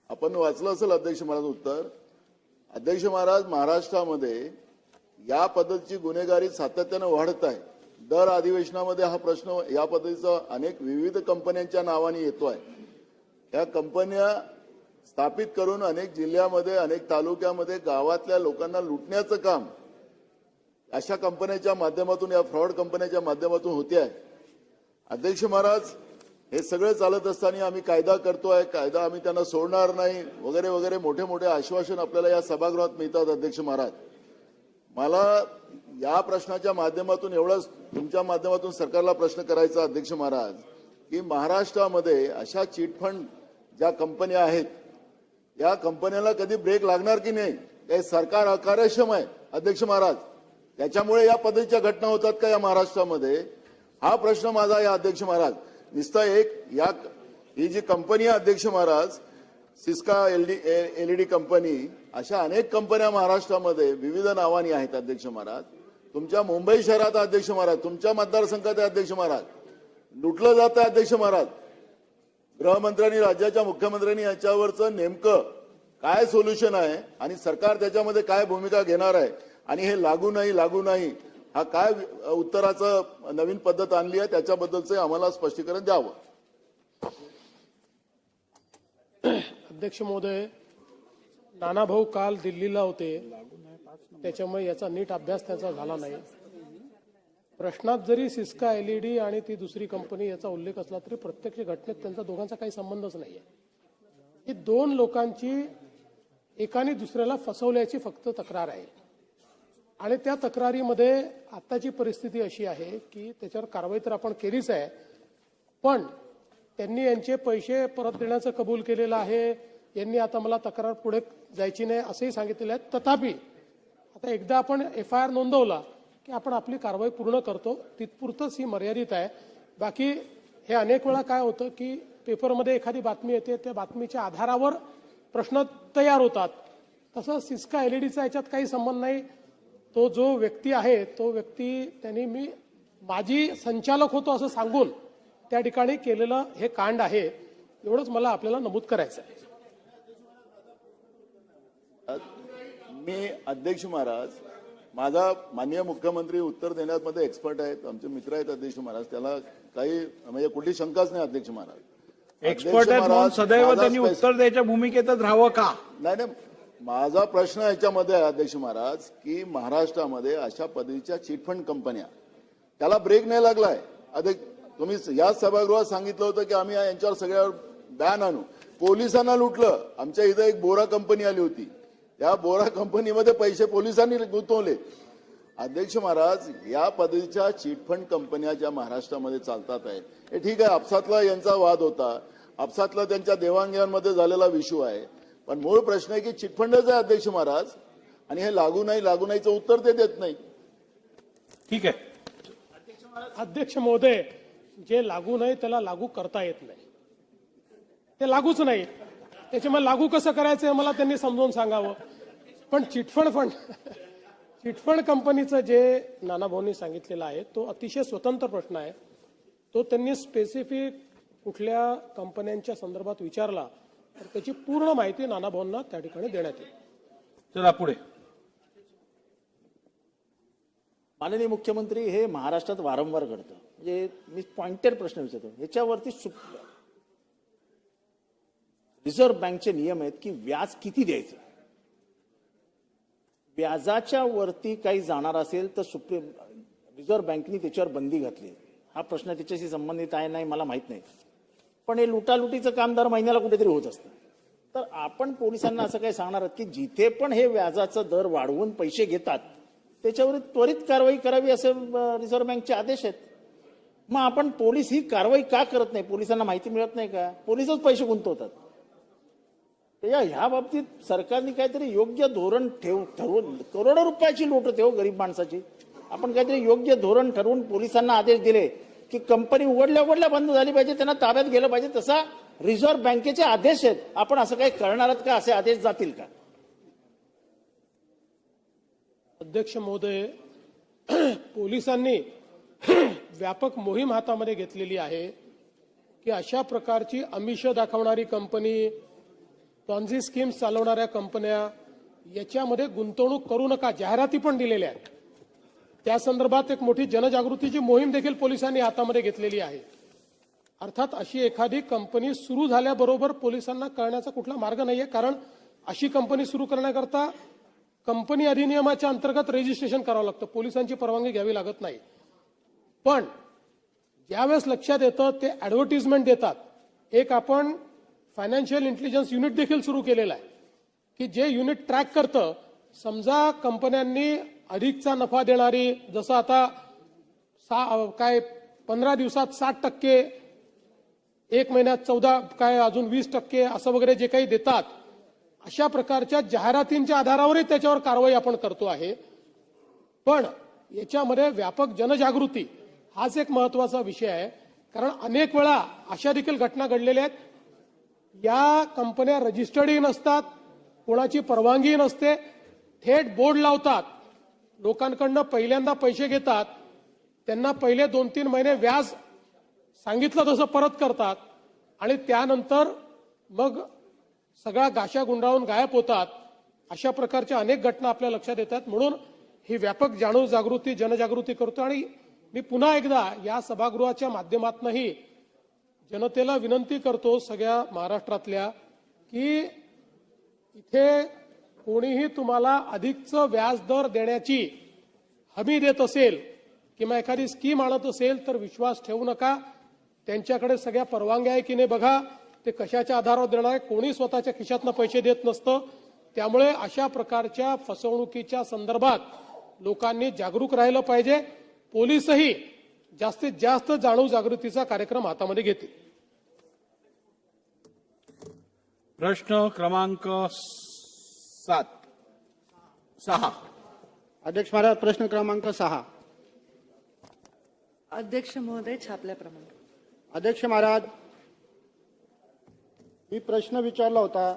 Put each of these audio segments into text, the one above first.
आपण वाचलं असेल अध्यक्ष महाराज उत्तर. अध्यक्ष महाराज, महाराष्ट्रामध्ये या पद्धतीची गुन्हेगारी सातत्यानं वाढत आहे. दर अधिवेशनामध्ये हा प्रश्न या पद्धतीचा अनेक विविध कंपन्यांच्या नावाने येतोय. या कंपन्या स्थापित करून अनेक जिल्ह्यामध्ये, अनेक तालुक्यामध्ये गावातल्या लोकांना लुटण्याचं काम अशा कंपन्यांच्या माध्यमातून, या फ्रॉड कंपन्यांच्या माध्यमातून होते आहे. अध्यक्ष महाराज, हे सगळं चालत असताना आम्ही कायदा करतोय, कायदा आम्ही त्यांना सोडणार नाही वगैरे वगैरे मोठे मोठे आश्वासन आपल्याला या सभागृहात मिळतात. अध्यक्ष महाराज, मला या प्रश्नाच्या माध्यमातून एवढंच तुमच्या माध्यमातून सरकारला प्रश्न करायचा अध्यक्ष महाराज, की महाराष्ट्रामध्ये अशा चिटफंड ज्या कंपन्या आहेत, या कंपन्यांना कधी ब्रेक लागणार की नाही? हे सरकार अकार्यक्षम आहे अध्यक्ष महाराज. त्याच्यामुळे या पद्धतीच्या घटना होतात का या महाराष्ट्रामध्ये? हा प्रश्न माझा आहे अध्यक्ष महाराज. नुसता एक ही जी कंपनी आहे अध्यक्ष महाराज, सिस्का एलईडी कंपनी, अशा अनेक कंपन्या महाराष्ट्रामध्ये विविध नावांनी आहेत अध्यक्ष महाराज. तुमच्या मुंबई शहरात अध्यक्ष महाराज, तुमच्या मतदारसंघात अध्यक्ष महाराज, लुटलं जातं अध्यक्ष महाराज. गृहमंत्र्यांनी, राज्याच्या मुख्यमंत्र्यांनी याच्यावरचं नेमकं काय सोल्युशन आहे आणि सरकार त्याच्यामध्ये काय भूमिका घेणार आहे, आणि हे लागू नाही हा काय उत्तराचं नवीन पद्धत आणली आहे, त्याच्याबद्दलचं आम्हाला स्पष्टीकरण द्यावं. अध्यक्ष महोदय, नानाभाऊ काल दिल्लीला होते, त्याच्यामुळे याचा नीट अभ्यास त्याचा झाला नाही. प्रश्नात जरी सिस्का एलईडी आणि ती दुसरी कंपनी याचा उल्लेख असला तरी प्रत्यक्ष घटनेत त्यांचा दोघांचा काही संबंधच नाहीये. ही दोन लोकांची एकाने दुसऱ्याला फसवल्याची फक्त तक्रार आहे, आणि त्या तक्रारीमध्ये आताची परिस्थिती अशी आहे की त्याच्यावर कारवाई तर आपण केलीच आहे, पण त्यांनी यांचे पैसे परत देण्याचं कबूल केलेलं आहे. यांनी आता मला तक्रार पुढे जायची नाही असंही सांगितलेलं आहे. तथापि आता एकदा आपण FIR नोंदवला की आपण आपली कारवाई पूर्ण करतो, तिथपुरतच ही मर्यादित आहे. बाकी हे अनेक वेळा काय होतं की पेपरमध्ये एखादी बातमी येते, त्या बातमीच्या आधारावर प्रश्न तयार होतात. तसं सिस्का एलईडीचा याच्यात काही संबंध नाही. तो जो व्यक्ती आहे, तो व्यक्ती त्यांनी मी माजी संचालक होतो असं सांगून त्या ठिकाणी केलेलं हे कांड आहे, एवढंच मला आपल्याला नमूद करायचं आहे. मी अध्यक्ष महाराज, माझा माननीय मुख्यमंत्री उत्तर देण्यामध्ये एक्सपर्ट आहेत, आमचे मित्र आहेत अध्यक्ष महाराज, त्याला काही म्हणजे कुठली शंकाच नाही अध्यक्ष महाराज. एक्सपर्ट आहेत म्हणून सदैव त्यांनी उत्तर द्यायच्या भूमिकेतच राहावं का? नाही, माझा प्रश्न याच्यामध्ये आहे अध्यक्ष महाराज, की महाराष्ट्रामध्ये अशा पद्धतीच्या चिटफंड कंपन्या, त्याला ब्रेक नाही लागलाय. तुम्ही या सभागृहात सांगितलं होतं की आम्ही यांच्यावर सगळ्यावर बॅन आणू. पोलिसांना लुटलं. आमच्या इथं एक बोरा कंपनी आली होती, त्या बोरा कंपनीमध्ये पैसे पोलिसांनी गुंतवले. अध्यक्ष महाराज, या पद्धतीच्या चिटफंड कंपन्या ज्या महाराष्ट्रामध्ये चालतात आहेत, हे ठीक आहे, आपसातला यांचा वाद होता, आपसातला त्यांच्या देवाणघेवाणमध्ये झालेला विषय आहे, पण मूळ प्रश्न आहे की चिटफंडच आहे अध्यक्ष महाराज, आणि हे लागू नाहीचं उत्तर ते देत नाही. ठीक आहे अध्यक्ष महोदय, जे लागू नाही त्याला लागू करता येत नाही, ते लागूच नाही. त्याच्यामुळे लागू कसं करायचं हे मला त्यांनी समजावून सांगावं. पण चिटफंड कंपनीचं जे नानाभाऊंनी सांगितलेलं आहे तो अतिशय स्वतंत्र प्रश्न आहे. तो त्यांनी स्पेसिफिक कुठल्या कंपन्यांच्या संदर्भात विचारला तर त्याची पूर्ण माहिती नानाभाऊंना त्या ठिकाणी देण्यात येईल. चला पुढे. माननीय मुख्यमंत्री, हे महाराष्ट्रात वारंवार घडतं. म्हणजे मी पॉइंटेड प्रश्न विचारतो, ह्याच्यावरती रिझर्व्ह बँकचे नियम आहेत की व्याज किती द्यायचं. व्याजाच्या वरती काही जाणार असेल तर रिझर्व्ह बँकेने त्याच्यावर बंदी घातली. हा प्रश्न त्याच्याशी संबंधित आहे नाही मला माहित नाही, पण हे लुटालुटीचं काम दर महिन्याला कुठेतरी होत असतं. तर आपण पोलिसांना असं काही सांगणार आहात की जिथे पण हे व्याजाचा दर वाढवून पैसे घेतात त्याच्यावर त्वरित कारवाई करावी असे रिझर्व्ह बँकचे आदेश आहेत. मग आपण पोलीस ही कारवाई का करत नाही? पोलिसांना माहिती मिळत नाही का? पोलिसच पैसे गुंतवतात. त्याच्या ह्या बाबतीत सरकारने काहीतरी योग्य धोरण ठरवून, करोडो रुपयाची लूट होते हो गरीब माणसाची. आपण काहीतरी योग्य धोरण ठरवून पोलिसांना आदेश दिले की कंपनी उघडल्या बंद झाली पाहिजे, त्यांना ताब्यात गेलं पाहिजे. तसा रिझर्व्ह बँकेचे आदेश आहेत. आपण असं काही करणार आहात का? असे आदेश जातील का? अध्यक्ष महोदय, पोलिसांनी व्यापक मोहीम हातामध्ये घेतलेली आहे की अशा प्रकारची आमिष दाखवणारी कंपनी, पॉन्झी स्कीम्स चालवणाऱ्या कंपन्या याच्यामध्ये गुंतवणूक करू नका, जाहिराती पण दिलेल्या आहेत. त्या संदर्भात एक मोठी जनजागृतीची मोहीम देखील पोलिसांनी हातामध्ये घेतलेली आहे. अर्थात अशी एखादी कंपनी सुरू झाल्याबरोबर पोलिसांना कळण्याचा कुठला मार्ग नाहीये, कारण अशी कंपनी सुरू करण्याकरता कंपनी अधिनियमाच्या अंतर्गत रजिस्ट्रेशन करावं लागतं, पोलिसांची परवानगी घ्यावी लागत नाही. पण ज्यावेळेस लक्षात येतं ते ऍडव्हर्टिजमेंट देतात. एक आपण फायनान्शियल इंटेलिजन्स युनिट देखील सुरू केलेलं आहे की जे युनिट ट्रॅक करतं, समजा कंपन्यांनी अधिकचा नफा देणारी, जसं आता 15 दिवसात 60%, 1 महिन्यात 14, अजून 20% असं वगैरे जे काही देतात, अशा प्रकारच्या जाहिरातींच्या आधारावरही त्याच्यावर कारवाई आपण करतो आहे. पण याच्यामध्ये व्यापक जनजागृती हाच एक महत्वाचा विषय आहे, कारण अनेक वेळा अशा देखील घटना घडलेल्या आहेत. या कंपन्या रजिस्टर्डही नसतात, कोणाची परवानगी नसते, थेट बोर्ड लावतात, लोकांकडनं पहिल्यांदा पैसे घेतात, त्यांना पहिले 2-3 महिने व्याज सांगितलं तसं परत करतात आणि त्यानंतर मग सगळा गाशा गुंडाळून गायब होतात. अशा प्रकारच्या अनेक घटना आपल्या लक्षात येतात. म्हणून ही व्यापक जागृती जनजागृती करतो आणि मी पुन्हा एकदा या सभागृहाच्या माध्यमातूनही जनतेला विनंती करतो, सगळ्या महाराष्ट्रातल्या, की इथे कोणीही तुम्हाला अधिकचं व्याजदर देण्याची हमी देत असेल किंवा एखादी स्कीम आणत असेल तर विश्वास ठेवू नका. त्यांच्याकडे सगळ्या परवानग्या आहे की नाही बघा, ते कशाच्या आधारावर देणार आहे. कोणी स्वतःच्या खिशातनं पैसे देत नसतं. त्यामुळे अशा प्रकारच्या फसवणुकीच्या संदर्भात लोकांनी जागरूक राहिलं पाहिजे. पोलीसही जास्तीत जास्त जाणीव जागृतीचा कार्यक्रम हातामध्ये घेतील. प्रश्न क्रमांक 6. अध्यक्ष महाराज, प्रश्न क्रमांक 6. अध्यक्ष महोदय, छापल्याप्रमाणे. अध्यक्ष महाराज, मी प्रश्न विचारला होता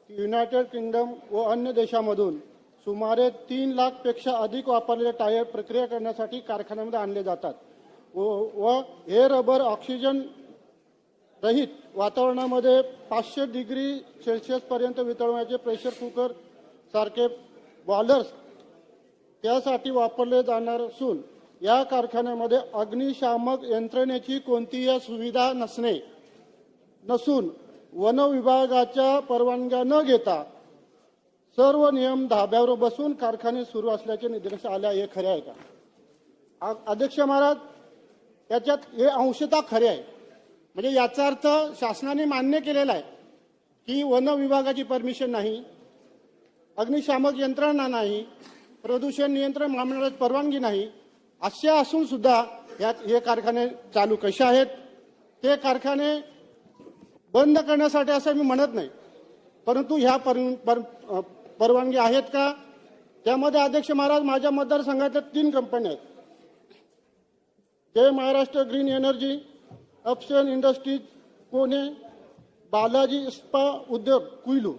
की युनायटेड किंगडम व अन्य देशांमधून सुमारे 3 लाखपेक्षा अधिक वापरलेले टायर प्रक्रिया करण्यासाठी कारखान्यामध्ये आणले जातात व हे रबर ऑक्सिजन रहित वातावरणामध्ये 500 डिग्री सेल्सिअस पर्यंत वितळवण्याचे प्रेशर कुकर सारखे बॉयलर्स त्यासाठी वापरले जाणार असून या कारखान्यामध्ये अग्निशामक यंत्रणेची कोणतीही सुविधा नसून वन विभागाच्या परवानग्या न घेता सर्व नियम धाब्यावर बसून कारखाने सुरू असल्याचे निदर्शनास आले. हे खरे आहे का? अध्यक्ष महाराज, याच्यात हे अंशतः खरे आहे. म्हणजे याचा अर्थ शासनाने मान्य केलेला आहे की वन विभागाची परमिशन नाही, अग्निशामक यंत्रणा नाही, प्रदूषण नियंत्रण महामंडळाची परवानगी नाही, असे असून सुद्धा यात हे कारखाने चालू कसे आहेत? ते कारखाने बंद करण्यासाठी असं मी म्हणत नाही, परंतु ह्या परवानगी आहेत का? त्यामध्ये अध्यक्ष महाराज, माझ्या मतदारसंघातल्या 3 कंपन्या आहेत. जय महाराष्ट्र ग्रीन एनर्जी, अपसन इंडस्ट्रीज पुणे, बालाजी इस्पा उद्योग कुईलू,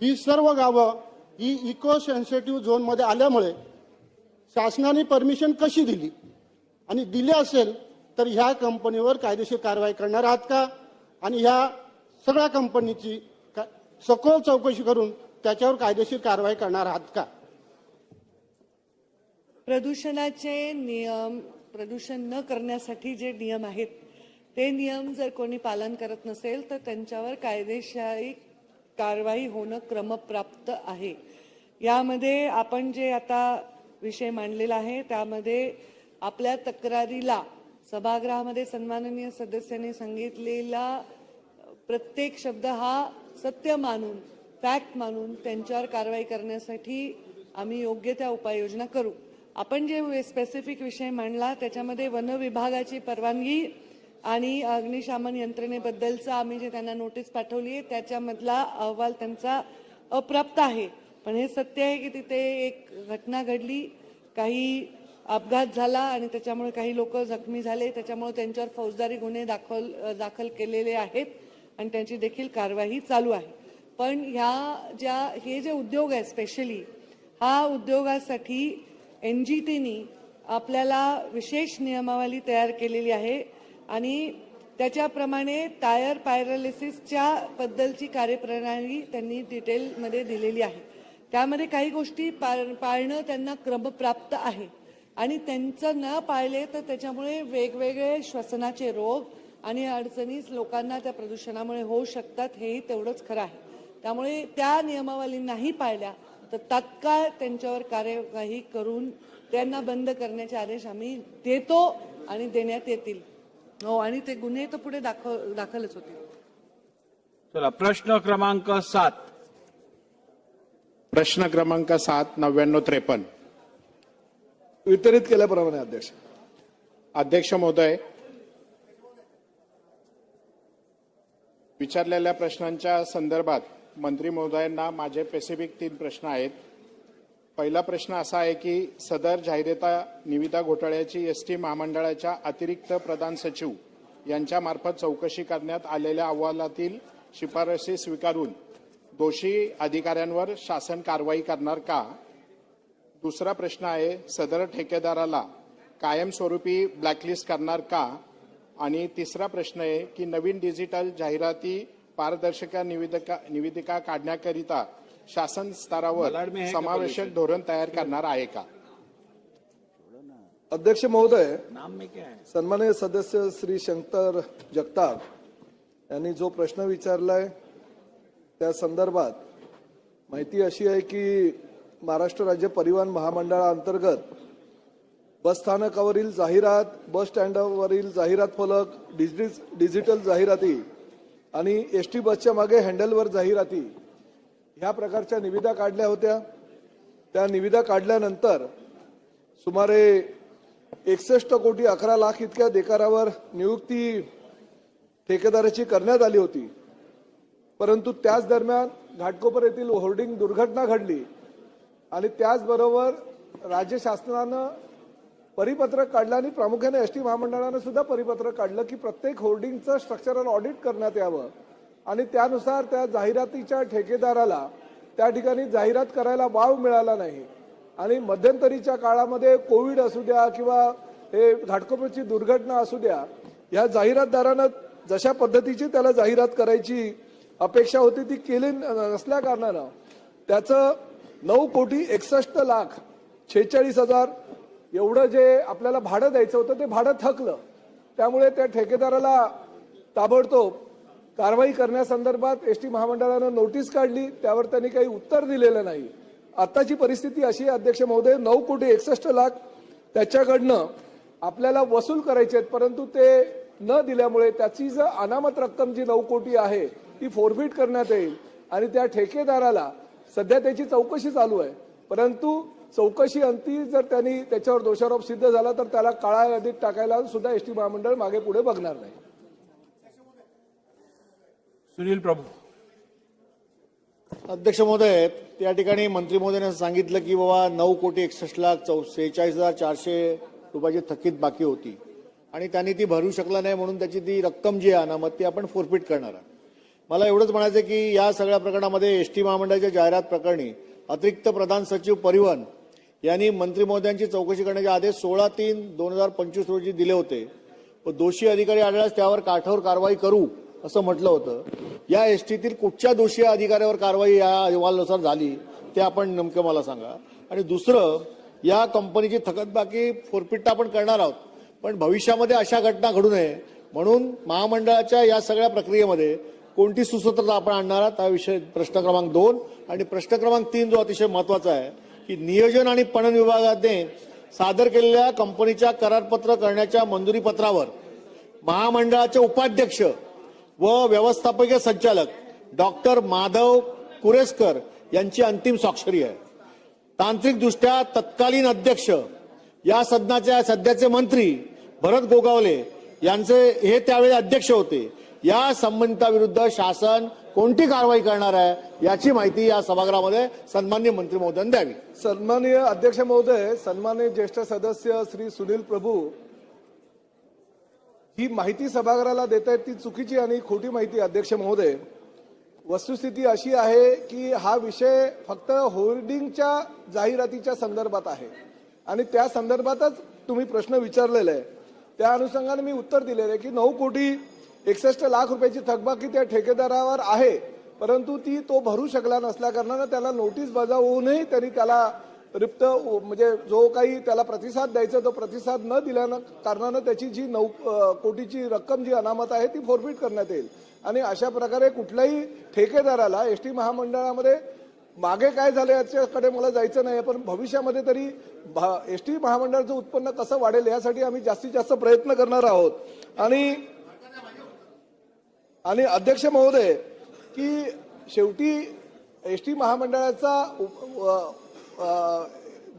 ही सर्व गावं ही इको सेन्सिटिव्ह झोनमध्ये आल्यामुळे शासनाने परमिशन कशी दिली आणि दिली असेल तर ह्या कंपनीवर कायदेशीर कारवाई करणार आहात का? आणि ह्या सगळ्या कंपनीची सखोल चौकशी करून त्याच्यावर कायदेशीर कारवाई करणार आहात का? प्रदूषणाचे नियम, प्रदूषण न करण्यासाठी जे नियम आहेत ते नियम जर कोणी पालन करत नसेल तर त्यांच्यावर कायदेशीर कारवाई होणं क्रमप्राप्त आहे. यामध्ये आपण जे आता विषय मांडलेला आहे त्यामध्ये आपल्या तक्रारीला सभागृहामध्ये सन्माननीय सदस्यांनी सांगितलेला प्रत्येक शब्द हा सत्य मानून, फॅक्ट मानून त्यांच्यावर कारवाई करण्यासाठी आम्ही योग्य त्या उपाययोजना करू. आपण जे स्पेसिफिक विषय मांडला त्याच्यामध्ये वन विभागाची परवानगी आणि अग्निशामन यंत्रणेबद्दलचा आम्ही जे त्यांना नोटीस पाठवली आहे त्याच्यामधला अहवाल त्यांचा अप्राप्त आहे. पण हे सत्य आहे की तिथे एक घटना घडली, काही अपघात झाला आणि त्याच्यामुळे काही लोक जखमी झाले, त्याच्यामुळे त्यांच्यावर फौजदारी गुन्हे दाखल केलेले आहेत आणि त्यांची देखील कारवाई चालू आहे. पण हे जे उद्योग आहे स्पेशली हा उद्योगासाठी एनजीटीनी आपल्याला विशेष नियमावली तयार केलेली आहे आणि त्याच्याप्रमाणे टायर पॅरालिसिसच्या बद्दलची कार्यप्रणाली त्यांनी डिटेलमध्ये दिलेली आहे. त्यामध्ये काही गोष्टी पाळणं त्यांना क्रमप्राप्त आहे आणि त्यांचं न पाळले तर त्याच्यामुळे वेगवेगळे श्वसनाचे रोग आणि अडचणी लोकांना त्या प्रदूषणामुळे होऊ शकतात, हेही तेवढंच खरं आहे. त्यामुळे त्या नियमावली नाही पाळल्या तर तात्काळ त्यांच्यावर कार्यवाही करून त्यांना बंद करण्याचे आदेश आम्ही देतो आणि देण्यात येतील. हो, आणि ते गुन्हे तर पुढे दाखलच होतील. चला, प्रश्न क्रमांक 7. प्रश्न क्रमांक 7 9953. वितरित केल्याप्रमाणे अध्यक्ष. अध्यक्ष महोदय, विचारलेल्या प्रश्नांच्या संदर्भात मंत्री महोदयांना माझे स्पेसिफिक 3 प्रश्न आहेत. पहिला प्रश्न असा आहे की सदर जाहिरात निविदा घोटाळ्याची एसटी महामंडळाच्या अतिरिक्त प्रधान सचिव यांच्यामार्फत चौकशी करण्यात आलेल्या अहवालातील शिफारसी स्वीकारून दोषी अधिकाऱ्यांवर शासन कारवाई करणार का? दुसरा प्रश्न आहे, सदर ठेकेदाराला कायमस्वरूपी ब्लॅकलिस्ट करणार का? आणि तिसरा प्रश्न आहे की नवीन डिजिटल जाहिराती पारदर्शक निविदा काढण्याकरिता शासन स्तरावर समावेशक धोरण तयार करणार आहे का? अध्यक्ष महोदय, नाम में क्या है? सन्माननीय सदस्य श्री शंकर जगताप यांनी जो प्रश्न विचारलाय त्या संदर्भात माहिती अशी आहे की महाराष्ट्र राज्य परिवहन महामंडळाअंतर्गत बसस्थानकावरील जाहिरात, बस स्टँडवरील जाहिरात फलक, डिजिटल जाहिराती आणि एसटी बसच्या मागे हँडलवर जाहिराती ह्या प्रकारच्या निविदा काढल्या होत्या. त्या निविदा काढल्यानंतर सुमारे 61 कोटी 11 लाख इतक्या देकारावर नियुक्ती ठेकेदाराची करण्यात आली होती. परंतु त्याच दरम्यान घाटकोपर येथील होर्डिंग दुर्घटना घडली आणि त्याचबरोबर राज्य शासनानं परिपत्रक काढलं आणि प्रामुख्याने एसटी महामंडळानं सुद्धा परिपत्रक काढलं की प्रत्येक होर्डिंगचं स्ट्रक्चरल ऑडिट करण्यात यावं आणि त्यानुसार त्या जाहिरातीच्या ठेकेदाराला त्या ठिकाणी जाहिरात करायला वाव मिळाला नाही. आणि मध्यंतरीच्या काळामध्ये कोविड असू द्या किंवा हे घाटकोपरची दुर्घटना असू द्या, या जाहिरातदारानं जशा पद्धतीची त्याला जाहिरात करायची अपेक्षा होती ती केली नसल्या कारणानं त्याचं 9,61,46,00,000 एवढं जे आपल्याला भाडं द्यायचं होतं ते भाडं थकलं. त्यामुळे त्या ठेकेदाराला ताबडतोब कारवाई करण्यासंदर्भात एसटी महामंडळानं नोटीस काढली. त्यावर त्यांनी काही उत्तर दिलेलं नाही. आताची परिस्थिती अशी आहे अध्यक्ष महोदय, 9,61,00,000 त्याच्याकडनं आपल्याला वसूल करायचे आहेत, परंतु ते न दिल्यामुळे त्याची जर अनामत रक्कम जी 9 कोटी आहे ती फोरफिट करण्यात येईल आणि त्या ठेकेदाराला सध्या त्याची चौकशी चालू आहे. परंतु चौकशी अंती जर त्यांनी त्याच्यावर दोषारोप सिद्ध झाला तर त्याला काळ्या यादीत टाकायला सुद्धा एसटी महामंडळ मागे पुढे बघणार नाही. सुनील प्रभू. अध्यक्ष महोदय, त्या ठिकाणी मंत्री महोदयाने सांगितलं की बाबा 9,61,46,400 रुपयाची थकीत बाकी होती आणि त्यांनी ती भरू शकला नाही म्हणून त्याची ती रक्कम जी आहे अनामत ती आपण फोरफिट करणार आहोत. मला एवढंच म्हणायचं की या सगळ्या प्रकरणामध्ये एसटी महामंडळाच्या जाहिरात प्रकरणी अतिरिक्त प्रधान सचिव परिवहन यांनी मंत्री महोदयांची चौकशी करण्याचे आदेश 16/3/2025 रोजी दिले होते व दोषी अधिकारी आढळल्यास त्यावर काठावर कारवाई करू असं म्हटलं होतं. या एसटीतील कुठच्या दोषी अधिकाऱ्यावर कारवाई या अहवालानुसार झाली ते आपण नेमकं मला सांगा. आणि दुसरं, या कंपनीची थकतबाकी फोरफिट आपण करणार आहोत, पण भविष्यामध्ये अशा घटना घडू नये म्हणून महामंडळाच्या या सगळ्या प्रक्रियेमध्ये कोणती सुसूत्रता आपण आणणार आहात हा विषय प्रश्न क्रमांक 2. आणि प्रश्न क्रमांक 3 जो अतिशय महत्वाचा आहे की नियोजन आणि पणन विभागाने सादर केलेल्या कंपनीच्या करारपत्र करण्याच्या मंजुरी पत्रावर महामंडळाचे उपाध्यक्ष व व्यवस्थापकीय संचालक डॉक्टर माधव कुरेस्कर यांची अंतिम स्वाक्षरी आहे. तांत्रिकदृष्ट्या तत्कालीन अध्यक्ष या सदनाचे मंत्री भरत गोगावले यांचे हे त्यावेळी अध्यक्ष होते. या संबंधिताविरुद्ध शासन कोणती कारवाई करणार आहे याची माहिती या सभागृहामध्ये सन्माननीय मंत्री महोदयांनी द्यावी. सन्माननीय अध्यक्ष महोदय, सन्माननीय ज्येष्ठ सदस्य श्री सुनील प्रभू, ही माहिती सभागृहाला देत आहेत ती चुकीची आणि खोटी माहिती. अध्यक्ष महोदय, वस्तुस्थिती अशी आहे की हा विषय फक्त होर्डिंगच्या जाहिरातीच्या संदर्भात आहे आणि त्या संदर्भातच तुम्ही प्रश्न विचारलेला आहे. त्या अनुषंगाने मी उत्तर दिलेलं आहे की 61 लाख रुपयाची थकबाकी त्या ठेकेदारावर आहे, परंतु तो भरू शकला नसल्या कारणानं त्याला नोटीस बजावूनही त्यांनी त्याला रिक्त म्हणजे जो काही त्याला प्रतिसाद द्यायचा तो प्रतिसाद न दिल्यानं कारणानं त्याची जी 9 कोटीची रक्कम जी अनामत आहे ती फॉरफिट करण्यात येईल. आणि अशा प्रकारे कुठल्याही ठेकेदाराला एसटी महामंडळामध्ये मागे काय झालं याच्याकडे मला जायचं नाही, पण भविष्यामध्ये तरी एसटी महामंडळाचं उत्पन्न कसं वाढेल यासाठी आम्ही जास्तीत जास्त प्रयत्न करणार आहोत. आणि अध्यक्ष महोदय की शेवटी एसटी महामंडळाचा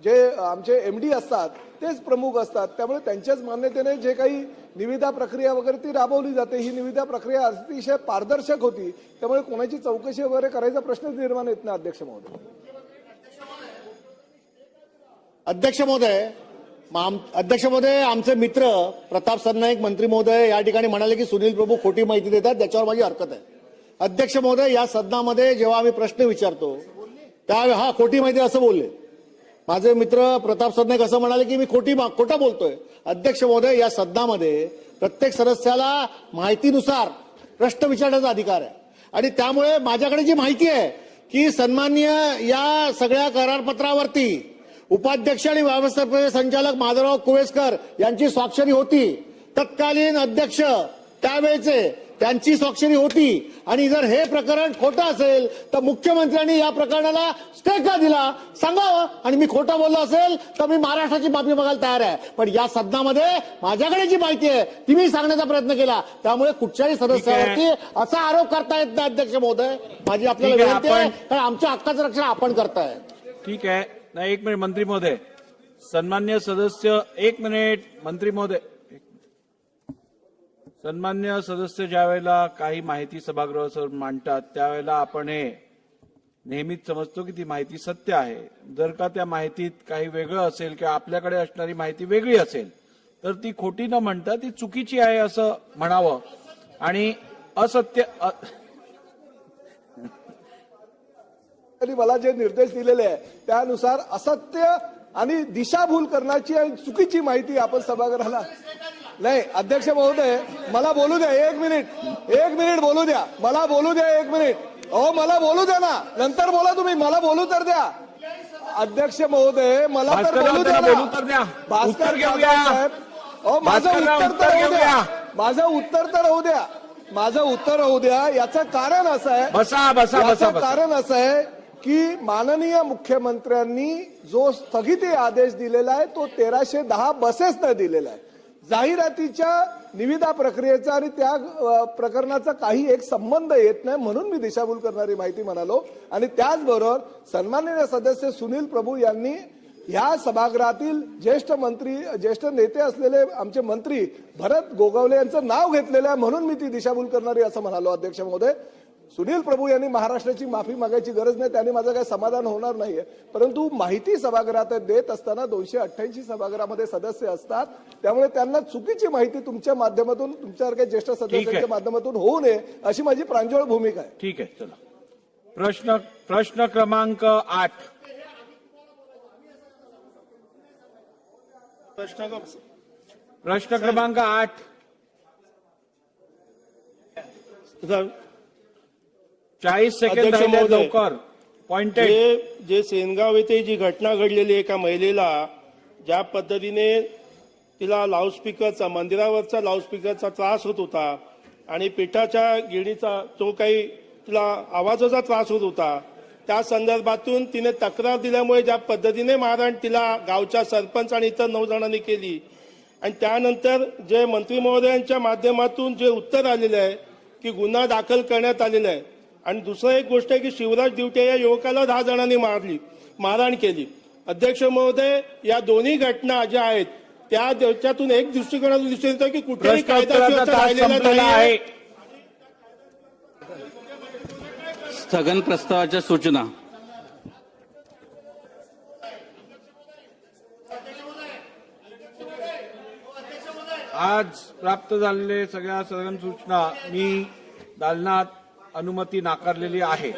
जे आमचे एमडी असतात तेच प्रमुख असतात, त्यामुळे त्यांच्याच मान्यतेने जे काही निविदा प्रक्रिया वगैरे ती राबवली जाते. ही निविदा प्रक्रिया अतिशय पारदर्शक होती, त्यामुळे कोणाची चौकशी वगैरे करायचा प्रश्नच निर्माण येत नाही. अध्यक्ष महोदय आमचे मित्र प्रताप सरनाईक मंत्री महोदय या ठिकाणी म्हणाले की सुनील प्रभू खोटी माहिती देतात, त्याच्यावर माझी हरकत आहे. अध्यक्ष महोदय, या सदनामध्ये जेव्हा आम्ही प्रश्न विचारतो त्यावेळी हा खोटी माहिती असं बोलले. माझे मित्र प्रताप सरनाईक असं म्हणाले की मी खोटा बोलतोय. अध्यक्ष महोदय, या सदनामध्ये प्रत्येक सदस्याला माहितीनुसार प्रश्न विचारण्याचा अधिकार आहे आणि त्यामुळे माझ्याकडे जी माहिती आहे की सन्माननीय या सगळ्या करारपत्रावरती उपाध्यक्ष आणि व्यवस्थापकीय संचालक माधवराव कुवेसकर यांची स्वाक्षरी होती. तत्कालीन अध्यक्ष त्यावेळेचे त्यांची स्वाक्षरी होती. आणि जर हे प्रकरण खोटं असेल तर मुख्यमंत्र्यांनी या प्रकरणाला स्टे का दिला सांगावं. आणि मी खोटं बोललो असेल तर मी महाराष्ट्राची माफी मागायला तयार आहे. पण या सदनामध्ये माझ्याकडे जी माहिती आहे ती मी सांगण्याचा प्रयत्न केला, त्यामुळे कुठच्याही सदस्यावरती असा आरोप करता येत नाही. अध्यक्ष महोदय, माझी आपल्याला विनंती आहे, कारण आमच्या हक्काचं रक्षण आपण करताय. ठीक आहे. नाही, एक मिनिट मंत्री महोदय, सन्मान्य सदस्य, एक मिनिट मंत्री महोदय. सन्मान्य सदस्य ज्या वेळेला काही माहिती सभागृहासमोर मांडतात त्यावेळेला आपण हे नेहमीच समजतो की ती माहिती सत्य आहे. जर का त्या माहितीत काही वेगळं असेल किंवा आपल्याकडे असणारी माहिती वेगळी असेल तर ती खोटी न म्हणता ती चुकीची आहे असं म्हणावं. आणि असत्य मला जे निर्देश दिलेले आहे त्यानुसार असत्य आणि दिशाभूल करण्याची आणि चुकीची माहिती आपण सभागृहाला नाही. अध्यक्ष महोदय, मला बोलू द्या एक मिनिट बोलू द्या, मला बोलू द्या एक मिनिट. मला बोलू द्या ना, नंतर बोला तुम्ही, मला बोलू तर द्या. अध्यक्ष महोदय, मला तर बोलू द्या ना. भास्कर साहेब, माझं उत्तर तर होऊ द्या. याचं कारण असं आहे, कारण असं आहे की माननीय मुख्यमंत्र्यांनी जो स्थगिती आदेश दिलेला आहे तो 1310 बसेसनं दिलेला आहे. जाहिरातीच्या निविदा प्रक्रियेचा आणि त्या प्रकरणाचा काही एक संबंध येत नाही, म्हणून मी दिशाभूल करणारी माहिती म्हणालो. आणि त्याचबरोबर सन्माननीय सदस्य सुनील प्रभू यांनी ह्या सभागृहातील ज्येष्ठ नेते असलेले आमचे मंत्री भरत गोगावले यांचं नाव घेतलेलं आहे, म्हणून मी ती दिशाभूल करणारी असं म्हणालो. अध्यक्ष महोदय, सुनील प्रभू यांनी महाराष्ट्राची माफी मागायची गरज नाही, त्याने माझं काही समाधान होणार नाहीये. परंतु माहिती सभागृहात देत असताना 288 सभागृहामध्ये सदस्य असतात, त्यामुळे त्यांना चुकीची माहिती तुमच्या माध्यमातून, तुमच्यासारख्या ज्येष्ठ सदस्यांच्या माध्यमातून होऊ नये अशी माझी प्रांजळ भूमिका आहे. ठीक आहे, चला. प्रश्न क्रमांक 8. प्रश्न क्रमांक 8. 40 सेकंद राहिले, लवकर. पॉइंटेड. जे सेनगाव येथे जी घटना घडलेली, एका महिलेला ज्या पद्धतीने तिला लाऊडस्पीकरचा, मंदिरावरचा लाऊडस्पीकरचा त्रास होत होता आणि पिठाच्या गिरणीचा जो काही तिला आवाजाचा त्रास होत होता, त्या संदर्भातून तिने तक्रार दिल्यामुळे ज्या पद्धतीने मारहाण तिला गावच्या सरपंच आणि इतर 9 जणांनी केली आणि त्यानंतर जे मंत्री महोदयांच्या माध्यमातून जे उत्तर आलेलं आहे की गुन्हा दाखल करण्यात आलेला आहे. आणि दुसरं एक गोष्ट आहे की शिवराज दिवटे या युवकाला 10 जणांनी मारहाण केली. अध्यक्ष महोदय, या दोन्ही घटना ज्या आहेत त्याच्यातून एक दृष्टिकोनातून दिसून येतं की कुठेही कायदा सुव्यवस्था राहिलेला नाही. स्थगन प्रस्तावाच्या सूचना. आज प्राप्त झालेले सगळ्या स्थगन सूचना मी दालनात अनुमती नाकारलेली आहे.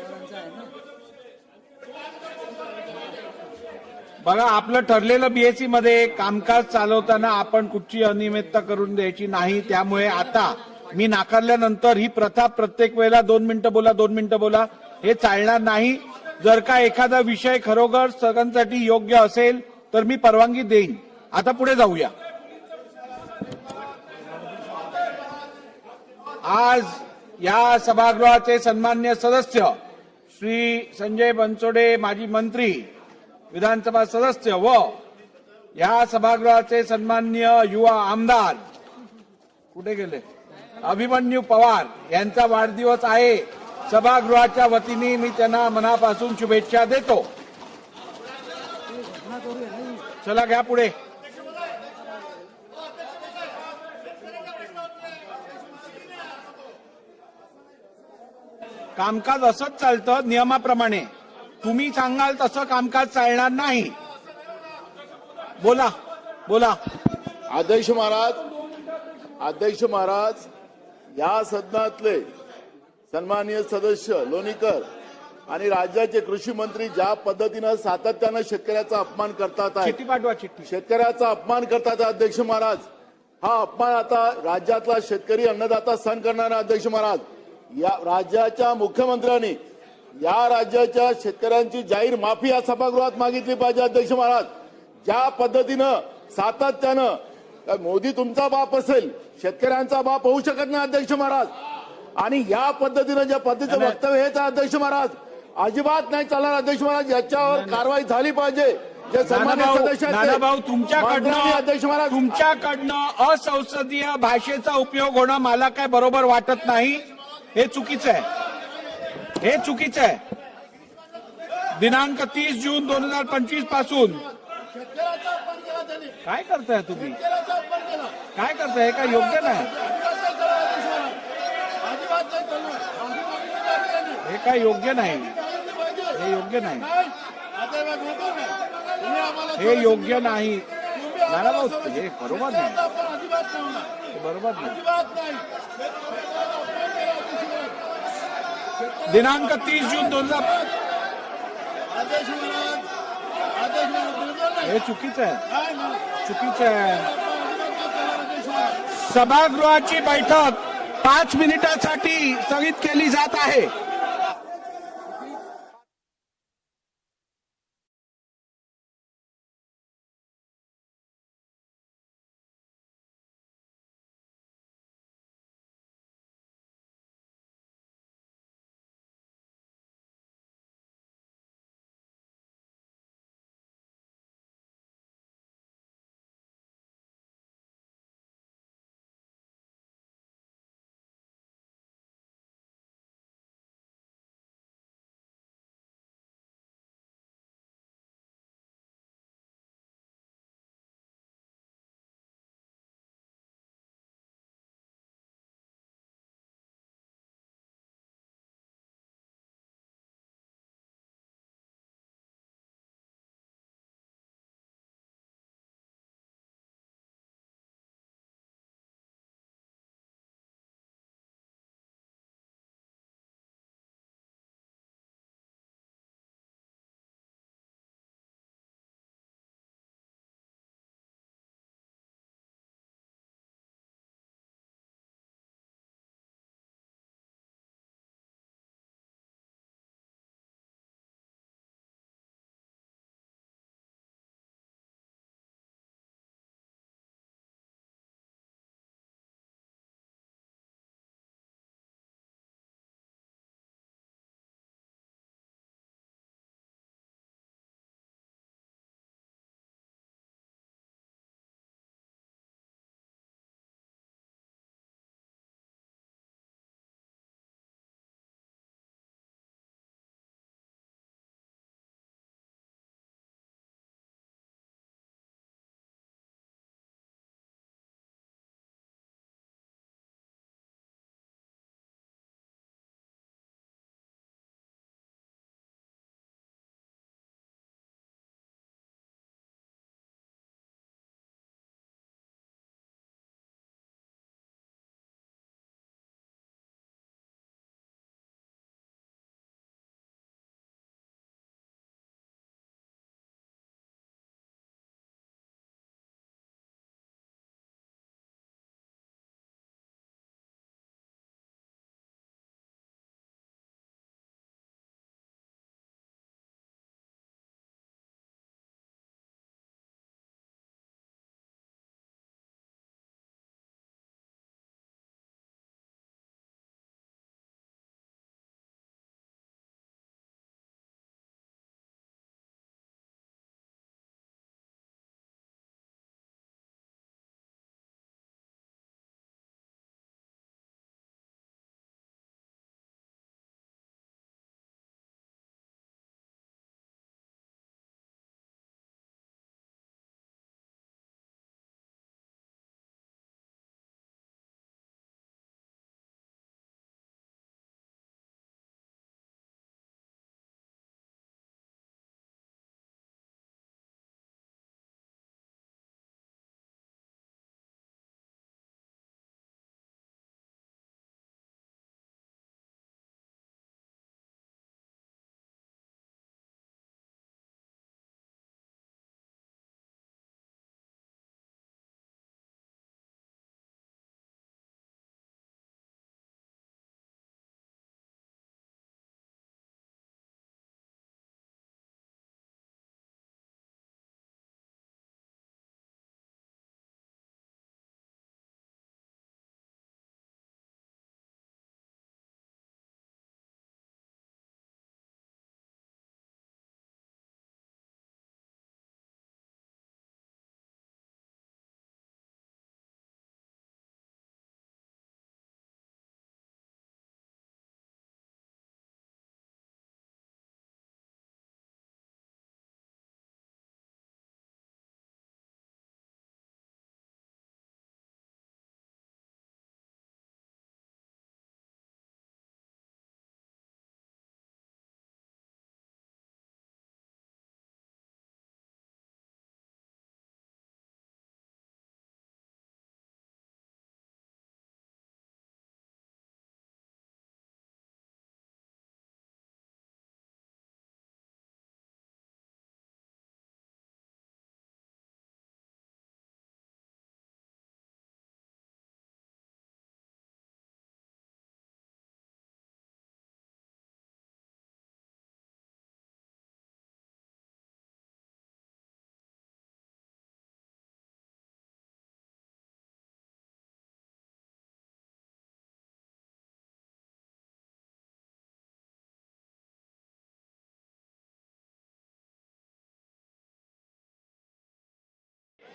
बघा, आपलं ठरलेलं बीएससी मध्ये कामकाज चालवताना आपण कुठची अनियमितता करून द्यायची नाही. त्यामुळे आता मी नाकारल्यानंतर ही प्रथा प्रत्येक वेळेला 2 मिनिटं बोला 2 मिनिटं बोला हे चालणार नाही. जर का एखादा विषय खरोखर सगळ्यांसाठी योग्य असेल तर मी परवानगी देईन. आता पुढे जाऊया. आज या सभागृहाचे सन्मान्य सदस्य श्री संजय बनसोडे माजी मंत्री विधानसभा सदस्य व या सभागृहाचे सन्मान्य युवा आमदार कुठे गेले अभिमन्यू पवार यांचा वाढदिवस आहे. सभागृहाच्या वतीने मी त्यांना मनापासून शुभेच्छा देतो. चला घ्या पुढे. कामकाज असंच चालतं नियमाप्रमाणे. तुम्ही सांगाल तसं कामकाज चालणार नाही. बोला बोला. अध्यक्ष महाराज या सदनातले सन्माननीय सदस्य लोणीकर आणि राज्याचे कृषी मंत्री ज्या पद्धतीनं सातत्यानं शेतकऱ्याचा अपमान करतात चिठ्ठी पाठवा चिठ्ठी. शेतकऱ्याचा अपमान करतात अध्यक्ष महाराज. हा अपमान आता राज्यातला शेतकरी अन्नदाता सहन करणार आहे अध्यक्ष महाराज. या राज्याच्या मुख्यमंत्र्यांनी या राज्याच्या शेतकऱ्यांची जाहीर माफी या सभागृहात मागितली पाहिजे अध्यक्ष महाराज. ज्या पद्धतीनं सातत्यानं मोदी तुमचा बाप असेल शेतकऱ्यांचा बाप होऊ शकत नाही अध्यक्ष महाराज. आणि या पद्धतीनं ज्या पद्धतीचं वक्तव्य हेच आहे अध्यक्ष महाराज. अजिबात नाही चालणार अध्यक्ष महाराज. याच्यावर कारवाई झाली पाहिजे. जे सन्मान्य सदस्य नानाभाऊ अध्यक्ष महाराज तुमच्याकडनं असंसदीय भाषेचा उपयोग होणं मला काय बरोबर वाटत नाही. हे चुकीचं आहे. हे चुकीचं आहे. दिनांक 30 जून 2025 पासून काय करताय तुम्ही? काय करताय? काय योग्य नाही. हे काय योग्य नाही. हे योग्य नाही. हे योग्य नाही. नानाभाऊ हे बरोबर नाही. बरोबर नाही. दिनांक 30 जून 2000 हे चुकीचं आहे. चुकीचं आहे. सभागृहाची बैठक 5 मिनिटासाठी स्थगित केली जात आहे.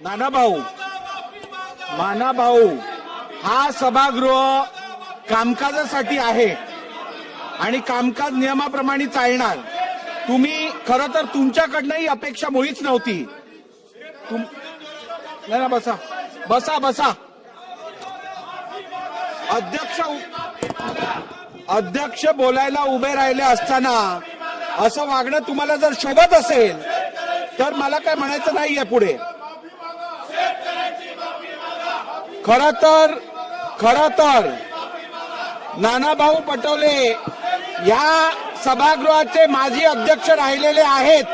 नाना भाऊ हा सभागृह कामकाजासाठी आहे आणि कामकाज नियमाप्रमाणे चालणार. तुम्ही खरं तर तुमच्याकडनंही अपेक्षा मुळीच नव्हती. नाही ना, बसा बसा बसा. अध्यक्ष बोलायला उभे राहिले असताना असं वागणं तुम्हाला जर शोभत असेल तर मला काय म्हणायचं नाहीये पुढे. खरं तर नानाभाऊ पटोले या सभागृहाचे माजी अध्यक्ष राहिलेले आहेत.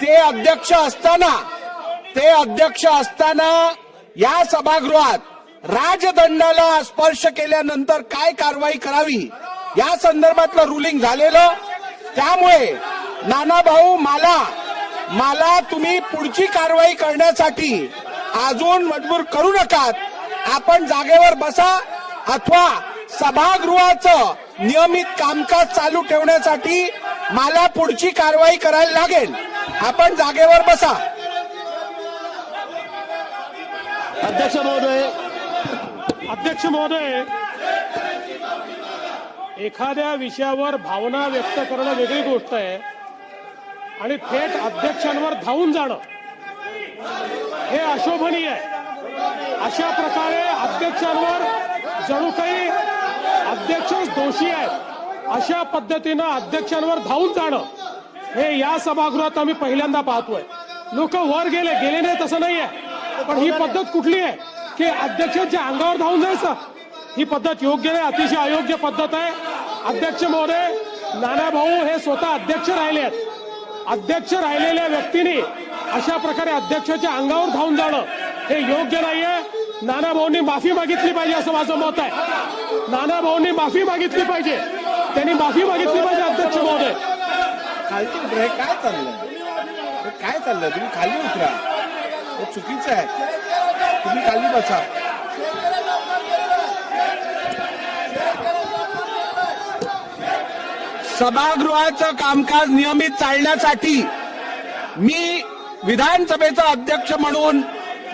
ते अध्यक्ष असताना या सभागृहात राजदंडाला स्पर्श केल्यानंतर काय कारवाई करावी या संदर्भातलं रुलिंग झालेलं. त्यामुळे नानाभाऊ मला तुम्ही पुढची कारवाई करण्यासाठी अजून मजबूर करू नका. आपण जागेवर बसा अथवा सभागृहाचं नियमित कामकाज चालू ठेवण्यासाठी मला पुढची कारवाई करायला लागेल. आपण जागेवर बसा. अध्यक्ष महोदय, एखाद्या विषयावर भावना व्यक्त करणं वेगळी गोष्ट आहे आणि थेट अध्यक्षांवर धावून जाणं हे अशोभनीय आहे. अशा प्रकारे अध्यक्षांवर जणू काही अध्यक्षच दोषी आहेत अशा पद्धतीनं अध्यक्षांवर धावून जाणं हे या सभागृहात आम्ही पहिल्यांदा पाहतोय. लोक वर गेले नाही तसं नाही आहे, पण ही पद्धत कुठली आहे की अध्यक्षांच्या अंगावर धावून जायचं? ही पद्धत योग्य नाही, अतिशय अयोग्य पद्धत आहे. अध्यक्ष महोदय, नानाभाऊ हे स्वतः अध्यक्ष राहिले आहेत. अध्यक्ष राहिलेल्या व्यक्तीने अशा प्रकारे अध्यक्षाच्या अंगावर धावून जाणं हे योग्य नाहीये. नानाभाऊंनी माफी मागितली पाहिजे असं माझं मत आहे. नानाभाऊंनी माफी मागितली पाहिजे, त्यांनी माफी मागितली पाहिजे. अध्यक्ष महोदय, खालती उतरा. काय चाललंय? तुम्ही खाली उतरा. हे चुकीचं आहे. तुम्ही खाली बसा. सभागृहाचं कामकाज नियमित चालण्यासाठी मी विधानसभेचा अध्यक्ष म्हणून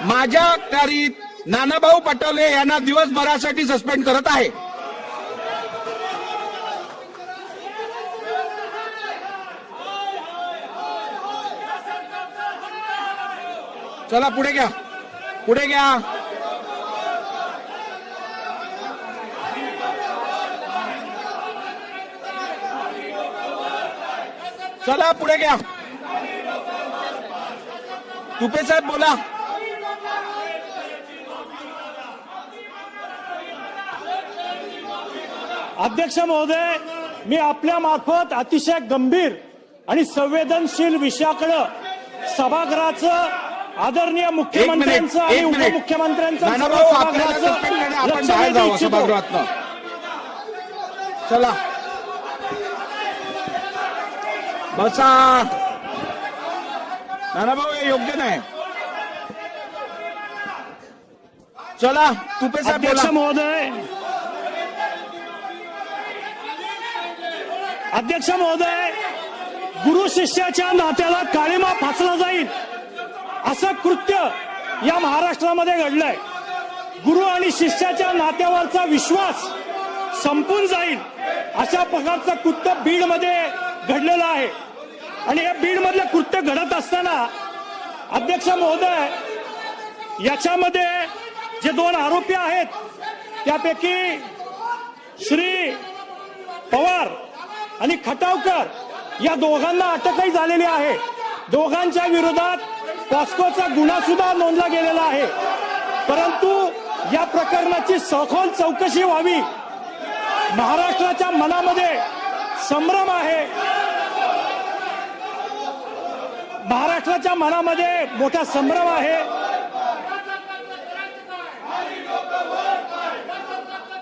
माझ्या अखत्यारीत नानाभाऊ पटोले यांना दिवसभरासाठी सस्पेंड करत आहे. चला पुढे घ्या. चला पुढे घ्या. तुपे साहेब बोला. अध्यक्ष महोदय, मी आपल्या मार्फत अतिशय गंभीर आणि संवेदनशील विषयाकडे सभागृहाचं आदरणीय मुख्यमंत्र्यांचं आणि उपमुख्यमंत्र्यांचं लक्ष वेधू इच्छितो. चला बसा. नानाभाऊ हे योग्य नाही. चला तुपे साहेब अध्यक्ष बोला. महोदय, गुरु शिष्याच्या नात्याला काळिमा फासला जाईल असं कृत्य या महाराष्ट्रामध्ये घडलंय. गुरु आणि शिष्याच्या नात्यावरचा विश्वास संपून जाईल अशा प्रकारचं कृत्य बीडमध्ये घडलेलं आहे. आणि या बीडमधलं कृत्य घडत असताना अध्यक्ष महोदय, याच्यामध्ये जे 2 आरोपी आहेत त्यापैकी श्री पवार आणि खटावकर या दोघांना अटकही झालेली आहे. दोघांच्या विरोधात पॉस्कोचा गुन्हा सुद्धा नोंदला गेलेला आहे. परंतु या प्रकरणाची सखोल चौकशी व्हावी. महाराष्ट्राच्या मनामध्ये संभ्रम आहे. महाराष्ट्राच्या मनामध्ये मोठा संभ्रम आहे.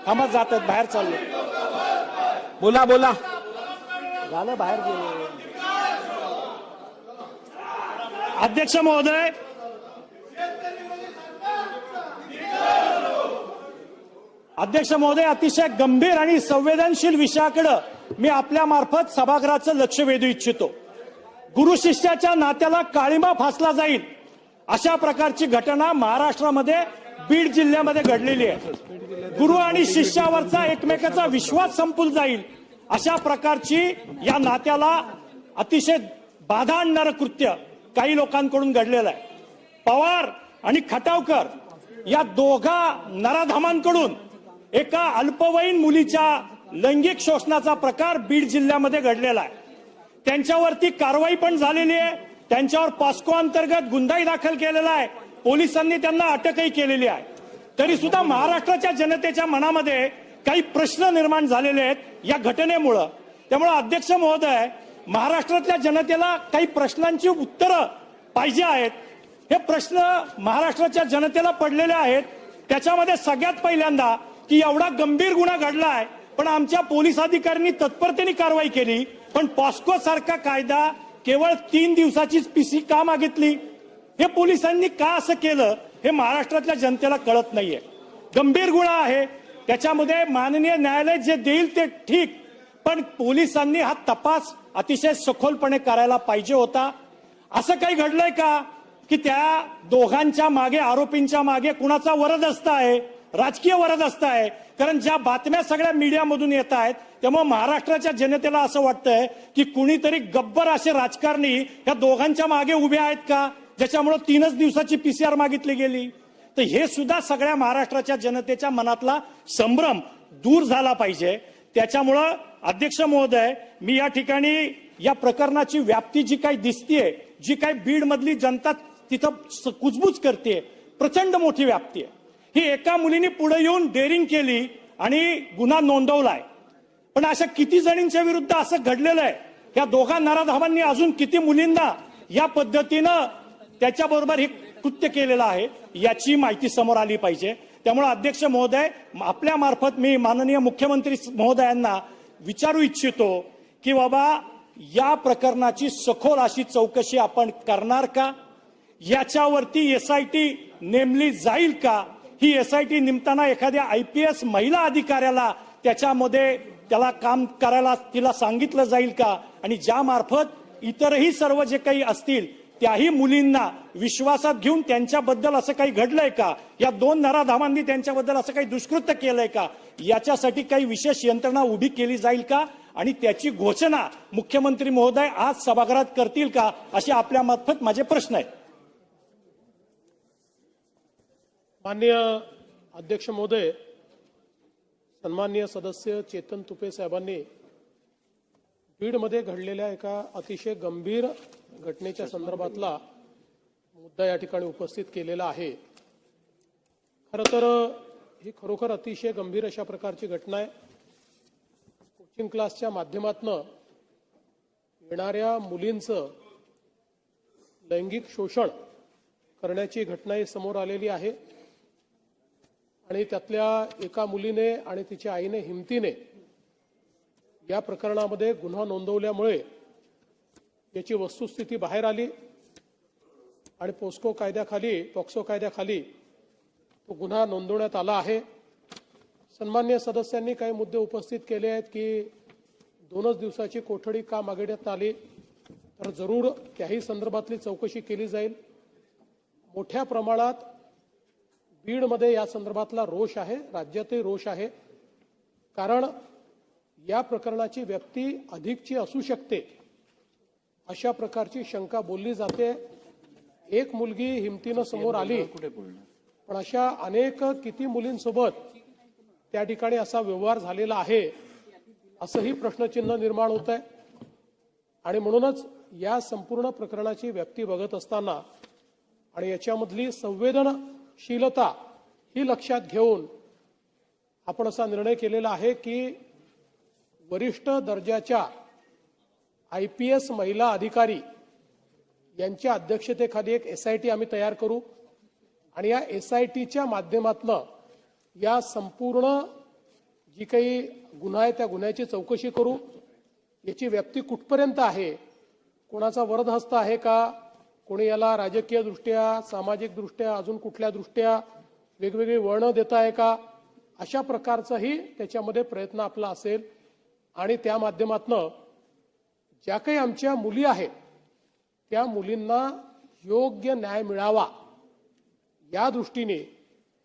आम्हाला जातात बाहेर चाललो. बोला झालं बाहेर गेले. अध्यक्ष महोदय, अतिशय गंभीर आणि संवेदनशील विषयाकडे मी आपल्या मार्फत सभागृहाचं लक्ष वेधू इच्छितो. गुरु शिष्याच्या नात्याला काळिमा फासला जाईल अशा प्रकारची घटना महाराष्ट्रामध्ये बीड जिल्ह्यामध्ये घडलेली आहे. गुरु आणि शिष्यावरचा एकमेकाचा विश्वास संपून जाईल अशा प्रकारची या नात्याला अतिशय बाधा आणणारं कृत्य काही लोकांकडून घडलेलं आहे. पवार आणि खटावकर या दोघा नराधामांकडून एका अल्पवयीन मुलीच्या लैंगिक शोषणाचा प्रकार बीड जिल्ह्यामध्ये घडलेला आहे. त्यांच्यावरती कारवाई पण झालेली आहे. त्यांच्यावर पॉस्को अंतर्गत गुन्हाही दाखल केलेला आहे. पोलिसांनी त्यांना अटकही केलेली आहे. तरी सुद्धा महाराष्ट्राच्या जनतेच्या मनामध्ये काही प्रश्न निर्माण झालेले आहेत या घटनेमुळं. त्यामुळे अध्यक्ष महोदय, महाराष्ट्रातल्या जनतेला काही प्रश्नांची उत्तरं पाहिजे आहेत. हे प्रश्न महाराष्ट्राच्या जनतेला पडलेले आहेत. त्याच्यामध्ये सगळ्यात पहिल्यांदा की एवढा गंभीर गुन्हा घडलाय पण आमच्या पोलीस अधिकाऱ्यांनी तत्परतेने कारवाई केली, पण पॉस्को सारखा कायदा केवळ 3 दिवसाचीच पीसी का मागितली? हे पोलिसांनी का असं केलं हे महाराष्ट्रातल्या जनतेला कळत नाहीये. गंभीर गुन्हा आहे, त्याच्यामध्ये माननीय न्यायालय जे देईल ते ठीक, पण पोलिसांनी हा तपास अतिशय सखोलपणे करायला पाहिजे होता. असं काही घडलंय का की त्या दोघांच्या मागे, आरोपींच्या मागे कुणाचा वरदहस्त आहे, राजकीय वरदहस्त आहे? कारण ज्या बातम्या सगळ्या मीडियामधून येत आहेत त्यामुळे महाराष्ट्राच्या जनतेला असं वाटतंय की कुणीतरी गब्बर असे राजकारणी या दोघांच्या मागे उभे आहेत का, ज्याच्यामुळे 3च दिवसाची पीसीआर मागितली गेली. तर हे सुद्धा सगळ्या महाराष्ट्राच्या जनतेच्या मनातला संभ्रम दूर झाला पाहिजे. त्याच्यामुळं अध्यक्ष महोदय, मी या ठिकाणी या प्रकरणाची व्याप्ती जी काही दिसतीये, जी काही बीड मधली जनता तिथं कुजबूज करते, प्रचंड मोठी व्याप्ती आहे. ही एका मुलीने पुढे येऊन डेअरिंग केली आणि गुन्हा नोंदवलाय. पण अशा किती जणींच्या विरुद्ध असं घडलेलं आहे? या दोघा नराधामांनी अजून किती मुलींना या पद्धतीनं त्याच्याबरोबर हे कृत्य केलेलं आहे याची माहिती समोर आली पाहिजे. त्यामुळे अध्यक्ष महोदय, आपल्या मार्फत मी माननीय मुख्यमंत्री महोदयांना विचारू इच्छितो की बाबा या प्रकरणाची सखोल अशी चौकशी आपण करणार का? याच्यावरती एसआयटी नेमली जाईल का? ही एसआयटी नेमताना एखाद्या IPS महिला अधिकाऱ्याला त्याच्यामध्ये त्याला काम करायला तिला सांगितलं जाईल का? आणि ज्या मार्फत इतरही सर्व जे काही असतील त्याही मुलींना विश्वासात घेऊन त्यांच्याबद्दल असं काही घडलंय का? या 2 नराधामांनी त्यांच्याबद्दल असं काही दुष्कृत्य केलंय का? याच्यासाठी काही विशेष यंत्रणा उभी केली जाईल का? आणि त्याची घोषणा मुख्यमंत्री महोदय आज सभागृहात करतील का? असे आपल्या मार्फत माझे प्रश्न आहेत. माननीय अध्यक्ष महोदय, सन्माननीय सदस्य चेतन तुपे साहेबांनी बीडमध्ये घडलेल्या एका अतिशय गंभीर घटनेच्या संदर्भातला मुद्दा या ठिकाणी उपस्थित केलेला आहे. खरं तर ही खरोखर अतिशय गंभीर अशा प्रकारची घटना आहे. कोचिंग क्लासच्या माध्यमातून येणाऱ्या मुलींचं लैंगिक शोषण करण्याची घटनाही समोर आलेली आहे. आणि त्यातल्या एका मुलीने आणि तिच्या आईने हिमतीने या प्रकरणामध्ये गुन्हा नोंदवल्यामुळे याची वस्तुस्थिती बाहेर आली आणि पॉक्सो कायद्याखाली तो गुन्हा नोंदवण्यात आला आहे. सन्माननीय सदस्यांनी काही मुद्दे उपस्थित केले आहेत की 2च दिवसाची कोठडी का मागण्यात आली, तर जरूर त्याही संदर्भातली चौकशी केली जाईल. मोठ्या प्रमाणात बीडमध्ये या संदर्भातला रोष आहे, राज्यातही रोष आहे. कारण या प्रकरणाची व्याप्ती अधिकची असू शकते अशा प्रकारची शंका बोलली जाते. एक मुलगी हिमतीनं समोर आली, पण अशा अनेक किती मुलींसोबत त्या ठिकाणी असा व्यवहार झालेला आहे असंही प्रश्नचिन्ह निर्माण होत आहे. आणि म्हणूनच या संपूर्ण प्रकरणाची व्याप्ती बघत असताना आणि याच्यामधली संवेदनशीलता ही लक्षात घेऊन आपण असा निर्णय केलेला आहे की वरिष्ठ दर्जाच्या IPS महिला अधिकारी यांच्या अध्यक्षतेखाली एक SIT आम्ही तयार करू आणि या SITच्या माध्यमातून या संपूर्ण जी काही गुन्हा आहे त्या गुन्ह्याची चौकशी करू. याची व्याप्ती कुठपर्यंत आहे, कोणाचा वरदहस्त आहे का, कोणी याला राजकीय दृष्ट्या, सामाजिक दृष्ट्या, अजून कुठल्या दृष्ट्या वेगवेगळी वळणं देत आहे का, अशा प्रकारचाही त्याच्यामध्ये प्रयत्न आपला असेल. आणि त्या माध्यमातून ज्या काही आमच्या मुली आहेत त्या मुलींना योग्य न्याय मिळावा या दृष्टीने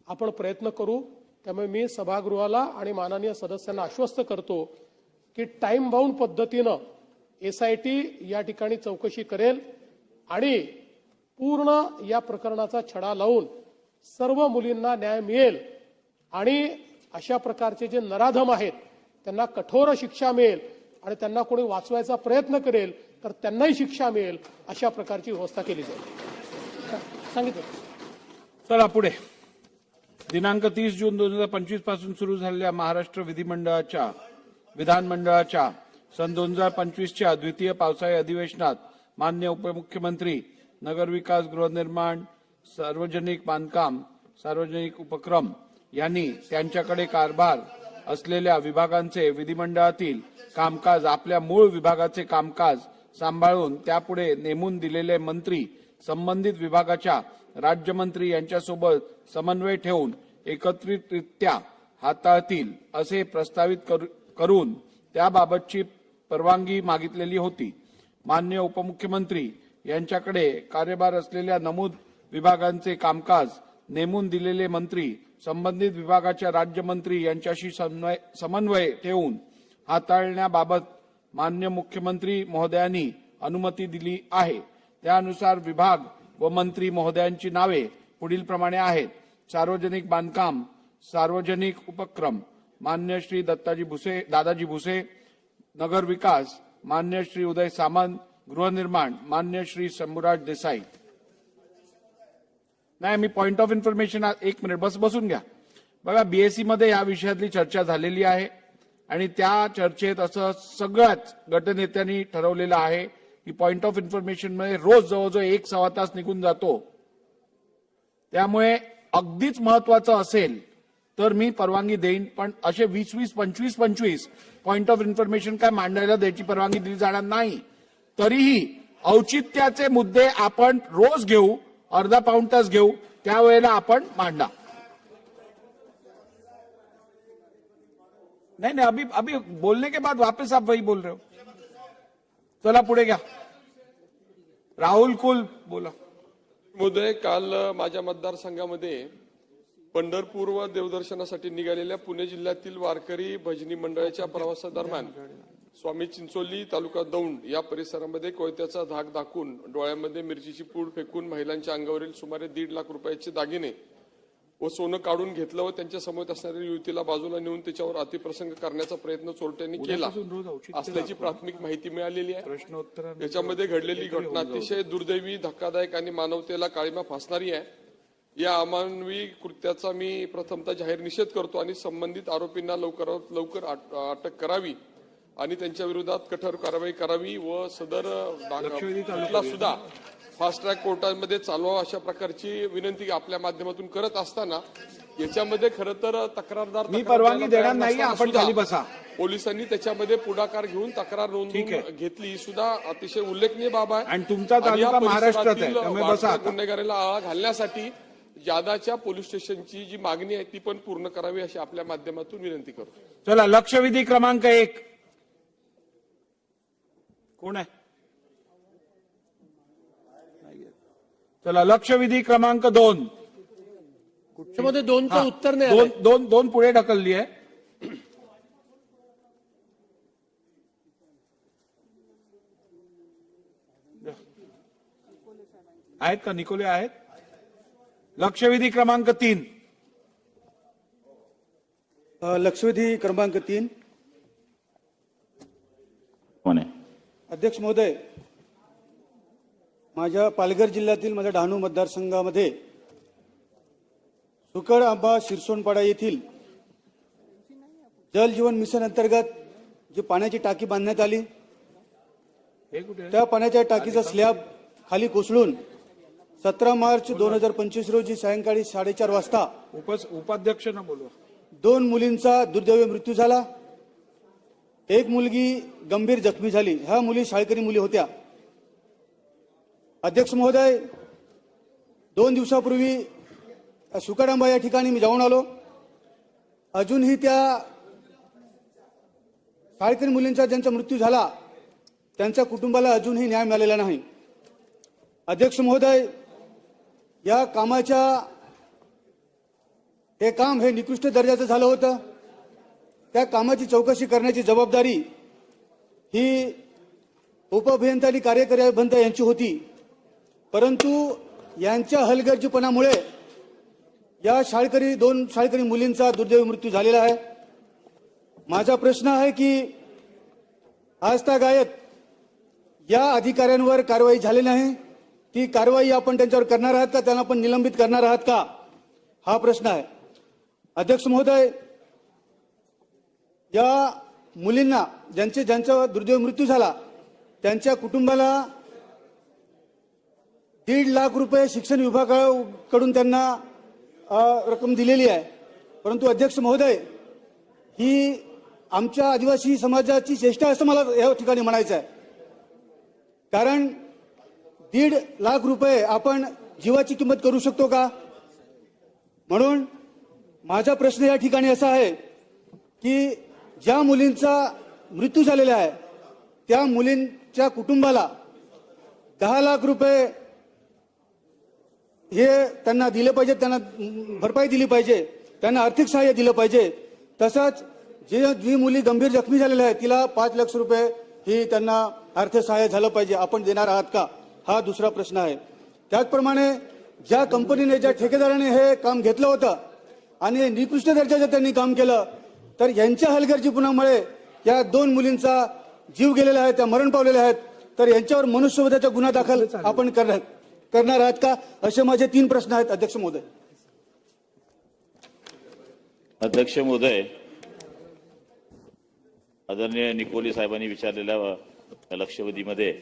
आपण प्रयत्न करू. त्यामुळे मी सभागृहाला आणि माननीय सदस्यांना आश्वस्त करतो की टाइम बाउंड पद्धतीनं SIT या ठिकाणी चौकशी करेल आणि पूर्ण या प्रकरणाचा छडा लावून सर्व मुलींना न्याय मिळेल आणि अशा प्रकारचे जे नराधम आहेत त्यांना कठोर शिक्षा मिळेल आणि त्यांना कोणी वाचवायचा प्रयत्न करेल तर त्यांनाही शिक्षा मिळेल अशा प्रकारची व्यवस्था केली जाईल. सांगितलं. चला पुढे. दिनांक 30 जून 2025 पासून सुरू झालेल्या महाराष्ट्र विधानमंडळाच्या सन 2025च्या द्वितीय पावसाळी अधिवेशनात माननीय उपमुख्यमंत्री, नगरविकास, गृहनिर्माण, सार्वजनिक बांधकाम, सार्वजनिक उपक्रम यांनी त्यांच्याकडे कारभार असलेल्या विभागांचे विधिमंडळातील कामकाज आपल्या मूळ विभागाचे कामकाज सांभाळून त्यापुढे नेमून दिलेले मंत्री संबंधित विभागाच्या राज्यमंत्री यांच्यासोबत समन्वय ठेवून एकत्रितरित्या हाताळतील असे प्रस्तावित करून त्याबाबतची परवानगी मागितलेली होती. माननीय उपमुख्यमंत्री यांच्याकडे कार्यभार असलेल्या नमूद विभागांचे कामकाज नेमून दिलेले मंत्री संबंधित विभागाच्या राज्यमंत्री यांच्याशी समन्वय ठेवून हाताळण्याबाबत माननीय मुख्यमंत्री महोदयांनी अनुमती दिली आहे. त्यानुसार विभाग व मंत्री महोदयांची नावे पुढील प्रमाणे आहेत. सार्वजनिक बांधकाम, सार्वजनिक उपक्रम मान्य श्री दादाजी भुसे, नगर विकास मान्य श्री उदय सामंत, गृहनिर्माण मान्य श्री शंभूराज देसाई. नाही, मी पॉइंट ऑफ इन्फॉर्मेशन, एक मिनिट बसून घ्या. बघा, BSc मध्ये या विषयातली चर्चा झालेली आहे आणि त्या चर्चेत असं सगळ्याच गटनेत्यांनी ठरवलेलं आहे की पॉइंट ऑफ इन्फॉर्मेशन मध्ये रोज जवळजवळ 1-1.25 तास निघून जातो. त्यामुळे अगदीच महत्वाचं असेल तर मी परवानगी देईन, पण असे 20-20, 25-25 पॉइंट ऑफ इन्फॉर्मेशन काय मांडायला द्यायची परवानगी दिली जाणार नाही. तरीही औचित्याचे मुद्दे आपण रोज घेऊ, अर्धा-पाऊण तास घेऊ, त्यावेळेला आपण मांडा. नहीं, अभी बोलने के बाद वापस आप वही बोल रहे हो. चला पुढे घ्या. राहुल कुल बोला. महोदय, काल माझ्या मतदारसंघामध्ये पंढरपूर व देवदर्शनासाठी निघालेल्या पुणे जिल्ह्यातील वारकरी भजनी मंडळाच्या प्रवासादरम्यान स्वामी चिंचोली, तालुका दौंड या परिसरामध्ये कोयत्याचा धाक दाखवून डोळ्यामध्ये मिरचीची पूड फेकून महिलांच्या अंगावरील सुमारे 1.5 लाख रुपयाचे दागिने व सोनं काढून घेतलं व त्यांच्या समोर असणाऱ्या युवतीला बाजूला नेऊन त्याच्यावर अतिप्रसंग करण्याचा प्रयत्न चोरट्यांनी केला असल्याची प्राथमिक माहिती मिळालेली आहे. याच्यामध्ये घडलेली घटना अतिशय दुर्दैवी, धक्कादायक आणि मानवतेला काळिमा फासणारी आहे. या अमानवी कृत्याचा मी प्रथमतः जाहीर निषेध करतो आणि संबंधित आरोपींना लवकरात लवकर अटक करावी आणि त्यांच्या विरोधात कठोर कारवाई करावी व सदर सुद्धा फास्ट ट्रॅक कोर्टामध्ये चालवावा अशा प्रकारची विनंती आपल्या माध्यमातून करत असताना याच्यामध्ये खरं तर तक्रारदार मी परवानगी देणार नाही, आपण खाली बसा. पोलिसांनी त्याच्यामध्ये पुढाकार घेऊन तक्रार नोंदवून घेतली सुद्धा अतिशय उल्लेखनीय बाब आहे. आणि तुमचा तालुका महाराष्ट्रात आहे, त्यामुळे बसा. गुन्हेगारीला आळा घालण्यासाठी जादाच्या पोलीस स्टेशनची जी मागणी आहे ती पण पूर्ण करावी अशी आपल्या माध्यमातून विनंती करतो. चला, लक्षवेधी क्रमांक 1 कोण आहे? चला, लक्षवेधी क्रमांक 2. त्यामध्ये 2चं उत्तर नाही. दोन पुढे ढकलली आहे. आहेत का? निकोले आहेत. लक्षवेधी क्रमांक 3. लक्षवेधी क्रमांक 3. अध्यक्ष महोदय, माझ्या पालघर जिल्ह्यातील माझ्या डहाणू मतदारसंघामध्ये सुकड आंबा शिरसोणपाडा येथील जल जीवन मिशन अंतर्गत जी पाण्याची टाकी बांधण्यात आली, त्या पाण्याच्या टाकीचा स्लॅब खाली कोसळून 17 मार्च 2025 रोजी सायंकाळी 4:30 वाजता उपाध्यक्ष ना बोलवा. 2 मुलींचा दुर्दैवी मृत्यू झाला. एक मुलगी गंभीर जखमी झाली. ह्या मुली शाळकरी मुली होत्या. अध्यक्ष महोदय, 2 दिवसापूर्वी सुकडांबा या ठिकाणी मी जाऊन आलो. अजूनही त्या शाळकरी मुलींचा ज्यांचा मृत्यू झाला त्यांच्या कुटुंबाला अजूनही न्याय मिळालेला नाही. अध्यक्ष महोदय, या कामाच्या हे काम हे निकृष्ट दर्जाचं झालं होतं. त्या कामाची चौकशी करण्याची जबाबदारी ही उपअभियंता आणि कार्यकारी अभियंता यांची होती. परंतु यांच्या हलगर्जीपणामुळे या दोन शाळकरी मुलींचा दुर्दैवी मृत्यू झालेला आहे. माझा प्रश्न आहे की आजतागायत या अधिकाऱ्यांवर कारवाई झाली नाही. ती कारवाई आपण त्यांच्यावर करणार आहात का? त्यांना आपण निलंबित करणार आहात का? हा प्रश्न आहे. अध्यक्ष महोदय, या मुलींना ज्यांचा दुर्दैवी मृत्यू झाला त्यांच्या कुटुंबाला 1.5 लाख रुपये शिक्षण विभागाकडून त्यांना रक्कम दिलेली आहे. परंतु अध्यक्ष महोदय, ही आमच्या आदिवासी समाजाची चेष्टा असं मला या ठिकाणी म्हणायचं आहे. कारण 1.5 लाख रुपये आपण जीवाची किंमत करू शकतो का? म्हणून माझा प्रश्न या ठिकाणी असा आहे की ज्या मुलींचा मृत्यू झालेला आहे त्या मुलींच्या कुटुंबाला 10 लाख रुपये हे त्यांना दिले पाहिजे, त्यांना भरपाई दिली पाहिजे, त्यांना आर्थिक सहाय्य दिलं पाहिजे. तसंच जी मुली गंभीर जखमी झालेल्या आहेत तिला 5 लाख रुपये ही त्यांना आर्थिक सहाय्य झालं पाहिजे. आपण देणार आहात का? हा दुसरा प्रश्न आहे. त्याचप्रमाणे ज्या कंपनीने, ज्या ठेकेदाराने हे काम घेतलं होतं आणि निकृष्ट दर्जाचं त्यांनी काम केलं, तर यांच्या हलगर्जीपणामुळे या 2 मुलींचा जीव गेलेला आहे, त्या मरण पावलेल्या आहेत. तर यांच्यावर मनुष्यवधाचा गुन्हा दाखल आपण करणार आहात का? असे माझे 3 प्रश्न आहेत अध्यक्ष महोदय. अध्यक्ष महोदय, आदरणीय निकोली साहेबांनी विचारलेल्या लक्षवेधीमध्ये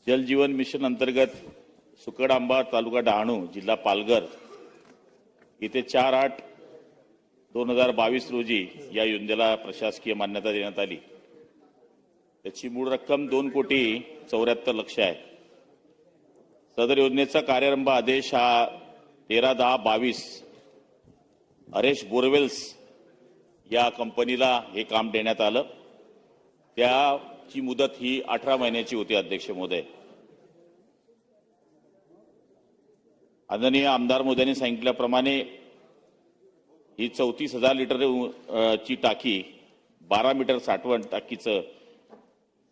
जल जीवन मिशन अंतर्गत सुकडआंबा, तालुका डहाणू, जिल्हा पालघर इथे 4/8/2022 रोजी या योजनेला प्रशासकीय मान्यता देण्यात आली. त्याची मूळ रक्कम 2,74,00,000 आहे. सदर योजनेचा कार्यारंभ आदेश हा 13/10/22 हरेश बोरवेल्स या कंपनीला हे काम देण्यात आलं. त्याची मुदत ही 18 महिन्याची होती. अध्यक्ष महोदय, आदरणीय आमदार मोदयांनी सांगितल्याप्रमाणे ही 34,000 लिटर ची टाकी, 12 मीटर साठवण टाकीचं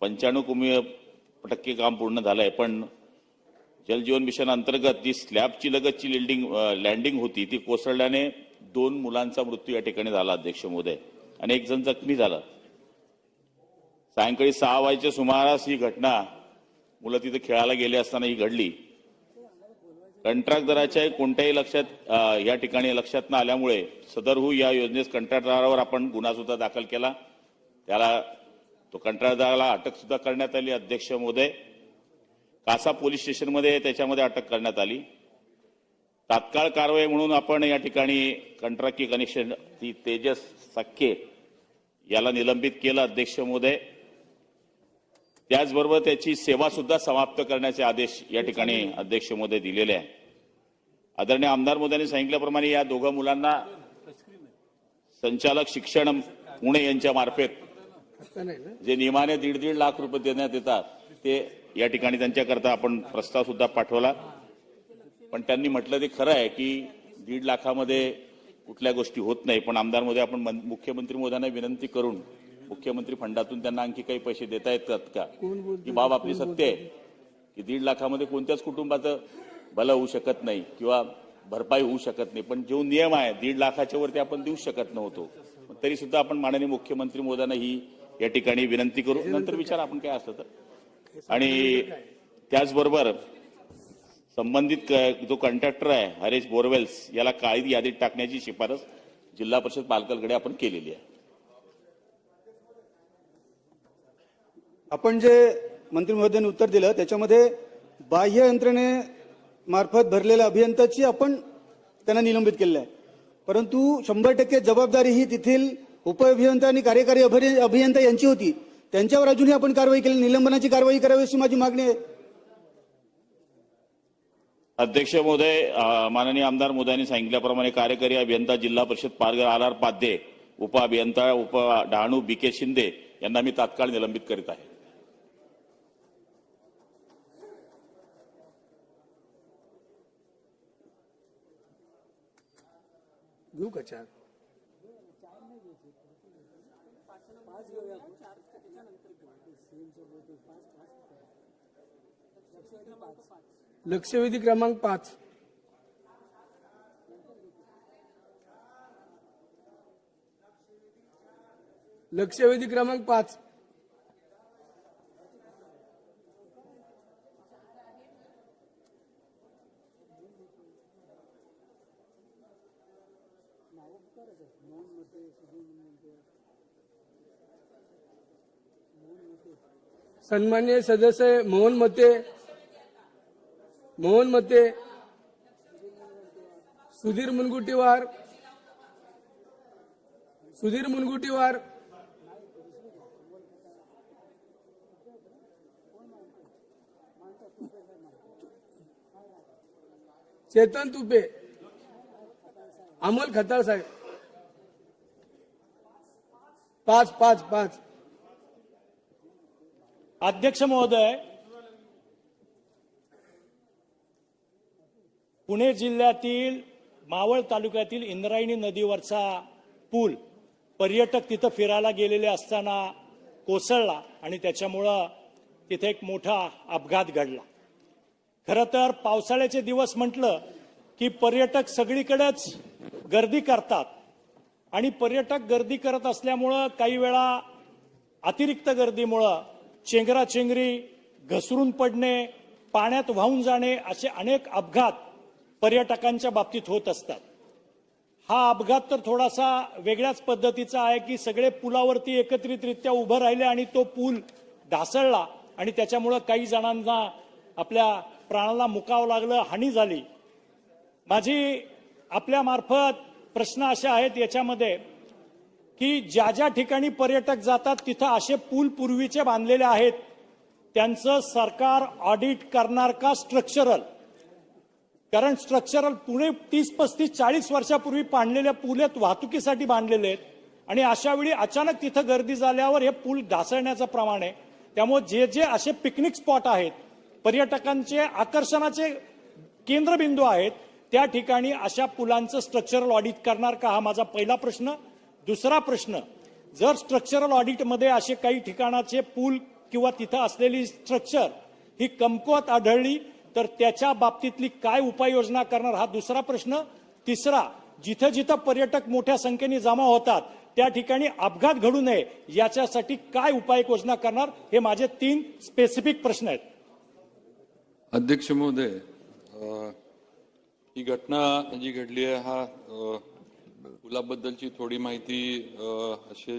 95% काम पूर्ण झालंय. पण जलजीवन मिशन अंतर्गत जी स्लॅबची लगतची लँडिंग होती ती कोसळल्याने 2 मुलांचा मृत्यू या ठिकाणी झाला. अध्यक्ष महोदय, आणि 1 जण जखमी झाला. सायंकाळी 6 वाजेच्या सुमारास ही घटना, मुलं तिथे खेळायला गेले असताना ही घडली. कंत्राटदाराच्या कोणत्याही या ठिकाणी लक्षात न आल्यामुळे सदरहू या योजनेस कंत्राटदारावर आपण गुन्हा सुद्धा दाखल केला. तो कंत्राटदाराला अटक सुद्धा करण्यात आली. अध्यक्ष महोदय, कासा पोलीस स्टेशनमध्ये त्याच्यामध्ये अटक करण्यात आली. तात्काळ कारवाई म्हणून आपण या ठिकाणी कंत्राटी कनेक्शन ती तेजस सख्खे याला निलंबित केलं. अध्यक्ष महोदय, त्याचबरोबर त्याची सेवा सुद्धा समाप्त करण्याचे आदेश या ठिकाणी अध्यक्ष महोदय दिलेले आहे. आदरणीय आमदार महोदयांनी सांगितल्याप्रमाणे या 2 मुलांना संचालक शिक्षण पुणे यांच्या मार्फत जे नियमाने 1.5 लाख रुपये देण्यात येतात ते या ठिकाणी त्यांच्याकरता आपण प्रस्ताव सुद्धा पाठवला. पण त्यांनी म्हटलं ते खरं आहे की 1.5 लाखामध्ये कुठल्या गोष्टी होत नाही. पण आमदार महोदय, आपण मुख्यमंत्री महोदयांना विनंती करून मुख्यमंत्री फंडातून त्यांना आणखी काही पैसे देता येतात का? ही बाब आपली सत्य आहे की 1.5 लाखामध्ये कोणत्याच कुटुंबाचं भलं होऊ शकत नाही किंवा भरपाई होऊ शकत नाही. पण जो नियम आहे 1.5 लाखाच्या वरती आपण देऊ शकत नव्हतो. तरी सुद्धा आपण माननीय मुख्यमंत्री महोदयांना ही या ठिकाणी विनंती करू. नंतर विचार आपण काय असलं तर. आणि त्याचबरोबर संबंधित जो कॉन्ट्रॅक्टर आहे हरेश बोरवेल्स याला काळी यादीत टाकण्याची शिफारस जिल्हा परिषद पालघरकडे आपण केलेली आहे. आपण जे मंत्री महोदयांनी उत्तर दिलं त्याच्यामध्ये बाह्य यंत्रणेमार्फत भरलेल्या अभियंत्याची आपण त्यांना निलंबित केलेलं आहे. परंतु 100% जबाबदारी ही तेथील उपअभियंता आणि कार्यकारी अभियंता यांची होती. त्यांच्यावर अजूनही आपण कारवाई केली, निलंबनाची कारवाई करावी अशी माझी मागणी आहे. अध्यक्ष महोदय, माननीय आमदार मोदयांनी सांगितल्याप्रमाणे कार्यकारी अभियंता जिल्हा परिषद पालघर आर पाध्ये, उपअभियंता डहाणू BK शिंदे यांना मी तात्काळ निलंबित करीत आहे. घेऊ का चार? लक्षवेधी क्रमांक 5. लक्षवेधी क्रमांक 5. सन्मान्य सदस्य मोहन मते, सुधीर मुनगुटीवार, चेतन तुपे, अमोल खताळ साहेब. 5. अध्यक्ष महोदय, पुणे जिल्ह्यातील मावळ तालुक्यातील इंद्रायणी नदीवरचा पूल पर्यटक तिथं फिरायला गेलेले असताना कोसळला आणि त्याच्यामुळं तिथे एक मोठा अपघात घडला. खरं तर पावसाळ्याचे दिवस म्हटलं की पर्यटक सगळीकडेच गर्दी करतात आणि पर्यटक गर्दी करत असल्यामुळं काही वेळा अतिरिक्त गर्दीमुळं चेंगराचेंगरी, घसरून पडणे, पाण्यात वाहून जाणे असे अनेक अपघात पर्यटकांच्या बाबतीत होत असतात. हा अपघात तर थोडासा वेगळ्याच पद्धतीचा आहे की सगळे पुलावरती एकत्रितरित्या उभं राहिले आणि तो पूल ढासळला आणि त्याच्यामुळं काही जणांना आपल्या प्राणाला मुकावं लागलं, हानी झाली. माझी आपल्या मार्फत प्रश्न असे आहेत याच्यामध्ये की ज्या ज्या ठिकाणी पर्यटक जातात तिथं असे पूल पूर्वीचे बांधलेले आहेत, त्यांचं सरकार ऑडिट करणार का स्ट्रक्चरल? कारण स्ट्रक्चरल पुणे 30, 35, 40 वर्षापूर्वी बांधलेले पूल आहेत, वाहतुकीसाठी बांधलेले आहेत आणि अशा वेळी अचानक तिथं गर्दी झाल्यावर हे पूल ढासळण्याचं प्रमाण आहे. त्यामुळे जे जे असे पिकनिक स्पॉट आहेत, पर्यटकांचे आकर्षणाचे केंद्रबिंदू आहेत, त्या ठिकाणी अशा पुलांचं स्ट्रक्चरल ऑडिट करणार का? हा माझा पहिला प्रश्न. दुसरा प्रश्न, जर स्ट्रक्चरल ऑडिटमध्ये असे काही ठिकाणाचे पूल किंवा तिथं असलेली स्ट्रक्चर ही कमकुवत आढळली तर त्याच्या बाबतीतली काय उपाययोजना करणार? हा दुसरा प्रश्न. तिसरा, जिथं जिथं पर्यटक मोठ्या संख्येने जमा होतात त्या ठिकाणी अपघात घडू नये याच्यासाठी काय उपाययोजना करणार? हे माझे 3 स्पेसिफिक प्रश्न आहेत. अध्यक्ष महोदय, ही घटना जी घडली आहे हा पुलाबद्दलची थोडी माहिती असे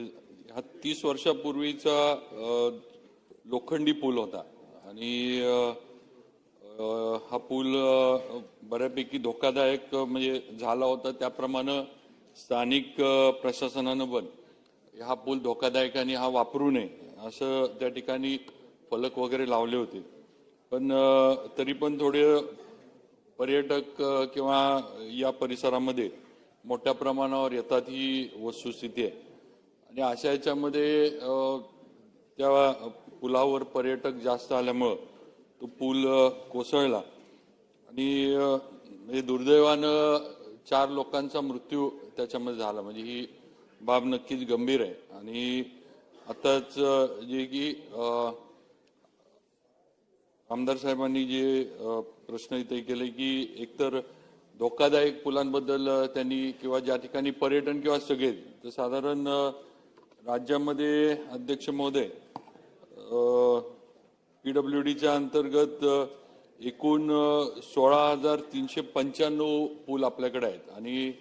हा 30 वर्षापूर्वीचा लोखंडी पूल होता आणि हा पूल बऱ्यापैकी धोकादायक म्हणजे झाला होता. त्याप्रमाणे स्थानिक प्रशासनानं पण हा पूल धोकादायक आणि हा वापरू नये असं त्या ठिकाणी फलक वगैरे लावले होते. पण तरी पण थोडे पर्यटक किंवा या परिसरामध्ये मोठ्या प्रमाणावर येतात ही वस्तुस्थिती आहे आणि अशा याच्यामध्ये त्या पुलावर पर्यटक जास्त आल्यामुळं तो पूल कोसळला आणि दुर्दैवानं 4 लोकांचा मृत्यू त्याच्यामध्ये झाला. म्हणजे ही बाब नक्कीच गंभीर आहे आणि आताच जे की आमदार साहेबांनी जे प्रश्न इथे केले की एकतर धोकादायक पुलांबद्दल त्यांनी किंवा ज्या ठिकाणी पर्यटन किंवा सगळे तर साधारण राज्यामध्ये अध्यक्ष महोदय पीडब्ल्यूडीच्या अंतर्गत एकूण 16,395 पूल आपल्याकडे आहेत आणि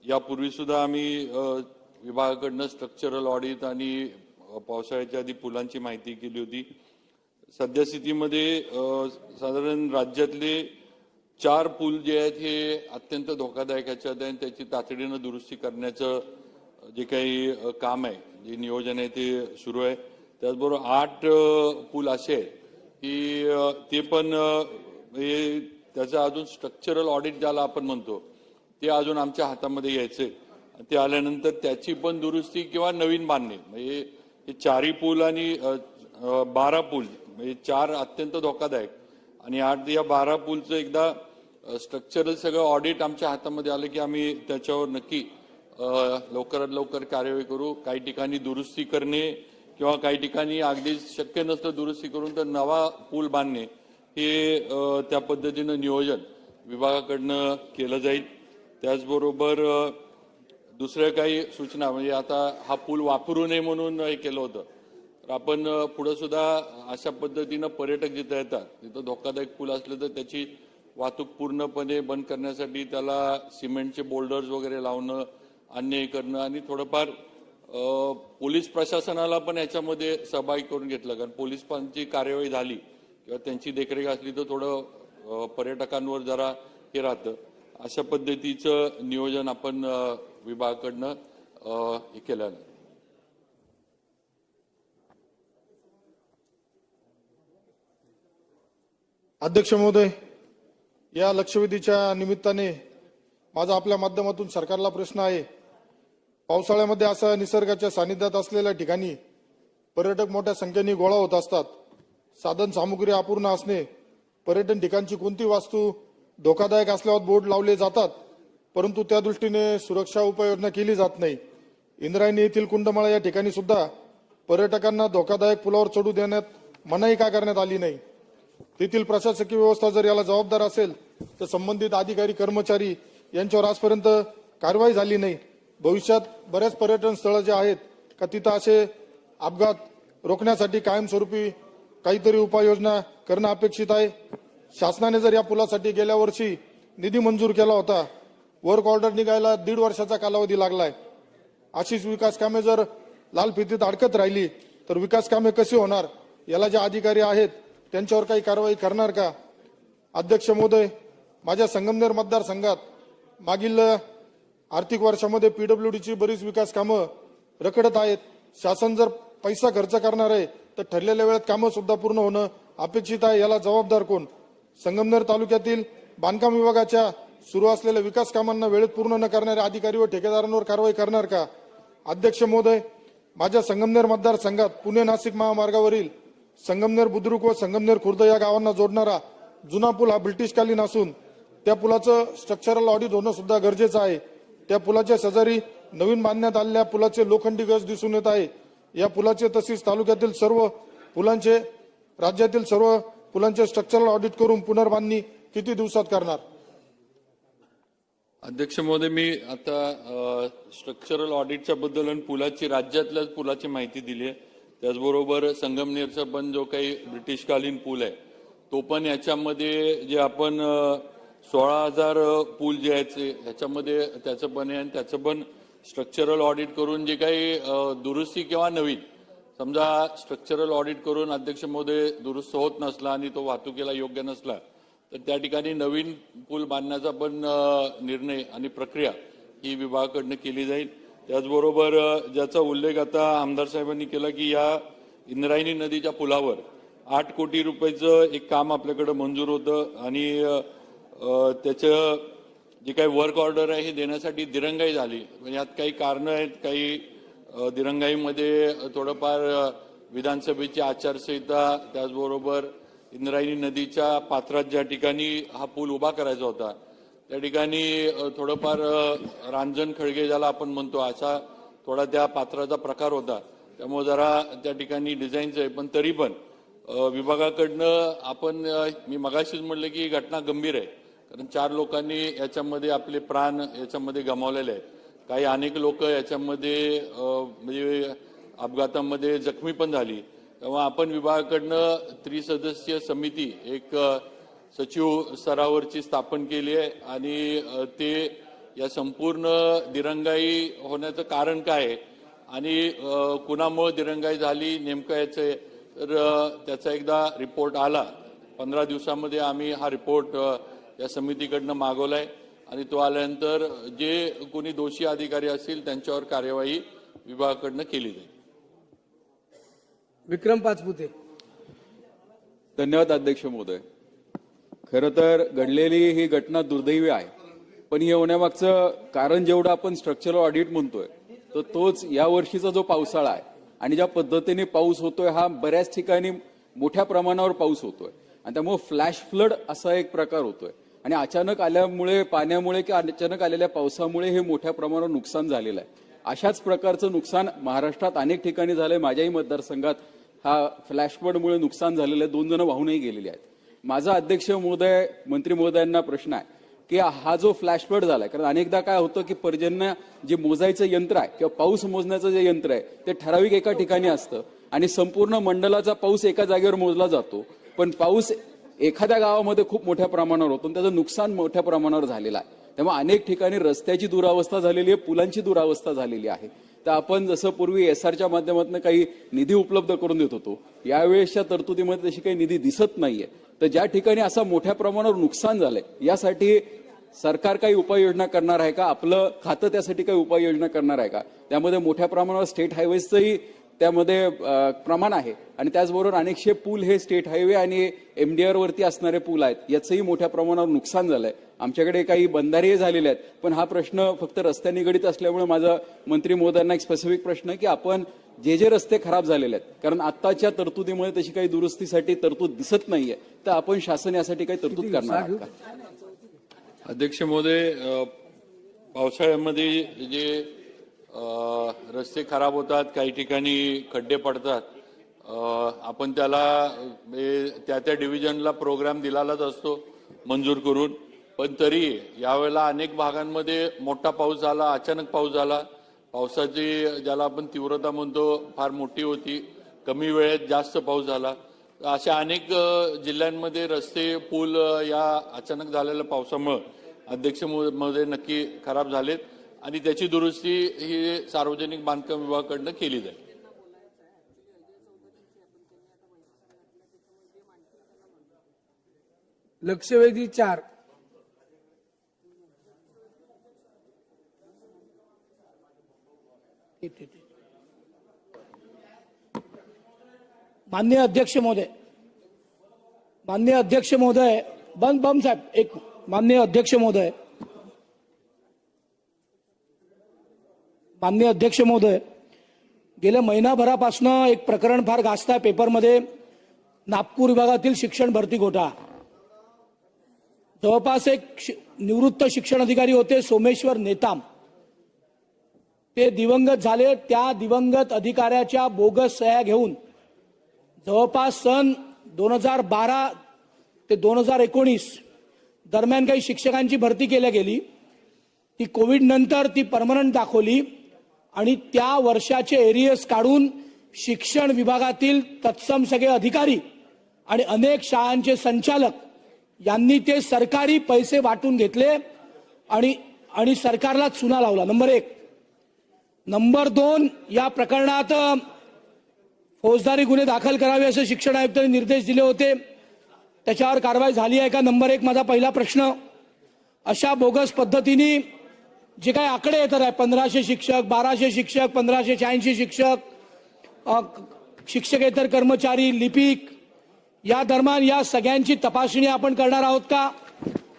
यापूर्वी सुद्धा आम्ही विभागाकडनं स्ट्रक्चरल ऑडिट आणि पावसाळ्याच्या आधी पुलांची माहिती केली होती. सद्यस्थितीमध्ये साधारण राज्यातले 4 पूल जे आहेत हे अत्यंत धोकादायक ह्याच्यात आहे. त्याची तातडीनं दुरुस्ती करण्याचं जे काही काम आहे, जे नियोजन आहे ते सुरू आहे. त्याचबरोबर 8 पूल असे आहेत की ते पण त्याचं अजून स्ट्रक्चरल ऑडिट ज्याला आपण म्हणतो ते अजून आमच्या हातामध्ये यायचंय. ते आल्यानंतर त्याची पण दुरुस्ती किंवा नवीन बांधणे म्हणजे हे 4 पूल आणि 12 पूल म्हणजे 4 अत्यंत धोकादायक आणि 8 या 12 पूलचं एकदा स्ट्रक्चरल सगळं ऑडिट आमच्या हातामध्ये आलं की आम्ही त्याच्यावर नक्की लवकरात लवकर कार्यवाही करू. काही ठिकाणी दुरुस्ती करणे किंवा काही ठिकाणी अगदी शक्य नसतं दुरुस्ती करून तर नवा पूल बांधणे हे त्या पद्धतीनं नियोजन विभागाकडनं केलं जाईल. त्याचबरोबर दुसऱ्या काही सूचना म्हणजे आता हा पूल वापरू नये म्हणून हे केलं होतं, तर आपण पुढे सुद्धा अशा पद्धतीनं पर्यटक जिथं येतात तिथं धोकादायक पूल असलं तर त्याची वाहतूक पूर्णपणे बंद करण्यासाठी त्याला सिमेंटचे बोल्डर्स वगैरे लावणं, अन्याय करणं आणि थोडंफार पोलीस प्रशासनाला पण याच्यामध्ये सहभागी करून घेतलं. कारण पोलिसांची कार्यवाही झाली किंवा त्यांची देखरेख असली तर थोडं पर्यटकांवर जरा हे राहतं. अशा पद्धतीचं नियोजन आपण विभागाकडनं हे केलं आहे. अध्यक्ष महोदय, या लक्षवेधीच्या निमित्ताने माझा आपल्या माध्यमातून सरकारला प्रश्न आहे. पावसाळ्यामध्ये असा निसर्गाच्या सानिध्यात असलेल्या ठिकाणी पर्यटक मोठ्या संख्येने गोळा होत असतात. साधन सामुग्री अपूर्ण असणे, पर्यटन ठिकाणची कोणती वास्तू धोकादायक असल्यावर बोर्ड लावले जातात, परंतु त्या दृष्टीने सुरक्षा उपाययोजना केली जात नाही. इंद्रायणी येथील कुंडमाळा या ठिकाणी सुद्धा पर्यटकांना धोकादायक पुलावर चढू देण्यात मनाई का करण्यात आली नाही? तेथील प्रशासकीय व्यवस्था जर याला जबाबदार असेल तर संबंधित अधिकारी कर्मचारी यांच्यावर आजपर्यंत कारवाई झाली नाही. भविष्यात बऱ्याच पर्यटन स्थळं जे आहेत का तिथं असे अपघात रोखण्यासाठी कायमस्वरूपी काहीतरी उपाययोजना करणं अपेक्षित आहे. शासनाने जर या पुलासाठी गेल्या वर्षी निधी मंजूर केला होता, वर्क ऑर्डर निघायला 1.5 वर्षाचा कालावधी लागलाय. अशीच विकास कामे जर लाल फितीत अडकत राहिली तर विकास कामे कशी होणार? याला जे अधिकारी आहेत त्यांच्यावर काही कारवाई करणार का? अध्यक्ष महोदय, माझ्या संगमनेर मतदारसंघात मागील आर्थिक वर्षामध्ये पीडब्ल्यूडीची बरीच विकास कामं रखडत आहेत. शासन जर पैसा खर्च करणार आहे तर ठरलेल्या वेळेत कामं सुद्धा पूर्ण होणं अपेक्षित आहे. याला जबाबदार कोण? संगमनेर तालुक्यातील बांधकाम विभागाच्या सुरू असलेल्या विकास कामांना वेळेत पूर्ण न करणाऱ्या अधिकारी व ठेकेदारांवर कारवाई करणार का? अध्यक्ष महोदय, माझ्या संगमनेर मतदारसंघात पुणे नाशिक महामार्गावरील संगमनेर बुद्रुक व संगमनेर खुर्द या गावांना जोडणारा जुना पूल हा ब्रिटिशकालीन असून त्या पुलाचं स्ट्रक्चरल ऑडिट होणं सुद्धा गरजेचं आहे. त्या पुलाच्या शेजारी नवीन बांधण्यात आलेल्या पुलाचे लोखंडी गज दिसून येत आहे. या पुलाचे तसेच तालुक्यातील सर्व पुलांचे, राज्यातील सर्व पुलांचे स्ट्रक्चरल ऑडिट करून पुनर्बांधणी किती दिवसात करणार? अध्यक्ष महोदय, मी आता स्ट्रक्चरल ऑडिटच्या बद्दल आणि पुलाची राज्यातल्याच पुलाची माहिती दिली आहे. त्याचबरोबर संगमनेरचा पण जो काही ब्रिटिशकालीन पूल आहे तो पण याच्यामध्ये जे आपण 16,000 पूल जे आहेत ह्याच्यामध्ये त्याचं पण आहे आणि त्याचं पण स्ट्रक्चरल ऑडिट करून जे काही दुरुस्ती किंवा नवीन समजा स्ट्रक्चरल ऑडिट करून अध्यक्ष महोदय दुरुस्त होत नसला आणि तो वाहतुकीला योग्य नसला तर त्या ठिकाणी नवीन पूल बांधण्याचा पण निर्णय आणि प्रक्रिया ही विभागाकडनं केली जाईल. त्याचबरोबर ज्याचा उल्लेख आता आमदार साहेबांनी केला की या इंद्रायणी नदीच्या पुलावर 8 कोटी रुपयाचं एक काम आपल्याकडे मंजूर होतं आणि त्याचं जे काही वर्क ऑर्डर आहे हे देण्यासाठी दिरंगाई झाली. यात काही कारणं आहेत, काही दिरंगाईमध्ये थोडंफार विधानसभेची आचारसंहिता, त्याचबरोबर इंद्रायणी नदीच्या पात्रात ज्या ठिकाणी हा पूल उभा करायचा होता त्या ठिकाणी थोडंफार रांजण खळगे ज्याला आपण म्हणतो असा थोडा त्या पात्राचा प्रकार होता. त्यामुळे जरा त्या ठिकाणी डिझाईनचं आहे, पण तरी पण विभागाकडनं आपण मी मगाशीच म्हटलं की ही घटना गंभीर आहे. कारण 4 लोकांनी याच्यामध्ये आपले प्राण याच्यामध्ये गमावलेले आहेत. काही अनेक लोक याच्यामध्ये म्हणजे अपघातामध्ये जखमी पण झाली. तेव्हा आपण विभागाकडनं त्रिसदस्यीय समिती एक सचिव स्तरावरची स्थापन केली आहे आणि ते या संपूर्ण दिरंगाई होण्याचं कारण काय आहे आणि कुणामुळे दिरंगाई झाली नेमकं याचं तर त्याचा एकदा रिपोर्ट आला. 15 दिवसामध्ये आम्ही हा रिपोर्ट या समितीकडनं मागवलाय आणि तो आल्यानंतर जे कोणी दोषी अधिकारी असतील त्यांच्यावर कार्यवाही विभागाकडनं केली जाईल. विक्रम पाचपुते. धन्यवाद अध्यक्ष महोदय. खरं तर घडलेली ही घटना दुर्दैवी आहे, पण हे होण्यामागचं कारण जेवढं आपण स्ट्रक्चरल ऑडिट म्हणतोय तर तोच या वर्षीचा जो पावसाळा आहे आणि ज्या पद्धतीने पाऊस होतोय हा बऱ्याच ठिकाणी मोठ्या प्रमाणावर पाऊस होतोय आणि त्यामुळे फ्लॅश फ्लड असा एक प्रकार होतोय. आणि अचानक आल्यामुळे पाण्यामुळे किंवा अचानक आलेल्या पावसामुळे हे मोठ्या प्रमाणावर नुकसान झालेलं आहे. अशाच प्रकारचं नुकसान महाराष्ट्रात अनेक ठिकाणी झालंय. माझ्याही मतदारसंघात हा फ्लॅशफ्लडमुळे नुकसान झालेलं आहे. 2 जण वाहूनही गेलेली आहेत. माझा अध्यक्ष महोदय, मंत्री महोदयांना प्रश्न आहे की हा जो फ्लॅशफ्लड झालाय, कारण अनेकदा काय होतं की पर्जन्य जे मोजायचं यंत्र आहे किंवा पाऊस मोजण्याचं जे यंत्र आहे ते ठराविक एका ठिकाणी असतं आणि संपूर्ण मंडलाचा पाऊस एका जागेवर मोजला जातो, पण पाऊस एखाद्या गावामध्ये खूप मोठ्या प्रमाणावर होतो आणि त्याचं नुकसान मोठ्या प्रमाणावर झालेलं आहे. तेव्हा अनेक ठिकाणी रस्त्याची दुरावस्था झालेली आहे, पुलांची दुरावस्था झालेली आहे. तर आपण जसं पूर्वी एसआरच्या माध्यमातून काही निधी उपलब्ध करून देत होतो, यावेळेसच्या तरतुदीमध्ये तशी काही निधी दिसत नाहीये. तर ज्या ठिकाणी असं मोठ्या प्रमाणावर नुकसान झालंय यासाठी सरकार काही उपाययोजना करणार आहे का? आपलं खातं त्यासाठी काही उपाययोजना करणार आहे का? त्यामध्ये मोठ्या प्रमाणावर स्टेट हायवेजचंही त्यामध्ये प्रमाण आहे आणि त्याचबरोबर अनेकशे पूल हे स्टेट हायवे आणि MDR वरती असणारे पूल आहेत, याचंही मोठ्या प्रमाणावर नुकसान झालंय. आमच्याकडे काही बंधारेही झालेले आहेत, पण हा प्रश्न फक्त रस्त्या निगडीत असल्यामुळे माझा मंत्री महोदयांना एक स्पेसिफिक प्रश्न आहे की आपण जे रस्ते खराब झालेले आहेत, कारण आताच्या तरतुदीमुळे तशी काही दुरुस्तीसाठी तरतूद दिसत नाहीये, तर आपण शासन यासाठी काही तरतूद करणार आहात का? अध्यक्ष महोदय, पावसाळ्यामध्ये जे रस्ते खराब होतात, काही ठिकाणी खड्डे पडतात, आपण त्याला त्या डिव्हिजनला प्रोग्राम दिलाच असतो मंजूर करून, पण तरी यावेळेला अनेक भागांमध्ये मोठा पाऊस झाला, अचानक पाऊस झाला, पावसाची ज्याला आपण तीव्रता म्हणतो फार मोठी होती, कमी वेळेत जास्त पाऊस झाला. अशा अनेक जिल्ह्यांमध्ये रस्ते पूल या अचानक झालेल्या पावसामुळे अध्यक्ष महोदय नक्की खराब झालेत आणि त्याची दुरुस्ती ही सार्वजनिक बांधकाम विभागाकडून केली जाईल. लक्षवेधी 4. माननीय अध्यक्ष महोदय, बम साहेब, एक माननीय अध्यक्ष महोदय, गेल्या महिनाभरापासून एक प्रकरण फार गाजत आहे पेपरमध्ये, नागपूर विभागातील शिक्षण भरती घोटाळा. जवळपास एक निवृत्त शिक्षण अधिकारी होते सोमेश्वर नेताम, ते दिवंगत झाले. त्या दिवंगत अधिकाऱ्याच्या बोगस सह्या घेऊन जवळपास सन 2012 ते 2019 दरम्यान काही शिक्षकांची भरती केल्या गेली. ती कोविड नंतर ती परमनंट दाखवली आणि त्या वर्षाचे एरियर्स काढून शिक्षण विभागातील तत्सम सगळे अधिकारी आणि अनेक शाळांचे संचालक यांनी ते सरकारी पैसे वाटून घेतले आणि सरकारला चुना लावला. नंबर 1. नंबर 2, या प्रकरणात फौजदारी गुन्हे दाखल करावे असे शिक्षण आयुक्तांनी निर्देश दिले होते. त्याच्यावर कारवाई झाली आहे का? नंबर 1 माझा पहिला प्रश्न. अशा बोगस पद्धतीने जे काही आकडे येतात आहे, 1500 शिक्षक, 1200 शिक्षक, 1586 शिक्षक, शिक्षकेतर कर्मचारी, लिपिक, या दरम्यान या सगळ्यांची तपासणी आपण करणार आहोत का?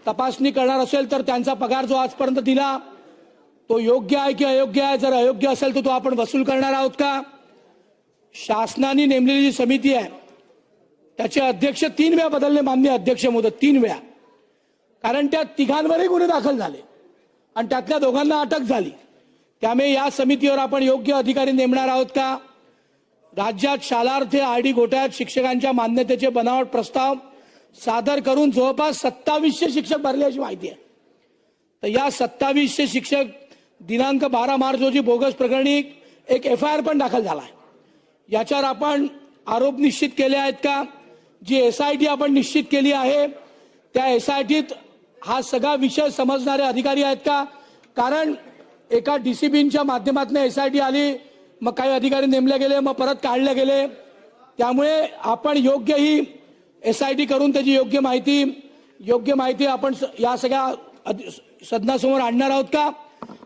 तपासणी करणार असेल तर त्यांचा पगार जो आजपर्यंत दिला तो योग्य आहे की अयोग्य आहे? जर अयोग्य असेल तर तो आपण वसूल करणार आहोत का? शासनाने नेमलेली जी समिती आहे त्याचे अध्यक्ष 3 वेळा बदलले माननीय अध्यक्ष महोदय, 3 वेळा, कारण त्या तिघांवरही गुन्हे दाखल झाले आणि त्यातल्या दोघांना अटक झाली. त्यामुळे या समितीवर आपण योग्य अधिकारी नेमणार आहोत का? राज्यात शालार्थ आयडी घोटाळ्यात शिक्षकांच्या मान्यतेचे बनावट प्रस्ताव सादर करून जवळपास 2700 शिक्षक भरले अशी माहिती आहे. तर या 2700 शिक्षक दिनांक 12 मार्च रोजी बोगस प्रकरणी एक FIR पण दाखल झाला आहे. याच्यावर आपण आरोप निश्चित केले आहेत का? जी SIT आपण निश्चित केली आहे त्या SITत हा सगळा विषय समजणारे अधिकारी आहेत का? कारण एका DCBच्या माध्यमातून SIT आली, मग काही अधिकारी नेमले गेले, मग परत काढले गेले. त्यामुळे आपण योग्य ही SIT करून त्याची योग्य माहिती आपण या सगळ्या सदनासमोर आणणार आहोत का?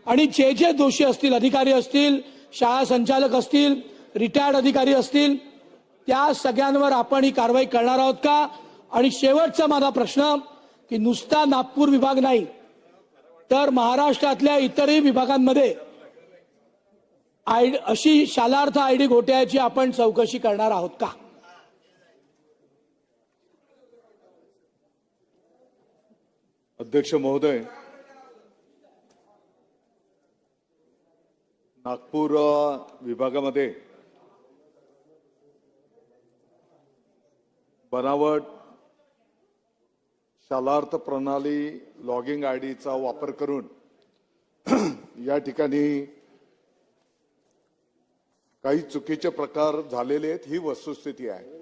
आणि जे दोषी असतील, अधिकारी असतील, शाळा संचालक असतील, रिटायर्ड अधिकारी असतील, त्या सगळ्यांवर आपण ही कारवाई करणार आहोत का? आणि शेवटचा माझा प्रश्न की नुसता नागपूर विभाग नाही तर महाराष्ट्रातल्या इतरही विभागांमध्ये अशी शालार्थ आयडी घोटाळ्याची आपण चौकशी करणार आहोत का? अध्यक्ष महोदय, नागपूर विभागामध्ये बनावट शालार्थ प्रणाली लॉगिंग आयडीचा वापर करून या ठिकाणी काही चुकीचे प्रकार झालेले आहेत, ही वस्तुस्थिती आहे.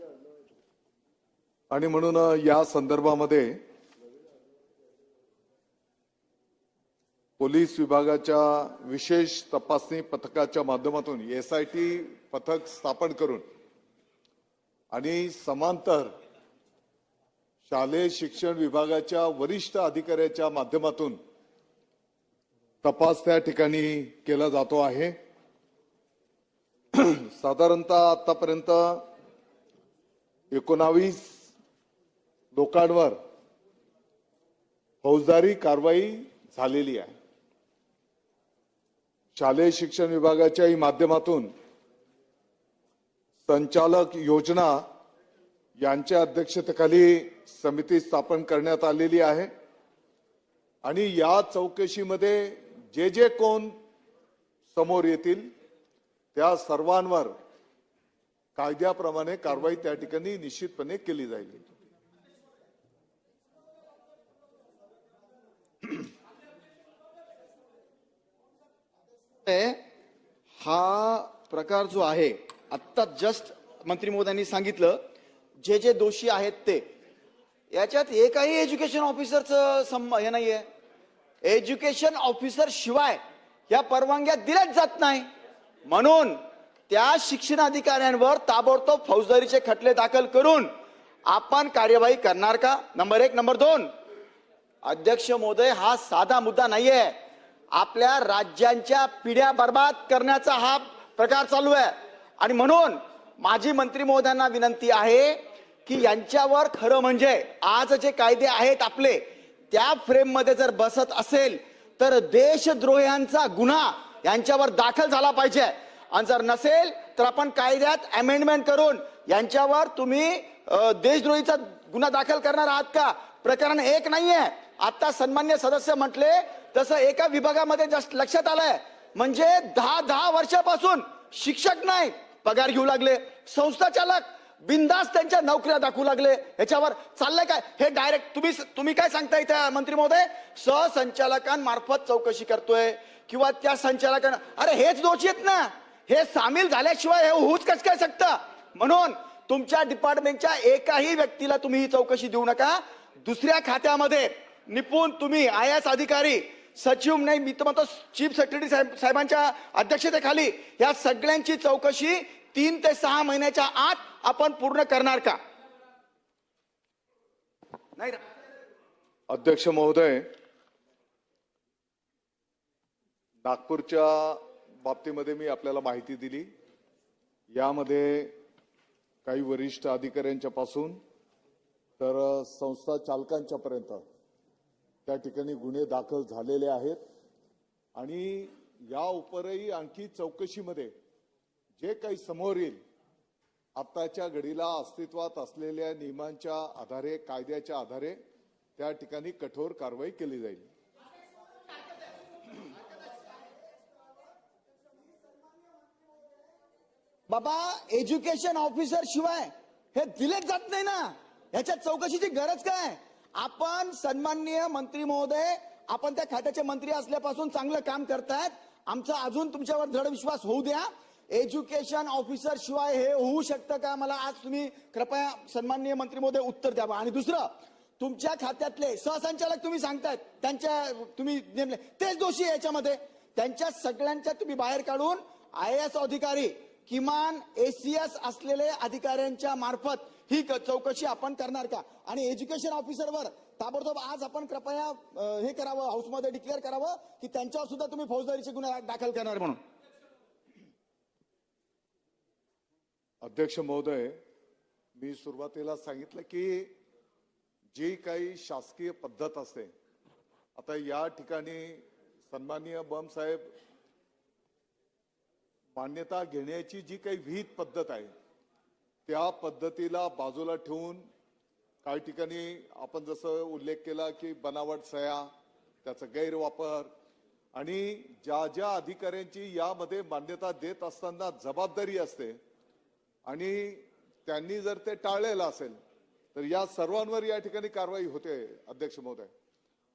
आणि म्हणून या संदर्भामध्ये पोलीस विभागाच्या विशेष तपासणी पथकाच्या माध्यमातून SIT पथक स्थापन करून आणि समांतर शालेय शिक्षण विभागाच्या वरिष्ठ अधिकाऱ्याच्या माध्यमातून तपास त्या ठिकाणी केला जातो आहे. साधारणतः आतापर्यंत 19 लोकांवर फौजदारी कारवाई झालेली आहे. शालेय शिक्षण विभागाच्याही माध्यमातून संचालक योजना यांच्या अध्यक्षतेखाली समिती स्थापन करण्यात आलेली आहे आणि या चौकशीमध्ये जे कोण समोर येतील त्या सर्वांवर कायद्याप्रमाणे कारवाई त्या ठिकाणी निश्चितपणे केली जाईल. हा प्रकार जो आहे आत्ता जस्ट मंत्री महोदयांनी सांगितलं, जे दोषी आहेत ते, याच्यात एकही एज्युकेशन ऑफिसरचं हे नाहीये. एज्युकेशन ऑफिसर शिवाय या परवानग्या दिल्याच जात नाही. म्हणून त्या शिक्षणाधिकाऱ्यांवर ताबडतोब फौजदारीचे खटले दाखल करून आपण कार्यवाही करणार का? नंबर 1. नंबर 2, अध्यक्ष महोदय, हा साधा मुद्दा नाहीये. आपल्या राज्यांच्या पिढ्या बर्बाद करण्याचा हा प्रकार चालू आहे आणि म्हणून माझी मंत्री महोदयांना विनंती आहे की यांच्यावर खरं म्हणजे आज जे कायदे आहेत आपले त्या फ्रेम मध्ये जर बसत असेल तर देशद्रोह्यांचा गुन्हा यांच्यावर दाखल झाला पाहिजे आणि जर नसेल तर आपण कायद्यात अमेंडमेंट करून यांच्यावर तुम्ही देशद्रोहीचा गुन्हा दाखल करणार आहात का? प्रकरण एक नाहीये. आता सन्मान्य सदस्य म्हटले तसं एका विभागामध्ये जस्ट लक्षात आलंय, म्हणजे 10 वर्षापासून शिक्षक नाही पगार घेऊ लागले, संस्था चालक बिंदास त्यांच्या नोकऱ्या दाखवू लागले. ह्याच्यावर चाललंय काय? हे डायरेक्ट तुम्ही काय सांगता इथे मंत्री महोदय? सहसंचालकांमार्फत चौकशी करतोय किंवा त्या संचालकांना, अरे हेच दोषी आहेत ना, हे सामील झाल्याशिवाय हे होऊच कसं काय शकतं? म्हणून तुमच्या डिपार्टमेंटच्या एकाही व्यक्तीला तुम्ही ही चौकशी देऊ नका. दुसऱ्या खात्यामध्ये निपुण तुम्ही IAS अधिकारी, सचिव नाही, मी तर म्हणतो चीफ सेक्रेटरी साहेबांच्या अध्यक्षतेखाली या सगळ्यांची चौकशी 3 ते 6 महिन्याच्या आत आपण पूर्ण करणार का? नाही. अध्यक्ष महोदय, नागपूरच्या बाबतीमध्ये मी आपल्याला माहिती दिली. यामध्ये काही वरिष्ठ अधिकाऱ्यांच्या पासून तर संस्था चालकांच्या पर्यंत त्या ठिकाणी गुन्हे दाखल झालेले आहेत आणि या उपरही आणखी चौकशीमध्ये जे काही समोर येईल, आताच्या घडीला अस्तित्वात असलेल्या नियमांच्या आधारे, कायद्याच्या आधारे त्या ठिकाणी कठोर कारवाई केली जाईल. बाबा, एज्युकेशन ऑफिसर शिवाय हे दिलेच जात नाही ना, ह्याच्यात चौकशीची गरज काय? आपण सन्माननीय मंत्री महोदय, आपण त्या खात्याचे मंत्री असल्यापासून चांगलं काम करतायत. आमचा अजून तुमच्यावर दृढ विश्वास होऊ द्या. एज्युकेशन ऑफिसर शिवाय हे होऊ शकतं का? मला आज तुम्ही कृपया सन्माननीय मंत्री महोदय उत्तर द्यावा. आणि दुसरं, तुमच्या खात्यातले सहसंचालक तुम्ही सांगतायत त्यांच्या तुम्ही नेमले तेच दोषी याच्यामध्ये, त्यांच्या सगळ्यांच्या तुम्ही बाहेर काढून IAS अधिकारी, किमान ACS असलेले अधिकाऱ्यांच्या मार्फत ही चौकशी आपण करणार का? आणि एज्युकेशन ऑफिसरवर ताबडतोब आज आपण कृपया हे करावं, हाऊसमध्ये डिक्लेअर करावं की त्यांच्यावर सुद्धा तुम्ही फौजदारीचे गुन्हे दाखल करणार म्हणून. अध्यक्ष महोदय, मी सुरुवातीला सांगितलं की जी काही शासकीय पद्धत असते, आता या ठिकाणी सन्माननीय बम साहेब मान्यता घेण्याची जी काही विहित पद्धत आहे त्या पद्धतीला बाजूला ठेवून काही ठिकाणी आपण जसं उल्लेख केला की बनावट सह्या, त्याचा गैरवापर आणि ज्या ज्या अधिकाऱ्यांची यामध्ये मान्यता देत असताना जबाबदारी असते आणि त्यांनी जर ते टाळलेलं असेल तर या सर्वांवर या ठिकाणी कारवाई होते अध्यक्ष महोदय.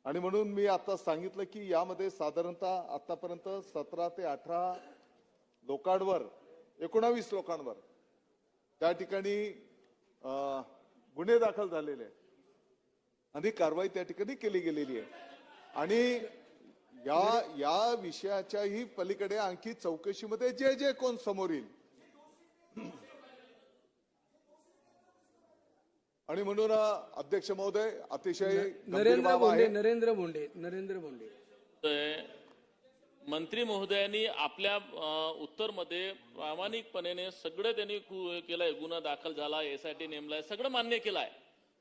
आणि म्हणून मी आता सांगितलं की यामध्ये साधारणतः आतापर्यंत 17 ते 18 लोकांवर 19 लोकांवर त्या ठिकाणी गुन्हे दाखल झालेले आहेत आणि कारवाई त्या ठिकाणी केली गेलेली आहे. आणि या विषयाच्याही पलीकडे आणखी चौकशीमध्ये जे जे कोण समोर येईल आणि म्हणून अध्यक्ष महोदय अतिशय गंभीर बाब आहे. नरेंद्र बोंडे मंत्री महोदयांनी आपल्या उत्तरमध्ये प्रामाणिकपणे सगळं त्यांनी केलंय, गुन्हा दाखल झाला, SIT नेमलाय, सगळं मान्य केलंय.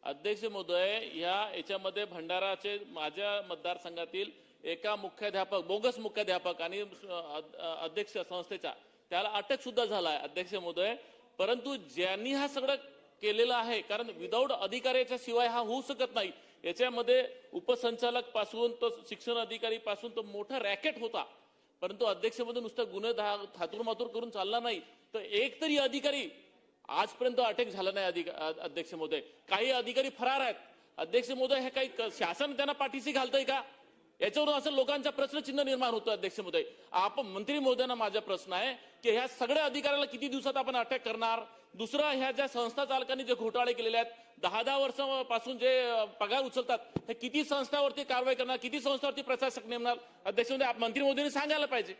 अध्यक्ष महोदय, याच्यामध्ये भंडाराचे माझ्या मतदारसंघातील एका मुख्याध्यापक, बोगस मुख्याध्यापक आणि अध्यक्ष संस्थेचा, त्याला अटक सुद्धा झालाय अध्यक्ष महोदय. परंतु ज्यांनी हा सगळं केलेलं आहे, कारण विदाऊट अधिकाऱ्याच्या शिवाय हा होऊ शकत नाही. याच्यामध्ये उपसंचालक पासून तो शिक्षण अधिकारी पासून तो मोठा रॅकेट होता. परंतु अध्यक्ष महोदय नुसतं गुन्हे थातूरमातूर करून चालला नाही, तर एक तरी अधिकारी आजपर्यंत अटक झाला नाही. अध्यक्ष महोदय, काही अधिकारी फरार आहेत. अध्यक्ष महोदय, हे काही शासन त्यांना पाठीशी घालतंय का? याच्यावरून असं लोकांचा प्रश्नचिन्ह निर्माण होतो. अध्यक्ष महोदय, आपण मंत्री महोदयांना माझा प्रश्न आहे की ह्या सगळ्या अधिकाऱ्याला किती दिवसात आपण अटक करणार? दुसरा, ह्या ज्या संस्था चालकांनी जे घोटाळे केलेले आहेत, 10-10 वर्षापासून जे पगार उचलतात, हे किती संस्थावरती कारवाई करणार, किती संस्थावरती प्रशासक नेमणार? अध्यक्ष महोदय, मंत्री महोदयांनी सांगायला पाहिजे.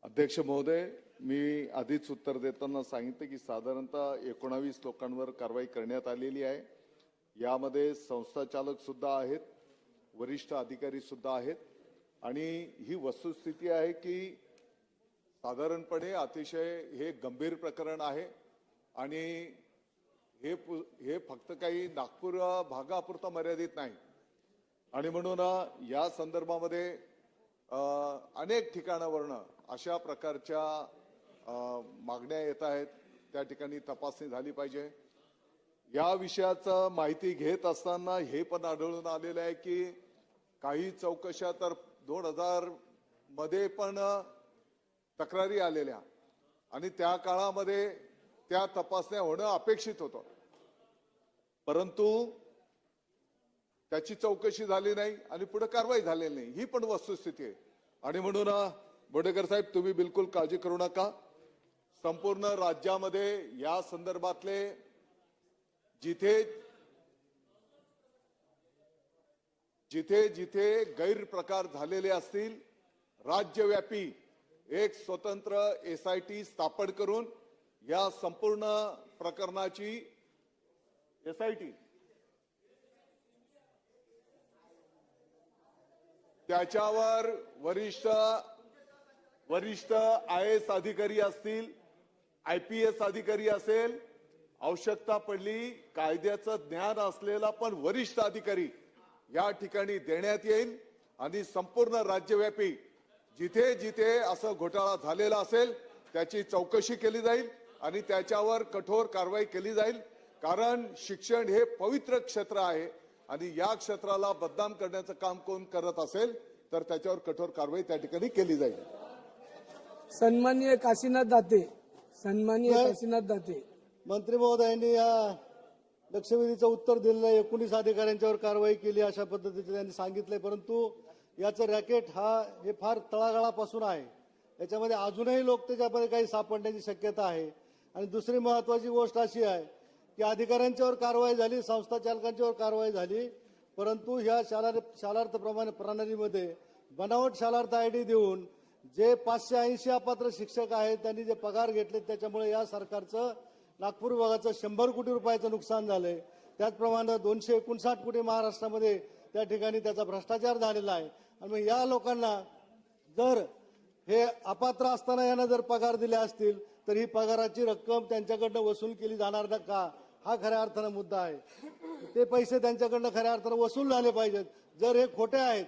अध्यक्ष महोदय, मी आधीच उत्तर देताना सांगितलं की साधारणतः 19 लोकांवर कारवाई करण्यात आलेली आहे. यामध्ये संस्थाचालक सुद्धा आहेत, वरिष्ठ अधिकारी सुद्धा आहेत. आणि ही वस्तुस्थिती आहे की साधारणपणे अतिशय हे गंभीर प्रकरण आहे आणि हे फक्त काही नागपूर भागापुरता मर्यादित नाही. आणि म्हणून या संदर्भामध्ये अनेक ठिकाणावरनं अशा प्रकारच्या मागण्या येत आहेत. त्या ठिकाणी तपासणी झाली पाहिजे. या विषयाचा माहिती घेत असताना हे पण आढळून आलेलं आहे की काही चौकशा तर 2000 मध्ये पण तक्रारी आलेल्या आणि त्या काळामध्ये त्या तपासण्या होणं अपेक्षित होतं, परंतु त्याची चौकशी झाली नाही आणि पुढे कारवाई झालेली नाही. ही पण वस्तुस्थिती आहे. आणि म्हणून बोडेकर साहेब, तुम्ही बिलकुल काळजी करू नका. संपूर्ण राज्यामध्ये या संदर्भातले जिथे जिथे गैरप्रकार झालेले असतील, राज्यव्यापी एक स्वतंत्र SIT स्थापन करून या संपूर्ण प्रकरणाची SIT त्याच्यावर वरिष्ठ IAS अधिकारी असतील, IPS अधिकारी असेल, आवश्यकता पडली कायद्याचं ज्ञान असलेला पण वरिष्ठ अधिकारी या ठिकाणी देण्यात येईल आणि संपूर्ण राज्यव्यापी जिथे जिथे असं घोटाळा झालेला असेल त्याची चौकशी केली जाईल आणि त्याच्यावर कठोर कारवाई केली जाईल. कारण शिक्षण हे पवित्र क्षेत्र आहे आणि या क्षेत्राला बदनाम करण्याचं काम कोण करत असेल तर त्याच्यावर कठोर कारवाई त्या ठिकाणी केली जाईल. सन्माननीय काशीनाथ दाते. मंत्री महोदयांनी या लक्षवेधीचं उत्तर दिलेलं आहे. 19 अधिकाऱ्यांच्यावर कारवाई केली अशा पद्धतीने त्यांनी सांगितलंय. परंतु याचं रॅकेट हे फार तळागाळापासून आहे. याच्यामध्ये अजूनही लोक त्याच्यामध्ये काही सापडण्याची शक्यता आहे. आणि दुसरी महत्वाची गोष्ट अशी आहे की अधिकाऱ्यांच्यावर कारवाई झाली, संस्था चालकांच्यावर कारवाई झाली, परंतु ह्या शालार्थ प्रणालीमध्ये बनावट शालार्थ ID देऊन जे 580 अपात्र शिक्षक आहेत त्यांनी जे पगार घेतले, त्याच्यामुळे या सरकारचं नागपूर विभागाचं 100 कोटी रुपयाचं नुकसान झालंय. त्याचप्रमाणे 259 कोटी महाराष्ट्रामध्ये त्या ठिकाणी त्याचा भ्रष्टाचार झालेला आहे. आणि मग या लोकांना जर हे अपात्र असताना यांना जर पगार दिले असतील तर ही पगाराची रक्कम त्यांच्याकडनं वसूल केली जाणार ना का, हा खऱ्या अर्थानं मुद्दा आहे. ते पैसे त्यांच्याकडनं खऱ्या अर्थानं वसूल झाले पाहिजेत. जर हे खोटे आहेत,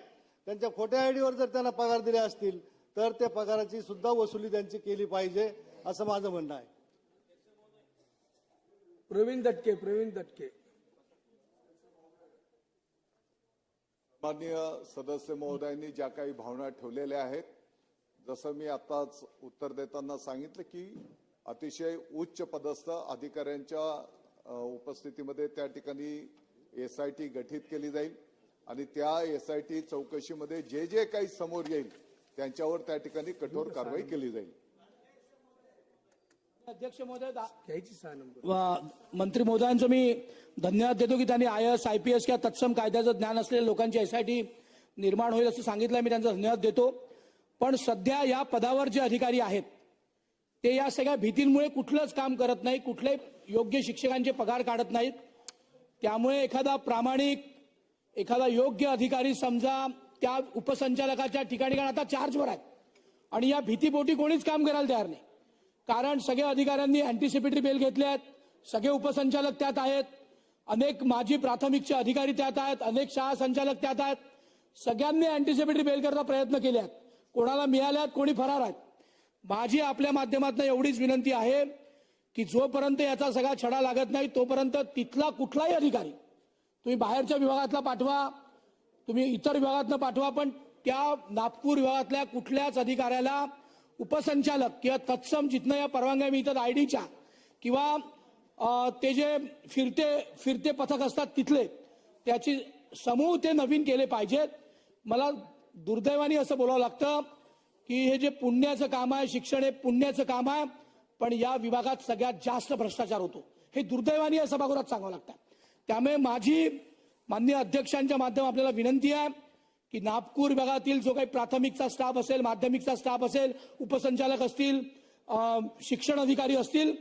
त्यांच्या खोट्या आयडीवर जर त्यांना पगार दिले असतील तर त्या पगाराची सुद्धा वसुली त्यांची केली पाहिजे, असं माझं म्हणणं आहे. प्रवीण दटके. माननीय सदस्य महोदयांनी ज्या काही भावना ठेवलेल्या आहेत, जसं मी आताच उत्तर देताना सांगितलं की अतिशय उच्च पदस्थ अधिकाऱ्यांच्या उपस्थितीमध्ये त्या ठिकाणी SIT गठीत केली जाईल आणि त्या SIT चौकशीमध्ये जे जे काही समोर येईल त्यांच्यावर त्या ठिकाणी कठोर कारवाई केली जाईल. अध्यक्ष महोदय, घ्यायची 6 नंबर. मंत्री महोदयांचं मी धन्यवाद देतो की त्यांनी IAS IPS किंवा तत्सम कायद्याचं ज्ञान असलेल्या लोकांची SIT निर्माण होईल असं सांगितलं. मी त्यांचा धन्यवाद देतो. पण सध्या या पदावर जे अधिकारी आहेत ते या सगळ्या भीतींमुळे कुठलंच काम करत नाही, कुठले योग्य शिक्षकांचे पगार काढत नाहीत. त्यामुळे एखादा प्रामाणिक, एखादा योग्य अधिकारी समजा त्या उपसंचालकाच्या ठिकाणी आता चार्जवर आहेत आणि या भीतीपोटी कोणीच काम करायला तयार नाही. कारण सगळ्या अधिकाऱ्यांनी अँटिसिपेटरी बेल घेतले आहेत, सगळे उपसंचालक त्यात आहेत, अनेक माजी प्राथमिकचे अधिकारी त्यात आहेत, अनेक शाळा संचालक त्यात आहेत. सगळ्यांनी अँटिसिपेटरी बेल करता प्रयत्न केले आहेत. कोणाला मिळाल्यात, कोणी फरार आहेत. माझी आपल्या माध्यमातून एवढीच विनंती आहे की जोपर्यंत याचा सगळा छडा लागत नाही तोपर्यंत तिथला कुठलाही अधिकारी तुम्ही बाहेरच्या विभागातला पाठवा, तुम्ही इतर विभागातनं पाठवा, पण त्या नागपूर विभागातल्या कुठल्याच अधिकाऱ्याला उपसंचालक किंवा तत्सम जिथनं या परवानग्या मिळतात IDच्या किंवा ते जे फिरते पथक असतात तिथले त्याची समूह ते नवीन केले पाहिजेत. मला दुर्दैवाने असं बोलावं लागतं की हे जे पुण्याचं काम आहे, शिक्षण हे पुण्याचं काम आहे, पण या विभागात सगळ्यात जास्त भ्रष्टाचार होतो. हे दुर्दैवाने या सभागृहात सांगावं लागतं. त्यामुळे माझी माननीय अध्यक्षांच्या माध्यमातून आपल्याला विनंती आहे की नागपूर विभागातील जो काही प्राथमिकचा स्टाफ असेल, माध्यमिकचा स्टाफ असेल, उपसंचालक असतील, शिक्षण अधिकारी असतील,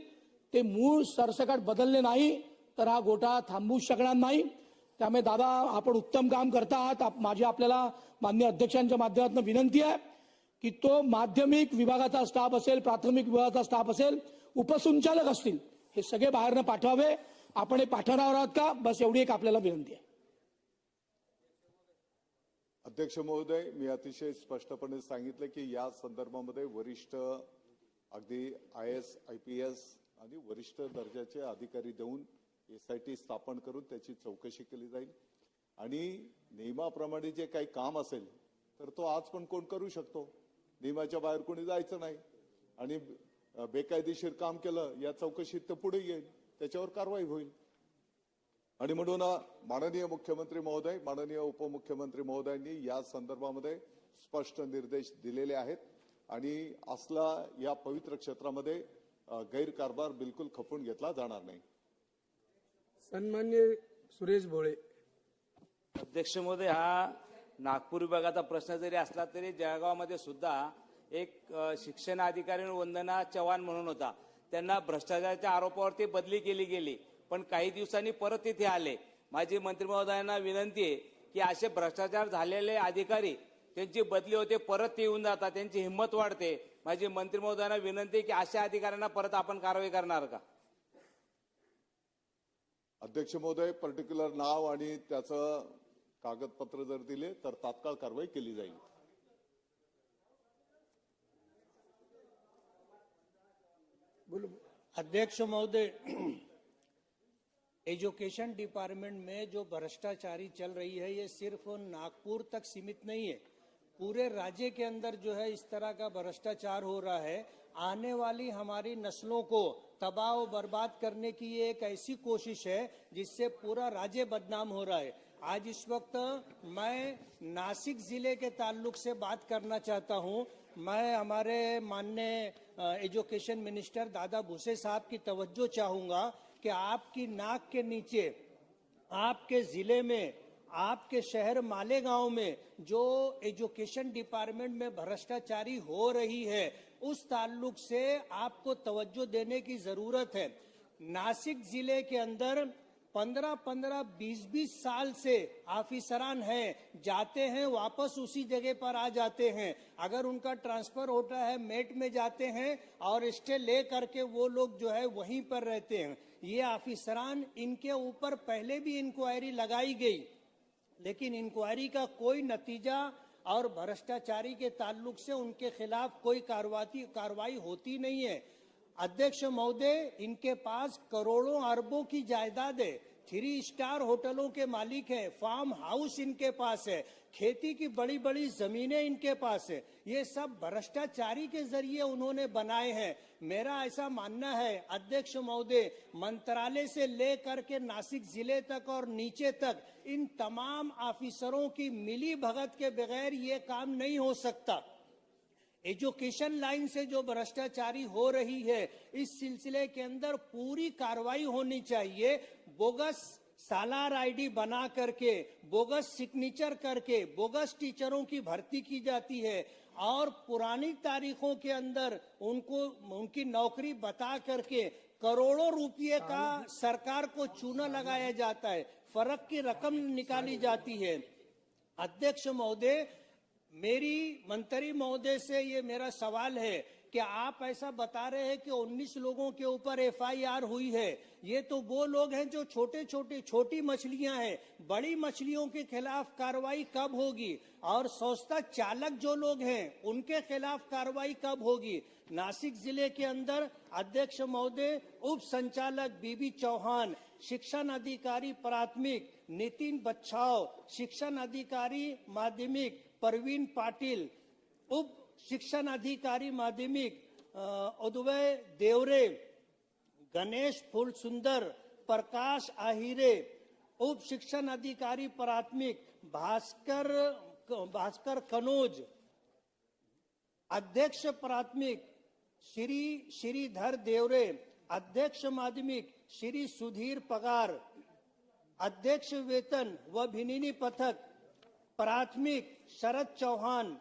ते मूळ सरसकट बदलले नाही तर हा घोटाळा थांबू शकणार नाही. त्यामुळे दादा, आपण उत्तम काम करता आहात. माझी आपल्याला माननीय अध्यक्षांच्या माध्यमातून विनंती आहे की तो माध्यमिक विभागाचा स्टाफ असेल, प्राथमिक विभागाचा स्टाफ असेल, उपसंचालक असतील, हे सगळे बाहेरनं पाठवावे. आपण हे पाठवणार आहात का? बस एवढी एक आपल्याला विनंती आहे. अध्यक्ष महोदय, मी अतिशय स्पष्टपणे सांगितलं की या संदर्भामध्ये वरिष्ठ अगदी IAS IPS आणि वरिष्ठ दर्जाचे अधिकारी देऊन SIT स्थापन करून त्याची चौकशी केली जाईल आणि नियमाप्रमाणे जे काही काम असेल तर तो आज पण कोण करू शकतो. नियमाच्या बाहेर कोणी जायचं नाही आणि बेकायदेशीर काम केलं या चौकशीत तर पुढे येईल, त्याच्यावर कारवाई होईल. आणि म्हणून माननीय मुख्यमंत्री महोदय, माननीय उपमुख्यमंत्री महोदयांनी या संदर्भामध्ये स्पष्ट निर्देश दिलेले आहेत आणि असला या पवित्र क्षेत्रामध्ये गैरकारभार बिलकुल खपून घेतला जाणार नाही. सन्मान्य सुरेश भोळे. अध्यक्ष महोदय, हा नागपूर विभागाचा प्रश्न जरी असला तरी जळगावमध्ये सुद्धा एक शिक्षण अधिकारी वंदना चव्हाण म्हणून होता. त्यांना भ्रष्टाचाराच्या आरोपावरती बदली केली गेली, पण काही दिवसांनी परत तिथे आले. माझी मंत्री महोदयांना विनंती आहे की असे भ्रष्टाचार झालेले अधिकारी त्यांची बदली होते, परत ते येऊन जातात, त्यांची हिंमत वाढते. माझी मंत्री महोदयांना विनंती आहे की अशा अधिकाऱ्यांना परत आपण कारवाई करणार का? अध्यक्ष महोदय, पर्टिक्युलर नाव आणि त्याचं कागदपत्र जर दिले तर तात्काळ कारवाई केली जाईल. अध्यक्ष महोदय, एजुकेशन डिपार्टमेंट में जो भ्रष्टाचारी चल रही है ये सिर्फ नागपुर तक सीमित नहीं है, पूरे राज्य के अंदर जो है इस तरह का भ्रष्टाचार हो रहा है. आने वाली हमारी नस्लों को तबाह और बर्बाद करने की ये एक ऐसी कोशिश है जिससे पूरा राज्य बदनाम हो रहा है. आज इस वक्त मैं नासिक जिले के ताल्लुक से बात करना चाहता हूं. मैं हमारे माननीय एजुकेशन मिनिस्टर दादा भूसे साहब की तवज्जो चाहूंगा कि आपकी नाक के नीचे आपके जिले में, आपके शहर मालेगांव में जो एजुकेशन डिपार्टमेंट में भ्रष्टाचारी हो रही है उस ताल्लुक से आपको तवज्जो देने की जरूरत है. नासिक जिले के अंदर 15-15, 20-20 साल से ऑफिसरान हैं, जाते हैं वापस उसी जगह पर आ जाते हैं. अगर उनका ट्रांसफर होता है मेट में जाते हैं और स्टे ले करके वो लोग जो है वहीं पर रहते हैं. ये ऑफिसरान, इनके ऊपर पहले भी इंक्वायरी लगाई गई लेकिन इंक्वायरी का कोई नतीजा और भ्रष्टाचारी के ताल्लुक से उनके खिलाफ कोई कार्रवाई होती नहीं है. अध्यक्ष महोदय, इनके पास करोड़ों अरबों की जायदाद है, 3 स्टार होटलों के मालिक हैं, फार्म हाउस इनके पास है, खेती की बड़ी बड़ी जमीनें इनके पास है। ये सब भ्रष्टाचारी के जरिए उन्होंने बनाए हैं। मेरा ऐसा मानना है अध्यक्ष महोदय, मंत्रालय से लेकर के नासिक जिले तक और नीचे तक इन तमाम ऑफिसरों की मिली भगत के बगैर ये काम नहीं हो सकता। एजुकेशन लाइन से जो भ्रष्टाचारी हो रही है, इस सिलसिले के अंदर पूरी कार्रवाई होनी चाहिए। बोगस सालार आईडी बना करके, बोगस सिग्नेचर करके, बोगस टीचरों की भर्ती की जाती है और पुरानी तारीखों के अंदर उनकी नौकरी बता करके करोड़ों रुपये का सरकार को चूना लगाया जाता है, फर्क की रकम निकाली जाती है। अध्यक्ष महोदय, मेरी मंत्री महोदय से ये मेरा सवाल है कि आप ऐसा बता रहे हैं कि 19 लोगों के ऊपर एफआईआर हुई है। ये तो वो लोग हैं जो छोटी मछलियां हैं, बड़ी मछलियों के खिलाफ कार्रवाई कब होगी? और संस्था चालक जो लोग हैं उनके खिलाफ कार्रवाई कब होगी? नासिक जिले के अंदर अध्यक्ष महोदय, उप संचालक बीबी चौहान, शिक्षण अधिकारी प्राथमिक नितिन बच्छाव, शिक्षण अधिकारी माध्यमिक परवीन पाटिल, उप शिक्षण अधिकारी माध्यमिक उदय देवरे, गणेश फूलसुंदर, प्रकाश आहिरे, उप शिक्षण अधिकारी प्राथमिक भास्कर कनोज, अध्यक्ष प्राथमिक श्री श्रीधर देवरे, अध्यक्ष माध्यमिक श्री सुधीर पगार, अध्यक्ष वेतन व भिनिनी पथक प्राथमिक शरद चौहान,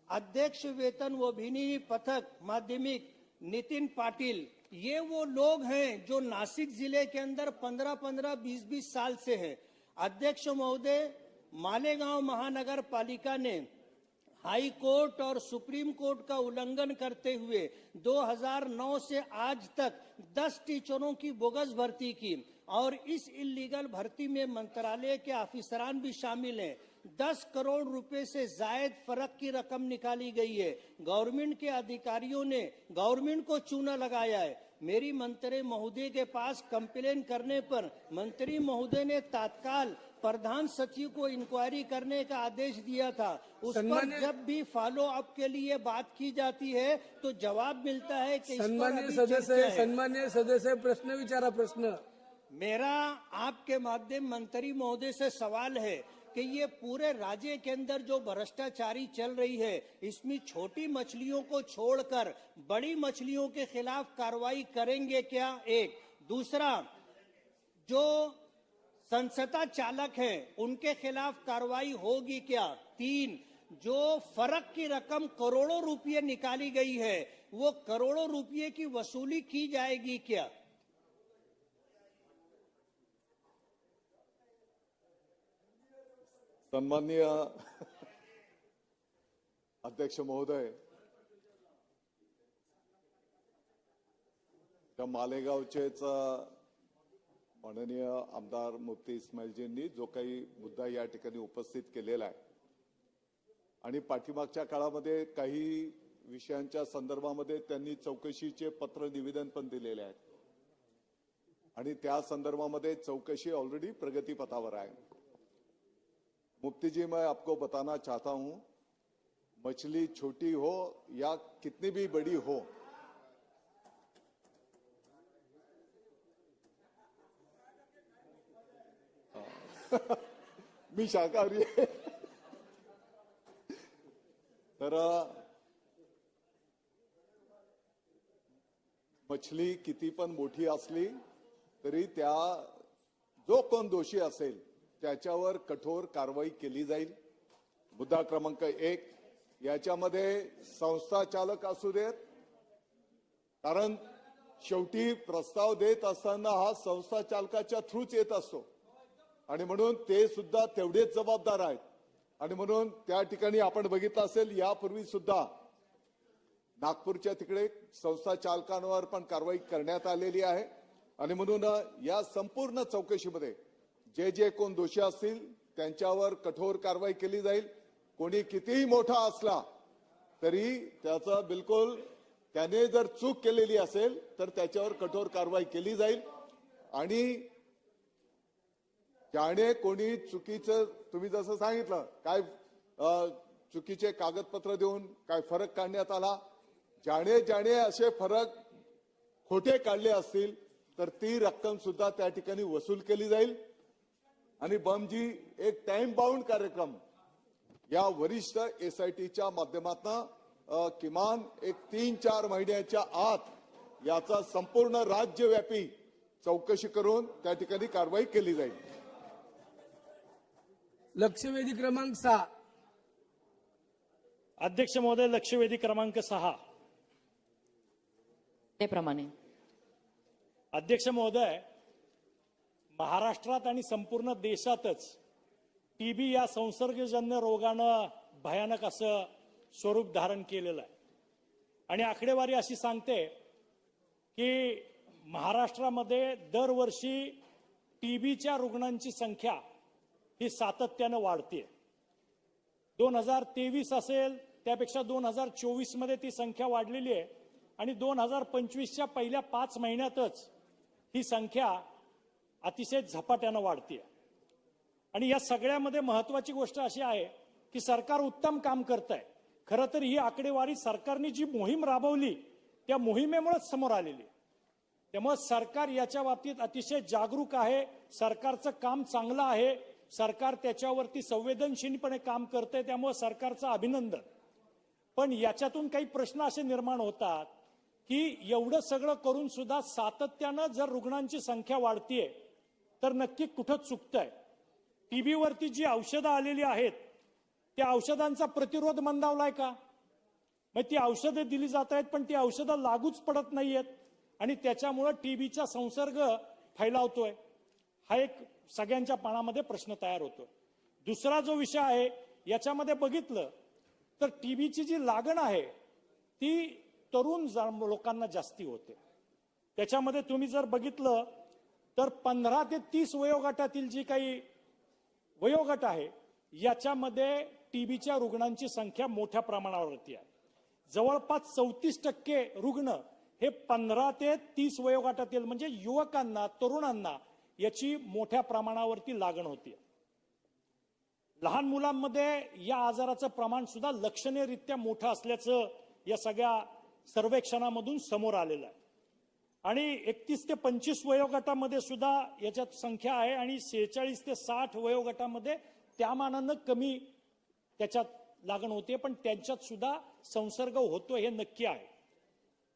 अध्यक्ष वेतन व भिनिनी पथक माध्यमिक नितिन पाटिल। ये वो लोग हैं जो नासिक जिले के अंदर 15-15, 20-20 साल से हैं। अध्यक्ष महोदय, मालेगांव महानगर पालिका ने हाई कोर्ट और सुप्रीम कोर्ट का उल्लंघन करते हुए 2009 से आज तक 10 टीचरों की बोगस भर्ती की और इस इलीगल भर्ती में मंत्रालय के अफसरान भी शामिल हैं। 10 करोड़ रुपए से जायद फर्क की रकम निकाली गई है। गवर्नमेंट के अधिकारियों ने गवर्नमेंट को चूना लगाया है। मेरी मंत्री महोदय के पास कंप्लेन करने पर मंत्री महोदय ने तत्काल प्रधान सचिव को इंक्वायरी करने का आदेश दिया था। उस पर जब भी फॉलो अप के लिए बात की जाती है तो जवाब मिलता है कि सन्मान्य सदस्य प्रश्न विचारा। प्रश्न मेरा आपके माध्यम मंत्री महोदय से सवाल है कि ये पूरे राज्य के अंदर जो भ्रष्टाचारी चल रही है, इसमें छोटी मछलियों को छोड़कर बड़ी मछलियों के खिलाफ कार्रवाई करेंगे क्या? एक। दूसरा, जो संस्था चालक हैं उनके खिलाफ कार्रवाई होगी क्या? 3, जो फर्क की रकम करोड़ों रुपये निकाली गई है, वो करोड़ों रुपये की वसूली की जाएगी क्या? सन्माननीय अध्यक्ष महोदय, त्या मालेगावचेच माननीय आमदार मुफ्ती इस्माईलजींनी जो काही मुद्दा या ठिकाणी उपस्थित केलेला आहे आणि पाठीमागच्या काळामध्ये काही विषयांच्या संदर्भामध्ये त्यांनी चौकशीचे पत्र निवेदन पण दिलेले आहेत आणि त्या संदर्भामध्ये चौकशी ऑलरेडी प्रगतीपथावर आहे। मुफ्ती जी, मैं आपको बताना चाहता हूं, मछली छोटी हो या कितनी भी बड़ी हो, मी शाकाहारी आहे, तर मछली किती पण मोठी असली तरी त्या जो कोण दोषी असेल त्याच्यावर कठोर कारवाई केली जाईल। मुद्दा क्रमांक 1, याच्यामध्ये संस्था चालक असू देत, कारण शेवटी प्रस्ताव देत असताना हा संस्था चालकाच्या थ्रूच येत असतो आणि म्हणून ते सुद्धा तेवढेच जबाबदार आहेत आणि म्हणून त्या ठिकाणी आपण बघितलं असेल यापूर्वी सुद्धा नागपूरच्या तिकडे संस्था चालकांवर पण कारवाई करण्यात आलेली आहे आणि म्हणून या संपूर्ण चौकशीमध्ये जे जे कोण दोषी असतील त्यांच्यावर कठोर कारवाई केली जाईल। कोणी कितीही मोठा असला तरी त्याचा बिलकुल त्याने जर चूक केलेली असेल तर त्याच्यावर कठोर कारवाई केली जाईल आणि ज्याने कोणी चुकीचं, तुम्ही जसं सांगितलं काय चुकीचे कागदपत्र देऊन काय फरक काढण्यात आला, ज्याने असे फरक खोटे काढले असतील तर ती रक्कम सुद्धा त्या ठिकाणी वसूल केली जाईल आणि बमजी एक टाइम बाउंड कार्यक्रम या वरिष्ठ SITच्या माध्यमातून किमान एक 3-4 महिन्याच्या आत याचा संपूर्ण राज्यव्यापी चौकशी करून त्या ठिकाणी कारवाई केली जाईल. लक्षवेधी क्रमांक 6. अध्यक्ष महोदय, लक्षवेधी क्रमांक 6. प्रमाणे अध्यक्ष महोदय, महाराष्ट्रात आणि संपूर्ण देशातच टीबी या संसर्गजन्य रोगानं भयानक असं स्वरूप धारण केलेलं आहे आणि आकडेवारी अशी सांगते की महाराष्ट्रामध्ये दरवर्षी टीबीच्या रुग्णांची संख्या ही सातत्यानं वाढते. 2023 असेल त्यापेक्षा 2024 मध्ये ती संख्या वाढलेली आहे आणि 2025च्या पहिल्या 5 महिन्यातच ही संख्या अतिशय झपाट्यानं वाढते. आणि या सगळ्यामध्ये महत्वाची गोष्ट अशी आहे की सरकार उत्तम काम करत आहे. खरं तर ही आकडेवारी सरकारने जी मोहीम राबवली त्या मोहिमेमुळेच समोर आलेली. त्यामुळे सरकार याच्या बाबतीत अतिशय जागरूक आहे. सरकारचं काम चांगलं आहे. सरकार त्याच्यावरती संवेदनशीलपणे काम करतंय, त्यामुळे सरकारचं अभिनंदन. पण याच्यातून काही प्रश्न असे निर्माण होतात की एवढं सगळं करून सुद्धा सातत्यानं जर रुग्णांची संख्या वाढतीये तर नक्की कुठं चुकतंय. टीबीवरती जी औषधं आलेली आहेत त्या औषधांचा प्रतिरोध मंदावलाय का? मग ती औषधं दिली जात आहेत पण ती औषधं लागूच पडत नाहीयेत आणि त्याच्यामुळे टीबीचा संसर्ग फैलावतोय. हा एक सगळ्यांच्या पानामध्ये प्रश्न तयार होतो. दुसरा जो विषय आहे याच्यामध्ये बघितलं तर टीबीची जी लागण आहे ती तरुण लोकांना जास्ती होते. त्याच्यामध्ये तुम्ही जर बघितलं तर 15 ते 30 वयोगटातील जी काही वयोगट आहे याच्यामध्ये टीबीच्या रुग्णांची संख्या मोठ्या प्रमाणावरती आहे. जवळपास 34% रुग्ण हे 15 ते 30 वयोगटातील म्हणजे युवकांना, तरुणांना याची मोठ्या प्रमाणावरती लागण होती. लहान मुलांमध्ये या आजाराचं प्रमाण सुद्धा लक्षणीयरित्या मोठं असल्याचं या सगळ्या सर्वेक्षणामधून समोर आलेलं आहे. आणि 31 ते 25 वयोगटामध्ये सुद्धा याच्यात संख्या आहे आणि 46 ते 60 वयोगटामध्ये त्या मानानं कमी त्याच्यात लागण होते, पण त्यांच्यात सुद्धा संसर्ग होतो हे नक्की आहे.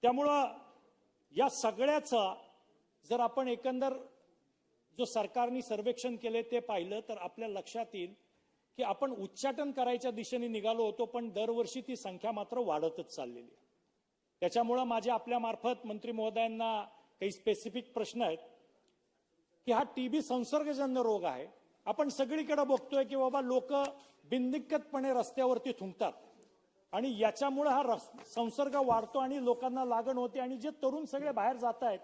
त्यामुळं या सगळ्याचा जर आपण एकंदर जो सरकारने सर्वेक्षण केले ते पाहिलं तर आपल्या लक्षात येईल की आपण उच्चाटन करायच्या दिशेने निघालो होतो, पण दरवर्षी ती संख्या मात्र वाढतच चाललेली आहे. त्याच्यामुळं माझ्या आपल्या मार्फत मंत्री महोदयांना काही स्पेसिफिक प्रश्न आहेत की हा टीबी संसर्गजन्य रोग आहे. आपण सगळीकडे बघतोय की बाबा लोक बिनदिक्कतपणे रस्त्यावरती थुंकतात आणि याच्यामुळे हा संसर्ग वाढतो आणि लोकांना लागण होते आणि जे तरुण सगळे बाहेर जात आहेत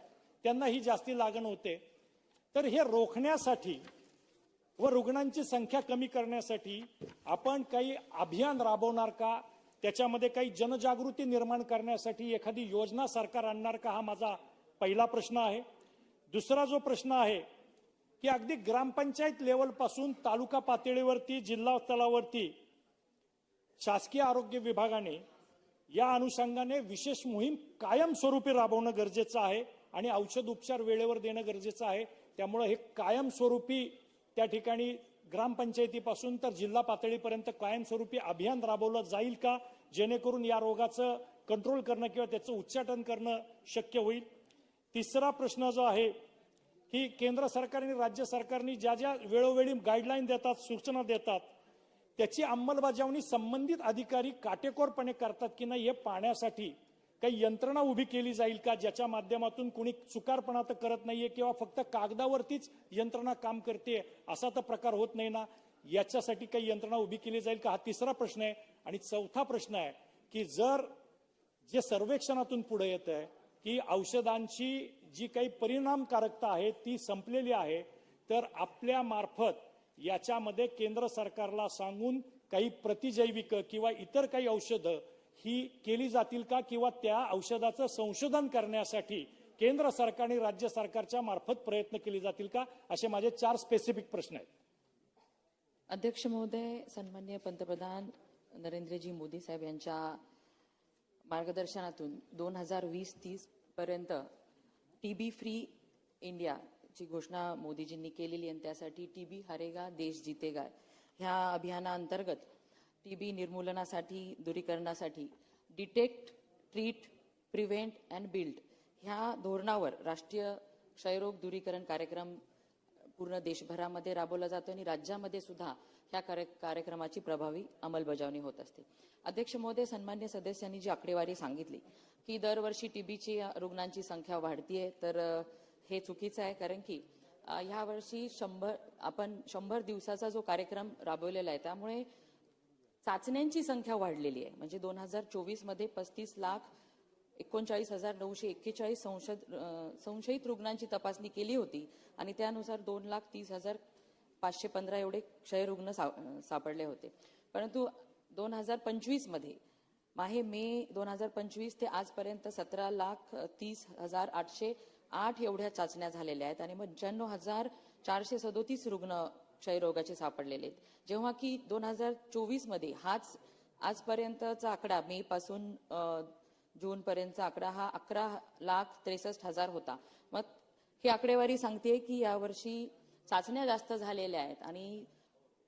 त्यांना ही जास्ती लागण होते. तर हे रोखण्यासाठी व रुग्णांची संख्या कमी करण्यासाठी आपण काही अभियान राबवणार का? त्याच्यामध्ये काही जनजागृती निर्माण करण्यासाठी एखादी योजना सरकार आणणार का? हा माझा पहिला प्रश्न आहे. दुसरा जो प्रश्न आहे की अगदी ग्रामपंचायत लेवल पासून तालुका पातळीवरती, जिल्हा स्तरावरती शासकीय आरोग्य विभागाने या अनुषंगाने विशेष मोहीम कायमस्वरूपी राबवणं गरजेचं आहे आणि औषध उपचार वेळेवर देणं गरजेचं आहे. त्यामुळे हे कायमस्वरूपी त्या ठिकाणी ग्रामपंचायतीपासून तर जिल्हा पातळीपर्यंत कायमस्वरूपी अभियान राबवलं जाईल का, जेणेकरून या रोगाचं कंट्रोल करणं किंवा त्याचं उच्चाटन करणं शक्य होईल. तिसरा प्रश्न जो आहे की केंद्र सरकारने, राज्य सरकारने ज्या ज्या वेळोवेळी गाईडलाईन देतात, सूचना देतात, त्याची अंमलबजावणी संबंधित अधिकारी काटेकोरपणे करतात की नाही हे पाहण्यासाठी काही यंत्रणा उभी केली जाईल का, ज्याच्या माध्यमातून कुणी चुकारपणा तर करत नाहीये किंवा फक्त कागदावरतीच यंत्रणा काम करते असा तर प्रकार होत नाही ना, याच्यासाठी काही यंत्रणा उभी केली जाईल का? हा तिसरा प्रश्न आहे. आणि चौथा प्रश्न आहे की जर जे सर्वेक्षणातून पुढे येत आहे की औषधांची जी काही परिणामकारकता आहे ती संपलेली आहे, तर आपल्या मार्फत याच्यामध्ये केंद्र सरकारला सांगून काही प्रतिजैविक किंवा इतर काही औषधं ही केली जातील का, किंवा त्या औषधाचं संशोधन करण्यासाठी केंद्र सरकार आणि राज्य सरकारच्या मार्फत प्रयत्न केले जातील का, असे माझे 4 स्पेसिफिक प्रश्न आहेत. अध्यक्ष महोदय, सन्माननीय पंतप्रधान नरेंद्रजी मोदी साहेब यांच्या मार्गदर्शनातून 2020-30 पर्यंत टीबी फ्री इंडियाची घोषणा मोदीजींनी केलेली आहे. त्यासाठी टीबी हारेगा देश जीतेगा ह्या अभियानाअंतर्गत टीबी निर्मूलनासाठी, दूरीकरणासाठी detect, treat, prevent and build ह्या धोरणावर राष्ट्रीय क्षयरोग दूरीकरण कार्यक्रम पूर्ण देशभरामध्ये राबवला जातो आणि राज्यामध्ये सुद्धा ह्या कार्यक्रमाची प्रभावी अंमलबजावणी होत असते. अध्यक्ष महोदय, सन्मान्य सदस्यांनी जी आकडेवारी सांगितली की दरवर्षी टीबीची रुग्णांची संख्या वाढतीये, तर हे चुकीचं आहे. कारण की ह्या वर्षी 100 दिवसाचा जो कार्यक्रम राबवलेला आहे त्यामुळे चाचण्यांची संख्या वाढलेली आहे. म्हणजे 2024 मध्ये 35,39,941 संशयित रुग्णांची तपासणी केली होती आणि त्यानुसार 2,30,515 एवढे क्षयरुग्ण सापडले होते. परंतु 2025 मध्ये मे 2025 ते आजपर्यंत 17,30,808 एवढ्या चाचण्या झालेल्या आहेत आणि 95,437 रुग्ण क्षयरोगाचे सापडलेले आहेत. जेव्हा की 2024 मध्ये हाच आजपर्यंतचा आकडा मे पासून जून पर्यंतचा आकडा हा 11,63,000 होता. मग ही आकडेवारी सांगते की यावर्षी चाचण्या जास्त झालेल्या आहेत आणि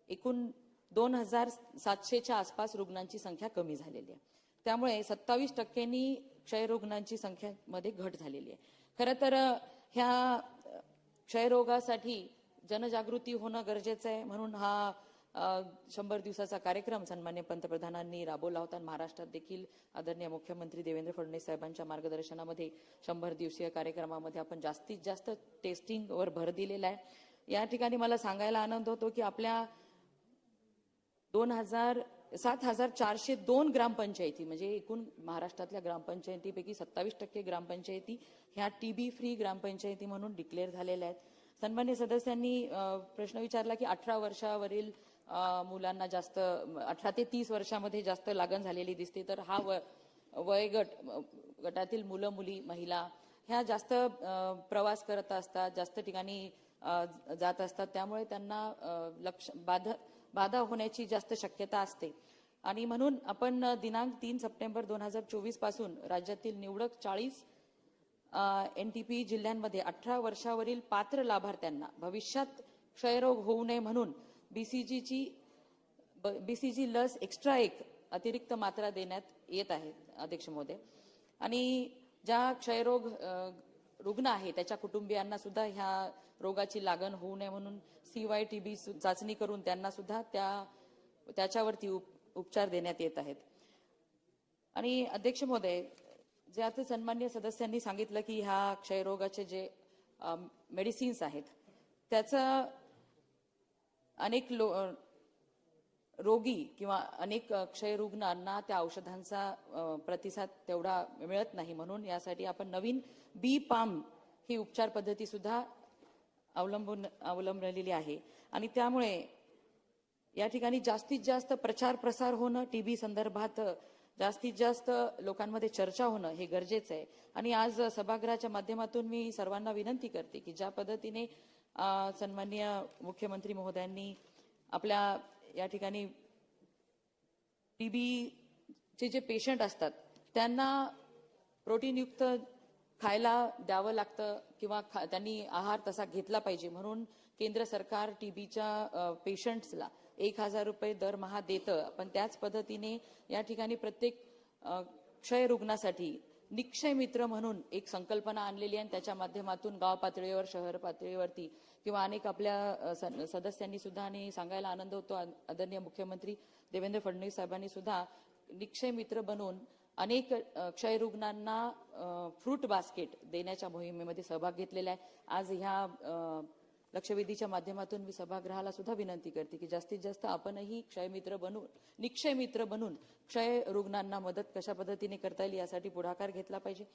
एकूण 2,700च्या आसपास रुग्णांची संख्या कमी झालेली आहे. त्यामुळे 27% क्षयरुग्णांची संख्येमध्ये घट झालेली आहे. खरं तर ह्या क्षयरोगासाठी जनजागृती होणं गरजेचं आहे. म्हणून हा 100 दिवसाचा कार्यक्रम सन्मान्य पंतप्रधानांनी राबवला होता. महाराष्ट्रात देखील आदरणीय मुख्यमंत्री देवेंद्र फडणवीस साहेबांच्या मार्गदर्शनामध्ये 100 दिवसीय कार्यक्रमामध्ये आपण जास्तीत जास्त टेस्टिंगवर भर दिलेला आहे. या ठिकाणी मला सांगायला आनंद होतो की आपल्या 7,402 ग्रामपंचायती म्हणजे एकूण महाराष्ट्रातल्या ग्रामपंचायतीपैकी 27% ग्रामपंचायती ह्या टीबी फ्री ग्रामपंचायती म्हणून डिक्लेअर झालेल्या आहेत. सन्मान्य सदस्यांनी प्रश्न विचारला की 18 वर्षावरील मुलांना जास्त 18 ते 30 वर्षामध्ये जास्त लागण झालेली दिसते. तर हा गटातील मुलं, मुली, महिला ह्या जास्त प्रवास करत असतात, जास्त ठिकाणी जात असतात. त्यामुळे त्यांना बाधा होण्याची जास्त शक्यता असते आणि म्हणून आपण दिनांक 3 सप्टेंबर 2024 पासून राज्यातील निवडक 40 NTP जिल्ह्यांमध्ये 18 वर्षावरील पात्र लाभार्थ्यांना भविष्यात क्षयरोग होऊ नये म्हणून BCG लस एक्स्ट्रा एक अतिरिक्त मात्रा देण्यात येत आहे अध्यक्ष महोदय. आणि ज्या क्षयरोग रुग्ण आहे त्याच्या कुटुंबियांना सुद्धा ह्या रोगाची लागण होऊ नये म्हणून CYTB चाचणी करून त्यांना सुद्धा त्याच्यावरती उपचार देण्यात येत आहेत. आणि अध्यक्ष महोदय, जे आता सन्मान्य सदस्यांनी सांगितलं की ह्या क्षयरोगाचे जे मेडिसिन्स आहेत त्याचा अनेक रोगी किंवा अनेक क्षयरुग्णांना त्या औषधांचा प्रतिसाद तेवढा मिळत नाही. म्हणून यासाठी आपण नवीन BPAM ही उपचार पद्धती सुद्धा अवलंबलेली आहे आणि त्यामुळे या ठिकाणी जास्तीत जास्त प्रचार प्रसार होणं, टीबी संदर्भात जास्तीत जास्त लोकांमध्ये चर्चा होणं हे गरजेचं आहे. आणि आज सभागृहाच्या माध्यमातून मी सर्वांना विनंती करते की ज्या पद्धतीने सन्माननीय मुख्यमंत्री महोदयांनी आपल्या या ठिकाणी टीबीचे जे पेशंट असतात त्यांना प्रोटीनयुक्त खायला द्यावं लागतं किंवा त्यांनी आहार तसा घेतला पाहिजे. म्हणून केंद्र सरकार टीबीच्या पेशंट्सला 1,000 रुपये दरमहा देतं. पण त्याच पद्धतीने या ठिकाणी प्रत्येक क्षय रुग्णासाठी निक्षय मित्र म्हणून एक संकल्पना आणलेली आहे आणि त्याच्या माध्यमातून गाव पातळीवर, शहर पातळीवरती किंवा अनेक आपल्या सदस्यांनी सुद्धा आणि सांगायला आनंद होतो आदरणीय मुख्यमंत्री देवेंद्र फडणवीस साहेबांनी सुद्धा निक्षय मित्र बनवून अनेक क्षयरुग्णांना फ्रूट बास्केट देण्याच्या मोहिमेमध्ये सहभाग घेतलेला आहे. आज ह्या लक्षवेधीच्या माध्यमातून मी सभागृहाला सुद्धा विनंती करते की जास्तीत जास्त आपणही निक्षय मित्र बनून क्षय रुग्णांना मदत कशा पद्धतीने करता येईल यासाठी पुढाकार घेतला पाहिजे.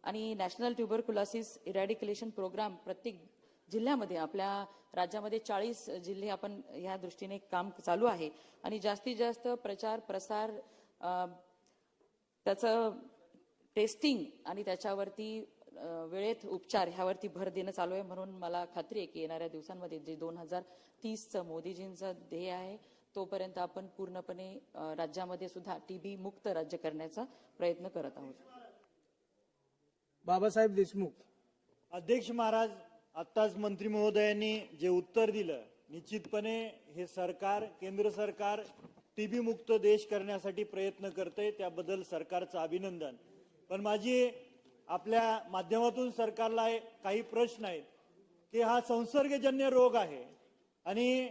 आणि नॅशनल ट्युबरक्युलोसिस इरॅडिकेशन प्रोग्राम प्रत्येक जिल्ह्यामध्ये, आपल्या राज्यामध्ये 40 जिल्हे आपण या दृष्टीने काम चालू आहे आणि जास्तीत जास्त प्रचार प्रसार त्याचं टेस्टिंग आणि त्याच्यावरती वेळेत उपचार ह्यावरती भर देणं चालू आहे. म्हणून मला खात्री आहे की येणाऱ्या दिवसांमध्ये जे 2030चं मोदीजींचं ध्येय आहे तोपर्यंत आपण पूर्णपणे राज्यामध्ये सुद्धा टीबी मुक्त राज्य करण्याचा प्रयत्न करत आहोत. बाबासाहेब देशमुख. अध्यक्ष महाराज, आत्ताच मंत्री महोदयांनी जे उत्तर दिलं, निश्चितपणे हे सरकार, केंद्र सरकार टीबी मुक्त देश करण्यासाठी प्रयत्न करते, त्याबद्दल सरकारचं अभिनंदन. पण माझी आपल्या माध्यमातून सरकारला काही प्रश्न आहेत की हा संसर्गजन्य रोग आहे आणि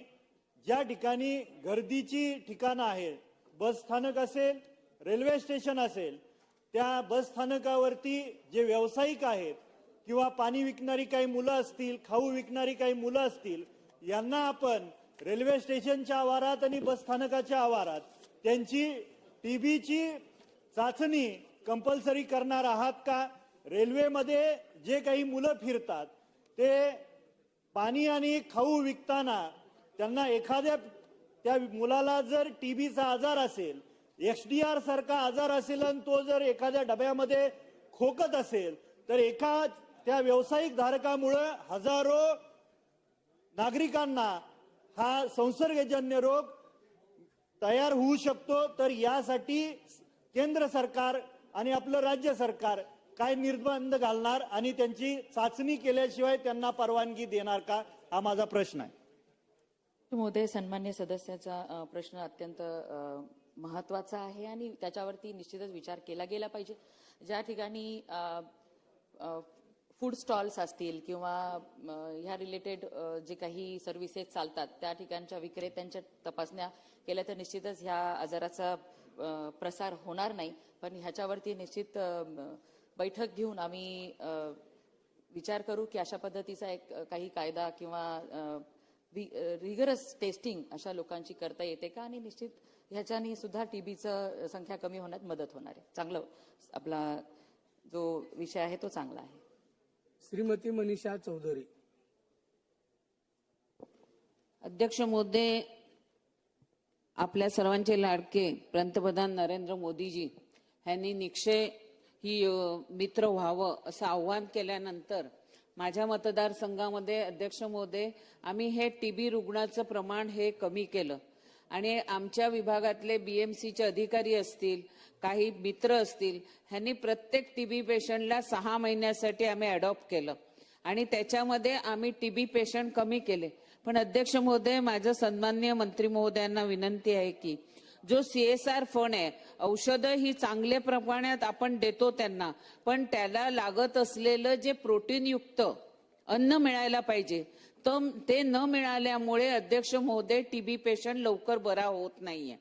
ज्या ठिकाणी गर्दीची ठिकाणं आहेत, बस स्थानक असेल, रेल्वे स्टेशन असेल, त्या बस स्थानकावरती जे व्यावसायिक आहेत किंवा पाणी विकणारी काही मुलं असतील, खाऊ विकणारी काही मुलं असतील, यांना आपण रेल्वे स्टेशनच्या आवारात आणि बस स्थानकाच्या आवारात त्यांची टीबीची चाचणी कंपल्सरी करणार आहात का? रेल्वेमध्ये जे काही मुलं फिरतात ते पाणी आणि खाऊ विकताना त्यांना एखाद्या त्या मुलाला जर टीबीचा आजार असेल, XDR सारखा आजार असेल आणि तो जर एखाद्या डब्यामध्ये खोकत असेल तर त्या व्यावसायिक धारकामुळे हजारो नागरिकांना हा संसर्गजन्य रोग तयार होऊ शकतो. तर यासाठी केंद्र सरकार आणि आपलं राज्य सरकार काय निर्बंध घालणार आणि त्यांची चाचणी केल्याशिवाय त्यांना परवानगी देणार का? हा माझा प्रश्न आहे. महोदय, सन्मान्य सदस्याचा प्रश्न अत्यंत महत्वाचा आहे आणि त्याच्यावरती निश्चितच विचार केला गेला पाहिजे. ज्या ठिकाणी फूड स्टॉल्स असतील किंवा ह्या रिलेटेड जे काही सर्व्हिसेस चालतात त्या ठिकाणच्या विक्रेत्यांच्या तपासण्या केल्या तर निश्चितच ह्या आजाराचा प्रसार होणार नाही. पण ह्याच्यावरती निश्चित बैठक घेऊन आम्ही विचार करू की अशा पद्धतीचा एक काही कायदा किंवा रिगरस टेस्टिंग अशा लोकांची करता येते का आणि निश्चित ह्याच्यानी सुद्धा टीबीचं संख्या कमी होण्यात मदत होणार आहे. चांगलं आपला जो विषय आहे तो चांगला आहे. श्रीमती मनीषा चौधरी. अध्यक्ष महोदय, आपल्या सर्वांचे लाडके पंतप्रधान नरेंद्र मोदीजी यांनी निक्षय ही मित्र व्हावं असं आव्हान केल्यानंतर माझ्या मतदारसंघामध्ये अध्यक्ष महोदय आम्ही हे टीबी रुग्णाचं प्रमाण हे कमी केलं आणि आमच्या विभागातले BMCचे अधिकारी असतील, काही मित्र असतील, ह्यांनी प्रत्येक टीबी पेशंटला 6 महिन्यासाठी आम्ही अडॉप्ट केलं आणि त्याच्यामध्ये आम्ही टीबी पेशंट कमी केले. पण अध्यक्ष महोदय, माझं सन्माननीय मंत्री महोदयांना विनंती आहे की जो CSR फंड आहे, औषधं ही चांगल्या प्रमाणात आपण देतो त्यांना, पण त्याला लागत असलेलं जे प्रोटीनयुक्त अन्न मिळायला पाहिजे तर ते न मिळाल्यामुळे अध्यक्ष महोदय टीबी पेशंट लवकर बरा होत नाहीये.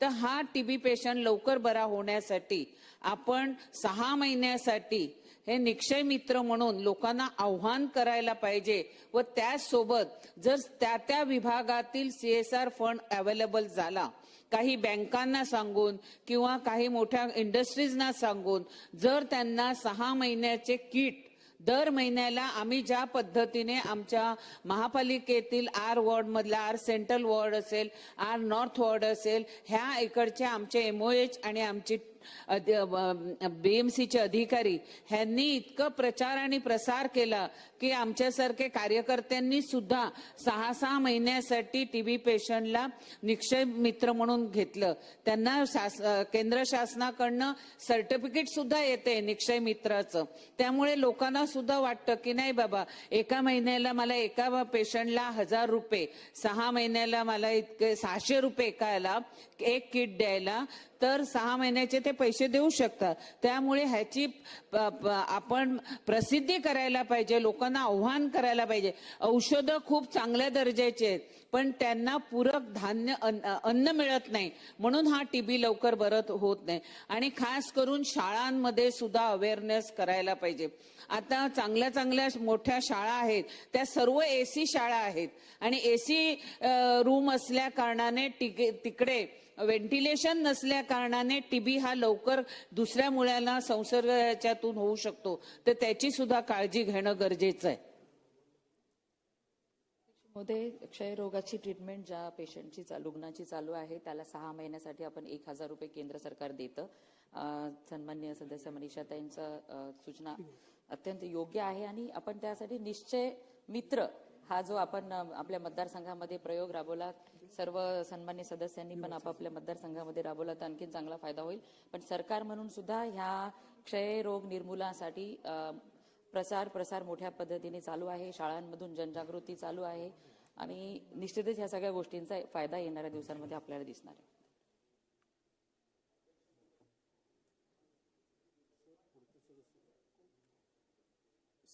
तर हा टीबी पेशंट लवकर बरा होण्यासाठी आपण 6 महिन्यासाठी हे निक्षय मित्र म्हणून लोकांना आव्हान करायला पाहिजे व त्याचसोबत जर त्या विभागातील CSR फंड अवेलेबल झाला, काही बँकांना सांगून किंवा काही मोठ्या इंडस्ट्रीजना सांगून जर त्यांना 6 महिन्याचे किट दर महिन्याला आम्ही ज्या पद्धतीने आमच्या महापालिकेतील R वॉर्ड मधला R सेंट्रल वॉर्ड असेल, R नॉर्थ वॉर्ड असेल, ह्या इकडचे आमचे MOH आणि आमचे BMCचे अधिकारी ह्यांनी इतकं प्रचार आणि प्रसार केला की आमच्यासारखे कार्यकर्त्यांनी सुद्धा 6 महिन्यासाठी टीबी पेशंटला निक्षय मित्र म्हणून घेतलं. त्यांना केंद्र शासनाकडनं सर्टिफिकेट सुद्धा येते निक्षय मित्राचं. त्यामुळे लोकांना सुद्धा वाटतं की नाही बाबा, एका महिन्याला मला एका पेशंटला 1000 रुपये, 6 महिन्याला मला इतके 600 रुपये एकाला एक किट द्यायला, तर 6 महिन्याचे ते पैसे देऊ शकतात. त्यामुळे ह्याची आपण प्रसिद्धी करायला पाहिजे, लोकांना आव्हान करायला पाहिजे. औषधं खूप चांगल्या दर्जाचे आहेत पण त्यांना पूरक धान्य अन्न मिळत नाही, म्हणून हा टीबी लवकर बरं होत नाही. आणि खास करून शाळांमध्ये सुद्धा अवेअरनेस करायला पाहिजे. आता चांगल्या चांगल्या मोठ्या शाळा आहेत त्या सर्व AC शाळा आहेत आणि AC रूम असल्या कारणाने तिकडे व्हेंटिलेशन नसल्या कारणाने टीबी हा लवकर दुसऱ्या मुलांना संसर्ग याच्यातून होऊ शकतो. तर त्याची सुद्धा काळजी घेणं गरजेचं आहे. मध्ये क्षयरोगाची ट्रीटमेंट ज्या पेशंटची रुग्णाची चालू आहे त्याला 6 महिन्यासाठी आपण 1,000 रुपये केंद्र सरकार देतं. सन्माननीय सदस्य मनीषाताईंचं सूचना अत्यंत योग्य आहे आणि आपण त्यासाठी निश्चय मित्र हा जो आपण आपल्या मतदारसंघामध्ये प्रयोग राबवला, सर्व सन्मान्य सदस्यांनी पण आपापल्या मतदारसंघामध्ये राबवला तर आणखी चांगला फायदा होईल. पण सरकार म्हणून सुद्धा ह्या क्षयरोग निर्मूलनासाठी प्रसार मोठ्या पद्धतीने चालू आहे. शाळांमधून जनजागृती चालू आहे आणि निश्चितच ह्या सगळ्या गोष्टींचा फायदा येणाऱ्या दिवसांमध्ये आपल्याला दिसणार आहे.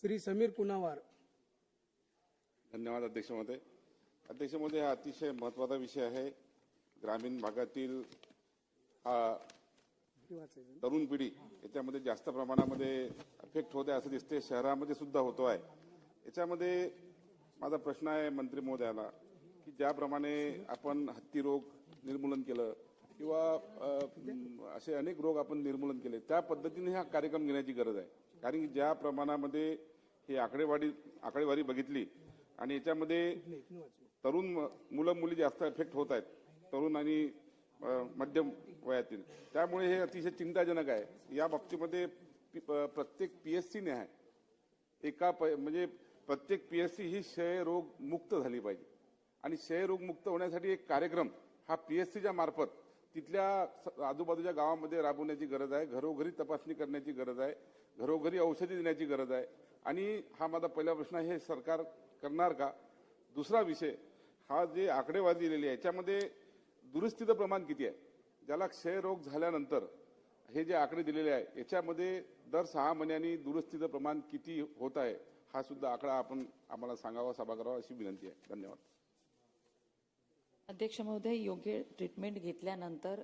श्री समीर पुनावार. धन्यवाद अध्यक्ष महोदय. अध्यक्ष महोदय, हा अतिशय महत्वाचा विषय आहे. ग्रामीण भागातील तरुण पिढी याच्यामध्ये जास्त प्रमाणामध्ये अफेक्ट होते असं दिसते. शहरामध्ये सुद्धा होतो आहे. याच्यामध्ये माझा प्रश्न आहे मंत्री महोदयाला की ज्याप्रमाणे आपण हत्ती रोग निर्मूलन केलं किंवा असे अनेक रोग आपण निर्मूलन केले त्या पद्धतीने हा कार्यक्रम घेण्याची गरज आहे. कारण की ज्या प्रमाणामध्ये ही आकडेवारी बघितली आणि याच्यामध्ये तरुण मुलं मुली जास्त इफेक्ट होत आहेत, तरुण आणि मध्यम वयातील. त्यामुळे हे अतिशय चिंताजनक आहे. या बाबतीमध्ये प्रत्येक PSC ने आहे म्हणजे प्रत्येक PSC ही क्षयरोग मुक्त झाली पाहिजे आणि क्षयरोग मुक्त होण्यासाठी एक कार्यक्रम हा PSCच्या मार्फत तिथल्या आजूबाजूच्या गावामध्ये राबवण्याची गरज आहे. घरोघरी तपासणी करण्याची गरज आहे, घरोघरी औषधी देण्याची गरज आहे. आणि हा माझा पहिला प्रश्न आहे, हे सरकार करणार का? दुसरा विषय, हा जे आकडेवारी दिलेली आहे याच्यामध्ये दुरुस्तीचं प्रमाण किती आहे? ज्याला क्षयरोग झाल्यानंतर हे जे आकडे दिलेले आहे याच्यामध्ये दर 6 महिन्यांनी दुरुस्तीचं प्रमाण किती होत आहे हा सुद्धा आकडा आपण आम्हाला सांगावा, सभागृहावर अशी विनंती आहे. धन्यवाद. अध्यक्ष महोदय, योग्य ट्रीटमेंट घेतल्यानंतर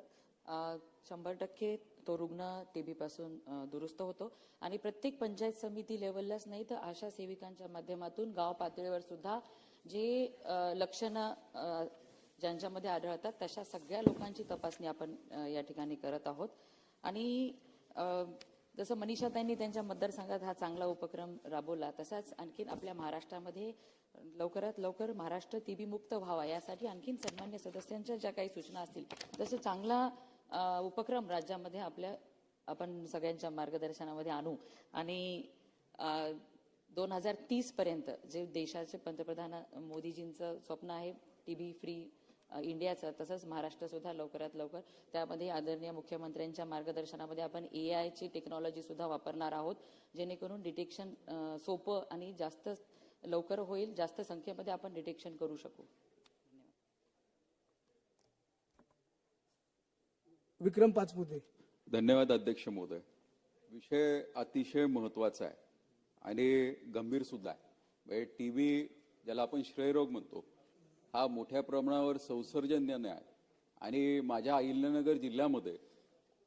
100% तो रुग्ण TB पासून दुरुस्त होतो आणि प्रत्येक पंचायत समिती लेवललाच नाही तर आशा सेविकांच्या माध्यमातून गाव पातळीवर सुद्धा जे लक्षणं ज्यांच्यामध्ये आढळतात तशा सगळ्या लोकांची तपासणी आपण या ठिकाणी करत आहोत. आणि जसं मनीषाताईंनी त्यांच्या मतदारसंघात हा चांगला उपक्रम राबवला तसाच आणखीन आपल्या महाराष्ट्रामध्ये लवकरात लवकर महाराष्ट्र TB मुक्त व्हावा यासाठी आणखीन सन्मान्य सदस्यांच्या ज्या काही सूचना असतील तसं चांगला उपक्रम राज्यामध्ये आपण सगळ्यांच्या मार्गदर्शनामध्ये आणू आणि 2030 पर्यंत जे देशाचे पंतप्रधान मोदीजींचं स्वप्न आहे TB फ्री इंडियाचं, तसंच महाराष्ट्र सुद्धा लवकरात लवकर त्यामध्ये आदरणीय मुख्यमंत्र्यांच्या मार्गदर्शनामध्ये आपण AI ची टेक्नॉलॉजी सुद्धा वापरणार आहोत जेणेकरून डिटेक्शन सोपं आणि जास्त लवकर होईल, जास्त संख्येमध्ये आपण डिटेक्शन करू शकू. विक्रम पाचपुते. धन्यवाद अध्यक्ष महोदय. विषय अतिशय महत्वाचा आहे आणि गंभीर सुद्धा आहे. TB ज्याला आपण क्षयरोग म्हणतो हा मोठ्या प्रमाणावर संसर्जन्य आहे आणि माझ्या अहिल्यानगर जिल्ह्यामध्ये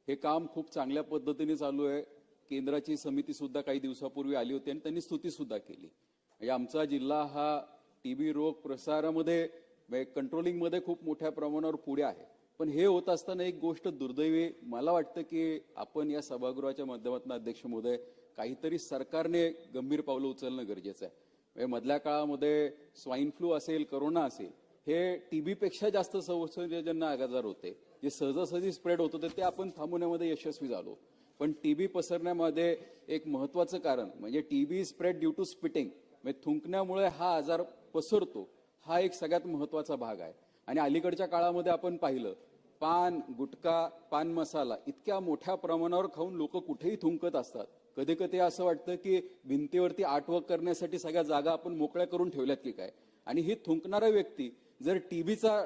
हे काम खूप चांगल्या पद्धतीने चालू आहे. केंद्राची समिती सुद्धा काही दिवसापूर्वी आली होती आणि त्यांनी स्तुती सुद्धा केली. म्हणजे आमचा जिल्हा हा TB रोग प्रसारामध्ये कंट्रोलिंगमध्ये खूप मोठ्या प्रमाणावर पुढे आहे. पण हे होत असताना एक गोष्ट दुर्दैवी मला वाटतं की आपण या सभागृहाच्या माध्यमातून अध्यक्ष महोदय काहीतरी सरकारने गंभीर पावलं उचलणं गरजेचं आहे. मधल्या काळामध्ये स्वाईन फ्लू असेल, कोरोना असेल, हे TB पेक्षा जास्त संसर्गजन्य आजार होते जे सहजासहजी स्प्रेड होत होते, ते आपण थांबवण्यामध्ये यशस्वी झालो. पण TB पसरण्यामध्ये एक महत्वाचं कारण म्हणजे TB spread due to spitting, म्हणजे थुंकण्यामुळे हा आजार पसरतो, हा एक सगळ्यात महत्वाचा भाग आहे. आणि अलीकडच्या काळामध्ये आपण पाहिलं पान, गुटखा, पान मसाला इतक्या मोठ्या प्रमाणावर खाऊन लोक कुठेही थुंकत असतात. कधी कधी असं वाटतं की भिंतीवरती आर्टवर्क करण्यासाठी सगळ्या जागा आपण मोकळ्या करून ठेवल्यात की काय. आणि ही थुंकणारा व्यक्ती जर TBचा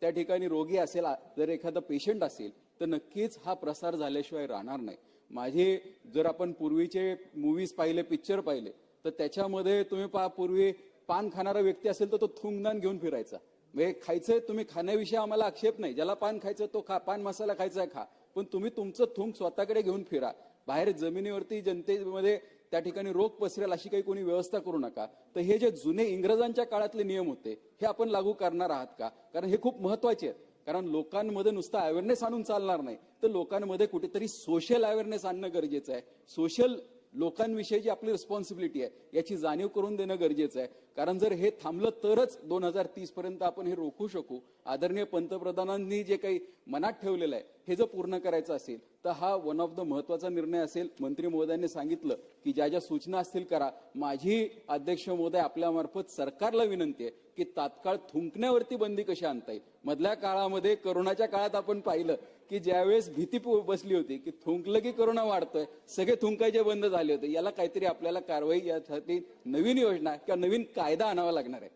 त्या ठिकाणी रोगी असेल, जर एखादा पेशंट असेल तर नक्कीच हा प्रसार झाल्याशिवाय राहणार नाही. माझे जर आपण पूर्वीचे मूव्हीज पाहिले, पिक्चर पाहिले तर त्याच्यामध्ये तुम्ही पहा, पूर्वी पान खाणारा व्यक्ती असेल तर तो थुंकदान घेऊन फिरायचा. म्हणजे खायचंय, तुम्ही खाण्याविषयी आम्हाला आक्षेप नाही, ज्याला पान खायचं तो खा, पान मसाला खायचा खा, पण तुम्ही तुमचं थुंक स्वतःकडे घेऊन फिरा. बाहेर जमिनीवरती जनतेमध्ये त्या ठिकाणी रोग पसरेल अशी काही कोणी व्यवस्था करू नका. तर हे जे जुने इंग्रजांच्या काळातले नियम होते हे आपण लागू करणार आहात का? कारण हे खूप महत्वाचे आहेत. कारण लोकांमध्ये नुसता अवेअरनेस आणून चालणार नाही, तर लोकांमध्ये कुठेतरी सोशल अवेअरनेस आणणं गरजेचं आहे. सोशल लोकांविषयी जी आपली रिस्पॉन्सिबिलिटी आहे याची जाणीव करून देणं गरजेचं आहे. कारण जर हे थांबलं तरच 2030 पर्यंत आपण हे रोखू शकू. आदरणीय पंतप्रधानांनी जे काही मनात ठेवलेलं आहे हे जर पूर्ण करायचं असेल तर हा वन ऑफ द महत्वाचा निर्णय असेल. मंत्री महोदयांनी सांगितलं की ज्या ज्या सूचना असतील करा. माझी अध्यक्ष महोदय आपल्यामार्फत सरकारला विनंती आहे की तात्काळ थुंकण्यावरती बंदी कशी आणता येईल. मधल्या काळामध्ये कोरोनाच्या काळात आपण पाहिलं की ज्यावेळेस भीती बसली होती की थुंकलं की कोरोना वाढतोय, सगळे थुंकायचे बंद झाले होते. याला काहीतरी आपल्याला कारवाई, यासाठी नवीन योजना किंवा नवीन कायदा आणावा लागणार आहे.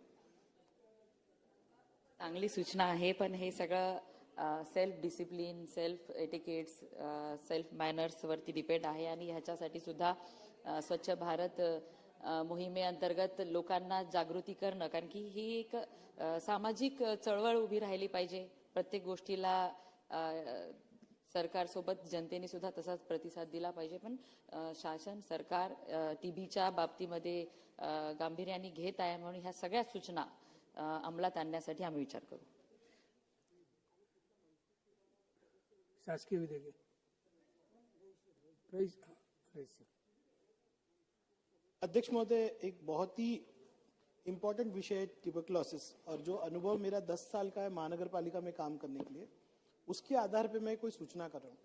चांगली सूचना आहे, पण हे सगळं self discipline, self etiquettes, self manners वरती डिपेंड आहे. आणि ह्याच्यासाठी सुद्धा स्वच्छ भारत मोहिमेअंतर्गत लोकांना जागृती करणं, कारण की ही एक सामाजिक चळवळ उभी राहिली पाहिजे. प्रत्येक गोष्टीला सरकारसोबत जनतेने सुद्धा तसाच प्रतिसाद दिला पाहिजे. पण शासन, सरकार टीबीच्या बाबतीमध्ये गांभीर्याने घेत आहे, म्हणून ह्या सगळ्या सूचना अंमलात आणण्यासाठी आम्ही विचार करू. शासकीय विधेयक अध्यक्ष महोदय, एक बहुत ही इम्पोर्टेंट विषय है ट्यूबरक्लोसिस, और जो अनुभव मेरा 10 साल का है महानगर पालिका में काम करने के लिए, उसके आधार पे मैं कोई सूचना कर रहा हूँ.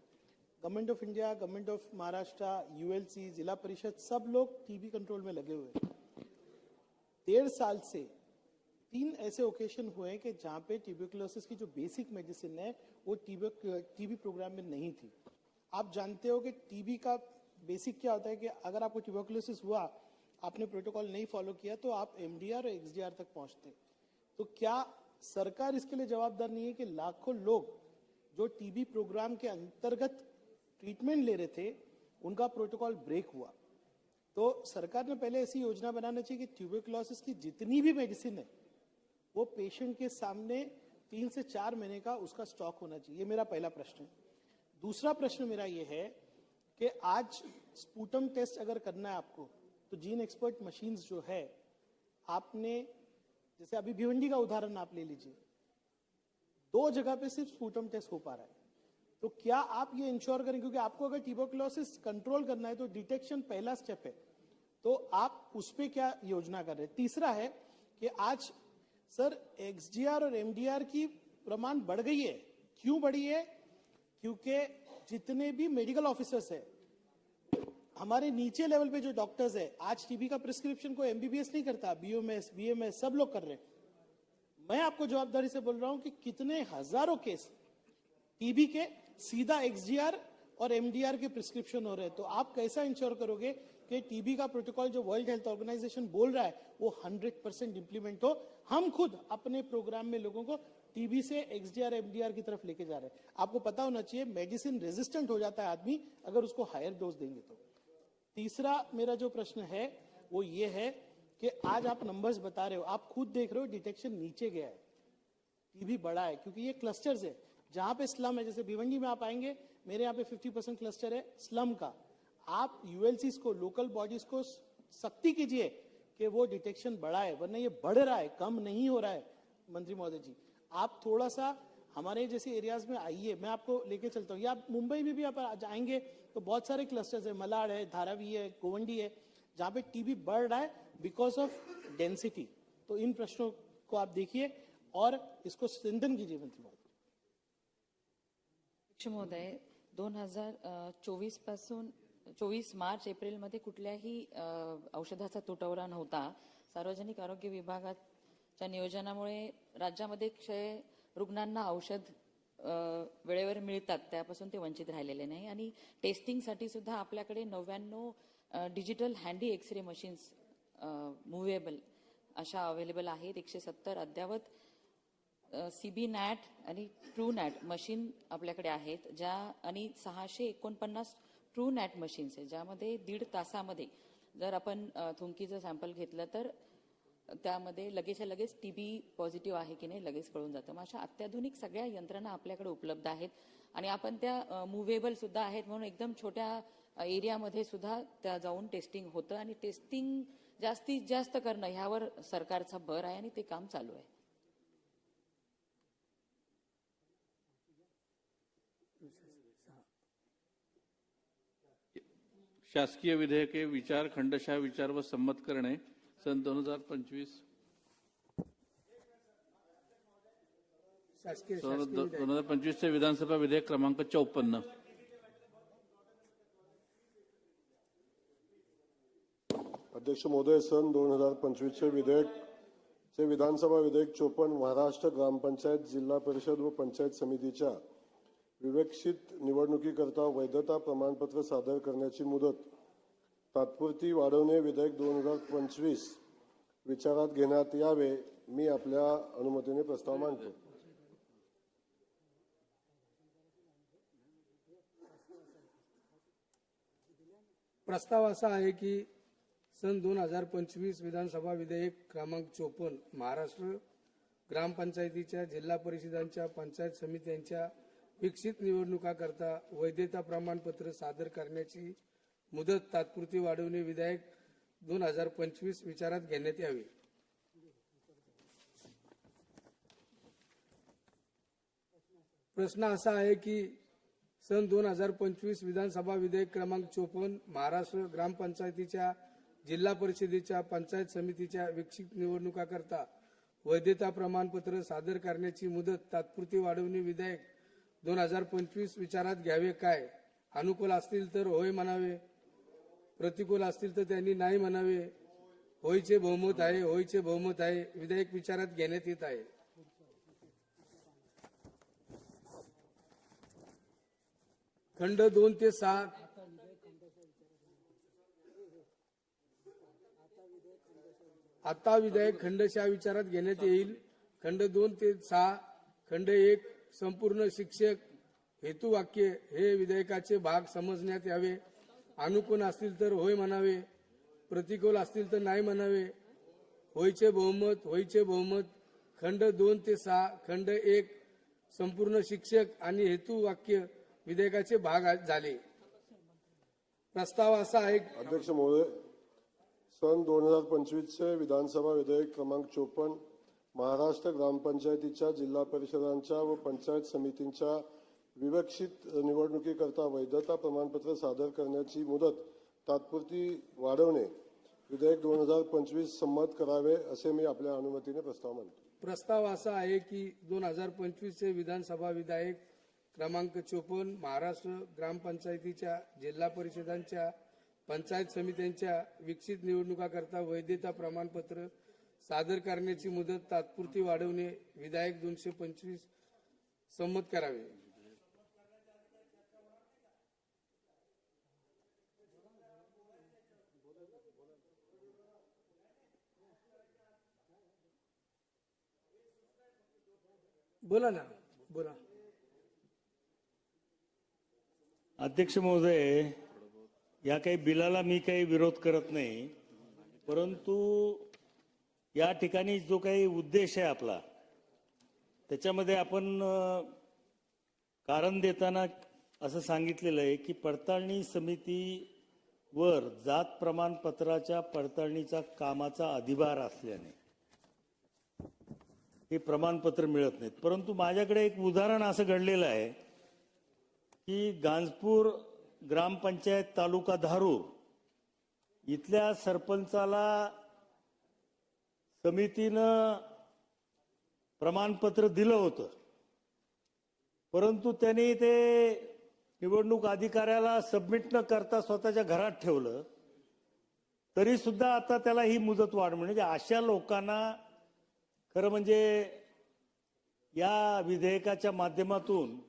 Government of India, government of Maharashtra, ULC, zila parishad, सब लोग टीबी कंट्रोल में लगे हुए हैं. 1.5 साल से 3 ऐसे ओकेशन हुए हैं कि जहाँ पे ट्यूबरक्लोसिस की जो बेसिक मेडिसिन है वो टीबी प्रोग्राम में नहीं थी. आप जानते हो कि टीबी का बेसिक क्या होता है कि अगर आपको ट्यूबरक्लोसिस हुआ, आपने प्रोटोकॉल नहीं फॉलो किया, तो आप एमडीआर और एक्सडीआर तक पहुंचते. तो क्या सरकार इसके लिए जवाबदार नहीं है कि लाखों लोग जो टीबी प्रोग्राम के अंतर्गत ट्रीटमेंट ले रहे थे, उनका प्रोटोकॉल ब्रेक हुआ? तो सरकार ने पहले ऐसी योजना बनाना चाहिए कि ट्यूबरक्लोसिस की जितनी भी मेडिसिन है वो पेशेंट के सामने 3 से 4 महीने का उसका स्टॉक होना चाहिए. ये मेरा पहला प्रश्न है. दूसरा प्रश्न मेरा ये है कि आज स्पूटम टेस्ट अगर करना है आपको, तो जीन एक्सपर्ट मशीन्स जो है, आपने जैसे अभी भिवंडी का उदाहरण आप ले लीजिए, 2 जगह पे सिर्फ स्पूटम टेस्ट हो पा रहा है. तो क्या आप ये इंश्योर करें, क्योंकि आपको अगर ट्यूबरक्लोसिस कंट्रोल करना है तो डिटेक्शन पहला स्टेप है, तो आप उस पर क्या योजना कर रहे हैं? तीसरा है कि आज सर एक्सडीआर और एमडीआर की प्रमाण बढ़ गई है. क्यों बढ़ी है? क्योंकि जितने भी मेडिकल ऑफिसर्स है, हमारे नीचे लेवल पे जो डॉक्टर्स है, आज टीबी का प्रिस्क्रिप्शन को एमबीबीएस नहीं करता, बीओएमएस, बीएमएस सब लोग कर रहे हैं. मैं आपको जवाबदारी से बोल रहा हूं कि कितने हजारों केस टीबी के सीधा एक्सडीआर और एमडीआर के प्रिस्क्रिप्शन हो रहे हैं. तो आप कैसा इंश्योर करोगे कि टीबी का प्रोटोकॉल जो वर्ल्ड हेल्थ ऑर्गेनाइजेशन बोल रहा है वो 100% इंप्लीमेंट हो? हम खुद अपने प्रोग्राम में लोगों को टीबी से एक्सडीआर, एमडीआर की तरफ लेके जा रहे हैं. आपको पता होना चाहिए मेडिसिन रेजिस्टेंट हो जाता है आदमी अगर उसको हायर डोज देंगे तो. तीसरा मेरा जो प्रश्न है वो ये है कि आज आप नंबर्स बता रहे हो, आप खुद देख रहे हो डिटेक्शन नीचे गया है, टीबी बढ़ा है, क्योंकि ये क्लस्टर्स है. जहां पे स्लम है, जैसे भिवंडी में आप आएंगे, मेरे यहाँ पे 50% क्लस्टर है स्लम का. आप यूएलसीज को, लोकल बॉडीज को सख्ती कीजिए कि वो डिटेक्शन बढ़ाए, वरना ये बढ़ रहा है, कम नहीं हो रहा है. मंत्री महोदय जी, आप थोड़ा सा हमारे जैसे एरियाज में आइए, मैं आपको लेके चलता हूँ. या आप मुंबई में भी आप जाएंगे तो बहुत सारे क्लस्टर्स है, मलाड है, धारावी है, गोवंडी है, जहाँ पे टीबी बढ़ रहा है बिकॉज ऑफ डेंसिटी. तो इन प्रश्नों को आप देखिए और इसको स्ट्रेंथन कीजिए. मंत्री महोदय, 2024 पासून 24 मार्च एप्रिलमध्ये कुठल्याही औषधाचा तुटवडा नव्हता. सार्वजनिक आरोग्य विभागाच्या नियोजनामुळे राज्यामध्ये क्षय रुग्णांना औषध वेळेवर मिळतात, त्यापासून ते वंचित राहिलेले नाही. आणि टेस्टिंगसाठी सुद्धा आपल्याकडे 99 डिजिटल हँडी एक्सरे मशीन्स मुव्हेबल अशा अवेलेबल आहेत. 170 अद्यावत सीबी नॅट आणि ट्रू नॅट मशीन आपल्याकडे आहेत, ज्या आणि 649 ट्रू नॅट मशीन्स आहेत, ज्यामध्ये 1.5 तासामध्ये जर आपण थुंकीचं सॅम्पल घेतलं तर त्यामध्ये लगेचच्या लगेच टीबी पॉझिटिव्ह आहे की नाही लगेच कळून जातं. मग अशा अत्याधुनिक सगळ्या यंत्रणा आपल्याकडे उपलब्ध आहेत आणि आपण त्या मुव्हेबल सुद्धा आहेत, म्हणून एकदम छोट्या एरियामध्ये सुद्धा त्या जाऊन टेस्टिंग होतं. आणि टेस्टिंग जास्तीत जास्त करणं ह्यावर सरकारचा भर आहे आणि ते काम चालू आहे. शासकीय विधेयके विचार, खंडशः विचार व संमत करणे, सन 2025 शासकीय 2025 चे विधानसभा विधेयक क्रमांक 54. अध्यक्ष महोदय, सन 2025 चे विधानसभा विधेयक 54 महाराष्ट्र ग्रामपंचायत, जिल्हा परिषद व पंचायत समितीच्या विवेकशीत निवडणुकीकरता वैधता प्रमाणपत्र सादर करण्याची मुदत तात्पुरती वाढवणे विधेयक 2025 विचारात घेण्यात यावे. मी आपल्या अनुमतीने प्रस्ताव मांडतो. प्रस्ताव असा आहे की सन 2025 विधानसभा विधेयक क्रमांक 54 महाराष्ट्र ग्रामपंचायतीच्या, जिल्हा परिषदांच्या, पंचायत समित्यांच्या विकसित निवडणुकाकरता वैधता प्रमाणपत्र सादर करण्याची मुदत तात्पुरती वाढवणे विधेयक 2025 विचारात घेण्यात यावे. प्रश्न असा आहे की सन 2025 विधानसभा विधेयक क्रमांक 54 महाराष्ट्र ग्रामपंचायतीच्या, जिल्हा परिषदेच्या, पंचायत समितीच्या विकसित निवडणुकाकरता वैधता प्रमाणपत्र सादर करण्याची मुदत तात्पुरती वाढवणे विधेयक 2025 विचारात घ्यावे काय? अनुकूल असतील तर होय म्हणावे, प्रतिकूल असतील तर त्यांनी नाही म्हणावे. होयचे बहुमत आहे, होयचे बहुमत आहे. विधेयक विचारात घेण्यात येत आहे. खंड 2 ते 6 आता विधेयक खंडशः विचारात घेण्यात येईल. खंड 2 ते 6 खंड 1 संपूर्ण शिक्षक हेतुवाक्य हे विधेयकाचे भाग समजण्यात यावे. अनुकूल असतील तर होय म्हणावे, प्रतिकूल असतील तर नाही म्हणावे. होयचे बहुमत, होयचे बहुमत. खंड 2 ते 6 खंड 1 संपूर्ण शिक्षक आणि हेतुवाक्य विधेयकाचे भाग झाले. प्रस्ताव असा आहे. अध्यक्ष महोदय, सन 2025 चे विधानसभा विधेयक क्रमांक 54 महाराष्ट्र ग्रामपंचायतीच्या, जिल्हा परिषदांच्या व पंचायत समितींच्या विवेकशीत निवडणुकीकरता वैधता प्रमाणपत्र सादर करण्याची मुदत तात्पुरती वाढवणे विधेयक 2025 संमत करावे, असे मी आपल्या अनुमतीने प्रस्ताव मांडतो. प्रस्ताव असा आहे की 2025 चे विधानसभा विधेयक क्रमांक 54 महाराष्ट्र ग्रामपंचायतीच्या, जिल्हा परिषदांच्या, पंचायत समित्यांच्या विकसित निवडणुकाकरता वैधता प्रमाणपत्र सादर करण्याची मुदत तात्पुरती वाढवणे विधेयक 225 संमत करावे. बोला ना, बोला. अध्यक्ष महोदय, या काही बिलाला मी काही विरोध करत नाही, परंतु या ठिकाणी जो काही उद्देश आहे आपला, त्याच्यामध्ये आपण कारण देताना असं सांगितलेलं आहे की पडताळणी समितीवर जात प्रमाणपत्राच्या पडताळणीचा कामाचा अधिभार असल्याने हे प्रमाणपत्र मिळत नाहीत. परंतु माझ्याकडे एक उदाहरण असं घडलेलं आहे की गांजपूर ग्रामपंचायत तालुका धारूर इथल्या सरपंचाला समितीनं प्रमाणपत्र दिलं होतं, परंतु त्यांनी ते निवडणूक अधिकाऱ्याला सबमिट न करता स्वतःच्या घरात ठेवलं. तरी सुद्धा आता त्याला ही मुदत वाढ, म्हणजे अशा लोकांना खरं म्हणजे या विधेयकाच्या माध्यमातून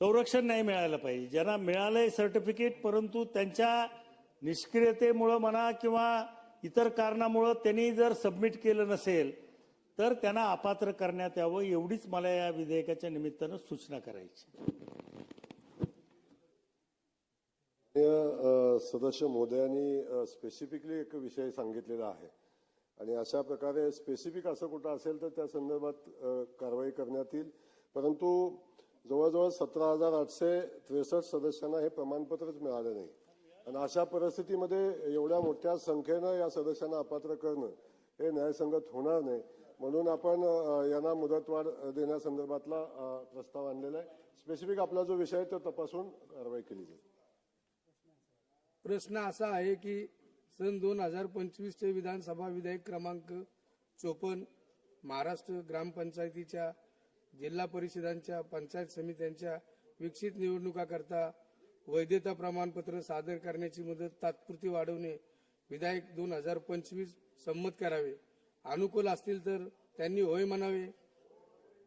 संरक्षण नाही मिळायला पाहिजे. ज्यांना मिळालंय सर्टिफिकेट, परंतु त्यांच्या निष्क्रियतेमुळं म्हणा किंवा इतर कारणामुळं त्यांनी जर सबमिट केलं नसेल तर त्यांना अपात्र करण्यात यावं, एवढीच मला या विधेयकाच्या निमित्तानं सूचना करायची. सदस्य महोदयांनी स्पेसिफिकली एक विषय सांगितलेला आहे आणि अशा प्रकारे स्पेसिफिक असं कुठं असेल तर त्या संदर्भात कारवाई करण्यात येईल. परंतु जवळजवळ 17,863 सदस्यांना हे प्रमाणपत्रच मिळालं नाही आणि अशा परिस्थितीमध्ये एवढ्या मोठ्या संख्येनं या सदस्यांना अपात्र करणं हे न्यायसंगत होणार नाही. म्हणून आपण यांना मुदतवाढ देण्यासंदर्भातला प्रस्ताव आणलेला आहे. स्पेसिफिक आपला जो विषय आहे तो तपासून कारवाई केली जाईल. प्रश्न असा आहे की सन 2025चे विधानसभा विधेयक क्रमांक 54 महाराष्ट्र ग्रामपंचायतीच्या जिल्हा परिषदांच्या पंचायत समित्यांच्या विकसित निवडणुकाकरता वैधता प्रमाणपत्र सादर करण्याची मुदत तात्पुरती वाढवणे विधेयक 2025 संमत करावे. अनुकूल असतील तर त्यांनी होय म्हणावे,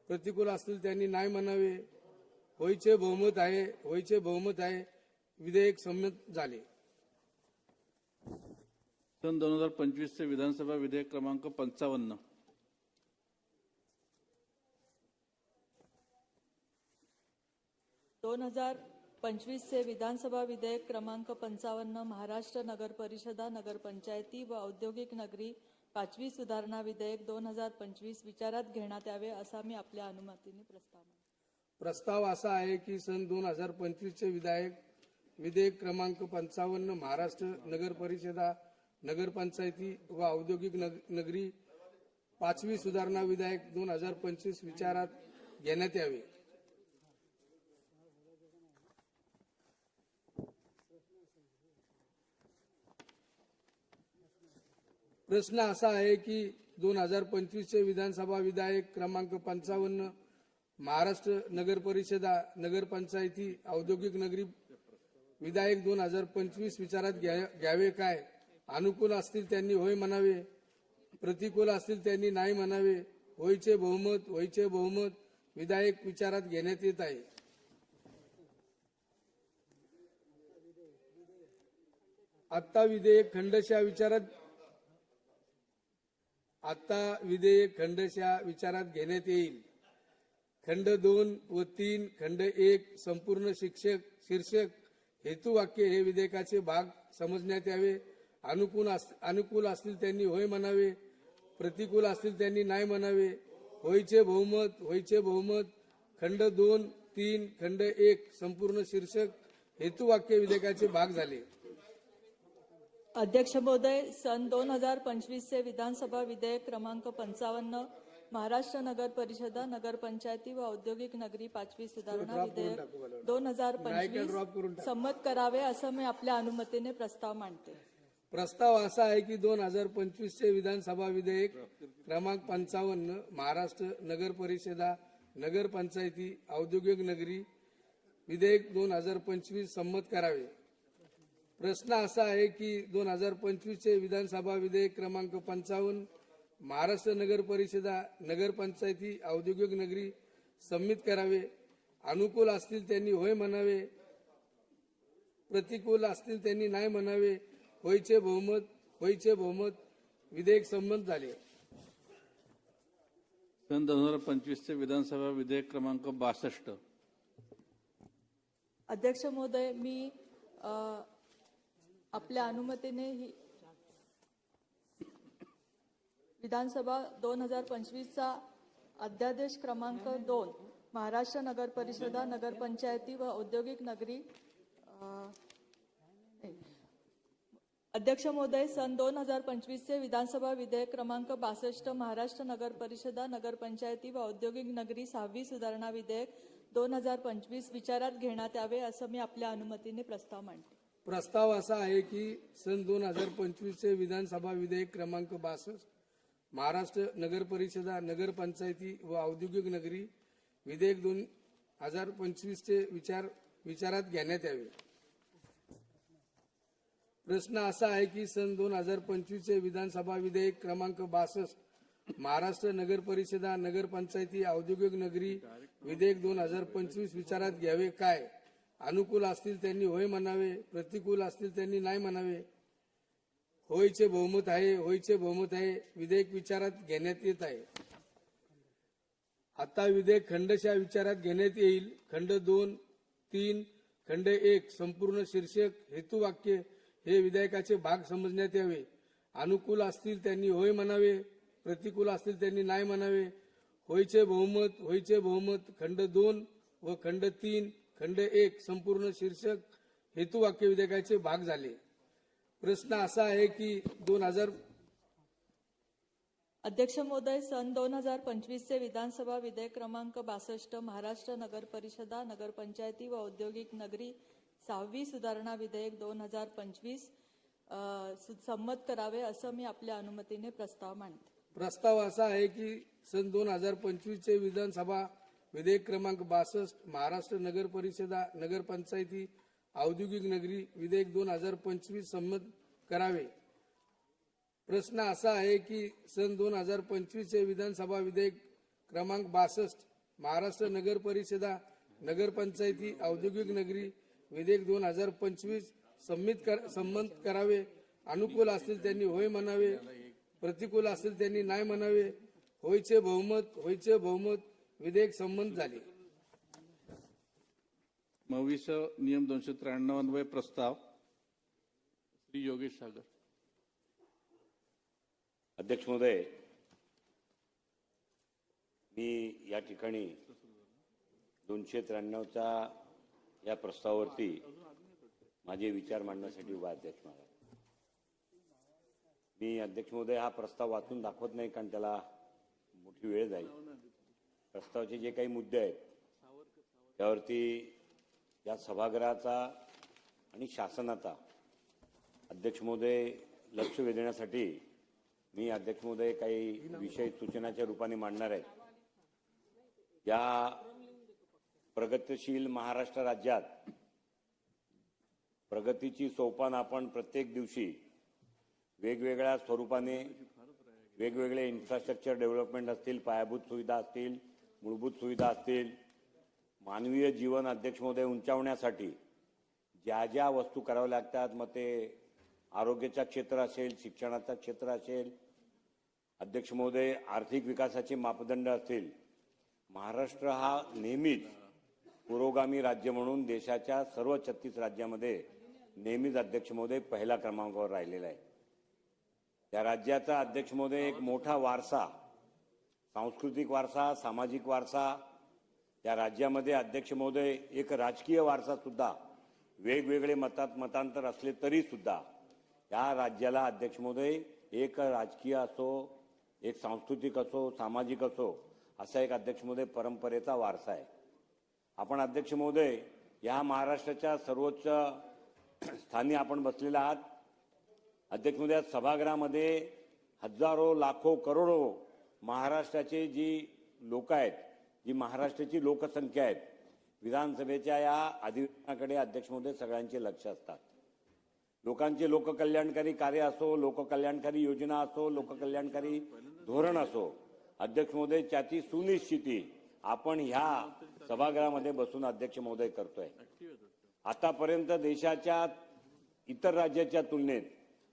प्रतिकूल असतील त्यांनी नाही म्हणावे. होयचे बहुमत आहे. विधेयक संमत झाले. सन 2025चे विधानसभा विधेयक क्रमांक 55. दोन 2025चे विधानसभा विधेयक क्रमांक 55 महाराष्ट्र नगर परिषदा नगरपंचायती व औद्योगिक नगरी 5वी सुधारणा विधेयक 2025 विचारात घेण्यात यावे असा मी आपल्या अनुमतीने प्रस्ताव असा आहे की सन 2025चे विधेयक क्रमांक 55 महाराष्ट्र नगर परिषदा नगरपंचायती व औद्योगिक नगरी 5वी सुधारणा विधेयक 2025 विचारात घेण्यात यावे. प्रश्न असा आहे की 2025चे विधानसभा विधेयक क्रमांक 55 महाराष्ट्र नगर परिषदा नगरपंचायती औद्योगिक नगरी विधेयक 2025 विचारात घ्यावे काय? अनुकूल असतील त्यांनी होय म्हणावे, प्रतिकूल असतील त्यांनी नाही म्हणावे. होयचे बहुमत विधेयक विचारात घेण्यात येत आहे. आता विधेयक खंडशः विचारात घेण्यात येईल. खंड 2 व 3 खंड 1 संपूर्ण शीर्षक हेतुवाक्य हे विधेयकाचे भाग समजण्यात यावे. अनुकूल असतील त्यांनी होय म्हणावे, प्रतिकूल असतील त्यांनी नाही म्हणावे. होयचे बहुमत खंड 2, 3 खंड 1 संपूर्ण शीर्षक हेतुवाक्य विधेयकाचे भाग झाले. अध्यक्ष महोदय, सन 2025चे विधानसभा विधेयक क्रमांक 55 महाराष्ट्र नगर परिषदा नगरपंचायती व औद्योगिक नगरी 5वी सुधारणा विधेयक 2025 संमत करावे असं मी आपल्या अनुमतीने प्रस्ताव मांडते. प्रस्ताव असा आहे की 2025चे विधानसभा विधेयक क्रमांक 55 महाराष्ट्र नगर परिषदा नगरपंचायती औद्योगिक नगरी विधेयक 2025 संमत करावे. प्रश्न असा आहे की 2025चे विधानसभा विधेयक क्रमांक 55 महाराष्ट्र नगर परिषदा नगरपंचायती औद्योगिक नगरी संमत करावे. अनुकूल असतील त्यांनी होय म्हणावे, प्रतिकूल असतील त्यांनी नाही म्हणावे. होयचे बहुमत विधेयक संमत झाले. सन 2025चे विधानसभा विधेयक क्रमांक 62. अध्यक्ष महोदय, मी आपल्या अनुमतीने ही विधानसभा 2025चा अध्यादेश क्रमांक 2 महाराष्ट्र नगर परिषदा नगरपंचायती व औद्योगिक नगरी अध्यक्ष महोदय, सन 2025चे विधानसभा विधेयक क्रमांक 62 महाराष्ट्र नगर परिषदा नगरपंचायती व औद्योगिक नगरी 6वी सुधारणा विधेयक 2025 विचारात घेण्यात यावे असं मी आपल्या अनुमतीने प्रस्ताव मांडते. प्रस्ताव असा आहे की सन 2025चे विधानसभा विधेयक क्रमांक 62 महाराष्ट्र नगर परिषदा नगरपंचायती व औद्योगिक नगरी विधेयक 2025चे विचारात घेण्यात यावे. प्रश्न असा आहे की सन 2025चे विधानसभा विधेयक क्रमांक 62 महाराष्ट्र नगर परिषदा नगरपंचायती औद्योगिक नगरी विधेयक 2025 विचारात घ्यावे काय? अनुकूल असतील त्यांनी होय म्हणावे, प्रतिकूल असतील त्यांनी नाही म्हणावे. होयचे बहुमत आहे. विधेयक विचारात घेण्यात येत आहे. आता विधेयक खंडशः विचारात घेण्यात येईल. खंड 2, 3 खंड 1 संपूर्ण शीर्षक हेतुवाक्य हे विधेयकाचे भाग समजण्यात यावे. अनुकूल असतील त्यांनी होय म्हणावे, प्रतिकूल असतील त्यांनी नाही म्हणावे. होयचे बहुमत खंड 2 व खंड 3 खंड 1 संपूर्ण शीर्षक हेतुवाक्य विधेयकाचे भाग झाले. प्रश्न असा आहे की अध्यक्ष महोदय, सन 2025चे विधानसभा विधेयक क्रमांक 62 महाराष्ट्र नगर परिषदा नगरपंचायती व औद्योगिक नगरी 6वी सुधारणा विधेयक 2025 संमत करावे असं मी आपल्या अनुमतीने प्रस्ताव मांडते. प्रस्ताव असा आहे की सन 2025चे विधानसभा विधेयक क्रमांक 62 महाराष्ट्र नगर परिषदा नगरपंचायती औद्योगिक नगरी विधेयक 2025 संमत करावे. प्रश्न असा आहे की सन 2025चे विधानसभा विधेयक क्रमांक 62 महाराष्ट्र नगर परिषदा नगरपंचायती औद्योगिक नगरी विधेयक 2025 संमत करावे. अनुकूल असतील त्यांनी होय म्हणावे, प्रतिकूल असतील त्यांनी नाही म्हणावे. होयचे बहुमत विधेयक संमत झाले. 22 नियम 293 अन्वय प्रस्ताव श्री योगेश सागर. अध्यक्ष महोदय, मी या ठिकाणी 293च्या या प्रस्तावावरती माझे विचार मांडण्यासाठी उभा. अध्यक्ष महोदय, मी अध्यक्ष महोदय हा प्रस्ताव वाचून दाखवत नाही कारण त्याला मोठी वेळ जाईल. प्रस्तावाचे जे काही मुद्दे आहेत त्यावरती या सभागृहाचा आणि शासनाचा अध्यक्ष महोदय लक्ष वेधण्यासाठी मी अध्यक्ष महोदय काही विषय सूचनाच्या रूपाने मांडणार आहे. या प्रगतिशील महाराष्ट्र राज्यात प्रगतीची सोपान आपण प्रत्येक दिवशी वेगवेगळ्या स्वरूपाने वेगवेगळे इन्फ्रास्ट्रक्चर डेव्हलपमेंट असतील, पायाभूत सुविधा असतील, मूलभूत सुविधा असतील, मानवीय जीवन अध्यक्ष महोदय उंचावण्यासाठी ज्या ज्या वस्तू कराव्या लागतात, मग ते आरोग्याचं क्षेत्र असेल, शिक्षणाचं क्षेत्र असेल, अध्यक्ष महोदय आर्थिक विकासाचे मापदंड असतील, महाराष्ट्र हा नेहमीच पुरोगामी राज्य म्हणून देशाच्या सर्व 36 राज्यामध्ये नेहमीच अध्यक्ष महोदय पहिल्या क्रमांकावर राहिलेला आहे. त्या राज्याचा अध्यक्ष महोदय एक मोठा वारसा, सांस्कृतिक वारसा, सामाजिक वारसा, या राज्यामध्ये अध्यक्ष महोदय एक राजकीय वारसा सुद्धा, वेगवेगळे मतांतर असले तरी सुद्धा या राज्याला अध्यक्ष महोदय एक राजकीय असो, एक सांस्कृतिक असो, सामाजिक असो, असा एक अध्यक्ष महोदय परंपरेचा वारसा आहे. आपण अध्यक्ष महोदय या महाराष्ट्राच्या सर्वोच्च स्थानी आपण बसलेला आहात. अध्यक्ष महोदय सभागृहामध्ये हजारो लाखो करोडो महाराष्ट्राचे जी लोक आहेत, जी महाराष्ट्राची लोकसंख्या आहे, विधानसभेच्या या अधिवेशनाकडे अध्यक्ष महोदय सगळ्यांचे लक्ष असतात. लोकांचे लोककल्याणकारी कार्य असो, लोककल्याणकारी योजना असो, लोककल्याणकारी धोरण असो, अध्यक्ष महोदय त्याची सुनिश्चिती आपण ह्या सभागृहामध्ये बसून अध्यक्ष महोदय करतोय. आतापर्यंत देशाच्या इतर राज्याच्या तुलनेत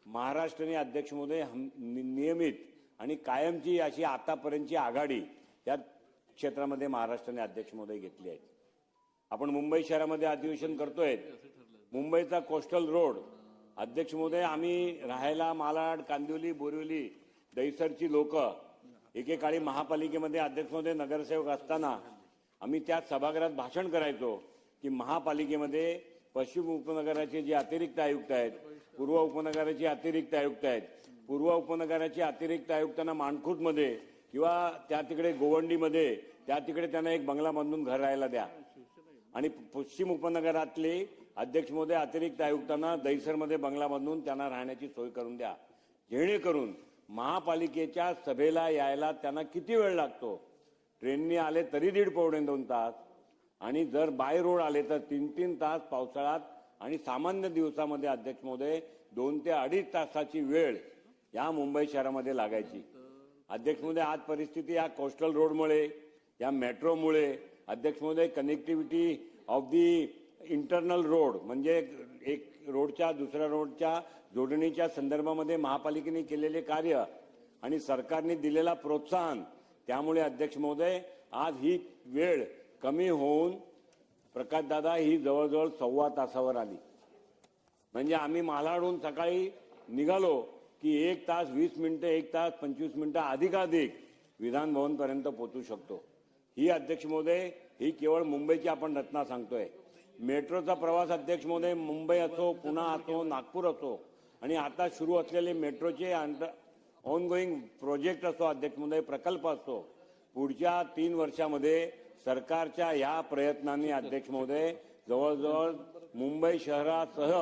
महाराष्ट्राने अध्यक्ष महोदय नियमित आणि कायमची अशी आतापर्यंतची आघाडी या क्षेत्रामध्ये महाराष्ट्राने अध्यक्ष महोदय घेतली आहे. आपण मुंबई शहरामध्ये अधिवेशन करतोय. मुंबईचा कोस्टल रोड अध्यक्ष महोदय आम्ही राहायला मालाड, कांदिवली, बोरिवली, दहिसरची लोक एकेकाळी महापालिकेमध्ये अध्यक्ष महोदय नगरसेवक असताना आम्ही त्या सभागृहात भाषण करायचो की महापालिकेमध्ये पश्चिम उपनगराचे जे अतिरिक्त आयुक्त आहेत, पूर्व उपनगराचे अतिरिक्त आयुक्त आहेत, पूर्व उपनगराचे अतिरिक्त आयुक्तांना मानखुर्दमध्ये किंवा त्या तिकडे गोवंडीमध्ये त्या तिकडे त्यांना एक बंगला बांधून घर राहायला द्या, आणि पश्चिम उपनगरातले अध्यक्ष महोदय अतिरिक्त आयुक्तांना दहिसरमध्ये बंगला बांधून त्यांना राहण्याची सोय करून द्या, जेणेकरून महापालिकेच्या सभेला यायला त्यांना किती वेळ लागतो, ट्रेनने आले तरी 1.5-2 तास, आणि जर बाय रोड आले तर 3-3 तास पावसाळ्यात, आणि सामान्य दिवसामध्ये अध्यक्ष महोदय 2 ते 2.5 तासाची वेळ या मुंबई शहरामध्ये लागायची. अध्यक्ष महोदय आज परिस्थिती या कोस्टल रोडमुळे, या मेट्रोमुळे अध्यक्ष महोदय connectivity of the internal road म्हणजे एक रोडच्या दुसऱ्या रोडच्या जोडणीच्या संदर्भामध्ये महापालिकेने केलेले कार्य आणि सरकारने दिलेला प्रोत्साहन, त्यामुळे अध्यक्ष महोदय आज ही वेळ कमी होऊन प्रकाशदादा ही जवळजवळ 1.25 तासावर आली. म्हणजे आम्ही मालाडहून सकाळी निघालो की 1 तास 20 मिनिटं, 1 तास 25 मिनिटं अधिकाधिक विधान भवनपर्यंत पोहोचू शकतो. ही अध्यक्ष महोदय ही केवळ मुंबईची आपण रचना सांगतोय. मेट्रोचा प्रवास अध्यक्ष महोदय मुंबई असो, पुणे असो, नागपूर असो, आणि आता सुरू असलेले मेट्रोचे ऑनगोईंग प्रोजेक्ट असो, अध्यक्ष महोदय प्रकल्प असो, पुढच्या 3 वर्षामध्ये सरकारच्या या प्रयत्नांनी अध्यक्ष महोदय जवळजवळ मुंबई शहरासह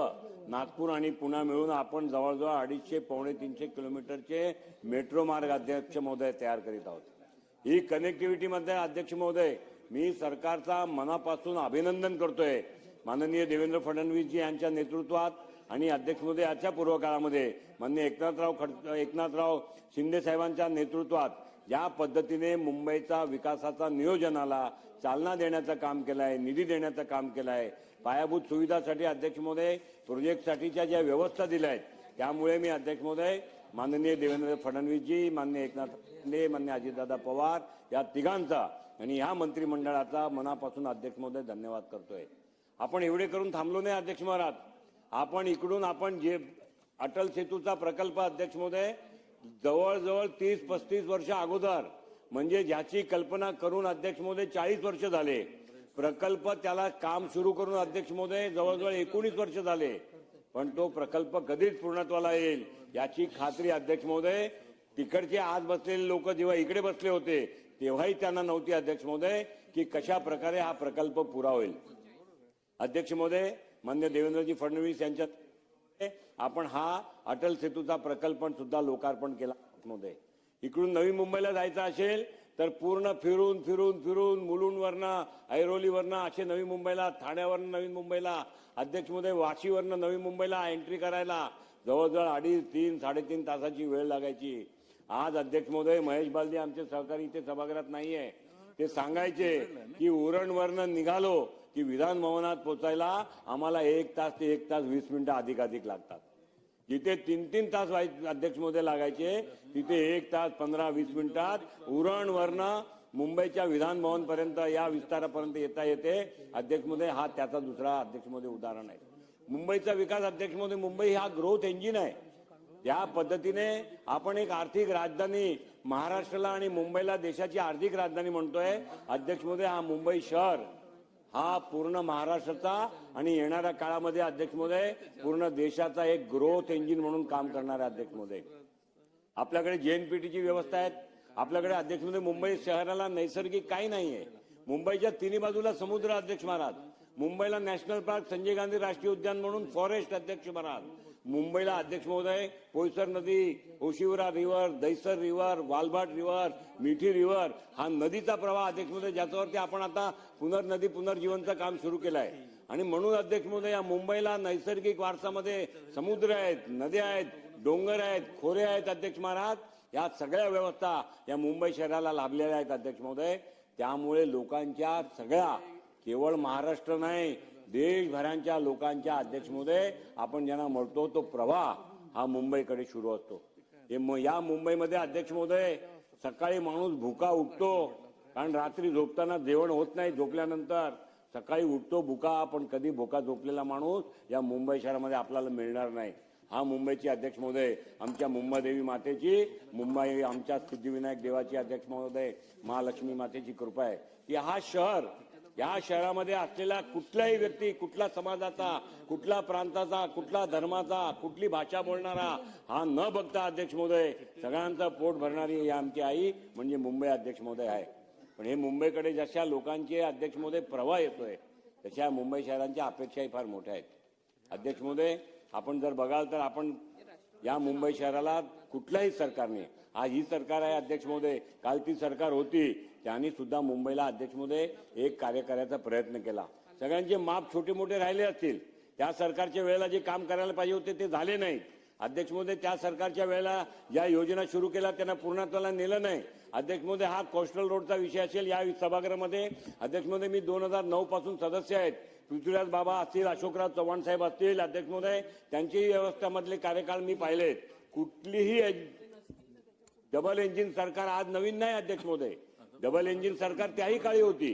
नागपूर आणि पुणे मिळून आपण जवळजवळ 250-300 किलोमीटरचे मेट्रो मार्ग अध्यक्ष महोदय तयार करीत आहोत. ही कनेक्टिव्हिटी मध्ये अध्यक्ष महोदय मी सरकारचा मनापासून अभिनंदन करतोय. माननीय देवेंद्र फडणवीसजी यांच्या नेतृत्वात आणि अध्यक्ष महोदय याच्या पूर्वकाळामध्ये माननीय एकनाथराव शिंदे साहेबांच्या नेतृत्वात ज्या पद्धतीने मुंबईचा विकासाचा नियोजनाला चालना देण्याचं काम केलं आहे, निधी देण्याचं काम केलं आहे, पायाभूत सुविधासाठी अध्यक्ष महोदय प्रोजेक्टसाठीच्या ज्या व्यवस्था दिल्या आहेत, त्यामुळे मी अध्यक्ष महोदय माननीय देवेंद्र फडणवीसजी, माननीय एकनाथ शिंदे, माननीय अजितदादा पवार या तिघांचा आणि या मंत्रिमंडळाचा मनापासून अध्यक्ष महोदय धन्यवाद करतोय. आपण एवढे करून थांबलो नाही अध्यक्ष महाराज. आपण जे अटल सेतूचा प्रकल्प अध्यक्ष महोदय जवळजवळ 30-35 वर्ष अगोदर म्हणजे ज्याची कल्पना करून अध्यक्ष महोदय 40 वर्ष झाले, प्रकल्प त्याला काम सुरू करून अध्यक्ष महोदय जवळजवळ 19 वर्ष झाले, पण तो प्रकल्प कधीच पूर्णत्वाला येईल याची खात्री अध्यक्ष महोदय तिकडचे आज बसलेले लोक जेव्हा इकडे बसले होते तेव्हाही त्यांना नव्हती अध्यक्ष महोदय की कशा प्रकारे हा प्रकल्प पुरा होईल. अध्यक्ष महोदय माननीय देवेंद्रजी फडणवीस यांच्या आपण हा अटल सेतूचा प्रकल्प सुद्धा लोकार्पण केला महोदय. इकडून नवी मुंबईला जायचं असेल तर पूर्ण फिरून मुलुंडवरनं ऐरोलीवरनं असे नवी मुंबईला, ठाण्यावरनं नवी मुंबईला, अध्यक्ष महोदय वाशीवरनं नवी मुंबईला एंट्री करायला जवळजवळ 2.5-3-3.5 तासाची वेळ लागायची. आज अध्यक्ष महोदय महेश बालदी आमचे सहकारी इथे सभागृहात नाहीये, ते सांगायचे की उरणवरनं निघालो की विधान भवनात पोहोचायला आम्हाला 1 तास ते 1 तास 20 मिनिटं अधिक लागतात. जिथे 3-3 तास अध्यक्ष महोदय लागायचे तिथे 1 तास 15-20 मिनिटात उरणवरनं मुंबईच्या विधान भवन पर्यंत या विस्तारापर्यंत येता येते. अध्यक्ष महोदय हा त्याचा दुसरा अध्यक्ष महोदय उदाहरण आहे. मुंबईचा विकास अध्यक्ष महोदय, मुंबई हा ग्रोथ इंजिन आहे. त्या पद्धतीने आपण एक आर्थिक राजधानी महाराष्ट्राला आणि मुंबईला देशाची आर्थिक राजधानी म्हणतोय अध्यक्ष महोदय. हा मुंबई शहर हा पूर्ण महाराष्ट्राचा आणि येणाऱ्या काळामध्ये अध्यक्ष महोदय पूर्ण देशाचा एक ग्रोथ इंजिन म्हणून काम करणारे अध्यक्ष महोदय. आपल्याकडे जेएनपीटीची व्यवस्था आहे. आपल्याकडे अध्यक्ष महोदय मुंबई शहराला नैसर्गिक काही नाहीये. मुंबईच्या तिन्ही बाजूला समुद्र अध्यक्ष महाराज. मुंबईला नॅशनल पार्क, संजय गांधी राष्ट्रीय उद्यान म्हणून फॉरेस्ट अध्यक्ष महाराज. मुंबईला अध्यक्ष महोदय पोयसर नदी, Oshiwara river, Dahisar river, वालभाट river, मिठी रिव्हर हा नदीचा प्रवाह अध्यक्ष महोदय ज्याच्यावरती आपण आता पुनर्जीवनचं काम सुरू केलं आहे. आणि म्हणून अध्यक्ष महोदय या मुंबईला नैसर्गिक वारसामध्ये समुद्र आहेत, नद्या आहेत, डोंगर आहेत, खोरे आहेत अध्यक्ष महाराज. या सगळ्या व्यवस्था या मुंबई शहराला लाभलेल्या आहेत अध्यक्ष महोदय. त्यामुळे लोकांच्या सगळ्या केवळ महाराष्ट्र नाही देशभरांच्या लोकांच्या अध्यक्ष महोदय आपण ज्यांना म्हणतो तो प्रवाह हा मुंबईकडे सुरू असतो. या मुंबईमध्ये अध्यक्ष महोदय सकाळी माणूस भुका उठतो कारण रात्री झोपताना जेवण होत नाही. झोपल्यानंतर सकाळी उठतो भुका, पण कधी भुका झोपलेला माणूस या मुंबई शहरामध्ये आपल्याला मिळणार नाही. हा मुंबईची अध्यक्ष महोदय आमच्या मुंबादेवी मातेची, मुंबई आमच्या सिद्धिविनायक देवाची अध्यक्ष महोदय महालक्ष्मी मातेची कृपा आहे की हा शहर, या शहरामध्ये असलेला कुठलाही व्यक्ती, कुठल्या समाजाचा, कुठल्या प्रांताचा, कुठल्या धर्माचा, कुठली भाषा बोलणारा हा न बघता अध्यक्ष महोदय सगळ्यांचं पोट भरणारी ही आमची आई म्हणजे मुंबई अध्यक्ष महोदय आहे. पण हे मुंबईकडे जशा लोकांचे अध्यक्ष महोदय प्रवाह येतोय तशा मुंबई शहरांच्या अपेक्षाही फार मोठ्या आहेत. अध्यक्ष महोदय आपण जर बघाल तर आपण या मुंबई शहराला कुठल्याही सरकारने, आज ही सरकार आहे अध्यक्ष महोदय, काल ती सरकार होती, त्यांनी सुद्धा मुंबईला अध्यक्ष महोदय एक कार्य करायचा प्रयत्न केला. सगळ्यांचे माप छोटे मोठे राहिले असतील, त्या सरकारच्या वेळेला जे काम करायला पाहिजे होते ते झाले नाही अध्यक्ष महोदय. त्या सरकारच्या वेळेला ज्या योजना सुरू केल्या त्यांना पूर्णत्वाला नेलं नाही अध्यक्ष महोदय. हा कोस्टल रोडचा विषय असेल या सभागृहामध्ये अध्यक्ष महोदय मी 2009 पासून सदस्य आहेत. पृथ्वीराज बाबा असतील, अशोकराव चव्हाण साहेब असतील अध्यक्ष महोदय, त्यांची व्यवस्थामधले कार्यकाळ मी पाहिलेत. कुठलीही डबल इंजिन सरकार आज नवीन नाही अध्यक्ष महोदय. डबल इंजिन सरकार त्याही काळी होती.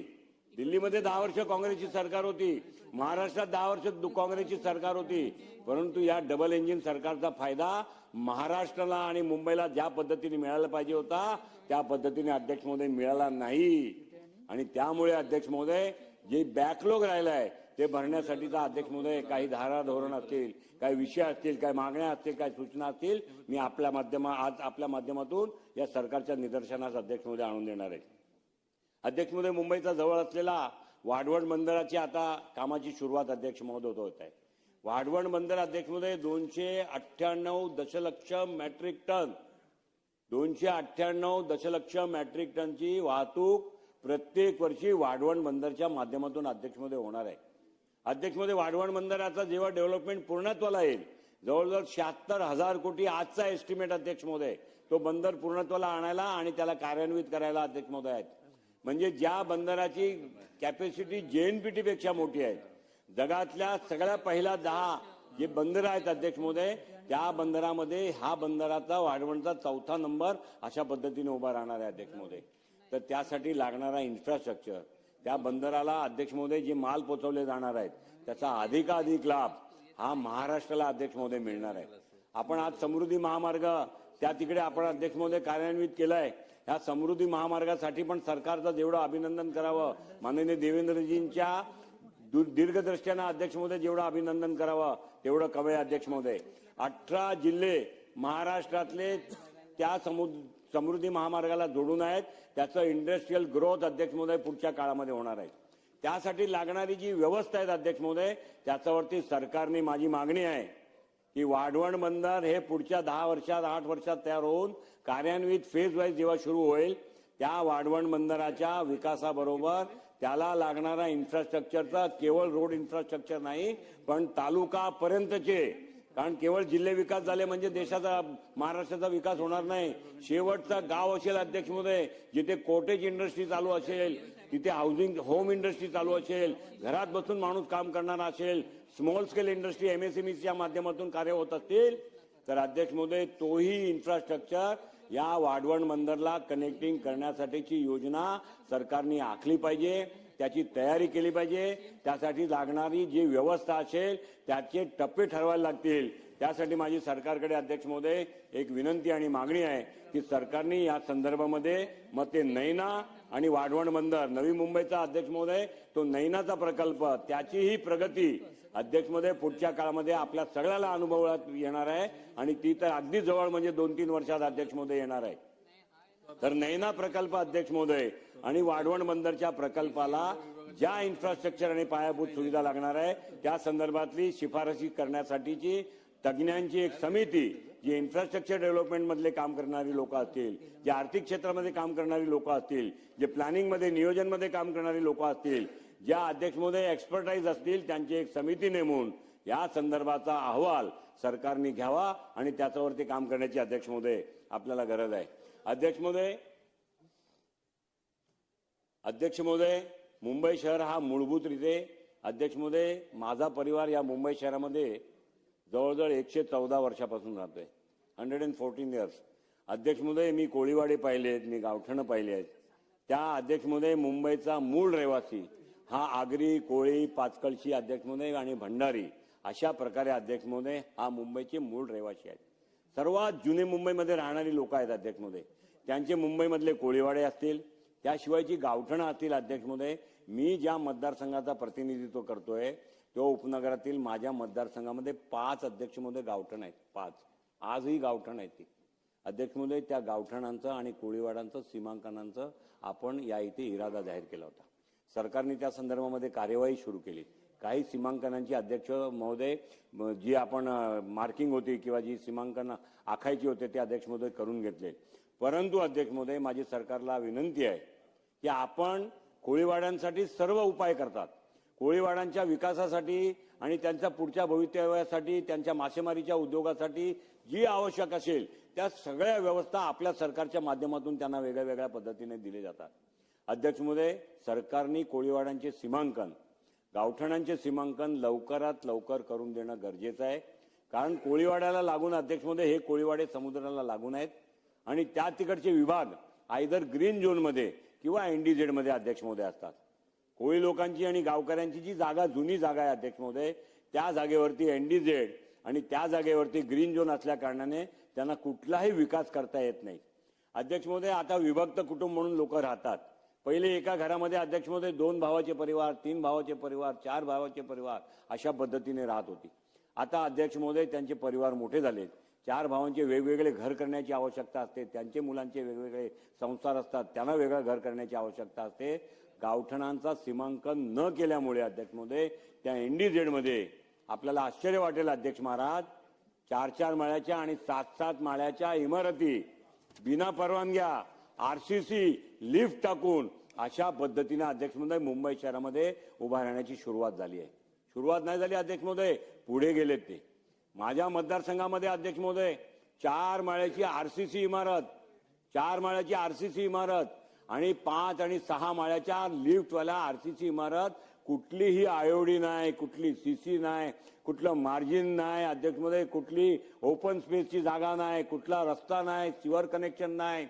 दिल्लीमध्ये 10 वर्ष काँग्रेसची सरकार होती, महाराष्ट्रात 10 वर्ष काँग्रेसची सरकार होती, परंतु या डबल इंजिन सरकारचा फायदा महाराष्ट्राला आणि मुंबईला ज्या पद्धतीने मिळायला पाहिजे होता त्या पद्धतीने अध्यक्ष महोदय मिळाला नाही. आणि त्यामुळे अध्यक्ष महोदय जे बॅकलॉग राहिलं आहे ते भरण्यासाठीचा अध्यक्ष महोदय काही धाराधोरण असतील, काही विषय असतील, काही मागण्या असतील, काही सूचना असतील, मी आज आपल्या माध्यमातून या सरकारच्या निदर्शनास अध्यक्ष महोदय आणून देणार आहे. अध्यक्ष महोदय मुंबईचा जवळ असलेला वाढवण बंदराची आता कामाची सुरुवात अध्यक्ष महोदय होत आहे. वाढवण बंदर अध्यक्ष महोदय 298 दशलक्ष मेट्रिक टन 298 दशलक्ष मेट्रिक टनची वाहतूक प्रत्येक वर्षी वाढवण बंदरच्या माध्यमातून अध्यक्ष महोदय होणार आहे. अध्यक्ष महोदय वाढवण बंदराचा जेव्हा डेव्हलपमेंट पूर्णत्वाला येईल, जवळजवळ 76,000 कोटी आजचा एस्टिमेट अध्यक्ष महोदय, तो बंदर पूर्णत्वाला आणायला आणि त्याला कार्यान्वित करायला अध्यक्ष महोदय आहेत. म्हणजे ज्या बंदराची कॅपॅसिटी JNPT पेक्षा मोठी आहे, जगातल्या सगळ्या पहिल्या 10 जे बंदर आहेत अध्यक्ष महोदय, त्या बंदरामध्ये हा बंदराचा वाढवणचा 4था नंबर अशा पद्धतीने उभा राहणार आहे अध्यक्ष महोदय. तर त्यासाठी लागणारा इन्फ्रास्ट्रक्चर, त्या बंदराला अध्यक्ष महोदय जे माल पोचवले जाणार आहेत त्याचा अधिकाधिक लाभ हा महाराष्ट्राला अध्यक्ष महोदय मिळणार आहे. आपण आज समृद्धी महामार्ग त्या तिकडे आपण अध्यक्ष महोदय कार्यान्वित केलाय. ह्या समृद्धी महामार्गासाठी पण सरकारचं जेवढं अभिनंदन करावं, माननीय देवेंद्रजींच्या दीर्घदृष्ट्यानं अध्यक्ष महोदय जेवढं अभिनंदन करावं तेवढं कमी अध्यक्ष महोदय. 18 जिल्हे महाराष्ट्रातले त्या समृद्धी महामार्गाला जोडून आहेत. त्याचं इंडस्ट्रियल ग्रोथ अध्यक्ष महोदय पुढच्या काळामध्ये होणार आहे. त्यासाठी लागणारी जी व्यवस्था आहे अध्यक्ष महोदय, त्याच्यावरती सरकारने माझी मागणी आहे की वाढवण बंदर हे पुढच्या 10 वर्षात 8 वर्षात तयार होऊन कार्यान्वित फेज वाईज जेव्हा सुरू होईल, त्या वाढवण बंदराच्या विकासाबरोबर त्याला लागणारा इन्फ्रास्ट्रक्चरचा केवळ रोड इन्फ्रास्ट्रक्चर नाही, पण तालुकापर्यंतचे, कारण केवळ जिल्हे विकास झाले म्हणजे देशाचा महाराष्ट्राचा विकास होणार नाही. शेवटचा गाव असेल अध्यक्ष महोदय, जिथे कॉटेज इंडस्ट्री चालू असेल, तिथे हाऊसिंग होम इंडस्ट्री चालू असेल, घरात बसून माणूस काम करणारा असेल, स्मॉल स्केल इंडस्ट्री MSMEच्या माध्यमातून कार्य होत असतील, तर अध्यक्ष महोदय तोही इन्फ्रास्ट्रक्चर या वाढवण बंदरला कनेक्टिंग करण्यासाठीची योजना सरकारने आखली पाहिजे, त्याची तयारी केली पाहिजे. त्यासाठी लागणारी जी व्यवस्था असेल त्याचे टप्पे ठरवायला लागतील. त्यासाठी माझी सरकारकडे अध्यक्ष महोदय एक विनंती आणि मागणी आहे की सरकारने या संदर्भामध्ये मग ते नैना आणि वाढवण बंदर, नवी मुंबईचा अध्यक्ष महोदय तो नैनाचा प्रकल्प, त्याचीही प्रगती अध्यक्ष महोदय पुढच्या काळामध्ये आपल्या सगळ्याला अनुभवात येणार आहे आणि ती तर अगदी जवळ म्हणजे 2-3 वर्षात अध्यक्ष महोदय येणार आहे. तर नैना प्रकल्प अध्यक्ष महोदय आणि वाढवण बंदरच्या प्रकल्पाला ज्या इन्फ्रास्ट्रक्चर आणि पायाभूत सुविधा लागणार आहे त्या संदर्भातली शिफारशी करण्यासाठीची तज्ज्ञांची एक समिती, जी इन्फ्रास्ट्रक्चर डेव्हलपमेंट मधले काम करणारी लोक असतील, जे आर्थिक क्षेत्रामध्ये काम करणारी लोक असतील, जे प्लॅनिंग मध्ये नियोजन मध्ये काम करणारी लोक असतील, ज्या अध्यक्ष महोदय एक्सपर्टाईज असतील, त्यांची एक समिती नेमून या संदर्भाचा अहवाल सरकारने घ्यावा आणि त्याच्यावरती काम करण्याची अध्यक्ष महोदय आपल्याला गरज आहे. अध्यक्ष महोदय मुंबई शहर हा मूलभूतरीते अध्यक्ष महोदय माझा परिवार या मुंबई शहरामध्ये जवळजवळ 114 वर्षापासून राहतोय, 114 इयर्स. अध्यक्ष महोदय मी कोळीवाडे पाहिलेत, मी गावठणं पाहिले आहेत. त्या अध्यक्ष महोदय मुंबईचा मूळ रहिवासी हा आगरी, कोळी, पाचकळशी अध्यक्ष महोदय आणि भंडारी अशा प्रकारे अध्यक्ष महोदय हा मुंबईचे मूळ रहिवासी आहेत. सर्वात जुने मुंबईमध्ये राहणारी लोक आहेत अध्यक्ष महोदय. त्यांचे मुंबईमधले कोळीवाडे असतील, त्याशिवायची गावठणं असतील अध्यक्ष महोदय. मी ज्या मतदारसंघाचा प्रतिनिधित्व करतोय तो उपनगरातील माझ्या मतदारसंघामध्ये 5 अध्यक्ष महोदय गावठण आहेत. 5 आजही गावठण आहेत ती अध्यक्ष महोदय. त्या गावठणांचं आणि कोळीवाडांचं सीमांकनांचं आपण या इथे इरादा जाहीर केला होता. सरकारने त्या संदर्भामध्ये कार्यवाही सुरू केली. काही सीमांकनांची अध्यक्ष महोदय जी आपण मार्किंग होती किंवा जी सीमांकन आखायची होते ते अध्यक्ष महोदय करून घेतले. परंतु अध्यक्ष महोदय माझी सरकारला विनंती आहे की आपण कोळीवाड्यांसाठी सर्व उपाय करतात. कोळीवाड्यांच्या विकासासाठी आणि त्यांच्या पुढच्या भवितव्यासाठी, त्यांच्या मासेमारीच्या उद्योगासाठी जी आवश्यक असेल त्या सगळ्या व्यवस्था आपल्या सरकारच्या माध्यमातून त्यांना वेगळ्या वेगळ्या पद्धतीने दिले जातात. अध्यक्ष महोदय सरकारने कोळीवाड्यांचे सीमांकन, गावठणांचे सीमांकन लवकरात लवकर करून देणं गरजेचं आहे. कारण कोळीवाड्याला लागून अध्यक्ष महोदय हे कोळीवाडे समुद्राला लागून आहेत आणि त्या तिकडचे विभाग आयदर ग्रीन झोनमध्ये किंवा NDZ मध्ये अध्यक्ष महोदय असतात. कोळी लोकांची आणि गावकऱ्यांची जी जागा जुनी जागा आहे अध्यक्ष महोदय, त्या जागेवरती NDZ आणि त्या जागेवरती ग्रीन झोन असल्या कारणाने त्यांना कुठलाही विकास करता येत नाही. अध्यक्ष महोदय आता विभक्त कुटुंब म्हणून लोक राहतात. पहिले एका घरामध्ये अध्यक्ष महोदय 2 भावाचे परिवार, 3 भावाचे परिवार, 4 भावाचे परिवार अशा पद्धतीने राहत होती. आता अध्यक्ष महोदय त्यांचे परिवार मोठे झाले. 4 भावांचे वेगवेगळे घर करण्याची आवश्यकता असते, त्यांचे मुलांचे वेगवेगळे संसार असतात, त्यांना वेगळं घर करण्याची आवश्यकता असते. गावठणांचा सीमांकन न केल्यामुळे अध्यक्ष महोदय त्या NDZ मध्ये आपल्याला आश्चर्य वाटेल अध्यक्ष महाराज, 4-4 माळ्याच्या आणि 7-7 माळ्याच्या इमारती बिना परवानग्या आरसीसी लिफ्ट टाकून अशा पद्धतीने अध्यक्ष महोदय मुंबई शहरामध्ये उभा राहण्याची सुरुवात झाली आहे. सुरुवात नाही झाली अध्यक्ष महोदय, पुढे गेलेत ते. माझ्या मतदारसंघामध्ये अध्यक्ष महोदय 4 माळ्याची आरसीसी इमारत, 4 माळ्याची आरसीसी इमारत आणि 5 आणि 6 माळ्याच्या लिफ्टवाल्या आरसीसी इमारत, कुठलीही आयोडी नाही, कुठली सीसी नाही, कुठलं मार्जिन नाही अध्यक्ष महोदय, कुठली ओपन स्पेसची जागा नाही, कुठला रस्ता नाही, सिवर कनेक्शन नाही.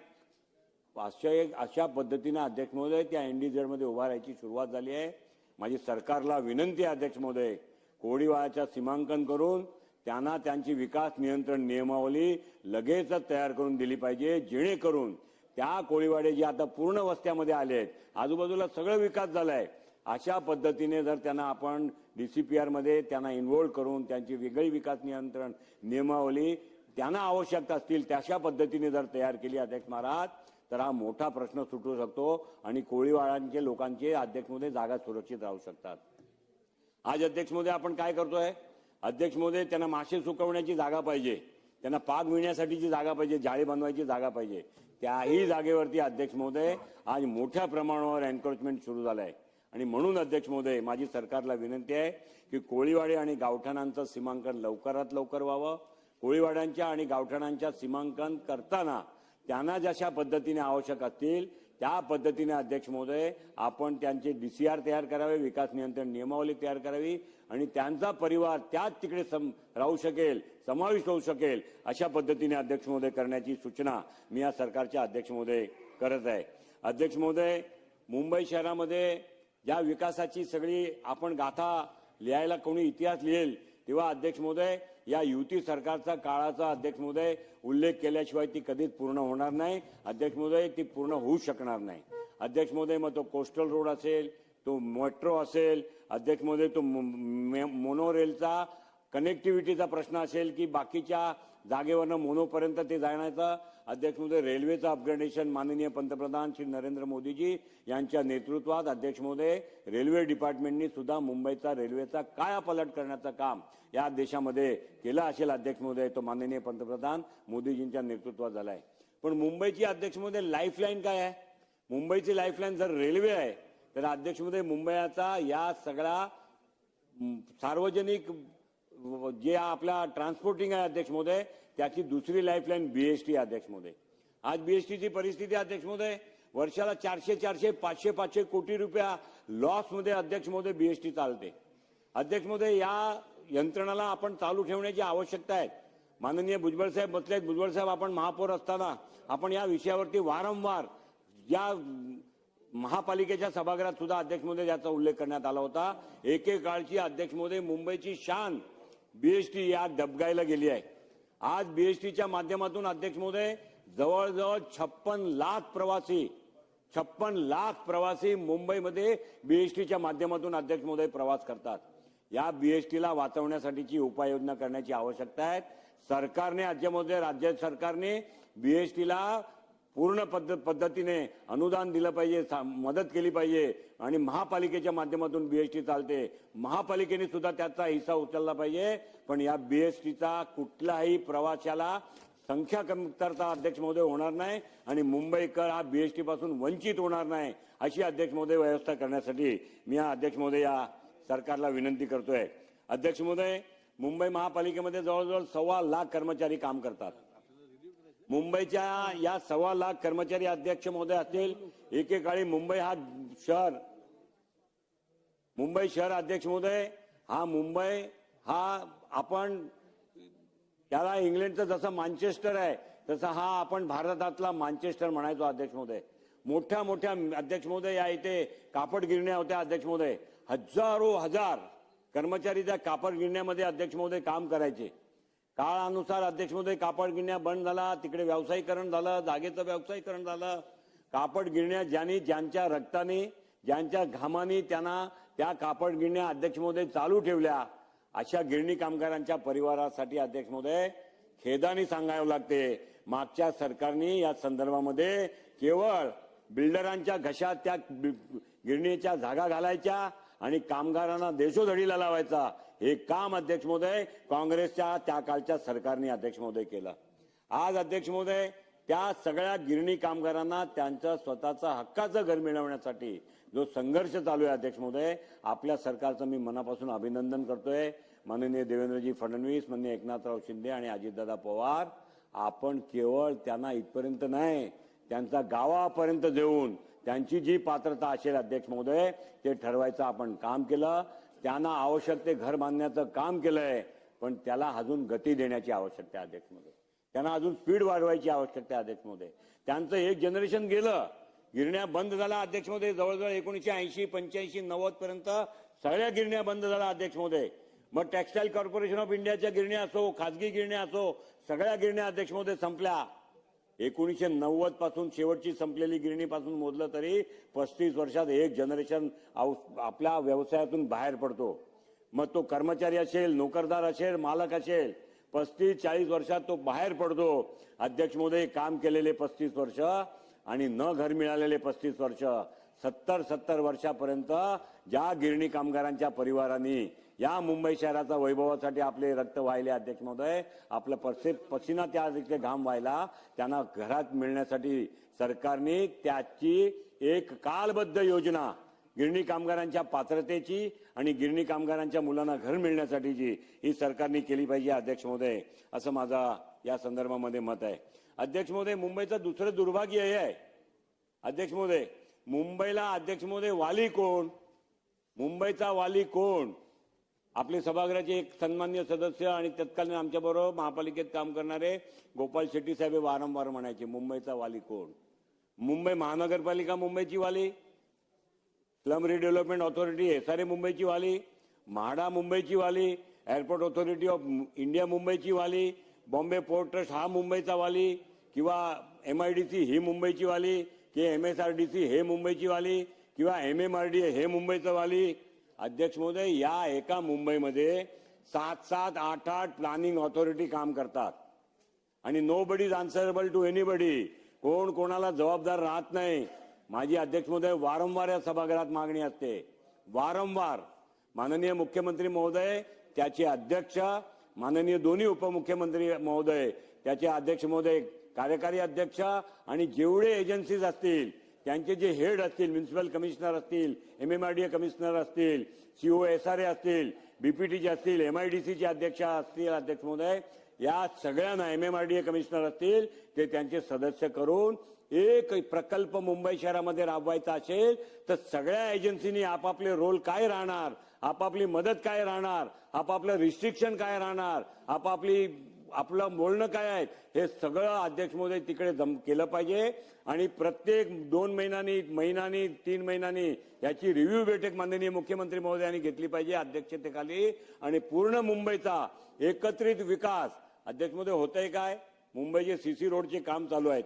अशा पद्धतीने अध्यक्ष महोदय त्या NDZ मध्ये उभा राहायची सुरुवात झाली आहे. माझी सरकारला विनंती आहे अध्यक्ष महोदय, कोळीवाड्याचं सीमांकन करून त्यांना त्यांची विकास नियंत्रण नियमावली लगेचच तयार करून दिली पाहिजे, जेणेकरून त्या कोळीवाडे जे आता पूर्ण वस्त्यामध्ये आले आहेत, आजूबाजूला सगळं विकास झालाय, अशा पद्धतीने जर त्यांना आपण DCPR मध्ये त्यांना इन्व्हॉल्व करून त्यांची वेगळी विकास नियंत्रण नियमावली त्यांना आवश्यकता असतील तशा पद्धतीने जर तयार केली अध्यक्ष महाराज, तर हा मोठा प्रश्न सुटू शकतो आणि कोळीवाड्यांचे लोकांचे अध्यक्ष महोदय जागा सुरक्षित राहू शकतात. आज अध्यक्ष महोदय आपण काय करतोय, अध्यक्ष महोदय त्यांना मासे सुकवण्याची जागा पाहिजे, त्यांना पाग विण्यासाठीची जागा पाहिजे, जाळी बनवायची जागा पाहिजे. त्याही जागेवरती अध्यक्ष महोदय आज मोठ्या प्रमाणावर एन्क्रोचमेंट सुरू झालं आहे. आणि म्हणून अध्यक्ष महोदय माझी सरकारला विनंती आहे की कोळीवाडे आणि गावठाणांचं सीमांकन लवकरात लवकर व्हावं. कोळीवाड्यांच्या आणि गावठाणांच्या सीमांकन करताना त्यांना जशा पद्धतीने आवश्यक असतील त्या पद्धतीने अध्यक्ष महोदय आपण त्यांचे DCR तयार करावे, विकास नियंत्रण नियमावली तयार करावी आणि त्यांचा परिवार त्याच तिकडे राहू शकेल, समाविष्ट होऊ शकेल अशा पद्धतीने अध्यक्ष महोदय करण्याची सूचना मी या सरकारच्या अध्यक्ष महोदय करत आहे. अध्यक्ष महोदय मुंबई शहरामध्ये ज्या विकासाची सगळी आपण गाथा लिहायला कोणी इतिहास लिहेल तेव्हा अध्यक्ष महोदय या युती सरकारचा काळाचा अध्यक्ष महोदय उल्लेख केल्याशिवाय ती कधीच पूर्ण होणार नाही. अध्यक्ष महोदय ती पूर्ण होऊ शकणार नाही. अध्यक्ष महोदय मग तो कोस्टल रोड असेल, तो मेट्रो असेल, अध्यक्ष महोदय तो मोनोरेलचा कनेक्टिव्हिटीचा प्रश्न असेल की बाकीच्या जागेवरनं मोनोपर्यंत ते जाण्याचा अध्यक्ष महोदय रेल्वेचं अपग्रेडेशन माननीय पंतप्रधान श्री नरेंद्र मोदीजी यांच्या नेतृत्वात अध्यक्ष महोदय रेल्वे डिपार्टमेंटनी सुद्धा मुंबईचा रेल्वेचा कायापालट करण्याचं काम या देशामध्ये केलं असेल अध्यक्ष महोदय, तो माननीय पंतप्रधान मोदीजींच्या नेतृत्वात झालाय. पण मुंबईची अध्यक्ष महोदय लाईफलाईन काय आहे, मुंबईची लाईफलाईन जर रेल्वे आहे तर अध्यक्ष महोदय मुंबईचा या सगळा सार्वजनिक जे आपला ट्रान्सपोर्टिंग आहे अध्यक्ष महोदय त्याची दुसरी लाईफलाईन BST अध्यक्ष महोदय. आज BSTची परिस्थिती अध्यक्ष महोदय वर्षाला 400, 500 कोटी रुपया लॉस मध्ये अध्यक्ष महोदय BST चालते. अध्यक्ष महोदय या यंत्रणाला आपण चालू ठेवण्याची आवश्यकता आहे. माननीय भुजबळ साहेब बसले आहेत. भुजबळ साहेब आपण महापौर असताना आपण या विषयावरती वारंवार या महापालिकेच्या सभागृहात सुद्धा अध्यक्ष महोदय याचा उल्लेख करण्यात आला होता. एकेकाळची अध्यक्ष महोदय मुंबईची शान BST या डबगायला गेली आहे. आज BSTच्या माध्यमातून अध्यक्ष महोदय जवळजवळ 56 लाख प्रवासी मुंबईमध्ये BSTच्या माध्यमातून अध्यक्ष महोदय प्रवास करतात. या BSTला वाचवण्यासाठीची उपाययोजना करण्याची आवश्यकता आहे. सरकारने राज्य सरकारने BSTला पूर्ण पद्धतीने अनुदान दिलं पाहिजे, मदत केली पाहिजे आणि महापालिकेच्या माध्यमातून BST चालते. महापालिकेने सुद्धा त्याचा हिस्सा उचलला पाहिजे. पण या BSTचा कुठल्याही प्रवाशाला संख्या कमतरता अध्यक्ष महोदय होणार नाही आणि मुंबईकर हा BST पासून वंचित होणार नाही अशी अध्यक्ष महोदय व्यवस्था करण्यासाठी मी या अध्यक्ष महोदय या सरकारला विनंती करतोय. अध्यक्ष महोदय मुंबई महापालिकेमध्ये जवळजवळ 1.25 लाख कर्मचारी काम करतात. मुंबईच्या या 1.25 लाख कर्मचारी अध्यक्ष महोदय असतील. एकेकाळी मुंबई शहर अध्यक्ष महोदय मुंबई आपण त्याला इंग्लंडचं जसं मँचेस्टर आहे तसं आपण भारतातला मँचेस्टर म्हणायचो अध्यक्ष महोदय. मोठ्या मोठ्या अध्यक्ष महोदय या इथे कापड गिरण्या होत्या अध्यक्ष महोदय. हजार कर्मचारी त्या कापड गिरण्यामध्ये अध्यक्ष महोदय काम करायचे. काळानुसार अध्यक्ष महोदय कापड गिरण्या बंद झाला, तिकडे व्यावसायीकरण झालं, जागेचं व्यावसायीकरण झालं. कापड गिरण्या ज्यांच्या रक्ताने ज्यांच्या घामाने त्यांना त्या कापड गिरण्या अध्यक्ष महोदय चालू ठेवल्या अशा गिरणी कामगारांच्या परिवारासाठी अध्यक्ष महोदय खेदाने सांगावं लागते मागच्या सरकारने या संदर्भामध्ये केवळ बिल्डरांच्या घशात त्या गिरणीच्या जागा घालायच्या आणि कामगारांना देशोधडीला लावायचा हे काम अध्यक्ष महोदय काँग्रेसच्या त्या कालच्या सरकारने अध्यक्ष महोदय केलं. आज अध्यक्ष महोदय त्या सगळ्या गिरणी कामगारांना त्यांच्या स्वतःचा हक्काचं घर मिळवण्यासाठी जो संघर्ष चालू आहे अध्यक्ष महोदय, आपल्या सरकारचं मी मनापासून अभिनंदन करतोय. माननीय देवेंद्रजी फडणवीस, माननीय एकनाथराव शिंदे आणि अजितदादा पवार, आपण केवळ त्यांना इथपर्यंत नाही, त्यांचा गावापर्यंत देऊन त्यांची जी पात्रता असेल अध्यक्ष महोदय ते ठरवायचं आपण काम केलं. त्यांना आवश्यक ते घर बांधण्याचं काम केलंय, पण त्याला अजून गती देण्याची आवश्यकता आहे अध्यक्ष महोदय. त्यांना अजून स्पीड वाढवायची आवश्यकता आहे अध्यक्ष महोदय. त्यांचं एक जनरेशन गेलं, गिरण्या बंद झाल्या अध्यक्ष महोदय. जवळजवळ 1980, 85, 90 पर्यंत सगळ्या गिरण्या बंद झाल्या अध्यक्ष महोदय. मग टेक्सटाईल कॉर्पोरेशन ऑफ इंडियाच्या गिरण्या असो, खासगी गिरण्या असो, सगळ्या गिरण्या अध्यक्ष महोदय संपल्या. 1990 पासून शेवटची संपलेली गिरणीपासून मोजलं तरी 35 वर्षात एक जनरेशन आपल्या व्यवसायातून बाहेर पडतो. मग तो कर्मचारी असेल, नोकरदार असेल, मालक असेल, 35-40 वर्षात तो बाहेर पडतो. अध्यक्ष महोदय काम केलेले 35 वर्ष आणि न घर मिळालेले 35 वर्ष, 70 वर्षापर्यंत ज्या गिरणी कामगारांच्या परिवारांनी या मुंबई शहराचा वैभवासाठी आपले रक्त वाहिले अध्यक्ष महोदय, आपला पसीना त्या तिथे घाम व्हायला, त्यांना घरात मिळण्यासाठी सरकारने त्याची एक कालबद्ध योजना गिरणी कामगारांच्या पात्रतेची आणि गिरणी कामगारांच्या मुलांना घर मिळण्यासाठीची ही सरकारने केली पाहिजे अध्यक्ष महोदय, असं माझा या संदर्भामध्ये मत आहे. अध्यक्ष महोदय, मुंबईचं दुसरं दुर्भाग्य हे आहे अध्यक्ष महोदय, मुंबईला अध्यक्ष महोदय वाली कोण? मुंबईचा वाली कोण? आपले सभागृहाचे एक सन्मान्य सदस्य आणि तत्कालीन आमच्याबरोबर महापालिकेत काम करणारे गोपाल शेट्टी साहेब वारंवार म्हणायचे, मुंबईचा वाली कोण? मुंबई महानगरपालिका मुंबईची वाली, स्लम रिडेव्हलपमेंट ऑथॉरिटी SRA मुंबईची वाली, म्हाडा मुंबईची वाली, एअरपोर्ट ऑथॉरिटी ऑफ इंडिया मुंबईची वाली, बॉम्बे पोर्ट ट्रस्ट हा मुंबईचा वाली, किंवा MIDC ही मुंबईची वाली, की MSRDC हे मुंबईची वाली, किंवा MMRDA हे मुंबईचं वाली. अध्यक्ष महोदय, या एका मुंबईमध्ये 7-7, 8-8 प्लॅनिंग ऑथॉरिटी काम करतात आणि nobody is answerable to anybody. कोण कोणाला जबाबदार राहत नाही. माझी अध्यक्ष महोदय वारंवार या सभागृहात मागणी असते, वारंवार माननीय मुख्यमंत्री महोदय, त्याचे अध्यक्ष, माननीय दोन्ही उपमुख्यमंत्री महोदय, त्याचे अध्यक्ष महोदय, कार्यकारी अध्यक्ष आणि जेवढे एजन्सीज असतील त्यांचे जे हेड असतील, म्युन्सिपल कमिशनर असतील, MMRDA कमिशनर असतील, CO SRA असतील, BPTचे असतील, MIDCचे अध्यक्ष असतील अध्यक्ष महोदय, या सगळ्यांना MMRDA कमिशनर असतील ते त्यांचे सदस्य करून एक प्रकल्प मुंबई शहरामध्ये राबवायचा असेल तर सगळ्या एजन्सीनी आपापले रोल काय राहणार, आपापली मदत काय राहणार, आपापलं रिस्ट्रिक्शन काय राहणार, आपलं बोलणं काय आहे, हे सगळं अध्यक्ष महोदय तिकडे केलं पाहिजे. आणि प्रत्येक 2 महिन्यांनी 3 महिन्यांनी याची रिव्ह्यू बैठक माननीय मुख्यमंत्री महोदयांनी घेतली पाहिजे अध्यक्षतेखाली. आणि पूर्ण मुंबईचा एकत्रित विकास अध्यक्ष महोदय होतंय काय? मुंबईचे CC रोडचे काम चालू आहेत.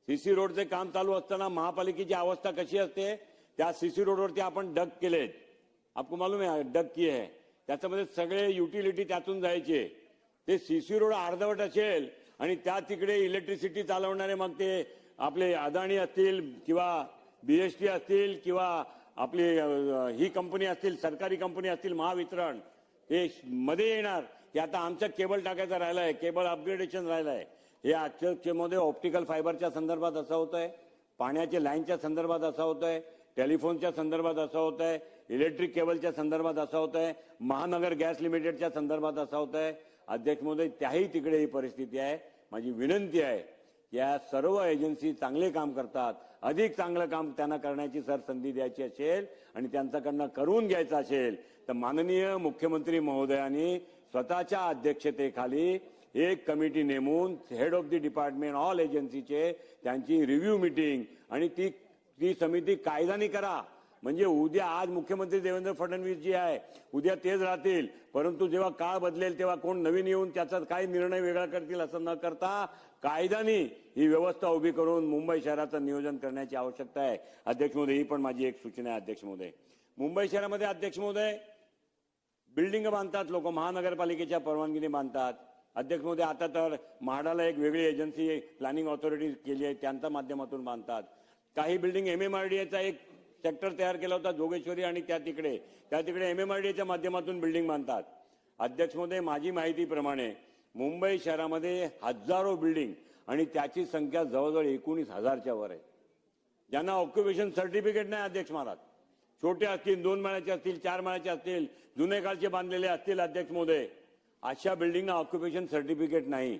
CC रोडचे काम चालू असताना महापालिकेची अवस्था कशी असते? त्या CC रोडवरती आपण डग केलेत, आपको मालूम आहे डग की आहे, त्याच्यामध्ये सगळे युटिलिटी त्यातून जायचे. ते CC रोड अर्धवट असेल आणि त्या तिकडे इलेक्ट्रिसिटी चालवणारे मग ते आपले अदानी असतील किंवा BST असतील किंवा आपली ही कंपनी असतील, सरकारी कंपनी असतील, महावितरण, हे मध्ये येणार की आता आमचं केबल टाकायचं राहिलंय, केबल अपग्रेडेशन राहिलंय. हे आजच्यामध्ये ऑप्टिकल फायबरच्या संदर्भात असं होतंय, पाण्याच्या लाईनच्या संदर्भात असं होतंय, टेलिफोनच्या संदर्भात असं होतंय, इलेक्ट्रिक केबलच्या संदर्भात असं होतंय, महानगर गॅस लिमिटेडच्या संदर्भात असं होतंय. अध्यक्ष महोदय, त्याही तिकडे ही परिस्थिती आहे. माझी विनंती आहे, या सर्व एजन्सी चांगले काम करतात, अधिक चांगलं काम त्यांना करण्याची संधी द्यायची असेल आणि त्यांच्याकडनं करून घ्यायचं असेल तर माननीय मुख्यमंत्री महोदयांनी स्वतःच्या अध्यक्षतेखाली एक कमिटी नेमून head of the department all एजन्सीचे त्यांची रिव्ह्यू मीटिंग आणि ती समिती कायद्याने करा. म्हणजे उद्या आज मुख्यमंत्री देवेंद्र फडणवीस जी आहे उद्या तेच राहतील, परंतु जेव्हा काळ बदलेल तेव्हा कोण नवीन येऊन त्याचा काय निर्णय वेगळा करतील असं न करता कायद्याने ही व्यवस्था उभी करून मुंबई शहराचं नियोजन करण्याची आवश्यकता आहे. अध्यक्ष महोदय, ही पण माझी एक सूचना आहे. अध्यक्ष महोदय, मुंबई शहरामध्ये अध्यक्ष महोदय बिल्डिंग बांधतात लोक, महानगरपालिकेच्या परवानगीने बांधतात. अध्यक्ष महोदय, आता तर म्हाडाला एक वेगळी एजन्सी प्लॅनिंग ऑथॉरिटी केली आहे, त्यांच्या माध्यमातून बांधतात. काही बिल्डिंग MMRDAचा एक सेक्टर तयार केला होता जोगेश्वरी आणि त्या तिकडे MMRDAच्या माध्यमातून बिल्डिंग बांधतात. अध्यक्ष महोदय, माझी माहितीप्रमाणे मुंबई शहरामध्ये हजारो बिल्डिंग आणि त्याची संख्या जवळजवळ 19,000च्या वर आहे, ज्यांना ऑक्युपेशन सर्टिफिकेट नाही. अध्यक्ष महाराज, छोटे असतील, 2 माळ्याचे असतील, 4 माळ्याचे असतील, जुने काळचे बांधलेले असतील. अध्यक्ष महोदय, अशा बिल्डिंगना ऑक्युपेशन सर्टिफिकेट नाही.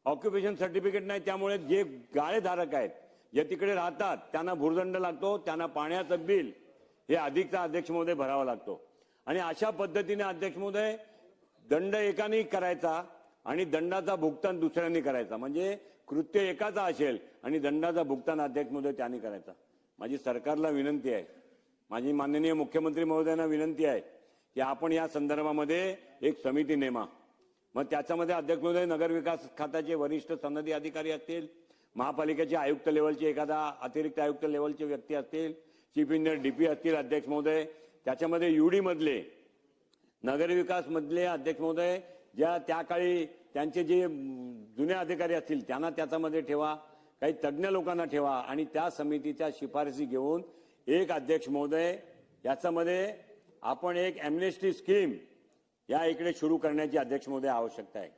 ऑक्युपेशन सर्टिफिकेट नाही, त्यामुळे जे गाळेधारक आहेत, जे तिकडे राहतात, त्यांना भूर्दंड लागतो, त्यांना पाण्याचं बिल हे अधिकचा अध्यक्ष महोदय भरावा लागतो. आणि अशा पद्धतीने अध्यक्ष महोदय दंड एकाने करायचा आणि दंडाचा भुगतान दुसऱ्यांनी करायचा, म्हणजे कृत्य एकाचा असेल आणि दंडाचा भुगतान अध्यक्ष महोदय त्यांनी करायचा. माझी सरकारला विनंती आहे, माझी माननीय मुख्यमंत्री महोदयांना विनंती आहे की आपण या संदर्भामध्ये एक समिती नेमा. मग त्याच्यामध्ये अध्यक्ष महोदय नगरविकास खात्याचे वरिष्ठ सनदी अधिकारी असतील, महापालिकेचे आयुक्त लेवलचे एखादा अतिरिक्त आयुक्त लेवलचे व्यक्ती असतील, चीफ इंजिनियर DP असतील. अध्यक्ष महोदय, त्याच्यामध्ये UD मधले नगरविकास मधले अध्यक्ष महोदय ज्या त्या काळी त्यांचे जे जुने अधिकारी असतील त्यांना त्याच्यामध्ये ठेवा, काही तज्ज्ञ लोकांना ठेवा आणि त्या समितीच्या शिफारसी घेऊन एक अध्यक्ष महोदय याच्यामध्ये आपण एक एमनेस्टी स्कीम या इकडे सुरू करण्याची अध्यक्ष महोदय आवश्यकता आहे.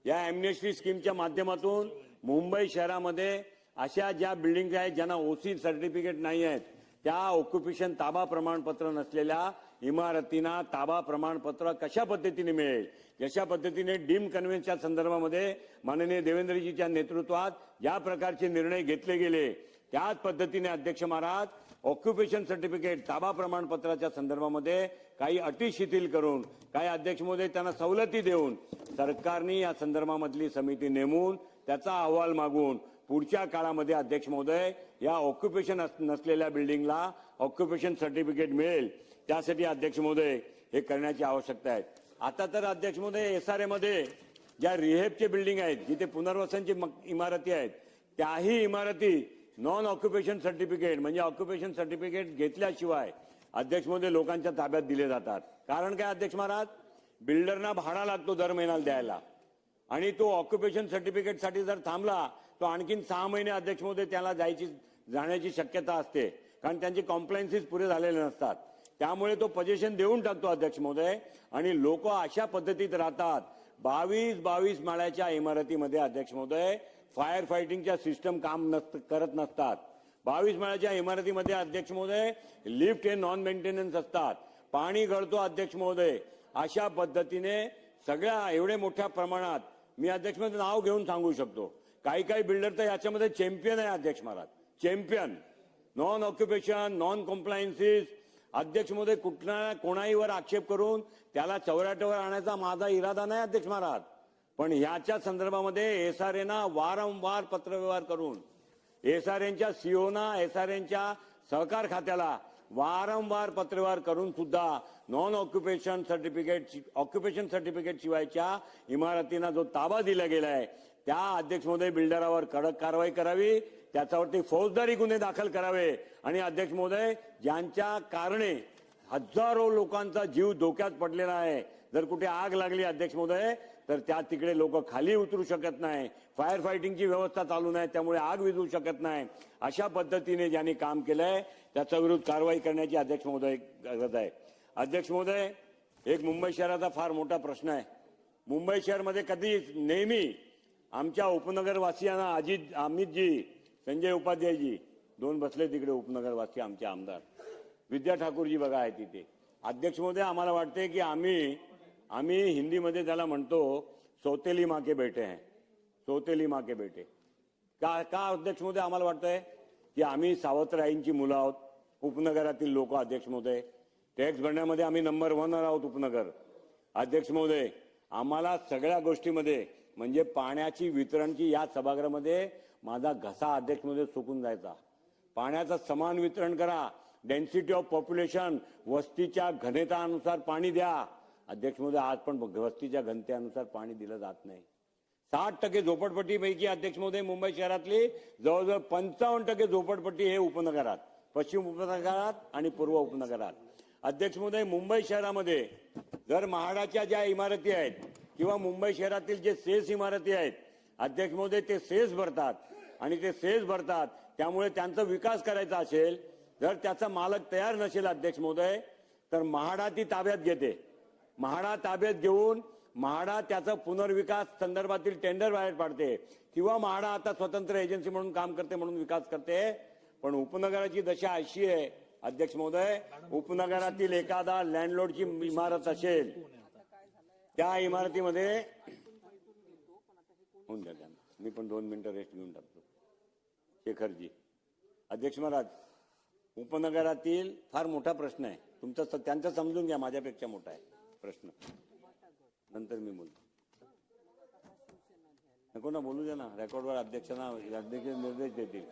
या एमनेस्टी स्कीमच्या माध्यमातून मुंबई शहरामध्ये अशा ज्या बिल्डिंग आहेत ज्यांना OC सर्टिफिकेट नाही आहेत, त्या ऑक्युपेशन ताबा प्रमाणपत्र नसलेल्या इमारतींना ताबा प्रमाणपत्र कशा पद्धतीने मिळेल, जशा पद्धतीने डीम कन्व्हेन्सच्या संदर्भामध्ये माननीय देवेंद्रजीच्या नेतृत्वात ज्या प्रकारचे निर्णय घेतले गेले, त्याच पद्धतीने अध्यक्ष महाराज ऑक्युपेशन सर्टिफिकेट ताबा प्रमाणपत्राच्या संदर्भामध्ये काही अटी शिथिल करून, काही अध्यक्ष महोदय त्यांना सवलती देऊन सरकारने या संदर्भामधली समिती नेमून त्याचा अहवाल मागून पुढच्या काळामध्ये अध्यक्ष महोदय या ऑक्युपेशन नसलेल्या बिल्डिंगला ऑक्युपेशन सर्टिफिकेट मिळेल, त्यासाठी अध्यक्ष महोदय हे करण्याची आवश्यकता आहे. आता तर अध्यक्ष महोदय SRA मध्ये ज्या रिहेबचे बिल्डिंग आहेत, जिथे पुनर्वसनची इमारती आहेत, त्याही इमारती नॉन ऑक्युपेशन सर्टिफिकेट म्हणजे ऑक्युपेशन सर्टिफिकेट घेतल्याशिवाय अध्यक्ष महोदय लोकांच्या ताब्यात दिले जातात. कारण काय अध्यक्ष महाराज, बिल्डरना भाडा लागतो दर महिन्याला द्यायला आणि तो ऑक्युपेशन सर्टिफिकेटसाठी जर थांबला तो आणखीन 6 महिने अध्यक्ष महोदय त्याला जाण्याची शक्यता असते, कारण त्यांचे कॉम्प्लायन्सेस पुरे झालेले नसतात. त्यामुळे तो पोझिशन देऊन टाकतो अध्यक्ष महोदय आणि लोक अशा पद्धतीत राहतात. 22 माळ्याच्या इमारतीमध्ये अध्यक्ष महोदय फायर फायटिंगच्या सिस्टम काम करत नसतात. 22 माळ्याच्या इमारतीमध्ये अध्यक्ष महोदय लिफ्ट हे नॉन मेंटेनन्स असतात, पाणी गळतो अध्यक्ष महोदय. अशा पद्धतीने सगळ्या एवढे मोठ्या प्रमाणात मी अध्यक्ष महोदय नाव घेऊन सांगू शकतो, काही बिल्डर तर याच्यामध्ये चॅम्पियन आहे अध्यक्ष महाराज, champion. Non occupation, non compliances. अध्यक्ष महोदय कोणाहीवर आक्षेप करून त्याला चौऱ्याटवर आणायचा माझा इरादा नाही अध्यक्ष महाराज, पण ह्याच्या संदर्भामध्ये SRAना वारंवार पत्रव्यवहार करून, SRAच्या COना, SRAच्या सहकार खात्याला वारंवार पत्रव्यवहार करून सुद्धा नॉन ऑक्युपेशन सर्टिफिकेट शिवायच्या इमारतींना जो ताबा दिला गेलाय त्या अध्यक्ष महोदय बिल्डरावर कडक कारवाई करावी, त्याच्यावरती फौजदारी गुन्हे दाखल करावे आणि अध्यक्ष महोदय ज्यांच्या कारणे हजारो लोकांचा जीव धोक्यात पडलेला आहे, जर कुठे आग लागली अध्यक्ष महोदय तर त्या तिकडे लोक खाली उतरू शकत नाही, फायर फायटिंगची व्यवस्था चालू नाही, त्यामुळे आग विझू शकत नाही. अशा पद्धतीने ज्यांनी काम केलंय त्याच्या विरुद्ध कारवाई करण्याची अध्यक्ष महोदय गरज आहे. अध्यक्ष महोदय, एक मुंबई शहराचा फार मोठा प्रश्न आहे. मुंबई शहरमध्ये कधी नेहमी आमच्या उपनगरवासियांना अमितजी, संजय उपाध्यायजी, 2 बसले तिकडे उपनगरवासी आमचे आमदार, विद्या ठाकूरजी बघा आहे तिथे. अध्यक्ष महोदय, आम्हाला वाटते की आम्ही हिंदीमध्ये त्याला म्हणतो सौतेली माँ के बेटे हैं, सौतेली माँ के बेटे. का अध्यक्ष महोदय आम्हाला वाटतंय की आम्ही सावत्रआईंची मुलं आहोत, उपनगरातील लोक. अध्यक्ष महोदय, टॅक्स भरण्यामध्ये आम्ही नंबर 1 आहोत उपनगर. अध्यक्ष महोदय, आम्हाला सगळ्या गोष्टीमध्ये म्हणजे पाण्याची वितरणची या सभागृहामध्ये माझा घसा अध्यक्ष महोदय सुकून जायचा. पाण्याचं समान वितरण करा, डेन्सिटी ऑफ पॉप्युलेशन, वस्तीच्या घनतेनुसार पाणी द्या. अध्यक्ष महोदय, आज पण वस्तीच्या घनतेनुसार पाणी दिलं जात नाही. 60% झोपडपट्टीपैकी अध्यक्ष महोदय मुंबई शहरातली जवळजवळ 55% झोपडपट्टी हे उपनगरात, पश्चिम उपनगरात आणि पूर्व उपनगरात. अध्यक्ष महोदय, मुंबई शहरामध्ये जर म्हाडाच्या ज्या इमारती आहेत किंवा मुंबई शहरातील जे सेस इमारती आहेत अध्यक्ष महोदय ते सेस भरतात आणि ते सेस भरतात, त्यामुळे त्यांचा विकास करायचा असेल जर त्याचा मालक तयार नसेल अध्यक्ष महोदय तर म्हाडा ती ताब्यात घेते. म्हाडा ताब्यात घेऊन म्हाडा त्याचा पुनर्विकास संदर्भातील टेंडर बाहेर पाडते किंवा म्हाडा आता स्वतंत्र एजन्सी म्हणून काम करते म्हणून विकास करते. पण उपनगराची दशा अशी आहे अध्यक्ष महोदय, उपनगरातील एखादा लँडलॉर्डची इमारत असेल त्या इमारतीमध्ये होऊन द्या त्यांना, मी पण 2 मिनिटं रेस्ट घेऊन टाकतो. शेखरजी, अध्यक्ष महाराज, उपनगरातील फार मोठा प्रश्न आहे तुमचा, त्यांचा समजून घ्या, माझ्यापेक्षा मोठा आहे प्रश्न. नंतर मी बोलतो. नको ना बोलू द्या ना, रेकॉर्डवर अध्यक्ष निर्देश देतील.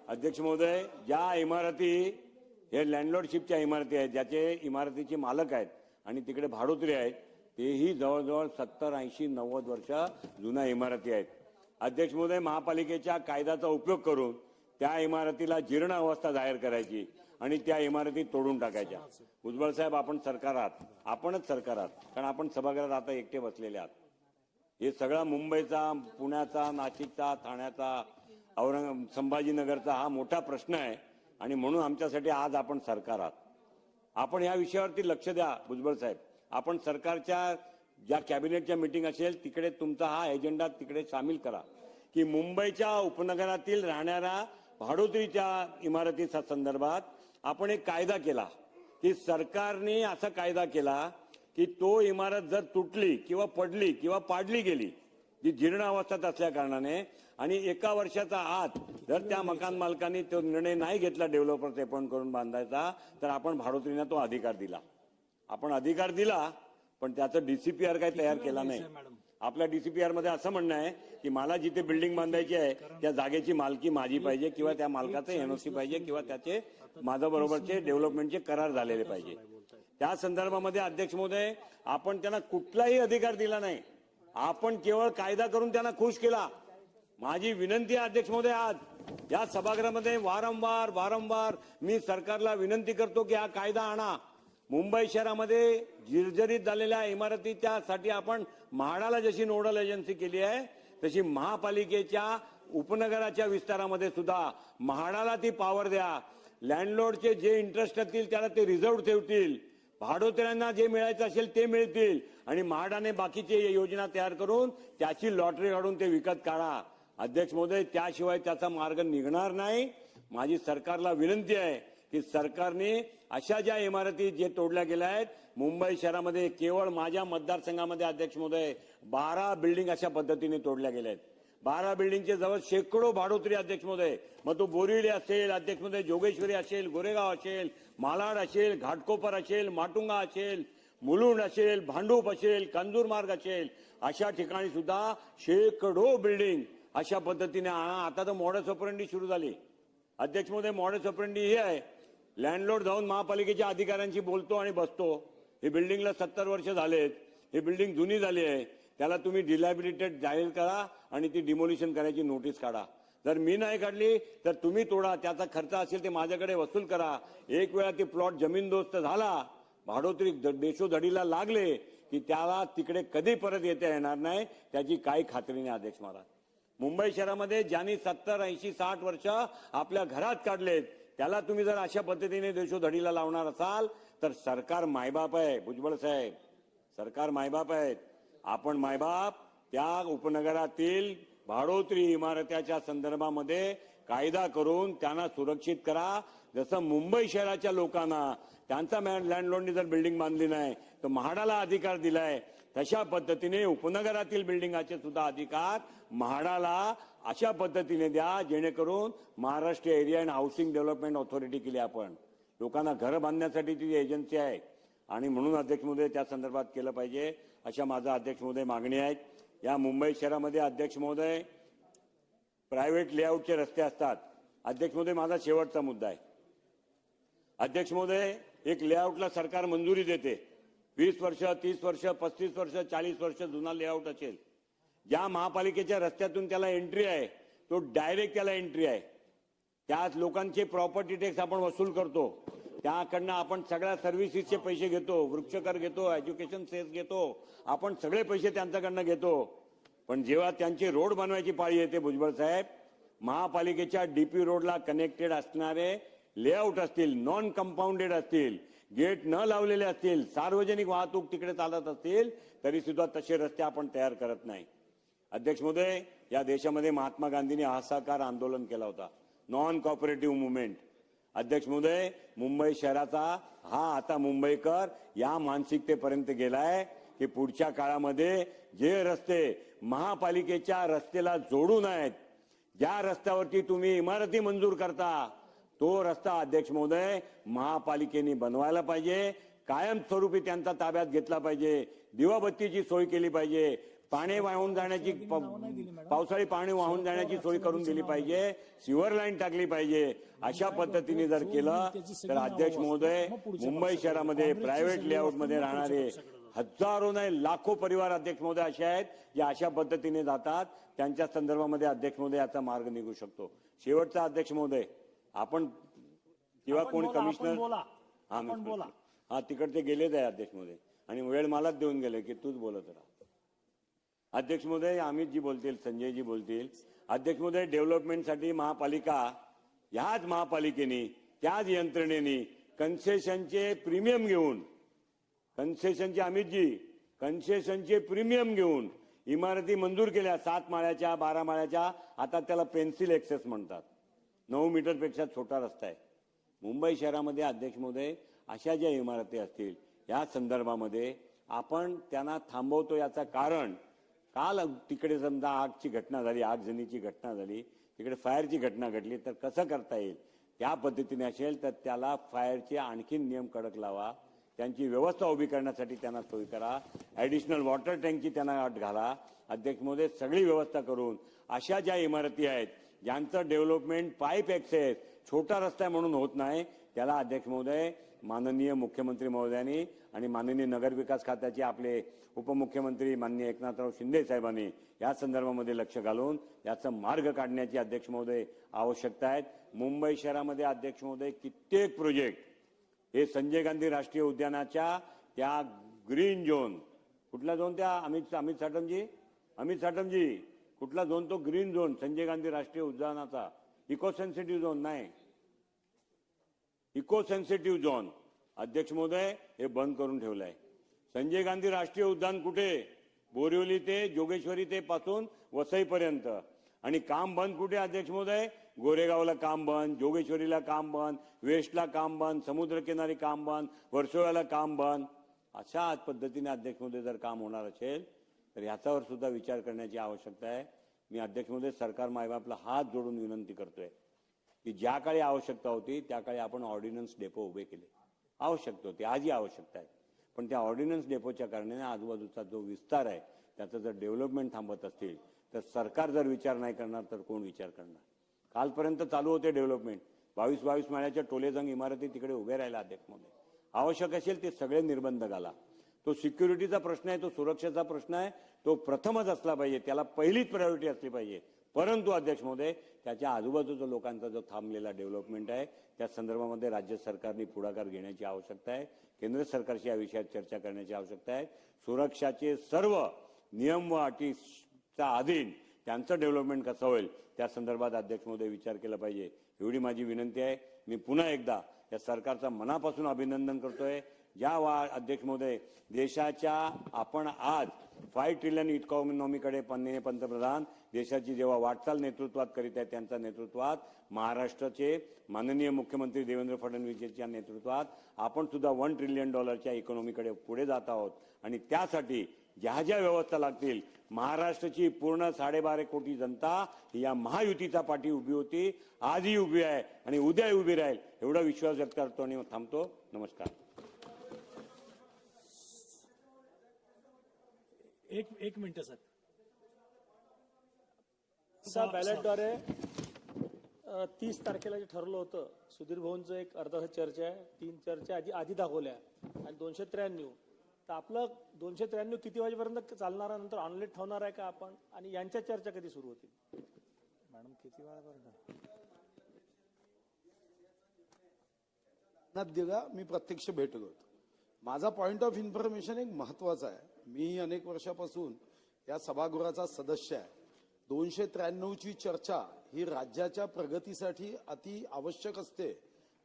अध्यक्ष महोदय, ज्या इमारती हे लँडलॉर्डशिपच्या इमारती आहेत, ज्याचे इमारतीचे मालक आहेत आणि तिकडे भाडोत्री आहेत, तेही जवळजवळ 70, 80, 90 वर्ष जुन्या इमारती आहेत. अध्यक्ष महोदय, महापालिकेच्या कायद्याचा उपयोग करून त्या इमारतीला जीर्ण अवस्था जाहीर करायची आणि त्या इमारती तोडून टाकायच्या. भुजबळ साहेब, आपण सरकार आहात, आपणच सरकार आहात, कारण आपण सभागृहात आता एकटे बसलेले आहात. हे सगळा मुंबईचा, पुण्याचा, नाशिकचा, ठाण्याचा, संभाजीनगरचा हा मोठा प्रश्न आहे आणि म्हणून आमच्यासाठी आज आपण सरकार आहात. आपण या विषयावरती लक्ष द्या भुजबळ साहेब. आपण सरकारच्या ज्या कॅबिनेटच्या मीटिंग असेल तिकडे तुमचा हा एजेंडा तिकडे सामील करा की मुंबईच्या उपनगरातील राहणाऱ्या भाडोत्रीच्या इमारतीच्या संदर्भात आपण एक कायदा केला की सरकारने असा कायदा केला की तो इमारत जर तुटली किंवा पडली किंवा पाडली गेली, जी जीर्ण अवस्थेत असल्या कारणाने, आणि 1 वर्षाचा आत जर त्या मकान मालकांनी तो निर्णय नाही घेतला डेव्हलपर अपॉइंट करून बांधायचा, तर आपण भाडोत्रीने तो अधिकार दिला. आपण अधिकार दिला पण त्याचं डीसीपीआर काही तयार केला नाही. आपल्या डीसीपीआर मध्ये असं म्हणणं आहे की मला जिथे बिल्डिंग बांधायची आहे त्या जागेची मालकी माझी पाहिजे किंवा त्या मालकाचं एनओसी पाहिजे किंवा त्याचे माझ्या बरोबरचे डेव्हलपमेंटचे करार झालेले पाहिजे. त्या संदर्भामध्ये अध्यक्ष महोदय, आपण त्यांना कुठलाही अधिकार दिला नाही, आपण केवळ कायदा करून त्यांना खुश केला. माझी विनंती आहे अध्यक्ष महोदय, आज या सभागृहामध्ये वारंवार मी सरकारला विनंती करतो की हा कायदा आणा. मुंबई शहरामध्ये जर्जरित झालेल्या इमारतीच्यासाठी आपण म्हाडाला जशी नोडल एजन्सी केली आहे तशी महापालिकेच्या उपनगराच्या विस्तारामध्ये सुद्धा म्हाडाला ती पॉवर द्या. लँडलॉर्डचे जे इंटरेस्ट असतील त्याला ते रिझर्व्ह ठेवतील, भाडोत्र्यांना जे मिळायचं असेल ते मिळतील आणि म्हाडाने बाकीचे योजना तयार करून त्याची लॉटरी काढून ते विकत काढा. अध्यक्ष महोदय, त्याशिवाय त्याचा मार्ग निघणार नाही. माझी सरकारला विनंती आहे की सरकारने अशा ज्या इमारती जे तोडल्या गेल्या आहेत मुंबई शहरामध्ये, केवळ माझ्या मतदारसंघामध्ये अध्यक्ष महोदय 12 बिल्डिंग अशा पद्धतीने तोडल्या गेल्या आहेत. 12 बिल्डिंगचे जवळ शेकडो भाडोत्री अध्यक्ष महोदय, मग तो बोरिवली असेल अध्यक्ष महोदय, जोगेश्वरी असेल, गोरेगाव असेल, मालाड असेल, घाटकोपर असेल, माटुंगा असेल, मुलुंड असेल, भांडूप असेल, कंजूरमार्ग असेल, अशा ठिकाणी सुद्धा शेकडो बिल्डिंग अशा पद्धतीने. आता तर मॉडस ऑपरेंडी सुरू झाली अध्यक्ष महोदय. मॉडस ऑपरेंडी ही आहे, लँडलॉर्ड जाऊन महापालिकेच्या अधिकाऱ्यांशी बोलतो आणि बसतो. ही बिल्डिंगला 70 वर्ष झालेत, ही बिल्डिंग जुनी झाली आहे, त्याला तुम्ही डिलॅबिलिटेड जाहीर करा आणि ती डिमोलिशन करायची नोटीस काढा. जर मी नाही काढली तर तुम्ही तोडा, त्याचा खर्च असेल ते माझ्याकडे वसूल करा. एक वेळा ती प्लॉट जमीनदोस्त झाला, भाडोत्री देशोधडीला लागले की त्याला तिकडे कधी परत येता येणार नाही, त्याची काही खात्री नाही अध्यक्ष महाराज. मुंबई शहरामध्ये ज्यांनी 70, 80, 60 वर्ष आपल्या घरात काढलेत त्याला तुम्ही जर अशा पद्धतीने देशोधडीला लावणार असाल तर सरकार मायबाप आहे भुजबळ साहेब, सरकार मायबाप आहेत. आपण मायबाप त्या उपनगरातील भाडोत्री इमारतीच्या संदर्भामध्ये कायदा करून त्यांना सुरक्षित करा. जसं मुंबई शहराच्या लोकांना त्यांचा लँडलॉर्डनी जर बिल्डिंग बांधली नाही तर म्हाडाला अधिकार दिलाय, तशा पद्धतीने उपनगरातील बिल्डिंगाचे सुद्धा अधिकार म्हाडाला अशा पद्धतीने द्या जेणेकरून Maharashtra area and housing development authority केली आपण. लोकांना घर बांधण्यासाठी ती एजन्सी आहे आणि म्हणून अध्यक्ष महोदय त्या संदर्भात केलं पाहिजे अशा माझा अध्यक्ष महोदय मागणी आहे. या मुंबई शहरामध्ये अध्यक्ष महोदय प्रायव्हेट लेआउटचे रस्ते असतात. अध्यक्ष महोदय माझा शेवटचा मुद्दा आहे. अध्यक्ष महोदय, एक लेआउटला सरकार मंजुरी देते, 20 वर्ष, 30 वर्ष, 35 वर्ष, 40 वर्ष जुना लेआउट असेल, ज्या महापालिकेच्या रस्त्यातून त्याला एंट्री आहे तो डायरेक्ट त्याला एंट्री आहे. त्या लोकांचे प्रॉपर्टी टॅक्स आपण वसूल करतो, त्याकडनं आपण सगळ्या सर्व्हिसेसचे पैसे घेतो, वृक्षकर घेतो, एज्युकेशन सेस घेतो, आपण सगळे पैसे त्यांच्याकडनं घेतो. पण जेव्हा त्यांची रोड बनवायची पाळी येते भुजबळ साहेब, महापालिकेच्या डीपी रोडला कनेक्टेड असणारे लेआउट असतील, नॉन कंपाऊंडेड असतील, गेट न लावलेले असतील, सार्वजनिक वाहतूक तिकडे चालत असतील, तरी सुद्धा तसे रस्ते आपण तयार करत नाही. अध्यक्ष महोदय, या देशामध्ये महात्मा गांधींनी असहकार आंदोलन केला होता, नॉन कॉपरेटिव्ह मुवमेंट. अध्यक्ष महोदय, मुंबई शहराचा हा आता मुंबईकर या मानसिकतेपर्यंत गेलाय की पुढच्या काळामध्ये जे रस्ते महापालिकेच्या रस्त्याला जोडून आहेत, ज्या रस्त्यावरती तुम्ही इमारती मंजूर करता, तो रस्ता अध्यक्ष महोदय महापालिकेने बनवायला पाहिजे, कायमस्वरूपी त्यांचा ताब्यात घेतला पाहिजे, दिवाबत्तीची सोय केली पाहिजे, पाणी वाहून जाण्याची पावसाळी पाणी वाहून जाण्याची सोय करून दिली पाहिजे, सिवर लाईन टाकली पाहिजे. अशा पद्धतीने जर केलं तर अध्यक्ष महोदय मुंबई शहरामध्ये प्रायव्हेट लेआउट मध्ये राहणारे हजारो नाही लाखो परिवार अध्यक्ष महोदय असे आहेत जे अशा पद्धतीने जातात, त्यांच्या संदर्भामध्ये अध्यक्ष महोदय याचा मार्ग निघू शकतो. शेवटचा अध्यक्ष महोदय, आपण किंवा कोणी कमिशनर हा तिकडचे गेलेच आहे अध्यक्ष महोदय, आणि वेळ मलाच देऊन गेले की तूच बोलत राहा. अध्यक्ष महोदय, अमितजी बोलतील, संजयजी बोलतील. अध्यक्ष महोदय, डेव्हलपमेंटसाठी महापालिका, ह्याच महापालिकेने त्याच यंत्रणेने कन्सेशनचे प्रीमियम घेऊन, कन्सेशनचे अमितजी कन्सेशनचे प्रीमियम घेऊन इमारती मंजूर केल्या, 7 माळ्याच्या 12 माळ्याच्या, आता त्याला पेन्सिल एक्सेस म्हणतात. 9 मीटरपेक्षा छोटा रस्ता आहे. मुंबई शहरामध्ये अध्यक्ष महोदय अशा ज्या इमारती असतील या संदर्भामध्ये आपण त्यांना थांबवतो. याचं कारण काल तिकडे समजा आगची घटना झाली, आगजनीची घटना झाली, तिकडे फायरची घटना घडली, तर कसं करता येईल त्या पद्धतीने असेल तर त्याला फायरचे आणखी नियम कडक लावा, त्यांची व्यवस्था उभी करण्यासाठी त्यांना सोय करा, ऍडिशनल वॉटर टँकची त्यांना अट घाला. अध्यक्ष महोदय, सगळी व्यवस्था करून अशा ज्या इमारती आहेत ज्यांचं डेव्हलपमेंट पाईप ऍक्सेस छोटा रस्ता म्हणून होत नाही, त्याला अध्यक्ष महोदय माननीय मुख्यमंत्री महोदयांनी आणि माननीय नगरविकास खात्याचे आपले उपमुख्यमंत्री माननीय एकनाथराव शिंदे साहेबांनी या संदर्भामध्ये लक्ष घालून याचा मार्ग काढण्याची अध्यक्ष महोदय आवश्यकता आहे. मुंबई शहरामध्ये अध्यक्ष महोदय कित्येक प्रोजेक्ट हे संजय गांधी राष्ट्रीय उद्यानाच्या त्या ग्रीन झोन, कुठला झोन त्या अमित साटमजी कुठला झोन, तो ग्रीन झोन संजय गांधी राष्ट्रीय उद्यानाचा, इको सेन्सिटिव्ह झोन नाही, इको सेन्सिटिव्ह झोन अध्यक्ष महोदय हे बंद करून ठेवलंय. संजय गांधी राष्ट्रीय उद्यान कुठे, बोरिवली ते जोगेश्वरी ते पासून वसईपर्यंत, आणि काम बंद कुठे अध्यक्ष महोदय, गोरेगावला काम बंद, जोगेश्वरीला काम बंद, वेस्टला काम बंद, समुद्रकिनारी काम बंद, वर्सोव्याला काम बंद. अशा पद्धतीने अध्यक्ष महोदय जर काम होणार असेल तर याच्यावर सुद्धा विचार करण्याची आवश्यकता आहे. मी अध्यक्ष महोदय सरकार मायबापला हात जोडून विनंती करतोय की ज्या काळी आवश्यकता होती त्या काळी आपण ऑर्डिनन्स डेपो उभे केले, आवश्यकता होती, आजही आवश्यकता आहे, पण त्या ऑर्डिनन्स डेपोच्या कारणाने आजूबाजूचा जो विस्तार आहे त्याचं जर डेव्हलपमेंट थांबत असतील तर सरकार जर विचार नाही करणार तर कोण विचार करणार. कालपर्यंत चालू होते डेव्हलपमेंट, 22 माळ्याच्या टोलेजंग इमारती तिकडे उभे राहिला अध्यक्ष महोदय. आवश्यक असेल ते सगळे निर्बंध घाला. तो सिक्युरिटीचा प्रश्न आहे, तो सुरक्षेचा प्रश्न आहे, तो प्रथमच असला पाहिजे, त्याला पहिलीच प्रायोरिटी असली पाहिजे. परंतु अध्यक्ष महोदय त्याच्या आजूबाजूचा लोकांचा जो थांबलेला डेव्हलपमेंट आहे त्या संदर्भामध्ये राज्य सरकारने पुढाकार घेण्याची आवश्यकता आहे. केंद्र सरकारशी या विषयात चर्चा करण्याची आवश्यकता आहे. सुरक्षाचे सर्व नियम व अटीच्या अधीन त्यांचं डेव्हलपमेंट कसं होईल त्या संदर्भात अध्यक्ष महोदय विचार केला पाहिजे, एवढी माझी विनंती आहे. मी पुन्हा एकदा या सरकारचा मनापासून अभिनंदन करतोय. ज्या अध्यक्ष महोदय देशाच्या आपण आज 5 ट्रिलियन इकॉनॉमीकडे पंतप्रधान देशाची जेव्हा वाटचाल नेतृत्वात करीत आहेत त्यांच्या नेतृत्वात, महाराष्ट्राचे माननीय मुख्यमंत्री देवेंद्र फडणवीसच्या नेतृत्वात आपण सुद्धा $1 ट्रिलियन इकॉनॉमीकडे पुढे जात आहोत. आणि त्यासाठी ज्या ज्या व्यवस्था लागतील, महाराष्ट्राची पूर्ण 12.5 कोटी जनता या महायुतीचा पाठी उभी होती, आजही उभी आहे आणि उद्याही उभी राहील, एवढा विश्वास व्यक्त करतो आणि थांबतो. नमस्कार. एक मिनिट सर. बॅलेटद्वारे 30 तारखेला जे ठरलं होतं, सुधीर भाऊंचं एक अर्धा चर्चा आहे, 3 चर्चा आधी दाखवल्या आणि 293. तर आपलं 293 किती वाजेपर्यंत चालणार, नंतर ऑनलाईन ठेवणार आहे का आपण, आणि यांच्या चर्चा कधी सुरू होतील मॅडम, किती वेळापर्यंत? मी प्रत्यक्ष भेटलो. माझा पॉइंट ऑफ इन्फॉर्मेशन एक महत्वाचा आहे. मी अनेक वर्षापासून या सभागृहाचा सदस्य आहे. 293ची चर्चा ही राज्याच्या प्रगतीसाठी अति आवश्यक असते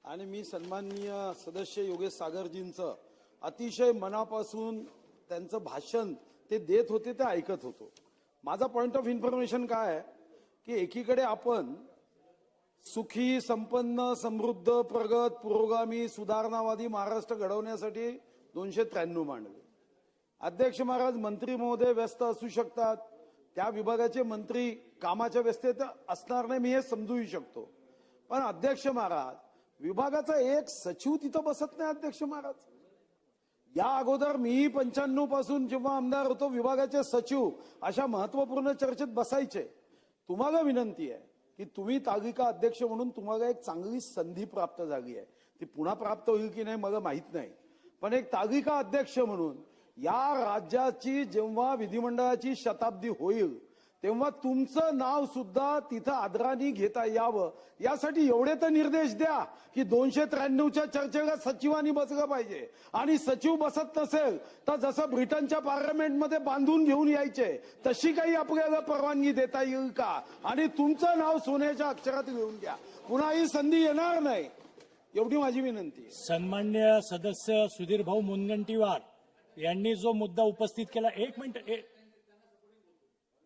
आणि मी सन्माननीय सदस्य योगेश सागरजींचं अतिशय मनापासून त्यांचं भाषण ते देत होते ते ऐकत होतो. माझा पॉइंट ऑफ इन्फॉर्मेशन काय आहे की एकीकडे आपण सुखी, संपन्न, समृद्ध, प्रगत, पुरोगामी, सुधारणावादी महाराष्ट्र घडवण्यासाठी 293 मांडले. अध्यक्ष महाराज, मंत्री महोदय व्यस्त असू शकतात, त्या विभागाचे मंत्री कामाच्या व्यस्ततेत असणार नाही, मी हे समजूही शकतो. पण अध्यक्ष महाराज, विभागाचा एक सचिव तिथं बसत नाही. अध्यक्ष महाराज, या अगोदर मी 95 पासून जेव्हा आमदार होतो विभागाचे सचिव अशा महत्वपूर्ण चर्चेत बसायचे. तुम्हाला विनंती आहे की तुम्ही तालिका अध्यक्ष म्हणून तुम्हाला एक चांगली संधी प्राप्त झाली आहे. ती पुन्हा प्राप्त होईल की नाही मला माहित नाही, पण एक तालिका अध्यक्ष म्हणून या राज्याची जेव्हा विधिमंडळाची शताब्दी होईल तेव्हा तुमचं नाव सुद्धा तिथं आदराने घेता यावं, यासाठी एवढे तर निर्देश द्या की 293च्या चर्चेला सचिवांनी बसलं पाहिजे. आणि सचिव बसत नसेल तर जसं ब्रिटनच्या पार्लमेंटमध्ये बांधून घेऊन यायचे तशी काही आपल्याला परवानगी देता येईल का? आणि तुमचं नाव सोन्याच्या अक्षरात लिहून घ्या, पुन्हा ही संधी येणार नाही, एवढी माझी विनंती. सन्मान्य सदस्य सुधीर भाऊ मुनगंटीवार यांनी जो मुद्दा उपस्थित केला, एक मिनिट,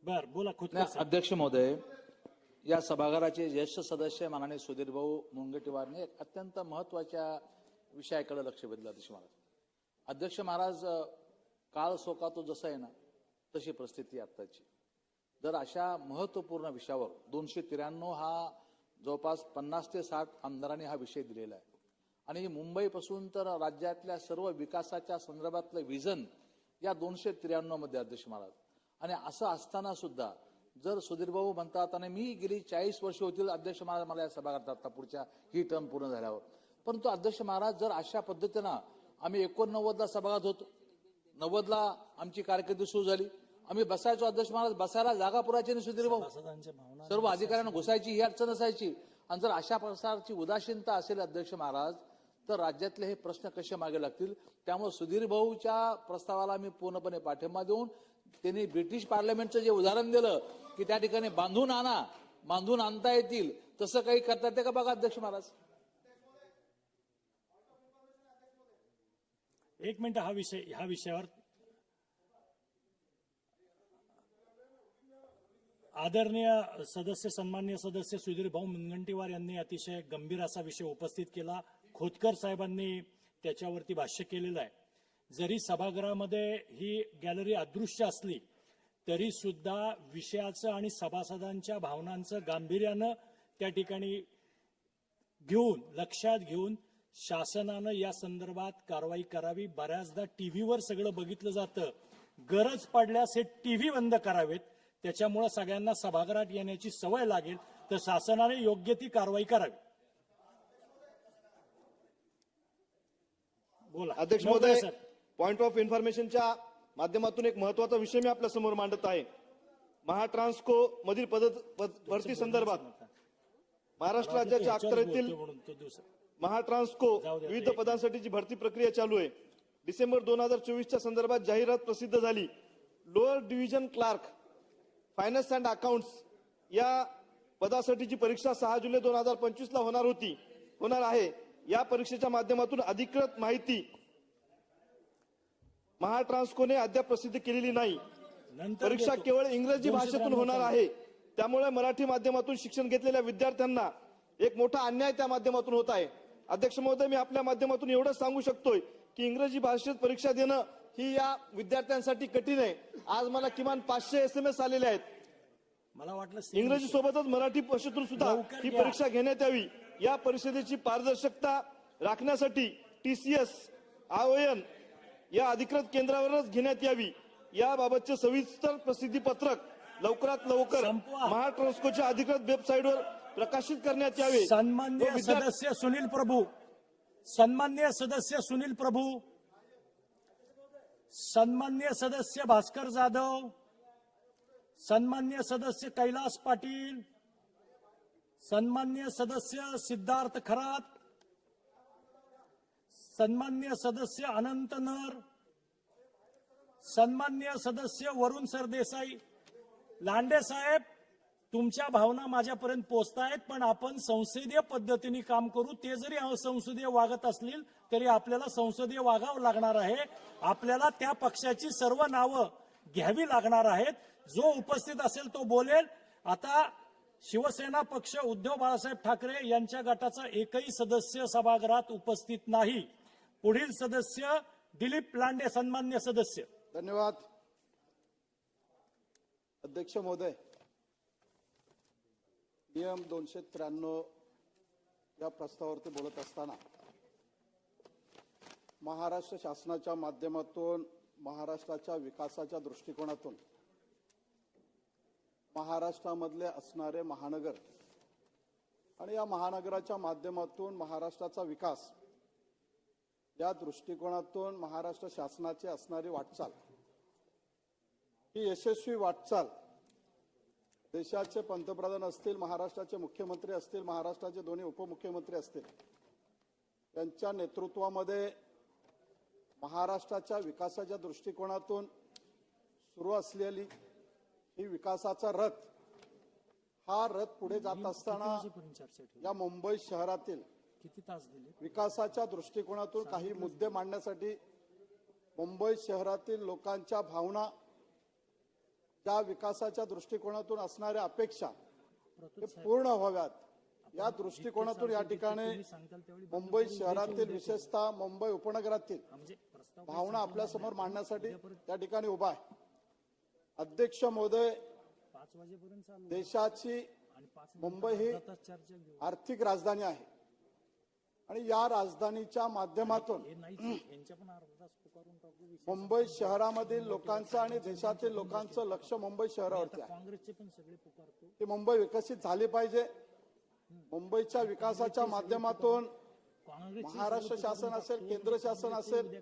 बर बोला. अध्यक्ष महोदय, या सभागृहाचे ज्येष्ठ सदस्य माननीय सुधीर भाऊ मुनगंटीवारने एक अत्यंत महत्वाच्या विषयाकडे लक्ष वेधलं. अध्यक्ष महाराज, काळ सोकातो जसं आहे ना तशी परिस्थिती आत्ताची. जर अशा महत्वपूर्ण विषयावर 293 हा जवळपास 50 ते 60 आमदारांनी हा विषय दिलेला आहे आणि मुंबईपासून तर राज्यातल्या सर्व विकासाच्या संदर्भातलं विजन या 293 मध्ये अध्यक्ष महाराज. आणि असं असताना सुद्धा जर सुधीरभाऊ म्हणतात आणि मी गेली 40 वर्ष होतील अध्यक्ष महाराज मला या सभागृहात आता पुढच्या ही टर्म पूर्ण झाल्यावर, परंतु अध्यक्ष महाराज जर अशा पद्धतीनं आम्ही 89ला सभागृहात होतो, 90ला आमची कारकिर्दी सुरू झाली, आम्ही बसायचो अध्यक्ष महाराज, बसायला जागा पुरायची नाही सुधीरभाऊ, सर्व अधिकाऱ्यांना घुसायची ही अडचण असायची. आणि जर अशा प्रकारची उदासीनता असेल अध्यक्ष महाराज तर राज्यातले हे प्रश्न कसे मागे लागतील. त्यामुळे सुधीर भाऊच्या प्रस्तावाला मी पूर्णपणे पाठिंबा देऊन त्यांनी ब्रिटिश पार्लमेंटचं जे उदाहरण दिलं की त्या ठिकाणी बांधून आणता येतील तसं काही करता येते का बघा अध्यक्ष महाराज. एक मिनिट, ह्या विषयावर आदरणीय सदस्य सन्माननीय सदस्य सुधीर भाऊ मुनगंटीवार यांनी अतिशय गंभीर असा विषय उपस्थित केला. खोतकर साहेबांनी त्याच्यावरती भाष्य केलेलं आहे. जरी सभागृहामध्ये ही गॅलरी अदृश्य असली तरी सुद्धा विषयाचं आणि सभासदांच्या भावनांचं गांभीर्यानं त्या ठिकाणी लक्षात घेऊन शासनानं या संदर्भात कारवाई करावी. बऱ्याचदा टीव्हीवर सगळं बघितलं जातं, गरज पडल्यास हे टीव्ही बंद करावेत, त्याच्यामुळे सगळ्यांना सभागृहात येण्याची सवय लागेल, तर शासनाने योग्य ती कारवाई करावी. बोला अध्यक्ष महोदय, पॉइंट ऑफ इन्फॉर्मेशनच्या माध्यमातून एक महत्वाचा विषय मी आपल्या समोर मांडत आहे. महाट्रान्सको मधील भरती संदर्भात महाराष्ट्र राज्याच्या अखत्यारीतील महाट्रान्सको विविध पदांसाठीची भरती प्रक्रिया चालू आहे. डिसेंबर 2024च्या संदर्भात जाहिरात प्रसिद्ध झाली. Lower division clerk, finance and accounts या पदासाठीची परीक्षा 6 जुलै 2025 ला होणार आहे. या परीक्षेच्या माध्यमातून अधिकृत माहिती महाट्रान्सकोने अद्याप प्रसिद्ध केलेली नाही. परीक्षा केवळ इंग्रजी भाषेतून होणार आहे. त्यामुळे मराठी माध्यमातून शिक्षण घेतलेल्या विद्यार्थ्यांना एक मोठा अन्याय त्या माध्यमातून होत आहे. अध्यक्ष महोदय, मी आपल्या माध्यमातून एवढंच सांगू शकतोय की इंग्रजी भाषेत परीक्षा देणं ही या विद्यार्थ्यांसाठी कठीण आहे. आज मला किमान 500 SMS आलेले आहेत. मला वाटलं इंग्रजी सोबतच मराठी भाषेतून सुद्धा ही परीक्षा घेण्यात यावी. या परिषदेची पारदर्शकता राखण्यासाठी TCS, ION या अधिकृत केंद्रावरच घेण्यात यावी. याबाबतचे सविस्तर प्रसिद्धी पत्रक लवकरात लवकर महाट्रान्सकोच्या अधिकृत वेबसाईटवर प्रकाशित करण्यात यावे. सन्माननीय सदस्य सुनील प्रभू, सन्माननीय सदस्य भास्कर जाधव, सन्माननीय सदस्य कैलास पाटील, सन्माननीय सदस्य सिद्धार्थ खरात, सन्माननीय सदस्य अनंत नर, सन्माननीय सदस्य वरुण सरदेसाई, लांडे साहेब तुमच्या भावना माझ्यापर्यंत पोहोचतायत, पण आपण संसदीय पद्धतीने काम करू. ते जरी असंसदीय वागत असतील तरी आपल्याला संसदीय वागावं लागणार आहे. आपल्याला त्या पक्षाची सर्व नावं घ्यावी लागणार आहेत. जो उपस्थित असेल तो बोलेल. आता शिवसेना पक्ष उद्धव बाळासाहेब ठाकरे यांच्या गटाचा एकही सदस्य सभागृहात उपस्थित नाही. पुढील सदस्य दिलीप लांडे, सन्मान्य सदस्य. धन्यवाद. अध्यक्ष महोदय, नियम 293 या प्रस्तावावरती बोलत असताना महाराष्ट्र शासनाच्या माध्यमातून महाराष्ट्राच्या विकासाच्या दृष्टिकोनातून महाराष्ट्रामधले असणारे महानगर आणि या महानगराच्या माध्यमातून महाराष्ट्राचा विकास या दृष्टिकोनातून महाराष्ट्र शासनाची असणारी वाटचाल ही यशस्वी वाटचाल देशाचे पंतप्रधान असतील, महाराष्ट्राचे मुख्यमंत्री असतील, महाराष्ट्राचे दोन्ही उपमुख्यमंत्री असतील, त्यांच्या नेतृत्वामध्ये महाराष्ट्राच्या विकासाच्या दृष्टिकोनातून सुरू असलेली ही विकासाचा रथ, हा रथ पुढे जात असताना या मुंबई शहरातील विकासाच्या दृष्टिकोनातून काही मुद्दे मांडण्यासाठी मुंबई शहरातील लोकांच्या भावना, ज्या विकासाच्या दृष्टिकोनातून असणाऱ्या अपेक्षा हे पूर्ण व्हाव्यात या दृष्टिकोनातून या ठिकाणी मुंबई शहरातील, विशेषतः मुंबई उपनगरातील भावना आपल्यासमोर मांडण्यासाठी त्या ठिकाणी उभा आहे. अध्यक्ष महोदय, देशाची मुंबई ही आर्थिक राजधानी आहे आणि या राजधानीच्या माध्यमातून मुंबई शहरामधील लोकांचं आणि देशातील लोकांचं लक्ष मुंबई शहरावरती आहे की मुंबई विकसित झाली पाहिजे. मुंबईच्या विकासाच्या माध्यमातून महाराष्ट्र शासन असेल, केंद्र शासन असेल,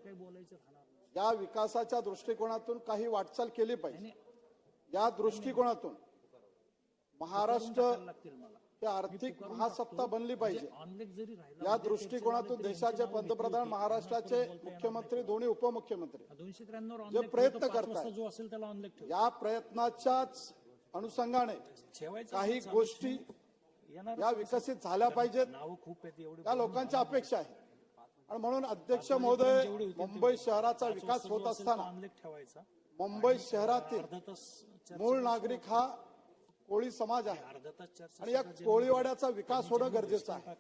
या विकासाच्या दृष्टिकोनातून काही वाटचाल केली पाहिजे. या दृष्टिकोनातून महाराष्ट्र ही आर्थिक महासत्ता बनली पाहिजे. या दृष्टिकोनातून देशाचे पंतप्रधान, महाराष्ट्राचे मुख्यमंत्री, दोन्ही उपमुख्यमंत्री जे प्रयत्न करतात, या प्रयत्नाच्याच अनुषंगाने काही गोष्टी या विकसित झाल्या पाहिजेत, या लोकांच्या अपेक्षा आहे. आणि म्हणून अध्यक्ष महोदय, मुंबई शहराचा विकास होत असताना मुंबई शहरातील मूळ नागरिक हा कोळी समाज आहे आणि या कोळीवाड्याचा विकास होणं गरजेचं आहे.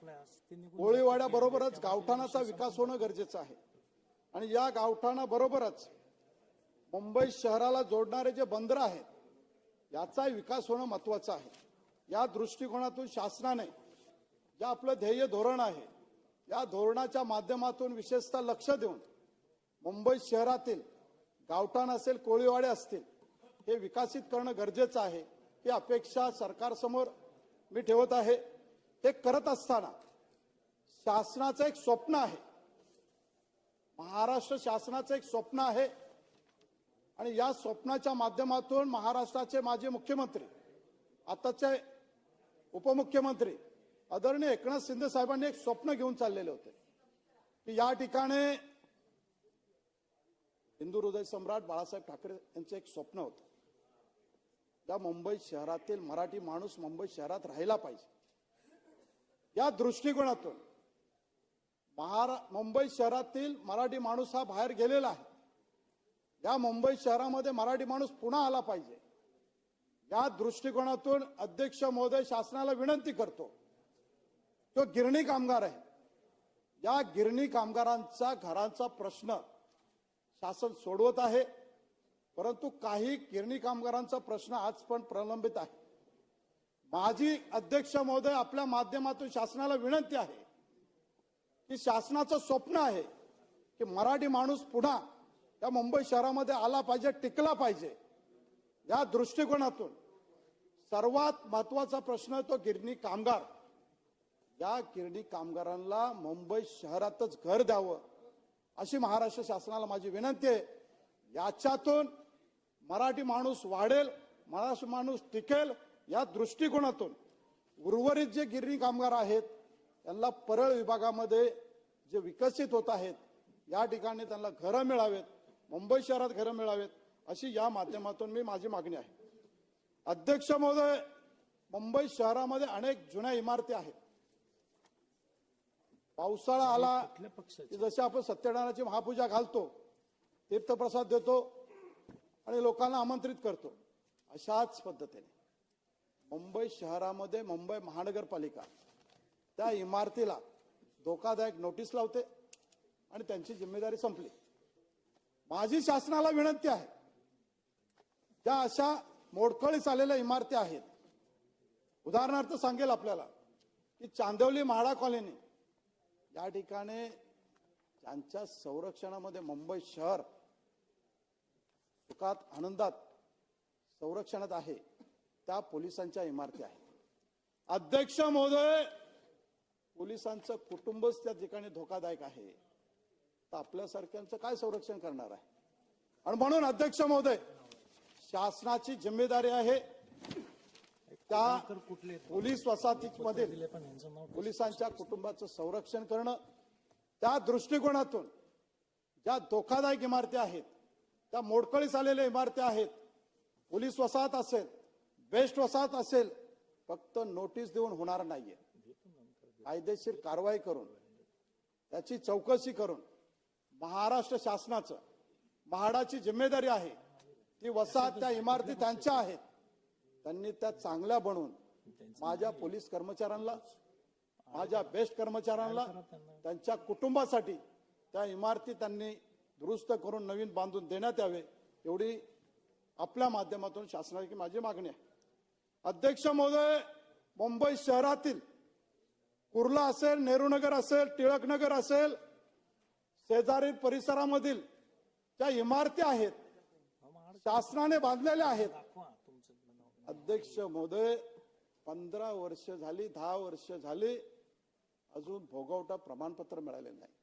कोळीवाड्याबरोबरच गावठाणाचा विकास होणं गरजेचं आहे आणि या गावठाणाबरोबरच मुंबई शहराला जोडणारे जे बंदर आहेत याचाही विकास होणं महत्वाचं आहे. या दृष्टिकोनातून शासनाने जे आपलं ध्येय धोरण आहे, या धोरणाच्या माध्यमातून विशेषतः लक्ष देऊन मुंबई शहरातील गावठाण असेल, कोळीवाडे असतील, हे विकसित करणं गरजेचं आहे. ही अपेक्षा सरकारसमोर मी ठेवत आहे. हे करत असताना शासनाचं एक स्वप्न आहे, महाराष्ट्र शासनाचं एक स्वप्न आहे आणि या स्वप्नाच्या माध्यमातून महाराष्ट्राचे माजी मुख्यमंत्री, आताचे उपमुख्यमंत्री आदरणीय एकनाथ शिंदे साहेबांनी एक स्वप्न घेऊन चाललेले होते की या ठिकाणी हिंदू हृदय सम्राट बाळासाहेब ठाकरे यांचं एक स्वप्न होतं, या मुंबई शहरातील मराठी माणूस मुंबई शहरात राहिला पाहिजे. या दृष्टिकोनातून मुंबई शहरातील मराठी माणूस हा बाहेर गेलेला आहे. या मुंबई शहरामध्ये मराठी माणूस पुन्हा आला पाहिजे. या दृष्टिकोनातून अध्यक्ष महोदय, शासनाला विनंती करतो, तो गिरणी कामगार आहे, या गिरणी कामगारांचा घरांचा प्रश्न शासन सोडवत आहे, परंतु काही गिरणी कामगारांचा प्रश्न आज पण प्रलंबित आहे. माझी अध्यक्ष महोदय आपल्या माध्यमातून शासनाला विनंती आहे की शासनाचं स्वप्न आहे की मराठी माणूस पुन्हा या मुंबई शहरामध्ये आला पाहिजे, टिकला पाहिजे. या दृष्टिकोनातून सर्वात महत्वाचा प्रश्न तो गिरणी कामगार. या गिरणी कामगारांना मुंबई शहरातच घर द्यावं अशी महाराष्ट्र शासनाला माझी विनंती आहे. याच्यातून मराठी माणूस वाढेल, मराठी माणूस टिकेल. या दृष्टिकोनातून उर्वरित जे गिरणी कामगार आहेत त्यांना परळ विभागामध्ये जे विकसित होत आहेत या ठिकाणी त्यांना घरं मिळावेत, मुंबई शहरात घरं मिळावेत, अशी या माध्यमातून माझी मागणी आहे. अध्यक्ष महोदय, मुंबई शहरामध्ये अनेक जुन्या इमारती आहेत. पावसाळा आला की जसे आपण सत्यनारायणाची महापूजा घालतो, तीर्थप्रसाद देतो आणि लोकांना आमंत्रित करतो, अशाच पद्धतीने मुंबई शहरामध्ये मुंबई महानगरपालिका त्या इमारतीला धोकादायक नोटीस लावते आणि त्यांची जिम्मेदारी संपली. माझी शासनाला विनंती आहे, ज्या अशा मोडकळीस आलेल्या इमारती आहेत, उदाहरणार्थ सांगेल आपल्याला की चांदिवली म्हाडा कॉलनी या ठिकाणी ज्यांच्या संरक्षणामध्ये मुंबई शहर सुखात आनंदात संरक्षणात आहे त्या पोलिसांच्या इमारती आहेत. अध्यक्ष महोदय, पोलिसांचं कुटुंबच त्या ठिकाणी धोकादायक आहे, तर आपल्यासारख्यांचं काय संरक्षण करणार आहे? आणि म्हणून अध्यक्ष महोदय, शासनाची जिम्मेदारी आहे त्या पोलीस वसाहतीमध्ये पोलिसांच्या कुटुंबाचं संरक्षण करणं. त्या दृष्टिकोनातून ज्या धोकादायक इमारती आहेत, त्या मोडकळीस आलेल्या इमारती आहेत, पोलीस वसाहत असेल, बेस्ट वसाहत असेल, फक्त नोटीस देऊन होणार नाहीये. कायदेशीर कारवाई करून त्याची चौकशी करून महाराष्ट्र शासनाचं म्हाडाची जिम्मेदारी आहे. ती वसाहत त्या इमारती त्यांच्या आहेत, त्यांनी त्या चांगल्या बनवून माझ्या पोलीस कर्मचाऱ्यांना, माझ्या बेस्ट कर्मचाऱ्यांना, त्यांच्या कुटुंबासाठी त्या इमारती त्यांनी दुरुस्त करून नवीन बांधून देण्यात यावे, एवढी आपल्या माध्यमातून शासनाची माझी मागणी आहे. अध्यक्ष महोदय, मुंबई शहरातील कुर्ला असेल, नेहरूनगर असेल, टिळकनगर असेल, शेजारी परिसरामधील ज्या इमारती आहेत शासनाने बांधलेल्या आहेत. अध्यक्ष महोदय, 15 वर्ष झाली, 10 वर्ष झाली, अजून भोगवटा प्रमाणपत्र मिळालेलं नाही.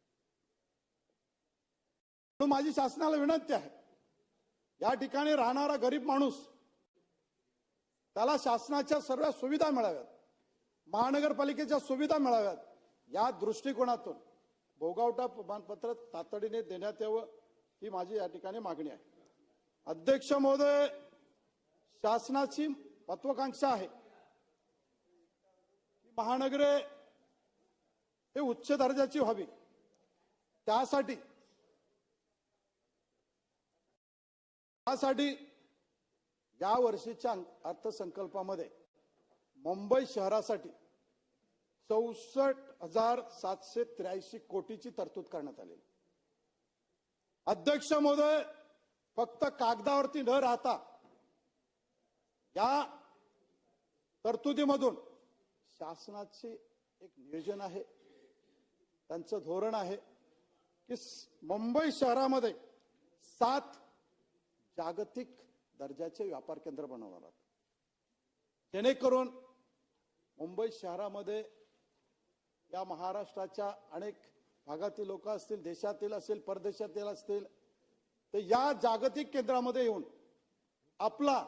म्हणून माझी शासनाला विनंती आहे, या ठिकाणी राहणारा गरीब माणूस त्याला शासनाच्या सर्व सुविधा मिळाव्यात, महानगरपालिकेच्या सुविधा मिळाव्यात, या दृष्टिकोनातून भोगवटा प्रमाणपत्र तातडीने देण्यात यावं, ही माझी या ठिकाणी मागणी आहे. अध्यक्ष महोदय, शासनाची महत्वाकांक्षा आहे की महानगरे हे उच्च दर्जाची व्हावी. त्यासाठी या वर्षीच्या अर्थसंकल्पामध्ये मुंबई शहरासाठी 64,783 कोटीची तरतूद करण्यात आली. अध्यक्ष महोदय, फक्त कागदावरती न राहता या तरतुदीमधून शासनाचे एक नियोजन आहे, त्यांचं धोरण आहे की मुंबई शहरामध्ये 7 जागतिक दर्जाचे व्यापार केंद्र बनवणार आहोत, जेणेकरून मुंबई शहरामध्ये या महाराष्ट्राच्या अनेक भागातील लोक असतील, देशातील असतील, परदेशातील असतील, तर या जागतिक केंद्रामध्ये येऊन आपला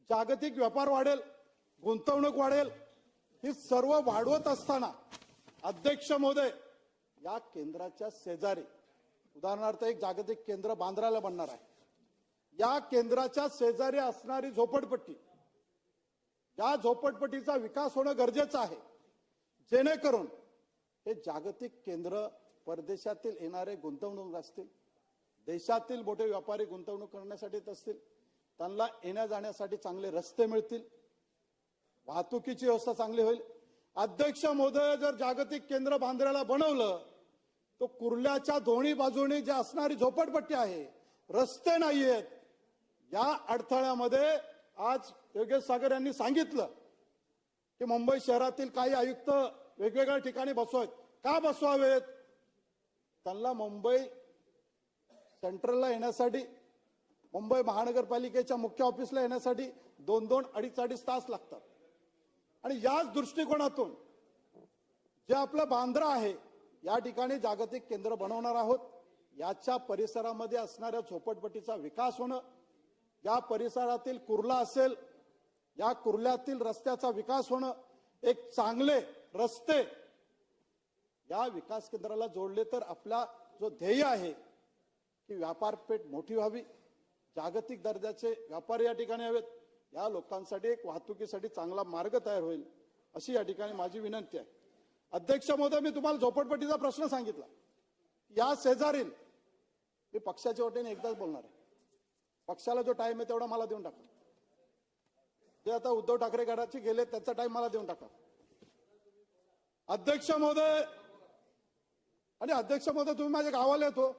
जागतिक व्यापार वाढेल, गुंतवणूक वाढेल. ही सर्व वाढवत असताना अध्यक्ष महोदय, या केंद्राच्या शेजारी उदाहरणार्थ एक जागतिक केंद्र बांद्राला बनणार आहे. या केंद्राच्या शेजारी असणारी झोपडपट्टी, या झोपडपट्टीचा विकास होणं गरजेचं आहे, जेणेकरून हे जागतिक केंद्र परदेशातील येणारे गुंतवणूक असतील, देशातील मोठे व्यापारी गुंतवणूक करण्यासाठी येत असतील, त्यांना येण्या जाण्यासाठी चांगले रस्ते मिळतील, वाहतुकीची व्यवस्था चांगली होईल. अध्यक्ष महोदय, जर जागतिक केंद्र बांद्र्याला बनवलं तर कुर्ल्याच्या दोन्ही बाजूनी जी असणारी झोपडपट्टी आहे, रस्ते नाहीयेत, या अडथळ्यामध्ये आज योगेश सागर यांनी सांगितलं की मुंबई शहरातील काही आयुक्त वेगवेगळ्या ठिकाणी बसवावेत. का बसवावेत? त्यांना मुंबई सेंट्रलला येण्यासाठी, मुंबई महानगरपालिकेच्या मुख्य ऑफिसला येण्यासाठी 2-2, 2.5 तास लागतात. आणि याच दृष्टिकोनातून जे आपलं बांद्रा आहे, या ठिकाणी जागतिक केंद्र बनवणार आहोत. याच्या परिसरामध्ये असणाऱ्या झोपडपट्टीचा विकास होणं, या परिसरातील कुर्ला असेल, या कुर्ल्यातील रस्त्याचा विकास होणं, एक चांगले रस्ते या विकास केंद्राला जोडले तर आपला जो ध्येय आहे की व्यापारपेठ मोठी व्हावी, जागतिक दर्जाचे व्यापारी या ठिकाणी हवेत, या लोकांसाठी एक वाहतुकीसाठी चांगला मार्ग तयार होईल अशी या ठिकाणी माझी विनंती आहे. अध्यक्ष महोदय, मी तुम्हाला झोपडपट्टीचा प्रश्न सांगितला. या शेजारील मी पक्षाच्या वतीने एकदाच बोलणार आहे. पक्षाला जो टाइम आहे तेवढा मला देऊन टाका. जे आता उद्धव ठाकरे गटाचे गेले त्याचा टाइम मला देऊन टाका. अध्यक्ष महोदय, आणि अध्यक्ष महोदय तुम्ही माझ्या गावाला येतो,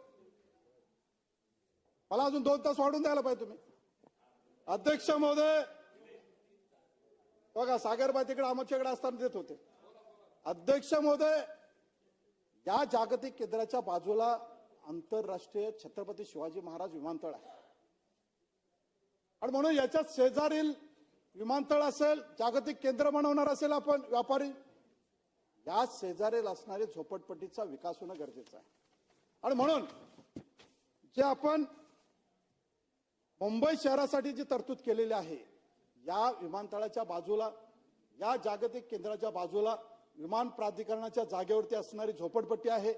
मला अजून 2 तास वाढून द्यायला पाहिजे तुम्ही. अध्यक्ष महोदय, बघा सागरबाई तिकडे आमच्याकडे असताना देत होते. अध्यक्ष महोदय, या जागतिक केंद्राच्या बाजूला आंतरराष्ट्रीय छत्रपती शिवाजी महाराज विमानतळ आहे आणि म्हणून याच्यात शेजारील विमानतळ असेल, जागतिक केंद्र बनवणार असेल आपण व्यापारी, या शेजारील असणारे झोपडपट्टीचा विकास होणं गरजेचं आहे. आणि म्हणून जे आपण मुंबई शहरासाठी जी तरतूद केलेली आहे, या विमानतळाच्या बाजूला, या जागतिक केंद्राच्या बाजूला विमान प्राधिकरणाच्या जागेवरती असणारी झोपडपट्टी आहे.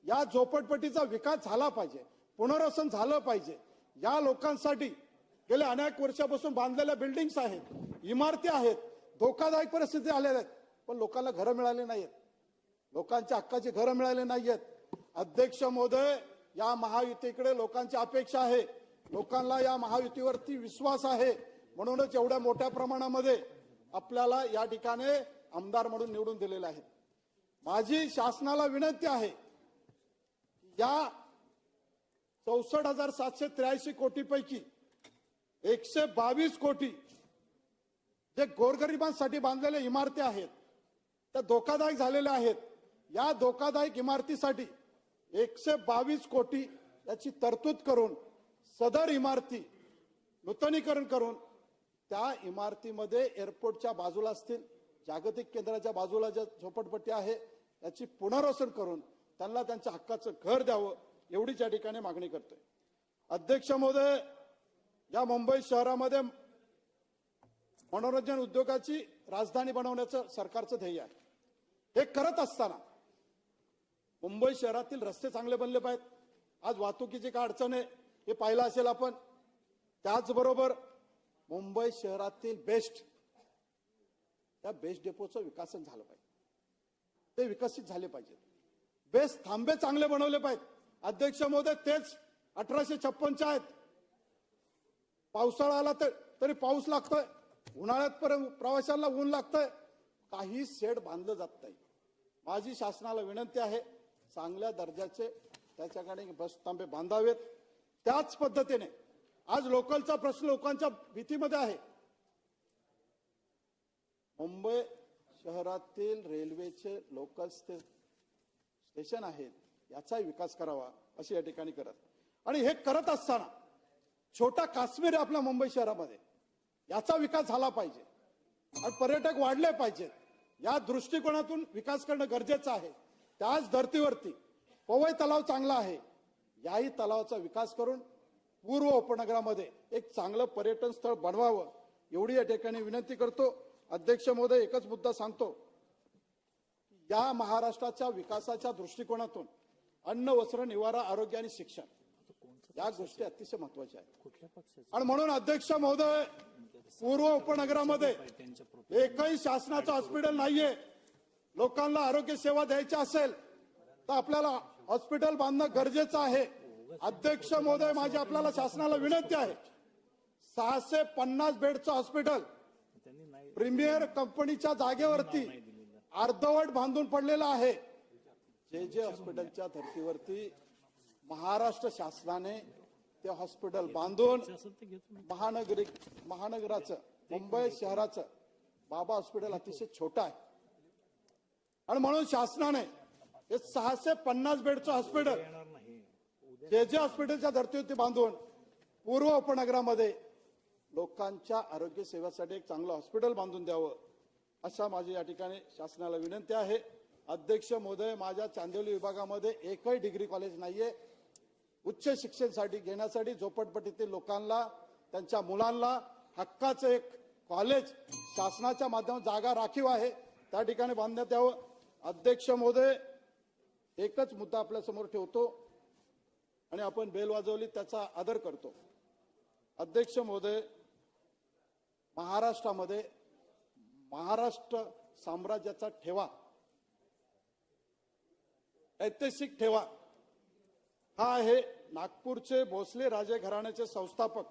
या झोपडपट्टीचा विकास झाला पाहिजे, पुनर्वसन झालं पाहिजे. या लोकांसाठी गेल्या अनेक वर्षापासून बांधलेल्या बिल्डिंग्स आहेत, इमारती आहेत, धोकादायक परिस्थिती आलेल्या आहेत, पण लोकांना घरं मिळाली नाहीत, लोकांच्या हक्काची घरं मिळाली नाहीयेत. अध्यक्ष महोदय, या महायुतीकडे लोकांची अपेक्षा आहे, लोकांना या महायुतीवरती विश्वास आहे, म्हणूनच एवढ्या मोठ्या प्रमाणामध्ये आपल्याला या ठिकाणी आमदार म्हणून निवडून दिलेले आहेत. माझी शासनाला विनंती आहे, या 64,783 कोटीपैकी 122 कोटी जे गोरगरिबांसाठी बांधलेल्या इमारती आहेत त्या धोकादायक झालेल्या आहेत. या धोकादायक इमारतीसाठी 122 कोटी याची तरतूद करून सदर इमारती नूतनीकरण करून त्या इमारतीमध्ये एअरपोर्टच्या बाजूला असतील, जागतिक केंद्राच्या बाजूला ज्या झोपडपट्टी आहे याची पुनर्वसन करून त्यांना त्यांच्या हक्काचं घर द्यावं, एवढीच या ठिकाणी मागणी करतोय. अध्यक्ष महोदय, या मुंबई शहरामध्ये मनोरंजन उद्योगाची राजधानी बनवण्याचं सरकारचं ध्येय आहे. हे करत असताना मुंबई शहरातील रस्ते चांगले बनले पाहिजेत. आज वाहतुकीची काय अडचण आहे हे पाहिलं असेल आपण. त्याचबरोबर मुंबई शहरातील त्या बेस्ट डेपोचं विकासन झालं पाहिजे, ते विकसित झाले पाहिजे. बेस्ट थांबे चांगले बनवले पाहिजेत. अध्यक्ष महोदय, तेच 1856 आहेत. पावसाळा आला तरी पाऊस लागतोय, उन्हाळ्यात प्रवाशांना ऊन लागतंय, काही शेड बांधलं जात नाही. माझी शासनाला विनंती आहे, चांगल्या दर्जाचे त्याच्याकडे बस थांबे बांधावेत. त्याच पद्धतीने आज लोकलचा प्रश्न लोकांच्या भीतीमध्ये आहे. मुंबई शहरातील रेल्वेचे लोकल स्टेशन आहेत, याचाही विकास करावा अशी या ठिकाणी करत. आणि हे करत असताना छोटा काश्मीर आहे आपल्या मुंबई शहरामध्ये, याचा विकास झाला पाहिजे आणि पर्यटक वाढले पाहिजेत. या दृष्टिकोनातून विकास करणं गरजेचं आहे. त्याच धर्तीवरती पवई तलाव चांगला आहे, याही तलावाचा विकास करून पूर्व उपनगरामध्ये एक चांगलं पर्यटन स्थळ बनवावं, एवढी या ठिकाणी विनंती करतो. अध्यक्ष महोदय, एकच मुद्दा सांगतो, या महाराष्ट्राच्या विकासाच्या दृष्टिकोनातून अन्न, वस्त्र, निवारा, आरोग्य आणि शिक्षण या गोष्टी अतिशय महत्वाच्या आहेत. आणि म्हणून अध्यक्ष महोदय, पूर्व उपनगरामध्ये एकही शासनाचं हॉस्पिटल नाहीये. लोकांना आरोग्य सेवा द्यायची असेल तर आपल्याला हॉस्पिटल बांधणं गरजेचं आहे. अध्यक्ष महोदय, माझी आपल्याला शासनाला विनंती आहे, 650 बेडचं हॉस्पिटल प्रीमियर कंपनीच्या जागेवरती अर्धवट बांधून पडलेलं आहे. जे हॉस्पिटलच्या धर्तीवरती महाराष्ट्र शासनाने ते हॉस्पिटल बांधून महानगराचं, मुंबई शहराचं बाबा हॉस्पिटल अतिशय छोटं आहे आणि म्हणून शासनाने हे 650 बेडचं हॉस्पिटल जे हॉस्पिटलच्या धर्तीवरती बांधून पूर्व उपनगरामध्ये लोकांच्या आरोग्य सेवेसाठी एक चांगलं हॉस्पिटल बांधून द्यावं, अशा माझी या ठिकाणी शासनाला विनंती आहे. अध्यक्ष महोदय, माझ्या चांदिवली विभागामध्ये एकही डिग्री कॉलेज नाहीये. उच्च शिक्षणासाठी घेण्यासाठी झोपडपट्टीतील लोकांना, त्यांच्या मुलांना हक्काचं एक कॉलेज शासनाच्या माध्यमातून जागा राखीव आहे, त्या ठिकाणी बांधण्यात यावं. अध्यक्ष महोदय, एकच मुद्दा आपल्या समोर ठेवतो आणि आपण बेल वाजवली त्याचा आदर करतो. अध्यक्ष महोदय, महाराष्ट्रामध्ये महाराष्ट्र साम्राज्याचा ठेवा, ऐतिहासिक ठेवा हा आहे नागपूरचे भोसले राजे घराण्याचे संस्थापक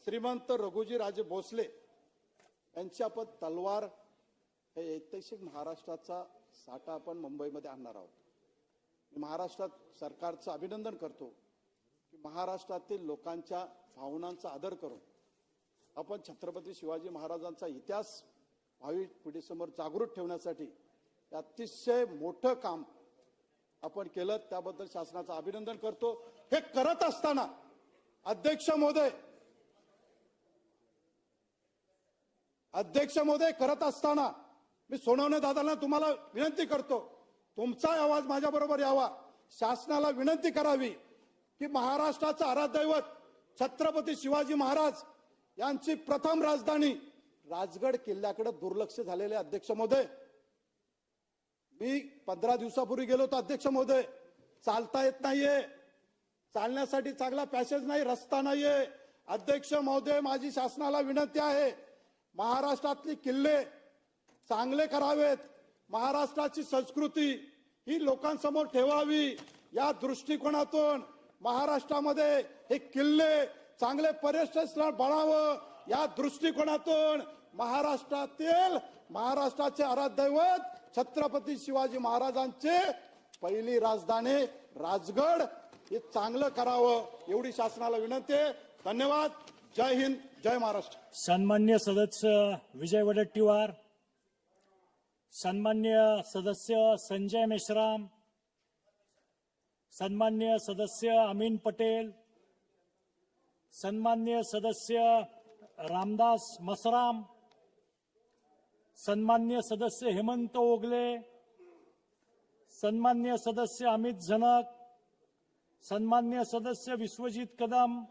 श्रीमंत रघुजी राजे भोसले यांची आपण तलवार हे ऐतिहासिक महाराष्ट्राचा साठा आपण मुंबईमध्ये आणणार आहोत. मी महाराष्ट्रात सरकारचं अभिनंदन करतो की महाराष्ट्रातील लोकांच्या भावनांचा आदर करून आपण छत्रपती शिवाजी महाराजांचा इतिहास भावी पिढीसमोर जागृत ठेवण्यासाठी अतिशय मोठं काम आपण केलं, त्याबद्दल शासनाचं अभिनंदन करतो. हे करत असताना अध्यक्ष महोदय करत असताना मी सोनवणे दादांना तुम्हाला विनंती करतो, तुमचा आवाज माझ्या बरोबर यावा. शासनाला विनंती करावी की महाराष्ट्राचं आराध्यदैवत छत्रपती शिवाजी महाराज यांची प्रथम राजधानी राजगड किल्ल्याकडे दुर्लक्ष झालेले अध्यक्ष महोदय. मी 15 दिवसापूर्वी गेलो होतो अध्यक्ष महोदय. चालता येत नाहीये, चालण्यासाठी चांगला पॅसेज नाही, रस्ता नाहीये. अध्यक्ष महोदय, माझी शासनाला विनंती आहे, महाराष्ट्रातली किल्ले चांगले करावेत, महाराष्ट्राची संस्कृती ही लोकांसमोर ठेवावी. या दृष्टिकोनातून महाराष्ट्रामध्ये हे किल्ले चांगले पर्यटन स्थळ बनावं, या दृष्टिकोनातून महाराष्ट्राचे आराध्यदैवत छत्रपती शिवाजी महाराजांचे पहिली राजधानी राजगड हे चांगलं करावं, एवढी शासनाला विनंती आहे. धन्यवाद. जय हिंद, जय महाराष्ट्र. सन्मान्य सदस्य विजय वडेट्टीवार, सन्मान्य सदस्य संजय मेश्राम, सन्मान्य सदस्य अमीन पटेल, सन्मान्य सदस्य रामदास मसराम, सन्मान्य सदस्य हेमंत ओगले, सन्मान्य सदस्य अमित झनक, सन्मान्य सदस्य विश्वजीत कदम,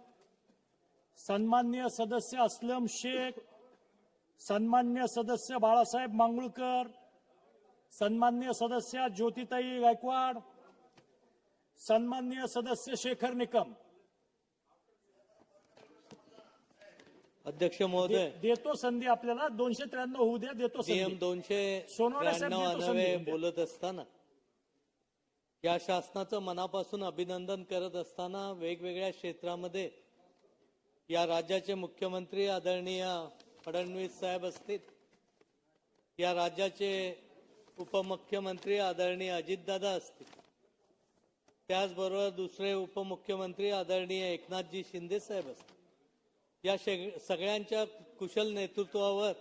सन्मान्य सदस्य असलम शेख, सन्मान्य सदस्य बाळासाहेब मांगुळकर, सन्मान्य सदस्य ज्योतिताई गायकवाड, सन्मान्य सदस्य शेखर निकम. अध्यक्ष महोदय, देतो संधी आपल्याला. 293 होऊ द्या, देतो नियम 293 अन्वये बोलत असताना या शासनाचं मनापासून अभिनंदन करत असताना वेगवेगळ्या क्षेत्रामध्ये या राज्याचे मुख्यमंत्री आदरणीय फडणवीस साहेब असतील, या राज्याचे उपमुख्यमंत्री आदरणीय अजितदादा असतील, त्याचबरोबर दुसरे उपमुख्यमंत्री आदरणीय एकनाथजी शिंदे साहेब असतील, या सगळ्यांच्या कुशल नेतृत्वावर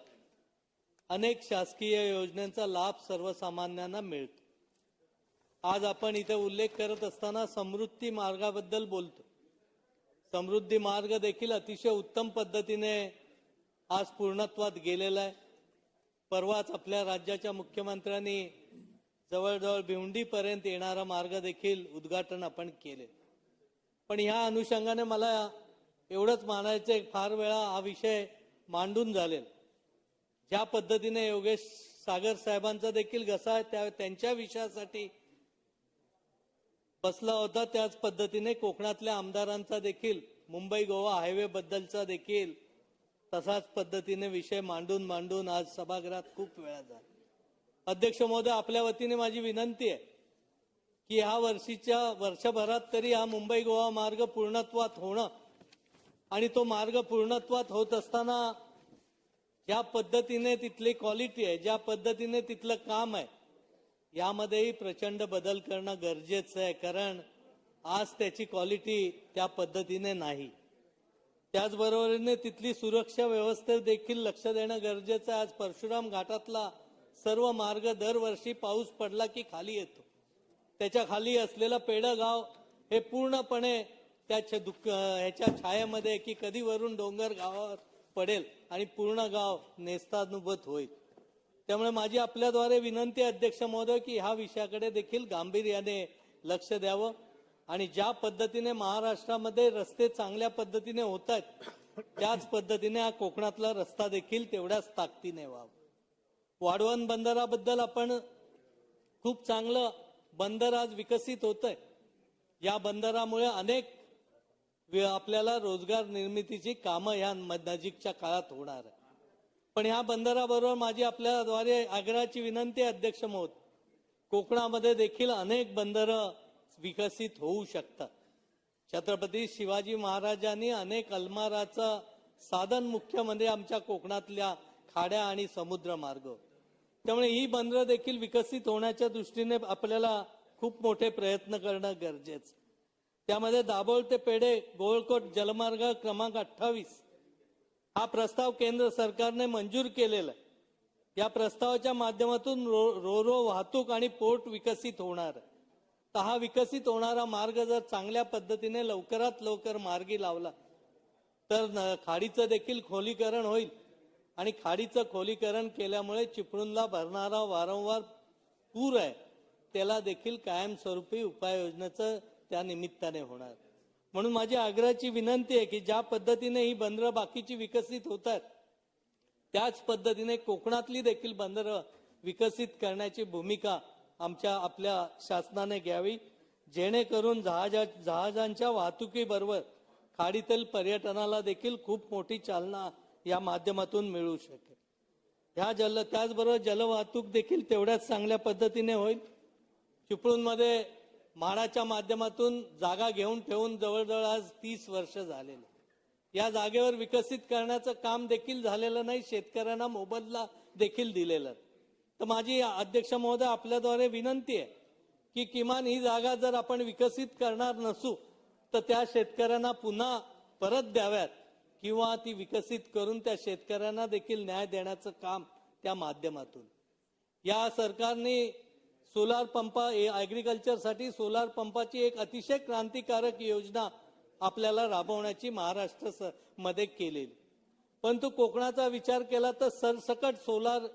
अनेक शासकीय योजनांचा लाभ सर्वसामान्यांना मिळतो. आज आपण इथे उल्लेख करत असताना समृद्धी मार्गाबद्दल बोलतो. समृद्धी मार्ग देखील अतिशय उत्तम पद्धतीने आज पूर्णत्वात गेलेला आहे. परवाच आपल्या राज्याच्या मुख्यमंत्र्यांनी जवळजवळ भिवंडीपर्यंत येणारा मार्ग देखील उद्घाटन आपण केले. पण ह्या अनुषंगाने मला एवढंच मानायचं, फार वेळा हा विषय मांडून झालेला. ज्या पद्धतीने योगेश सागर साहेबांचा देखील घसा त्यांच्या विषयासाठी बसला होता, त्याच पद्धतीने कोकणातल्या आमदारांचा देखील मुंबई गोवा हायवे बद्दलचा देखील तसाच पद्धतीने विषय मांडून आज सभागृहात खूप वेळा झाला. अध्यक्ष महोदय, आपल्या वतीने माझी विनंती आहे की ह्या वर्षभरात तरी हा मुंबई गोवा मार्ग पूर्णत्वात होणं आणि तो मार्ग पूर्णत्वात होत असताना ज्या पद्धतीने तिथली क्वालिटी आहे, ज्या पद्धतीने तिथलं काम आहे, यामध्येही प्रचंड बदल करणं गरजेचं आहे. कारण आज त्याची क्वालिटी त्या पद्धतीने नाही. त्याचबरोबरीने तिथली सुरक्षा व्यवस्थेत देखील लक्ष देणं गरजेचं आहे. आज परशुराम घाटातला सर्व मार्ग दरवर्षी पाऊस पडला की खाली येतो. त्याच्या खाली असलेलं पेडगाव हे पूर्णपणे ह्याच्या छायेमध्ये की कधी वरून डोंगर गावावर पडेल आणि पूर्ण गाव नेस्तानुभूत होईल. त्यामुळे माझी आपल्याद्वारे विनंती आहे अध्यक्ष महोदय की ह्या विषयाकडे देखील गांभीर्याने लक्ष द्यावं आणि ज्या पद्धतीने महाराष्ट्रामध्ये रस्ते चांगल्या पद्धतीने होत आहेत त्याच पद्धतीने हा कोकणातला रस्ता देखील तेवढ्याच ताकदीने व्हावा. वाढवण बंदराबद्दल आपण खूप चांगलं बंदर आज विकसित होत आहे. या बंदरामुळे अनेक आपल्याला रोजगार निर्मितीची कामं या नजीकच्या काळात होणार आहे. पण ह्या बंदराबरोबर माझी आपल्याद्वारे आग्रहाची विनंती आहे अध्यक्ष महोदय, कोकणामध्ये देखील अनेक बंदरं विकसित होऊ शकतात. छत्रपती शिवाजी महाराजांनी अनेक अल्माराचं साधन मुख्य म्हणजे आमच्या कोकणातल्या खाड्या आणि समुद्र मार्ग. त्यामुळे ही बंदरं देखील विकसित होण्याच्या दृष्टीने आपल्याला खूप मोठे प्रयत्न करणं गरजेचं. त्यामध्ये दाभोळ ते पेढे गोळकोट जलमार्ग क्रमांक 28 हा प्रस्ताव केंद्र सरकारने मंजूर केलेला आहे. या प्रस्तावाच्या माध्यमातून रो वाहतूक आणि पोर्ट विकसित होणार आहे. तर हा विकसित होणारा मार्ग जर चांगल्या पद्धतीने लवकरात लवकर मार्गी लावला तर खाडीचं देखील खोलीकरण होईल आणि खाडीचं खोलीकरण केल्यामुळे चिपळूणला भरणारा वारंवार पूर आहे त्याला देखील कायमस्वरूपी उपाययोजनेचं त्या निमित्ताने होणार. म्हणून माझी आग्रहाची विनंती आहे की ज्या पद्धतीने ही बंदरं बाकीची विकसित होत आहेत त्याच पद्धतीने कोकणातली देखील बंदरं विकसित करण्याची भूमिका आपल्या शासनाने घ्यावी, जेणेकरून जहाजांच्या वाहतुकीबरोबर खाडीतील पर्यटनाला देखील खूप मोठी चालना या माध्यमातून मिळू शकेल. त्याचबरोबर जलवाहतूक देखील तेवढ्याच चांगल्या पद्धतीने होईल. चिपळूणमध्ये म्हाडाच्या माध्यमातून जागा घेऊन ठेवून जवळजवळ आज 30 वर्ष झालेले. या जागेवर विकसित करण्याचं काम देखील झालेलं नाही, शेतकऱ्यांना मोबदला देखील दिलेला. तर माझी अध्यक्ष महोदय आपल्याद्वारे विनंती आहे की किमान ही जागा जर आपण विकसित करणार नसू तर त्या शेतकऱ्यांना पुन्हा परत द्याव्यात किंवा ती विकसित करून त्या शेतकऱ्यांना देखील न्याय देण्याचं काम त्या माध्यमातून. या सरकारने सोलार पंप ऍग्रिकल्चरसाठी सोलार पंपाची एक अतिशय क्रांतिकारक योजना आपल्याला राबवण्याची महाराष्ट्र मध्ये केलेली. परंतु कोकणाचा विचार केला तर सरसकट सोलार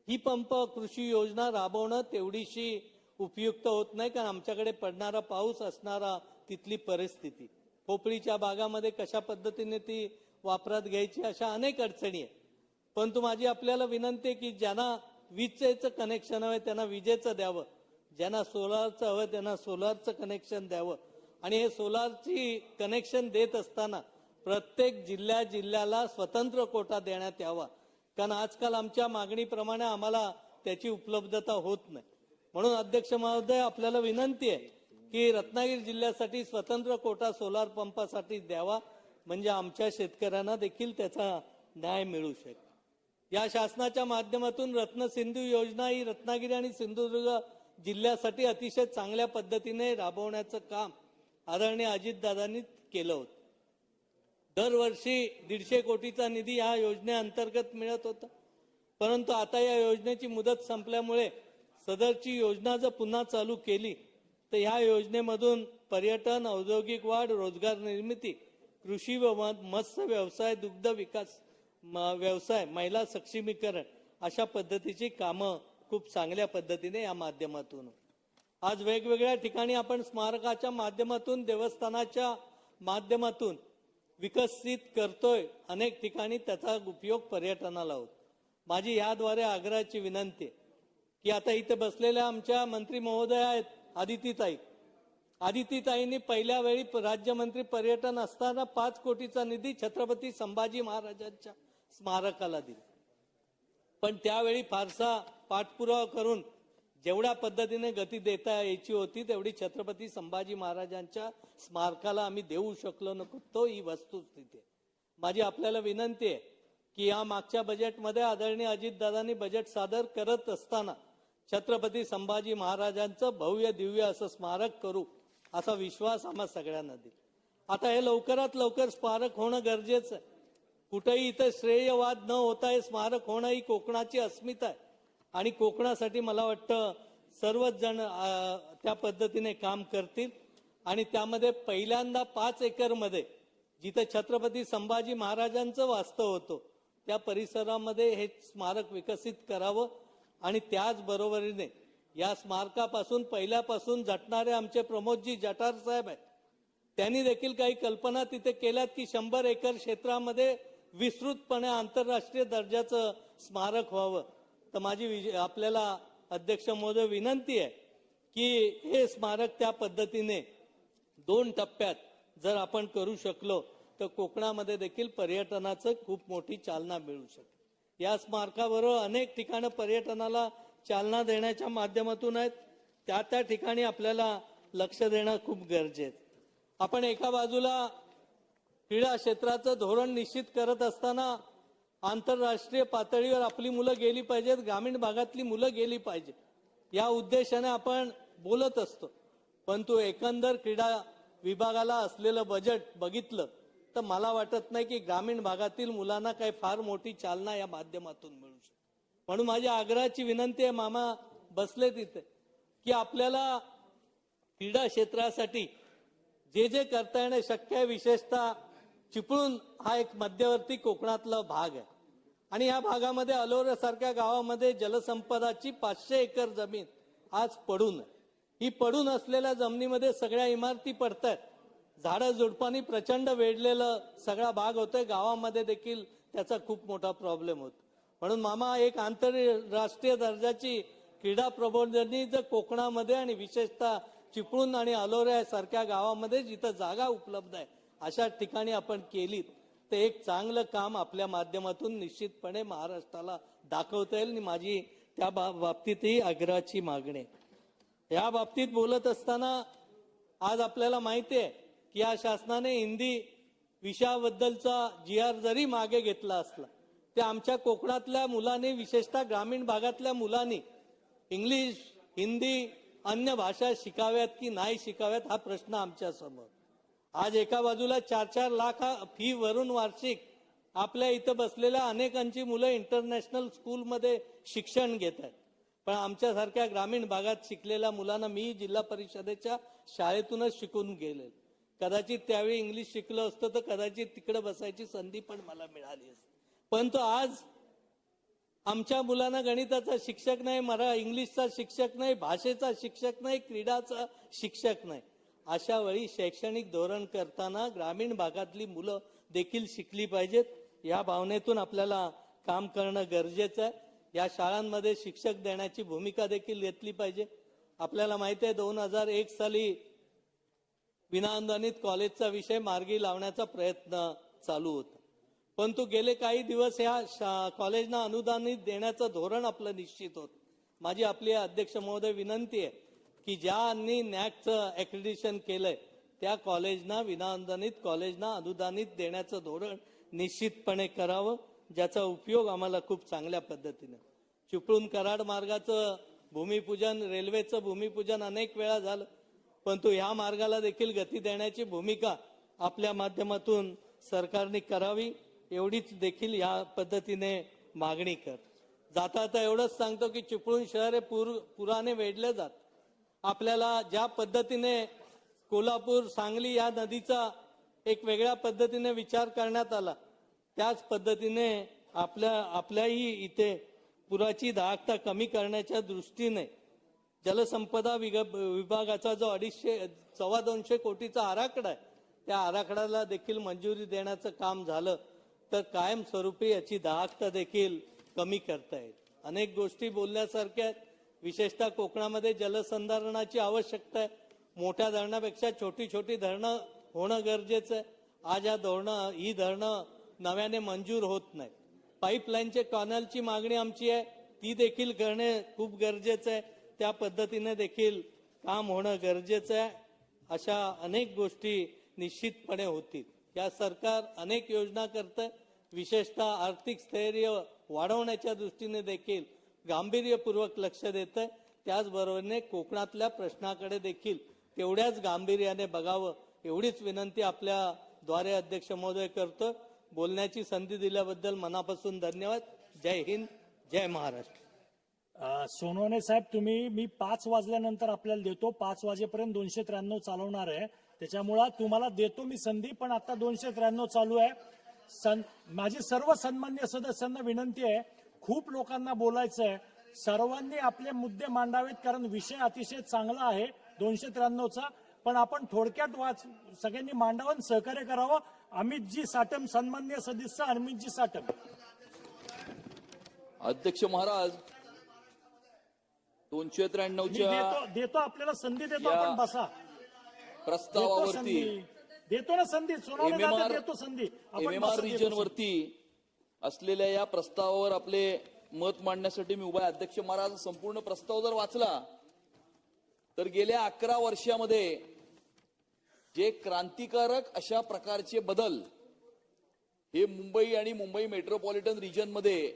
ही पंप कृषी योजना राबवणं तेवढीशी उपयुक्त होत नाही, कारण आमच्याकडे पडणारा पाऊस असणारा तिथली परिस्थिती, पोपळीच्या बागामध्ये कशा पद्धतीने ती वापरात घ्यायची अशा अनेक अडचणी आहेत. परंतु माझी आपल्याला विनंती आहे की ज्यांना विजेचं कनेक्शन हवं त्यांना विजेचं द्यावं, ज्यांना सोलारचं हवं त्यांना सोलारचं कनेक्शन द्यावं. आणि हे सोलारची कनेक्शन देत असताना प्रत्येक जिल्ह्याला स्वतंत्र कोटा देण्यात यावा, कारण आजकाल आमच्या मागणीप्रमाणे आम्हाला त्याची उपलब्धता होत नाही. म्हणून अध्यक्ष महोदय आपल्याला विनंती आहे की रत्नागिरी जिल्ह्यासाठी स्वतंत्र कोटा सोलार पंपासाठी द्यावा, म्हणजे आमच्या शेतकऱ्यांना देखील त्याचा न्याय मिळू शकेल. या शासनाच्या माध्यमातून रत्नसिंधू योजना ही रत्नागिरी आणि सिंधुदुर्ग जिल्ह्यासाठी अतिशय चांगल्या पद्धतीने राबवण्याचं काम आदरणीय अजितदादांनी केलं होतं. दरवर्षी 150 कोटीचा निधी या योजनेअंतर्गत मिळत होता. परंतु आता या योजनेची मुदत संपल्यामुळे सदरची योजना जर पुन्हा चालू केली तर ह्या योजनेमधून पर्यटन, औद्योगिक वाढ, रोजगार निर्मिती, कृषी व मत्स्य व्यवसाय, दुग्ध विकास व्यवसाय, महिला सक्षमीकरण अशा पद्धतीची कामं खूप चांगल्या पद्धतीने या माध्यमातून. आज वेगवेगळ्या ठिकाणी आपण स्मारकाच्या माध्यमातून, देवस्थानाच्या माध्यमातून विकसित करतोय. अनेक ठिकाणी त्याचा उपयोग पर्यटनाला होतो. माझी याद्वारे आग्रहाची विनंती आहे की आता इथे बसलेल्या आमच्या मंत्री महोदया आहेत आदितीताईंनी पहिल्या वेळी राज्यमंत्री पर्यटन असताना 5 कोटीचा निधी छत्रपती संभाजी महाराजांच्या स्मारकाला दिला. पण त्यावेळी फारसा पाठपुरावा करून जेवढ्या पद्धतीने गती देता यायची होती तेवढी छत्रपती संभाजी महाराजांच्या स्मारकाला आम्ही देऊ शकलो नव्हतो, ही वस्तुस्थिती आहे. माझी आपल्याला विनंती आहे की या मागच्या बजेटमध्ये आदरणीय अजितदादांनी बजेट सादर करत असताना छत्रपती संभाजी महाराजांचं भव्य दिव्य असं स्मारक करू असा विश्वास आम्हा सगळ्यांना दिला. आता हे लवकरात लवकर स्मारक होणं गरजेचं आहे. कुठेही इथं श्रेयवाद न होता हे स्मारक होणं ही कोकणाची अस्मिता आहे आणि कोकणासाठी मला वाटतं सर्वच जण त्या पद्धतीने काम करतील. आणि त्यामध्ये पहिल्यांदा 5 एकरमध्ये जिथे छत्रपती संभाजी महाराजांचं वास्तव होतं त्या परिसरामध्ये हे स्मारक विकसित करावं. आणि त्याचबरोबरीने या स्मारकापासून पहिल्यापासून झटणारे आमचे प्रमोदजी जटार साहेब आहेत, त्यांनी देखील काही कल्पना तिथे केल्यात की 100 एकर क्षेत्रामध्ये विस्तृतपणे आंतरराष्ट्रीय दर्जाचं स्मारक व्हावं. तर माझी आपल्याला अध्यक्ष महोदय विनंती आहे की हे स्मारक त्या पद्धतीने 2 टप्प्यात जर आपण करू शकलो तर कोकणामध्ये देखील पर्यटनाचं खूप मोठी चालना मिळू शकते. या स्मारकाबरोबर अनेक ठिकाणं पर्यटनाला चालना देण्याच्या माध्यमातून आहेत. त्या ठिकाणी आपल्याला लक्ष देणं खूप गरजेचं. आपण एका बाजूला क्रीडा क्षेत्राचं धोरण निश्चित करत असताना आंतरराष्ट्रीय पातळीवर आपली मुलं गेली पाहिजेत, ग्रामीण भागातली मुलं गेली पाहिजेत, या उद्देशाने आपण बोलत असतो. परंतु एकंदर क्रीडा विभागाला असलेलं बजेट बघितलं तर मला वाटत नाही की ग्रामीण भागातील मुलांना काही फार मोठी चालना या माध्यमातून मिळू शकते. म्हणून माझी आग्रहाची विनंती आहे, मामा बसले तिथे, की आपल्याला क्रीडा क्षेत्रासाठी जे करता येणे शक्य आहे, विशेषतः चिपळूण हा एक मध्यवर्ती कोकणातला भाग आहे आणि या भागामध्ये अलोऱ्यासारख्या गावामध्ये जलसंपदाची 500 एकर जमीन आज पडून आहे. ही पडून असलेल्या जमिनीमध्ये सगळ्या इमारती पडतायत, झाडं झुडपांनी प्रचंड वेढलेलं सगळा भाग होतोय. गावामध्ये देखील त्याचा खूप मोठा प्रॉब्लेम होतो. म्हणून मामा एक आंतरराष्ट्रीय दर्जाची क्रीडा प्रबोधनी जर कोकणामध्ये आणि विशेषतः चिपळूण आणि अलोरा सारख्या गावामध्ये जिथं जागा उपलब्ध आहे अशा ठिकाणी आपण केली तर एक चांगलं काम आपल्या माध्यमातून निश्चितपणे महाराष्ट्राला दाखवता येईल. आणि माझी त्या बाबतीतही आग्रहाची मागणी. या बाबतीत बोलत असताना आज आपल्याला माहिती आहे की या शासनाने हिंदी विषयाबद्दलचा GR जरी मागे घेतला असला ते आमच्या कोकणातल्या मुलांनी, विशेषतः ग्रामीण भागातल्या मुलांनी इंग्लिश, हिंदी, अन्य भाषा शिकाव्यात की नाही शिकाव्यात हा प्रश्न आमच्या समोर. आज एका बाजूला 4-4 लाख फी वरून वार्षिक आपल्या इथं बसलेल्या अनेकांची मुलं इंटरनॅशनल स्कूलमध्ये शिक्षण घेत आहेत. पण आमच्यासारख्या ग्रामीण भागात शिकलेल्या मुलांना, मी जिल्हा परिषदेच्या शाळेतूनच शिकून गेले, कदाचित त्यावेळी इंग्लिश शिकलो असतो तर कदाचित तिकडे बसायची संधी पण मला मिळाली असती. परंतु आज आमच्या मुलांना गणिताचा शिक्षक नाही, इंग्लिशचा शिक्षक नाही, भाषेचा शिक्षक नाही, क्रीडाचा शिक्षक नाही. अशा वेळी शैक्षणिक धोरण करताना ग्रामीण भागातली मुलं देखील शिकली पाहिजेत. या भावनेतून आपल्याला काम करणं गरजेचं आहे. या शाळांमध्ये शिक्षक देण्याची भूमिका देखील घेतली पाहिजे. आपल्याला माहिती आहे 2001 साली विनाअनुदानित कॉलेजचा विषय मार्गी लावण्याचा प्रयत्न चालू होता. परंतु गेले काही दिवस या कॉलेजना अनुदानित देण्याचं धोरण आपलं निश्चित होत. माझी आपली अध्यक्ष महोदय विनंती आहे की ज्यांनी नॅकचं ॲक्रेडिशन केलंय त्या कॉलेजना, विनाअनुदानित कॉलेजना अनुदानित देण्याचं धोरण निश्चितपणे करावं, ज्याचा उपयोग आम्हाला खूप चांगल्या पद्धतीने. चिपळूण कराड मार्गाचं भूमिपूजन, रेल्वेचं भूमिपूजन अनेक वेळा झालं, परंतु या मार्गाला देखील गती देण्याची भूमिका आपल्या माध्यमातून सरकारने करावी, एवढीच देखील या पद्धतीने मागणी कर. जाता आता एवढंच सांगतो की चिपळूण शहर हे पुराने वेढले जात. आपल्याला ज्या पद्धतीने कोल्हापूर, सांगली या नदीचा एक वेगळ्या पद्धतीने विचार करण्यात आला, त्याच पद्धतीने आपल्याही इथे पुराची दाहकता कमी करण्याच्या दृष्टीने जलसंपदा विभागाचा जो 250 कोटीचा आराखडा आहे त्या आराखड्याला देखील मंजुरी देण्याचं काम झालं तर कायमस्वरूपी याची दाहकता देखील कमी करता येईल. अनेक गोष्टी बोलण्यासारख्या आहेत. विशेषतः कोकणामध्ये जलसंधारणाची आवश्यकता आहे. मोठ्या धरणापेक्षा छोटी छोटी धरणं होणं गरजेचं आहे. आज ही धरणं नव्याने मंजूर होत नाही. पाईपलाईनचे कॅनलची मागणी आमची आहे, ती देखील करणे खूप गरजेचं आहे. त्या पद्धतीने देखील काम होणं गरजेचं आहे. अशा अनेक गोष्टी निश्चितपणे होतील. या सरकार अनेक योजना करतंय, विशेषतः आर्थिक स्थैर्य वाढवण्याच्या दृष्टीने देखील गांभीर्यपूर्वक लक्ष देतंय. त्याचबरोबरीने कोकणातल्या प्रश्नाकडे देखील तेवढ्याच गांभीर्याने बघावं, एवढीच विनंती आपल्या द्वारे अध्यक्ष महोदय करतो. बोलण्याची संधी दिल्याबद्दल मनापासून धन्यवाद. जय हिंद, जय महाराष्ट्र. सोनवणे साहेब, मी 5 वाजल्यानंतर आपल्याला देतो. 5 वाजेपर्यंत 293 चालवणार आहे, त्याच्यामुळे तुम्हाला देतो मी संधी. पण आता 293 चालू आहे. माझी सर्व सन्मान्य सदस्यांना विनंती आहे, खूप लोकांना बोलायचं आहे, सर्वांनी आपले मुद्दे मांडावेत, कारण विषय अतिशय चांगला आहे 293चा. पण आपण थोडक्यात सगळ्यांनी मांडावं, सहकार्य करावं. अमितजी साटम, सन्मान्य सदस्य अमितजी साटम. अध्यक्ष महाराज, 293च्या देतो आपल्याला संधी देतो. आपण बसा. प्रस्तावावरती देतो ना संधी. सोनवणे दादा देतो संधी. MMR रिजन वरती असलेल्या या प्रस्तावावर आपले मत मांडण्यासाठी मी उभा आहे. अध्यक्ष महाराज, संपूर्ण प्रस्ताव जर वाचला तर गेल्या 11 वर्षामध्ये जे क्रांतिकारक अशा प्रकारचे बदल हे मुंबई आणि मुंबई मेट्रोपॉलिटन रिजन मध्ये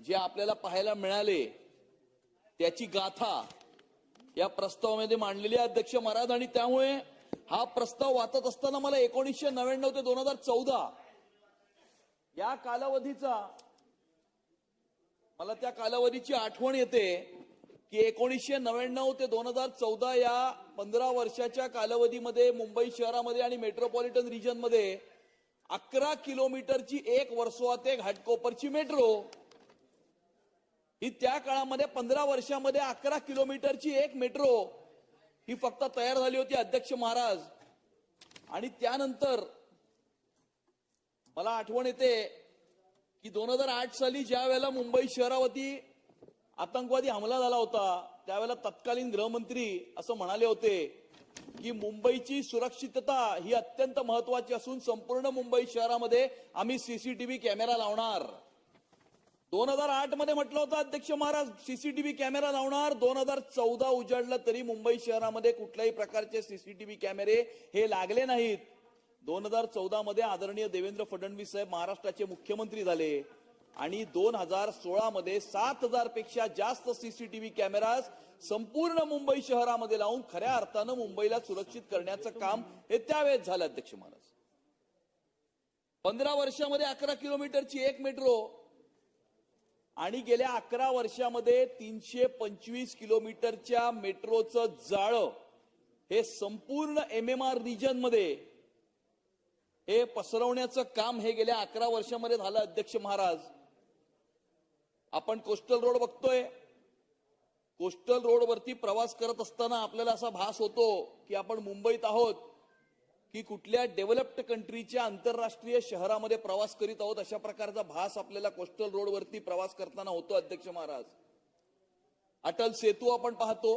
जे आपल्याला पाहायला मिळाले त्याची गाथा या प्रस्तावामध्ये मांडलेली आहे अध्यक्ष महाराज. आणि त्यामुळे हा प्रस्ताव वाचत असताना मला 1999 ते 2014 या कालावधीचा मला त्या कालावधीची आठवण येते की 1999 ते 2014 या 15 वर्षाच्या कालावधीमध्ये मुंबई शहरामध्ये आणि मेट्रोपॉलिटन रिजन मध्ये 11 किलोमीटरची एक वर्सोवा ते घाटकोपरची मेट्रो ही त्या काळामध्ये 15 वर्षामध्ये 11 किलोमीटरची एक मेट्रो ही फक्त तयार झाली होती अध्यक्ष महाराज. आणि त्यानंतर मला आठवण येते की 2008 साली ज्या वेळेला मुंबई शहरावरती आतंकवादी हमला झाला होता त्यावेळेला तत्कालीन गृहमंत्री असं म्हणाले होते की मुंबईची सुरक्षितता ही अत्यंत महत्वाची असून संपूर्ण मुंबई शहरामध्ये आम्ही सीसीटीव्ही कॅमेरा लावणार. 2008 मध्ये म्हटलं होतं अध्यक्ष महाराज सीसीटीव्ही कॅमेरा लावणार. 2014 उजाडलं तरी मुंबई शहरामध्ये कुठल्याही प्रकारचे सीसीटीव्ही कॅमेरे हे लागले नाहीत. 2014 मध्ये आदरणीय देवेंद्र फडणवीस साहेब महाराष्ट्राचे मुख्यमंत्री झाले आणि 2016 मध्ये 7,000 पेक्षा जास्त सीसीटीव्ही कॅमेराज संपूर्ण मुंबई शहरामध्ये लावून खऱ्या अर्थानं मुंबईला सुरक्षित करण्याचं काम हे त्यावेळेस झालं अध्यक्ष महाराज. 15 वर्षामध्ये 11 किलोमीटरची एक मेट्रो आणि गेल्या 11 वर्षामध्ये 325 किलोमीटरच्या मेट्रोचं जाळं हे संपूर्ण MMR रिजन मध्ये हे पसरवण्याचं काम हे गेल्या 11 वर्षामध्ये झालं अध्यक्ष महाराज. आपण कोस्टल रोड बघतोय. कोस्टल रोडवरती प्रवास करत असताना आपल्याला असा भास होतो की आपण मुंबईत आहोत की कुठल्या डेव्हलप्ड कंट्रीच्या आंतरराष्ट्रीय शहरामध्ये प्रवास करीत आहोत अशा प्रकारचा भास आपल्याला कोस्टल रोडवरती प्रवास करताना होतो अध्यक्ष महाराज. अटल सेतू आपण पाहतो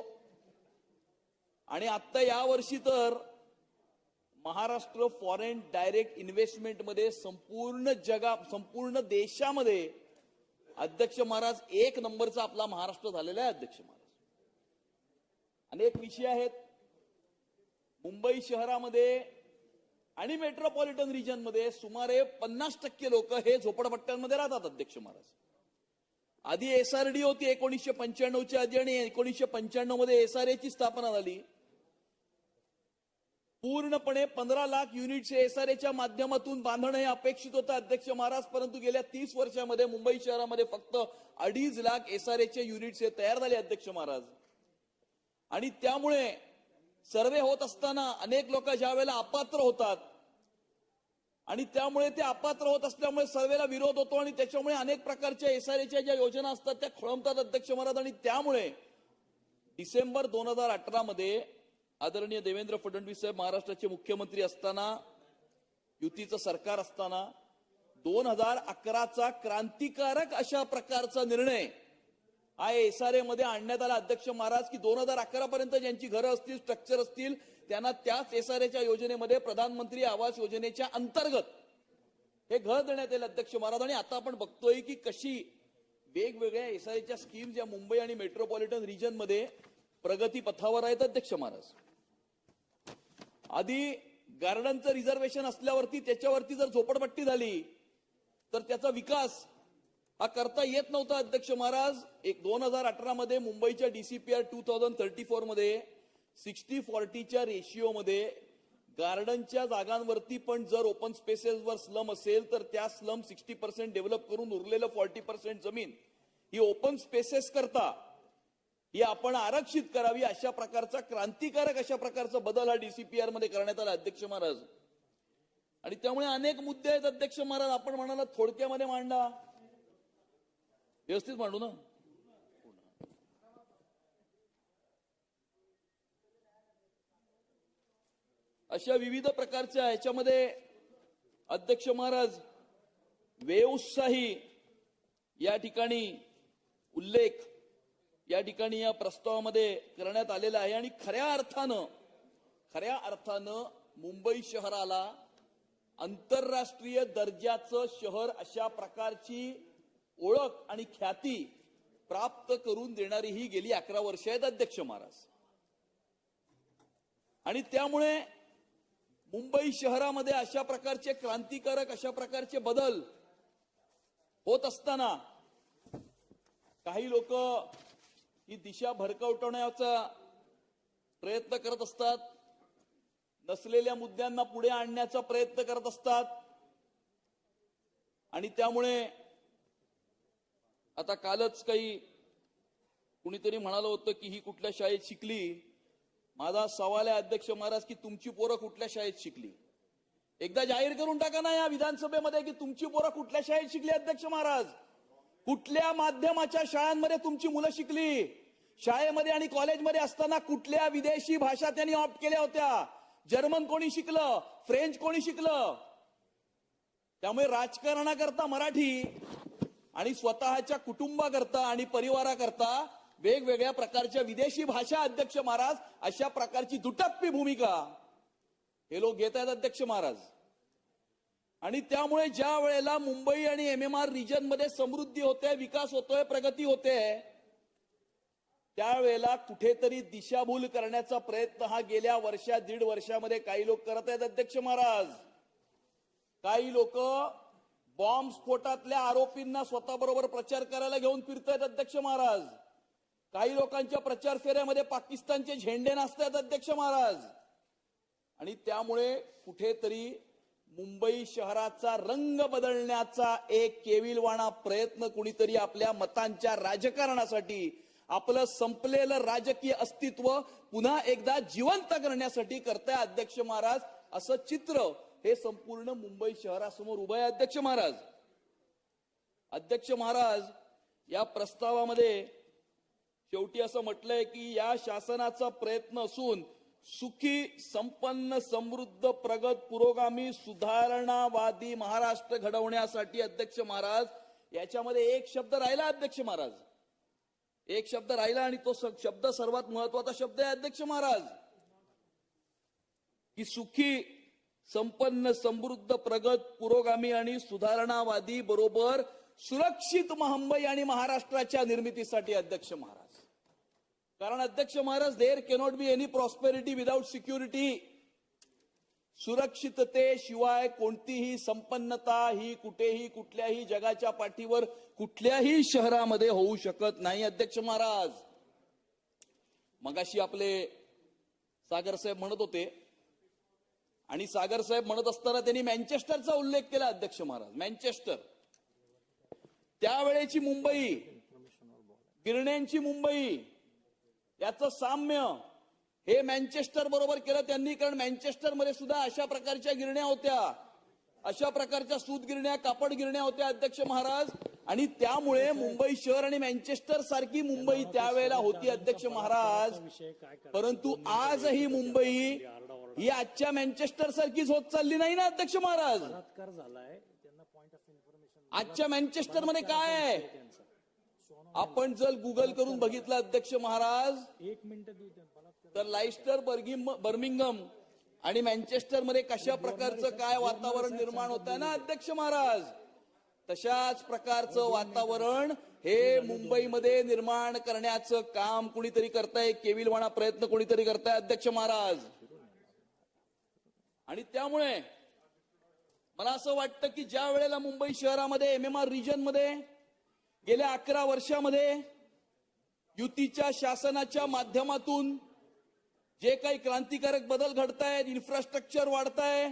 आणि आता यावर्षी तर महाराष्ट्र फॉरेन डायरेक्ट इन्व्हेस्टमेंट मध्ये संपूर्ण देशामध्ये अध्यक्ष महाराज 1 नंबरचा आपला महाराष्ट्र झालेला आहे अध्यक्ष महाराज. अनेक विषय आहेत मुंबई शहरामध्ये आणि मेट्रोपॉलिटन रिजन मध्ये सुमारे 50% लोक हे झोपडपट्ट्यांमध्ये राहतात अध्यक्ष महाराज. आधी SRD होती 1995च्या आधी आणि 1995 मध्ये SRA ची स्थापना झाली. पूर्णपणे 15 लाख युनिट्स SRAच्या माध्यमातून बांधणं हे अपेक्षित होतं अध्यक्ष महाराज. परंतु गेल्या 30 वर्षामध्ये मुंबई शहरामध्ये फक्त 2.5 लाख SRAचे युनिट्स हे तयार झाले अध्यक्ष महाराज. आणि त्यामुळे सर्वे होत असताना अनेक लोक ज्या वेळेला अपात्र होतात आणि त्यामुळे ते अपात्र होत असल्यामुळे सर्वेला विरोध होतो आणि त्याच्यामुळे अनेक प्रकारच्या SRAच्या ज्या योजना असतात त्या खोळंबतात अध्यक्ष महाराज. आणि त्यामुळे डिसेंबर 2018 मध्ये आदरणीय देवेंद्र फडणवीस साहेब महाराष्ट्राचे मुख्यमंत्री असताना युतीचं सरकार असताना 2011चा क्रांतिकारक अशा प्रकारचा निर्णय SRA मध्ये आणण्यात आला अध्यक्ष महाराज की 2011 पर्यंत ज्यांची घरं असतील स्ट्रक्चर असतील त्यांना त्याच SRAच्या योजनेमध्ये प्रधानमंत्री आवास योजनेच्या अंतर्गत हे घर देण्यात येईल अध्यक्ष महाराज. आणि आता आपण बघतोय की कशी वेगवेगळ्या SRAच्या स्कीम्स या मुंबई आणि मेट्रोपॉलिटन रिजन मध्ये प्रगती पथावर आहेत अध्यक्ष महाराज. आधी गार्डनचं रिझर्वेशन असल्यावरती त्याच्यावरती जर झोपडपट्टी झाली तर त्याचा विकास हा करता येत नव्हता अध्यक्ष महाराज. 2018 मध्ये मुंबईच्या DCPR 2034 मध्ये 60-40च्या रेशिओ मध्ये गार्डनच्या जागांवरती पण जर ओपन स्पेसेसवर स्लम असेल तर त्या स्लम 60% डेव्हलप करून उरलेलं 40% जमीन ही ओपन स्पेसेस करता ही आपण आरक्षित करावी अशा प्रकारचा क्रांतिकारक अशा प्रकारचा बदल हा DCPR मध्ये करण्यात आला अध्यक्ष महाराज. आणि त्यामुळे अनेक मुद्दे आहेत अध्यक्ष महाराज. आपण म्हणाला थोडक्यामध्ये मांडा, व्यवस्थित मांडू ना. अशा विविध प्रकारच्या ह्याच्यामध्ये अध्यक्ष महाराज वेउत्साही या ठिकाणी उल्लेख या ठिकाणी या प्रस्तावामध्ये करण्यात आलेला आहे. आणि खऱ्या अर्थानं मुंबई शहराला आंतरराष्ट्रीय दर्जाचं शहर अशा प्रकारची ओळख आणि ख्याती प्राप्त करून देणारी ही गेली 11 वर्ष आहेत अध्यक्ष महाराज. आणि त्यामुळे मुंबई शहरामध्ये अशा प्रकारचे क्रांतिकारक अशा प्रकारचे बदल होत असताना काही लोक ही दिशा भरकवटण्याचा प्रयत्न करत असतात, नसलेल्या मुद्द्यांना पुढे आणण्याचा प्रयत्न करत असतात. आणि त्यामुळे आता कालच काही कुणीतरी म्हणालं होतं की ही कुठल्या शाळेत शिकली. माझा सवाल आहे अध्यक्ष महाराज की तुमची पोरं कुठल्या शाळेत शिकली? एकदा जाहीर करून टाका ना या विधानसभेमध्ये की तुमची पोरं कुठल्या शाळेत शिकली. अध्यक्ष महाराज, कुठल्या माध्यमाच्या शाळांमध्ये तुमची मुलं शिकली? शाळेमध्ये आणि कॉलेजमध्ये असताना कुठल्या विदेशी भाषा त्यांनी ऑप्ट केल्या होत्या? जर्मन कोणी शिकलं? फ्रेंच कोणी शिकलं? त्यामुळे राजकारणाकरता मराठी आणि स्वतःच्या कुटुंबाकरता आणि परिवाराकरता वेगवेगळ्या प्रकारच्या विदेशी भाषा अध्यक्ष महाराज अशा प्रकारची दुटप्पी भूमिका हे लोक घेत आहेत अध्यक्ष महाराज. आणि त्यामुळे ज्या वेळेला मुंबई आणि MMR रिजन मध्ये समृद्धी होते, विकास होतोय, प्रगती होते, त्यावेळेला कुठेतरी दिशाभूल करण्याचा प्रयत्न हा गेल्या दीड वर्षामध्ये काही लोक करत आहेत अध्यक्ष महाराज. काही लोक बॉम्ब स्फोटातल्या आरोपींना स्वतःबरोबर प्रचार करायला घेऊन फिरतायत अध्यक्ष महाराज. काही लोकांच्या प्रचार फेऱ्यामध्ये पाकिस्तानचे झेंडे नाचतायत अध्यक्ष महाराज. आणि त्यामुळे कुठेतरी मुंबई शहराचा रंग बदलण्याचा एक केविलवाणा प्रयत्न कुणीतरी आपल्या मतांच्या राजकारणासाठी, आपलं संपलेलं राजकीय अस्तित्व पुन्हा एकदा जिवंत करण्यासाठी करताय अध्यक्ष महाराज. असं चित्र हे संपूर्ण मुंबई शहरासमोर उभं आहे अध्यक्ष महाराज. अध्यक्ष महाराज, या प्रस्तावामध्ये शेवटी असं म्हटलंय की या शासनाचा प्रयत्न असून सुखी, संपन्न, समृद्ध, प्रगत, पुरोगामी, सुधारणावादी महाराष्ट्र घडवण्यासाठी अध्यक्ष महाराज याच्यामध्ये एक शब्द राहिला अध्यक्ष महाराज, एक शब्द राहिला आणि तो शब्द सर्वात महत्वाचा शब्द आहे अध्यक्ष महाराज की सुखी, संपन्न, समृद्ध, प्रगत, पुरोगामी आणि सुधारणावादी बरोबर सुरक्षित मुंबई आणि महाराष्ट्राच्या निर्मितीसाठी अध्यक्ष महाराज. कारण अध्यक्ष महाराज, there cannot be any prosperity without security. सुरक्षिततेशिवाय कोणतीही संपन्नता ही कुठेही कुठल्याही जगाच्या पाठीवर कुठल्याही शहरामध्ये होऊ शकत नाही अध्यक्ष महाराज. मगाशी आपले सागर साहेब म्हणत होते आणि सागर साहेब म्हणत असताना त्यांनी मँचेस्टरचा उल्लेख केला अध्यक्ष महाराज. मँचेस्टर, त्यावेळेची मुंबई, गिरण्यांची मुंबई, याचं साम्य हे मँचेस्टर बरोबर केलं त्यांनी. कारण मँचेस्टरमध्ये सुद्धा अशा प्रकारच्या गिरण्या होत्या, अशा प्रकारच्या सूत गिरण्या, कापड गिरण्या होत्या अध्यक्ष महाराज. आणि त्यामुळे मुंबई शहर आणि मँचेस्टर सारखी मुंबई त्यावेळेला होती अध्यक्ष महाराज. परंतु आजही मुंबई ही आजच्या मँचेस्टर सारखीच होत चालली नाही ना अध्यक्ष महाराज. आजच्या मँचेस्टर मध्ये काय आहे? आपण जर गुगल करून बघितलं अध्यक्ष महाराज तर लाइस्टर, बर्मिंगम आणि मँचेस्टर मध्ये कशा प्रकारचं काय वातावरण निर्माण होत आहे ना अध्यक्ष महाराज. तशाच प्रकारचं वातावरण हे मुंबईमध्ये निर्माण करण्याचं काम कुणीतरी करताय, केविलवाणा प्रयत्न कुणीतरी करताय अध्यक्ष महाराज. आणि त्यामुळे मला असं वाटतं की ज्या वेळेला मुंबई शहरामध्ये MMR रिजन मध्ये गेल्या 11 वर्षामध्ये युतीच्या शासनाच्या माध्यमातून जे काही क्रांतिकारक बदल घडतायत, इन्फ्रास्ट्रक्चर वाढताय,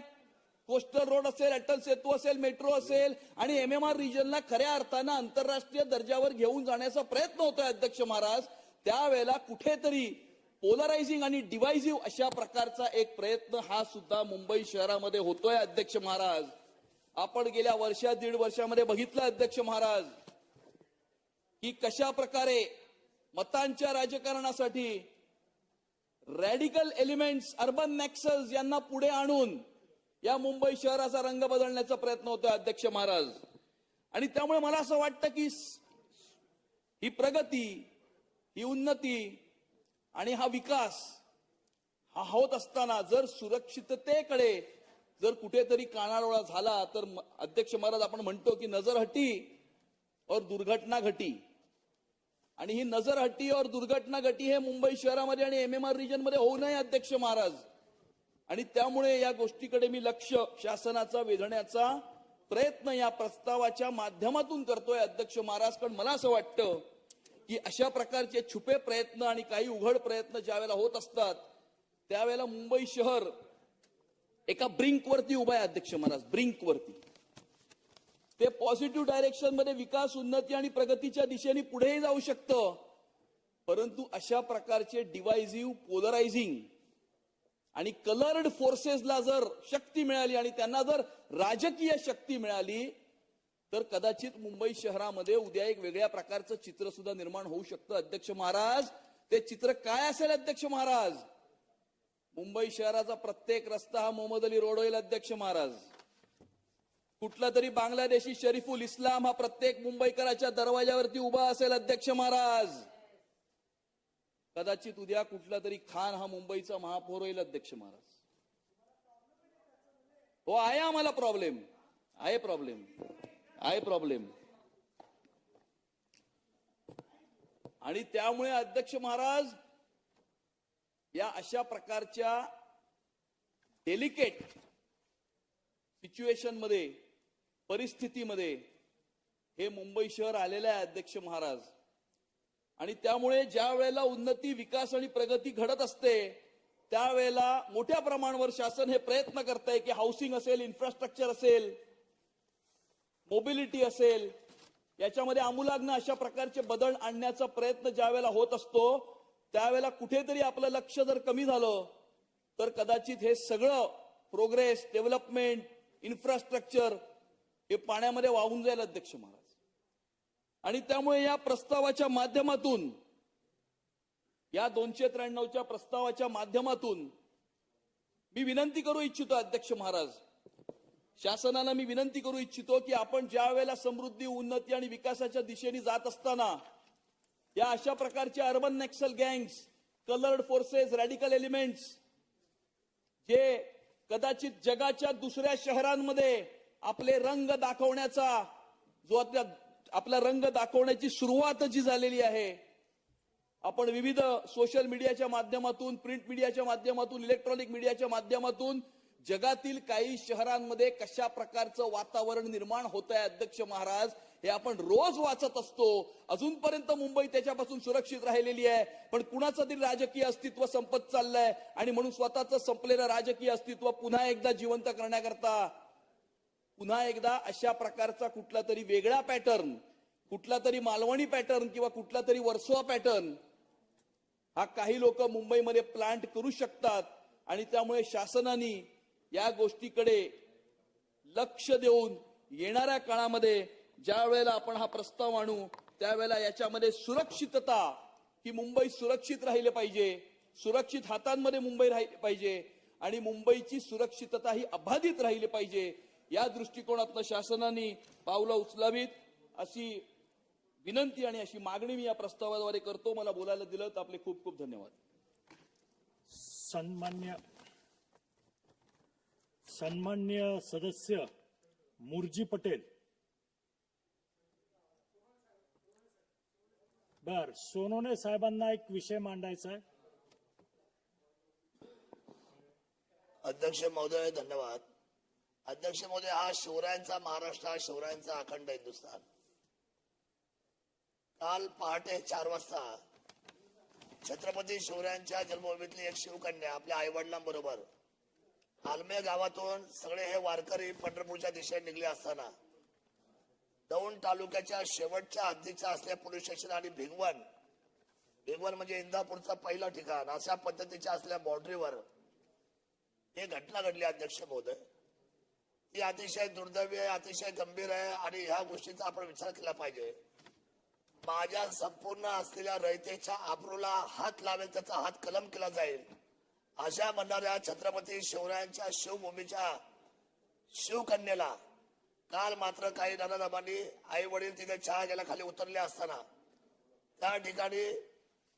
कोस्टल रोड असेल, अटल सेतू असेल, मेट्रो असेल आणि MMR रिजनला खऱ्या अर्थानं आंतरराष्ट्रीय दर्जावर घेऊन जाण्याचा प्रयत्न होतोय अध्यक्ष महाराज, त्यावेळेला कुठेतरी पोलरायझिंग आणि डिवायझिव्ह अशा प्रकारचा एक प्रयत्न हा सुद्धा मुंबई शहरामध्ये होतोय अध्यक्ष महाराज. आपण गेल्या दीड वर्षामध्ये बघितलं अध्यक्ष महाराज की कशा प्रकारे मतांच्या राजकारणासाठी रॅडिकल एलिमेंट्स, अर्बन नॅक्सल्स यांना पुढे आणून या मुंबई शहराचा रंग बदलण्याचा प्रयत्न होतोय अध्यक्ष महाराज. आणि त्यामुळे मला असं वाटतं की ही प्रगती, ही उन्नती आणि हा विकास हा होत असताना जर सुरक्षिततेकडे जर कुठेतरी कानाडोळा झाला तर अध्यक्ष महाराज आपण म्हणतो की नजर हटी और दुर्घटना घटी, आणि ही नजर हटी और दुर्घटना घटी हे मुंबई शहरामध्ये आणि MMR रिजन मध्ये होऊ नये अध्यक्ष महाराज. आणि त्यामुळे या गोष्टीकडे मी लक्ष शासनाचा वेधण्याचा प्रयत्न या प्रस्तावाच्या माध्यमातून करतोय अध्यक्ष महाराज. कारण मला असं वाटतं की अशा प्रकारचे छुपे प्रयत्न आणि काही उघड प्रयत्न ज्या वेळेला होत असतात त्यावेळेला मुंबई शहर एका ब्रिंकवरती उभा आहे अध्यक्ष महाराज, ब्रिंकवरती. ते पॉझिटिव्ह डायरेक्शन मध्ये विकास, उन्नती आणि प्रगतीच्या दिशेने पुढेही जाऊ शकतं. परंतु अशा प्रकारचे डिवायझिव्ह, पोलरायझिंग आणि कलर्ड फोर्सेसला जर शक्ती मिळाली आणि त्यांना जर राजकीय शक्ती मिळाली तर कदाचित मुंबई शहरामध्ये उद्या एक वेगळ्या प्रकारचं चित्र सुद्धा निर्माण होऊ शकतं अध्यक्ष महाराज. ते चित्र काय असेल अध्यक्ष महाराज? मुंबई शहराचा प्रत्येक रस्ता हा मोहम्मद अली रोड होईल अध्यक्ष महाराज. कुठला तरी बांगलादेशी शरीफुल इस्लाम हा प्रत्येक मुंबईकराच्या दरवाजावरती उभा असेल अध्यक्ष महाराज. कदाचित उद्या कुठला तरी खान हा मुंबईचा महापौर होईल अध्यक्ष महाराज. हो, आहे आम्हाला प्रॉब्लेम, आहे प्रॉब्लेम, आहे प्रॉब्लेम. आणि त्यामुळे अध्यक्ष महाराज या अशा प्रकारच्या डेलिकेट सिच्युएशन मध्ये, परिस्थितीमध्ये हे मुंबई शहर आलेलं आहे अध्यक्ष महाराज. आणि त्यामुळे ज्या वेळेला उन्नती, विकास आणि प्रगती घडत असते त्यावेळेला मोठ्या प्रमाणावर शासन हे प्रयत्न करत आहे की हाऊसिंग असेल, इन्फ्रास्ट्रक्चर असेल, मोबिलिटी असेल, याच्यामध्ये आमूलाग्न अशा प्रकारचे बदल आणण्याचा प्रयत्न ज्या वेळेला होत असतो त्यावेळेला कुठेतरी आपलं लक्ष जर कमी झालं तर कदाचित हे सगळं प्रोग्रेस, डेव्हलपमेंट, इन्फ्रास्ट्रक्चर हे पाण्यामध्ये वाहून जाईल अध्यक्ष महाराज. आणि त्यामुळे या प्रस्तावाच्या माध्यमातून, या 293च्या प्रस्तावाच्या माध्यमातून मी विनंती करू इच्छितो अध्यक्ष महाराज, शासनाला मी विनंती करू इच्छितो की आपण ज्या वेळेला समृद्धी, उन्नती आणि विकासाच्या दिशेने जात असताना या अशा प्रकारच्या urban naxal gangs, coloured forces, radical elements जे कदाचित जगाच्या दुसऱ्या शहरांमध्ये आपले रंग दाखवण्याचा, जो आपला रंग दाखवण्याची सुरुवात जी झालेली आहे, आपण विविध सोशल मीडियाच्या माध्यमातून, प्रिंट मीडियाच्या माध्यमातून, इलेक्ट्रॉनिक मीडियाच्या माध्यमातून जगातील काही शहरांमध्ये कशा प्रकारचं वातावरण निर्माण होत आहे अध्यक्ष महाराज हे आपण रोज वाचत असतो. अजूनपर्यंत मुंबई त्याच्यापासून सुरक्षित राहिलेली आहे, पण कुणाचं तरी राजकीय अस्तित्व संपत चाललंय आणि म्हणून स्वतःचं संपलेलं राजकीय अस्तित्व पुन्हा एकदा जिवंत करण्याकरता पुन्हा एकदा अशा प्रकारचा कुठला तरी वेगळा पॅटर्न, कुठला तरी मालवणी पॅटर्न किंवा कुठला तरी वर्सोवा पॅटर्न हा काही लोक मुंबईमध्ये प्लांट करू शकतात. आणि त्यामुळे शासनाने या गोष्टीकडे लक्ष देऊन येणाऱ्या काळामध्ये ज्या वेळेला आपण हा प्रस्ताव आणू त्यावेळेला याच्यामध्ये सुरक्षितता, की मुंबई सुरक्षित राहिले पाहिजे, सुरक्षित हातांमध्ये मुंबई राहिली पाहिजे आणि मुंबईची सुरक्षितता ही अबाधित राहिली पाहिजे, या दृष्टिकोनातून शासनाने पावलं उचलावीत अशी विनंती आणि अशी मागणी मी या प्रस्तावाद्वारे करतो. मला बोलायला दिलं तर आपले खूप खूप धन्यवाद. सन्मान्य सदस्य मुर्जी पटेल. बर, सोनवणे साहेबांना एक विषय मांडायचा आहे. अध्यक्ष महोदय धन्यवाद. अध्यक्ष महोदय, हा शिवरायांचा महाराष्ट्र, हा शिवरायांचा अखंड हिंदुस्थान. काल पहाटे 4 वाजता छत्रपती शिवरायांच्या जन्मभूमीतली एक शिवकन्या आपल्या आई वडिलांबरोबर आलमे गावातून सगळे हे वारकरी पंढरपूरच्या दिशेने निघले असताना दौंड तालुक्याच्या शेवटच्या हद्दीच्या असलेल्या पोलीस स्टेशन आणि भिगवण म्हणजे इंदापूरचं पहिलं ठिकाण, अशा पद्धतीच्या असलेल्या बाउंड्रीवर ही घटना घडली. अध्यक्ष महोदय, ती अतिशय दुर्दैवी आहे, अतिशय गंभीर आहे आणि ह्या गोष्टीचा आपण विचार केला पाहिजे. माझ्या संपूर्ण असलेल्या रयतेच्या आबरूला हात लावेल त्याचा हात कलम केला जाईल अशा म्हणणाऱ्या छत्रपती शिवरायांच्या शिवभूमीच्या शिवकन्याला काल मात्र काही नानादाबांनी आई वडील तिथे चहा घ्यायला खाली उतरले असताना त्या ठिकाणी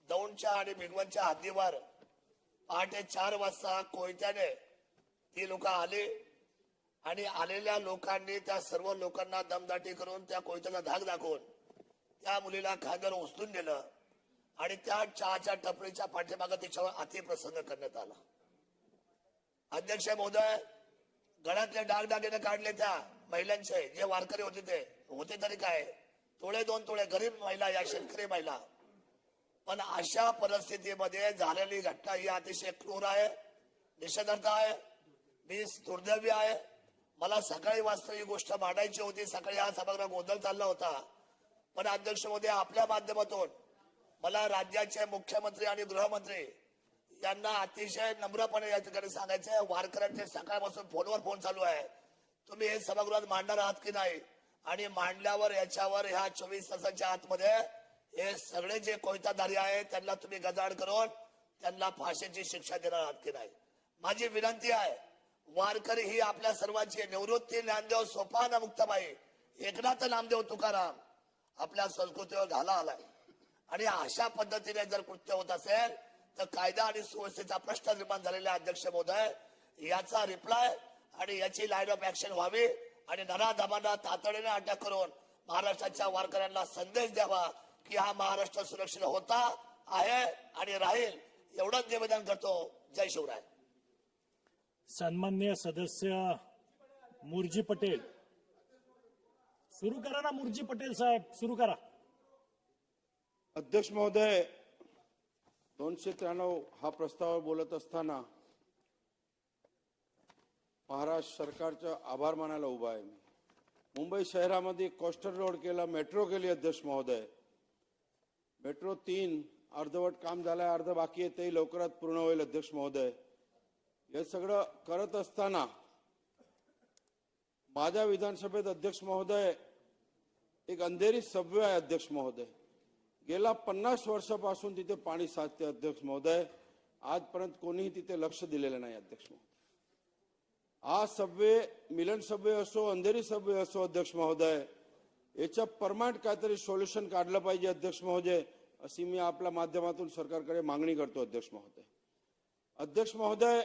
दौंडच्या आणि भिगवणच्या हद्दीवर पहाटे 4 वाजता कोयत्याने ती लोक आली आणि आलेल्या लोकांनी त्या सर्व लोकांना दमदाटी करून त्या कोयत्याचा धाक दाखवून त्या मुलीला खांद्यावर उचलून नेलं आणि त्या चहाच्या टपरीच्या पाठीमागे तिच्यावर अतिप्रसंग करण्यात आला. अध्यक्ष महोदय, गळ्यातले डागडागिने काढले त्या महिलांचे, जे वारकरी होते ते होते तरी काय, तोळे 2 तोळे, गरीब महिला, या शेतकरी महिला. पण अशा परिस्थितीमध्ये झालेली घटना ही अतिशय क्रूर आहे, निषेधार्थ आहे, मी दुर्दैवी आहे. मला सकाळी वाजता ही गोष्ट मांडायची होती, सकाळी हा सभागृह गोंधळ चालला होता. पण अध्यक्ष महोदय, आपल्या माध्यमातून मला राज्याचे मुख्यमंत्री आणि गृहमंत्री यांना अतिशय नम्रपणे या ठिकाणी सांगायचंय, वारकऱ्यांचे सकाळपासून फोनवर फोन चालू आहे, तुम्ही हे सभागृहात मांडणार आहात की नाही, आणि मांडल्यावर याच्यावर ह्या 24 तासाच्या आतमध्ये हे सगळे जे कोयताधारी आहेत त्यांना तुम्ही गजाआड करून त्यांना फाशीची शिक्षा देणार आहात की नाही. माझी विनंती आहे, वारकरी ही आपल्या सर्वांची निवृत्ती ज्ञानदेव सोपान मुक्ताबाई एकनाथ नामदेव तुकाराम आपल्या संस्कृतीवर घाला आलाय. आणि अशा पद्धतीने जर कृत्य होत असेल तर कायदा आणि सुव्यवस्थेचा प्रश्न निर्माण झालेला अध्यक्ष महोदय, याचा रिप्लाय आणि याची लाईन ऑफ ऍक्शन व्हावी आणि नराधमांना तातडीने अटक करून महाराष्ट्राच्या वारकऱ्यांना संदेश द्यावा की हा महाराष्ट्र सुरक्षित होता, आहे आणि राहील. एवढंच निवेदन करतो. जय शिवराय. सन्माननीय सदस्य मुरजी पटेल, सुरू करा ना. मुरजी पटेल साहेब, सुरू करा. अध्यक्ष महोदय, 293 हा प्रस्ताव बोलत असताना महाराष्ट्र सरकारचा आभार मानायला उभा आहे. मुंबई शहरामध्ये कोस्टल रोड केला, मेट्रो केली. अध्यक्ष महोदय, मेट्रो 3 अर्धवट काम झालंय, अर्ध बाकी आहे, तेही लवकरात पूर्ण होईल. अध्यक्ष महोदय, हे सगळं करत असताना माझ्या विधानसभेत अध्यक्ष महोदय एक अंधेरी सबवे आहे. अध्यक्ष महोदय, गेल्या 50 वर्षापासून तिथे पाणी साचते. अध्यक्ष महोदय, आजपर्यंत कोणीही तिथे लक्ष दिलेलं नाही. अध्यक्ष महोदय, हा सबवे मिलन सबवे असो, अंधेरी सबवे असो, अध्यक्ष महोदय, याच्या परमनंट काहीतरी सोल्युशन काढलं पाहिजे. अध्यक्ष महोदय, अशी मी आपल्या माध्यमातून सरकारकडे मागणी करतो. अध्यक्ष महोदय, अध्यक्ष महोदय,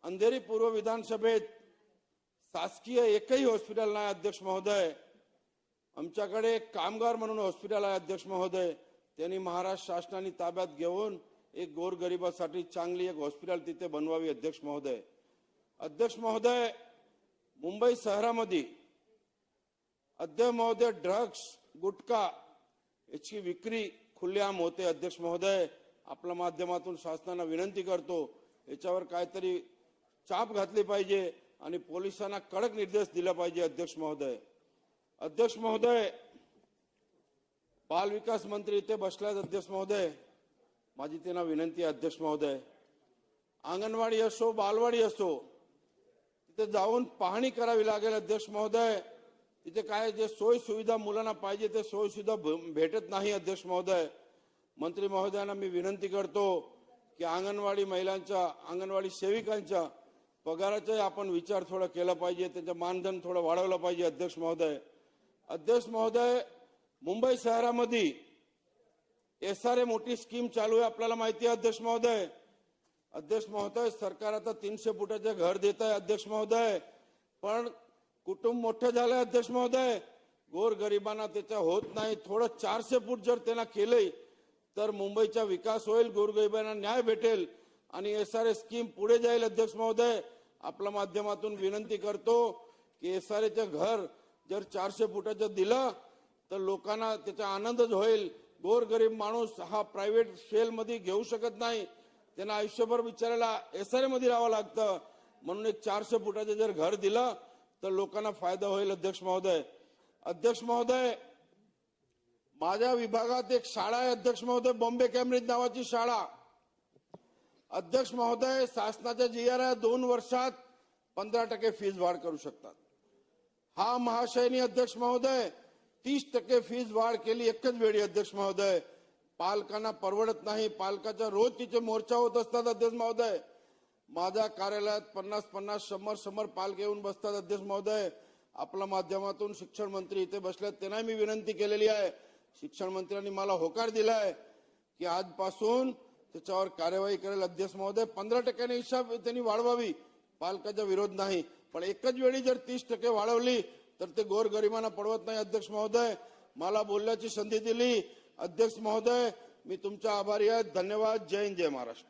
अंधेरी पूर्व विधानसभेत शासकीय एकही हॉस्पिटल नाही. अध्यक्ष महोदय, आमच्याकडे कामगार म्हणून हॉस्पिटल आहे. अध्यक्ष महोदय, त्यांनी महाराष्ट्र शासनाने ताब्यात घेऊन एक गोरगरिबासाठी चांगली एक हॉस्पिटल तिथे बनवावी. अध्यक्ष महोदय, अध्यक्ष महोदय, मुंबई शहरामध्ये अध्यक्ष महोदय ड्रग्स, गुटखा याची विक्री खुलेआम होते. अध्यक्ष महोदय, आपल्या माध्यमातून शासनाला विनंती करतो, याच्यावर काहीतरी चाप घातली पाहिजे आणि पोलिसांना कडक निर्देश दिला पाहिजे. अध्यक्ष महोदय, अध्यक्ष महोदय, बाल विकास मंत्री इथे बसल्यात. अध्यक्ष महोदय, माझी त्यांना विनंती आहे. अध्यक्ष महोदय, अंगणवाडी असो, बालवाडी असो, तिथे जाऊन पाहणी करावी लागेल. अध्यक्ष महोदय, तिथे काय जे सोयी सुविधा मुलांना पाहिजे ते सोयी सुविधा भेटत नाही. अध्यक्ष महोदय, मंत्री महोदयांना मी विनंती करतो की अंगणवाडी महिलांच्या, अंगणवाडी सेविकांच्या पगाराचा आपण विचार थोडा केला पाहिजे, त्यांचं मानधन थोडं वाढवलं पाहिजे. अध्यक्ष महोदय, अध्यक्ष महोदय, मुंबई शहरामध्ये SRA मोठी स्कीम चालू आहे, आपल्याला माहिती आहे. अध्यक्ष महोदय, अध्यक्ष महोदय, सरकार आता 300 फुटाचे घर देत आहे. अध्यक्ष महोदय, पण कुटुंब मोठं झालंय. अध्यक्ष महोदय, गोरगरिबांना त्याचा होत नाही. थोडं 400 फूट जर त्यांना केले तर मुंबईचा विकास होईल, गोरगरिबांना न्याय भेटेल आणि SRA स्कीम पुढे जाईल. अध्यक्ष महोदय, आपल्या माध्यमातून विनंती करतो की SRAचं घर जर 400 फुटाचं दिलं तर लोकांना त्याचा आनंदच होईल. गोरगरीब माणूस हा प्रायव्हेट शेल मध्ये घेऊ शकत नाही, त्यांना आयुष्यभर विचारायला SRA मध्ये राहावं लागतं. म्हणून एक 400 फुटाचं जर घर दिलं तर लोकांना फायदा होईल. अध्यक्ष महोदय, अध्यक्ष महोदय, माझ्या विभागात एक शाळा आहे. अध्यक्ष महोदय, बॉम्बे कॅम्ब्रिज नावाची शाळा. अध्यक्ष महोदय, शासनाच्या GR आहे, 2 वर्षात 15% फीस वाढ करू शकतात. हा महाशयनी अध्यक्ष महोदय 30% फीस वाढ केली एकच वेळी. अध्यक्ष महोदय, पालकांना परवडत नाही, पालकाचा रोज तिचे मोर्चा होत असतात. अध्यक्ष महोदय, माझ्या कार्यालयात 50-50, 100 पालक येऊन बसतात. अध्यक्ष महोदय, आपल्या माध्यमातून शिक्षण मंत्री इथे बसल्यात, त्यांना मी विनंती केलेली आहे. शिक्षण मंत्र्यांनी मला होकार दिलाय की आजपासून त्याच्यावर कार्यवाही करेल. अध्यक्ष महोदय, 15% हिसाब त्यांनी वाढवावी, पालकाचा विरोध नाही. पण एकच वेळी जर 30% वाढवली तर ते गोरगरिबांना परवडत नाही. अध्यक्ष महोदय, मला बोलण्याची संधी दिली. अध्यक्ष महोदय, मी तुमचा आभारी आहे. धन्यवाद. जय हिंद, जय महाराष्ट्र.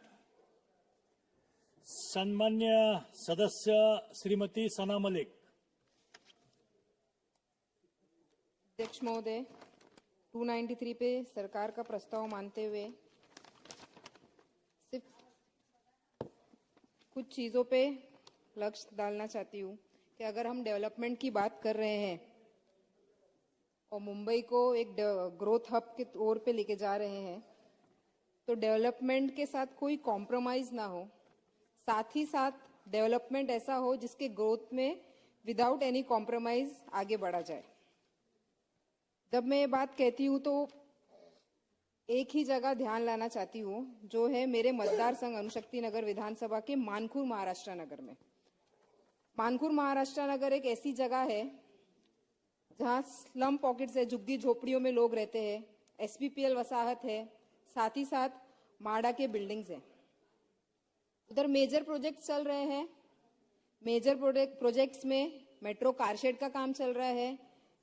सन्मान्य सदस्य श्रीमती सना मलिक. अध्यक्ष महोदय, 293 पे सरकार का प्रस्ताव मानते हुए सिर्फ कुछ चीजों पे लक्ष्य डालना चाहती हूँ कि अगर हम डेवलपमेंट की बात कर रहे हैं और मुंबई को एक ग्रोथ हब के तौर पे लेके जा रहे हैं, तो डेवलपमेंट के साथ कोई कॉम्प्रोमाइज ना हो, साथ ही साथ डेवलपमेंट ऐसा हो जिसके ग्रोथ में विदाउट एनी कॉम्प्रोमाइज आगे बढ़ा जाए. जब मैं ये बात कहती हूँ तो एक ही जगह ध्यान लाना चाहती हूँ, जो है मेरे मतदार संघ अणुशक्ति नगर विधानसभा के मानखुर महाराष्ट्र नगर में. मानखुर महाराष्ट्र नगर एक ऐसी जगह है जहाँ स्लम पॉकेट्स है, झुग्गी झोपड़ियों में लोग रहते हैं, एसपीपीएल वसाहत है, साथ ही साथ माडा के बिल्डिंग्स हैं. उधर मेजर प्रोजेक्ट चल रहे हैं. मेजर प्रोजेक्ट्स में मेट्रो कारशेड का काम चल रहा है,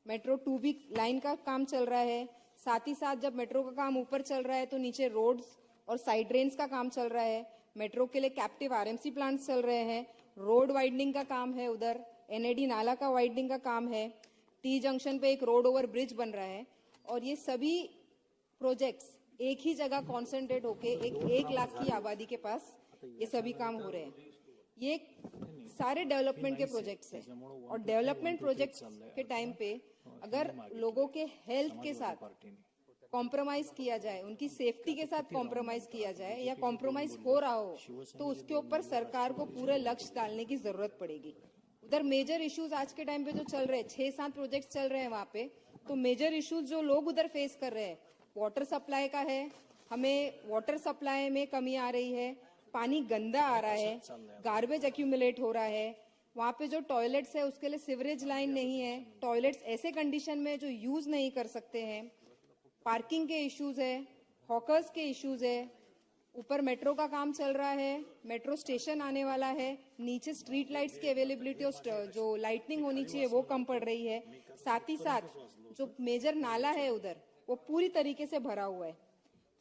मेट्रो 2B लाइन का काम चल रहा है. साथ ही साथ जब मेट्रो का काम ऊपर चल रहा है तो नीचे रोड्स और साइड ड्रेन्स का काम चल रहा है. मेट्रो के लिए कैप्टिव आरएमसी प्लांट्स चल रहे हैं. रोड वाइडनिंग का काम है, उधर एनएडी नाला का वाइडनिंग का काम है. टी जंक्शन पे एक रोड ओवर ब्रिज बन रहा है. और ये सभी प्रोजेक्ट्स एक ही जगह कॉन्सेंट्रेट होके एक लाख की आबादी के पास ये सभी काम हो रहे हैं. ये सारे डेवलपमेंट के प्रोजेक्ट्स हैं. और डेवलपमेंट प्रोजेक्ट्स के टाइम पे अगर लोगों के हेल्थ के साथ कॉम्प्रोमाइज किया जाए, उनकी सेफ्टी के साथ कॉम्प्रोमाइज किया जाए या कॉम्प्रोमाइज हो रहा हो, तो उसके ऊपर सरकार को पूरे लक्ष्य डालने की जरूरत पड़ेगी. उधर मेजर इश्यूज आज के टाइम पे जो चल रहे हैं, 6-7 प्रोजेक्ट चल रहे हैं वहां पे, तो मेजर इश्यूज जो लोग उधर फेस कर रहे हैं, वाटर सप्लाई का है. हमें वाटर सप्लाई में कमी आ रही है, पानी गंदा आ रहा है, गार्बेज एक्यूमुलेट हो रहा है. वहाँ पे जो टॉयलेट्स है उसके लिए सीवरेज लाइन नहीं है, टॉयलेट्स ऐसे कंडीशन में जो यूज नहीं कर सकते हैं. पार्किंग के इश्यूज है, हॉकर्स के इश्यूज है. ऊपर मेट्रो का काम चल रहा है, मेट्रो स्टेशन आने वाला है, नीचे स्ट्रीट लाइट्स की अवेलेबिलिटी और जो लाइटनिंग होनी चाहिए वो कम पड़ रही है. साथ ही साथ जो मेजर नाला है उधर वो पूरी तरीके से भरा हुआ है.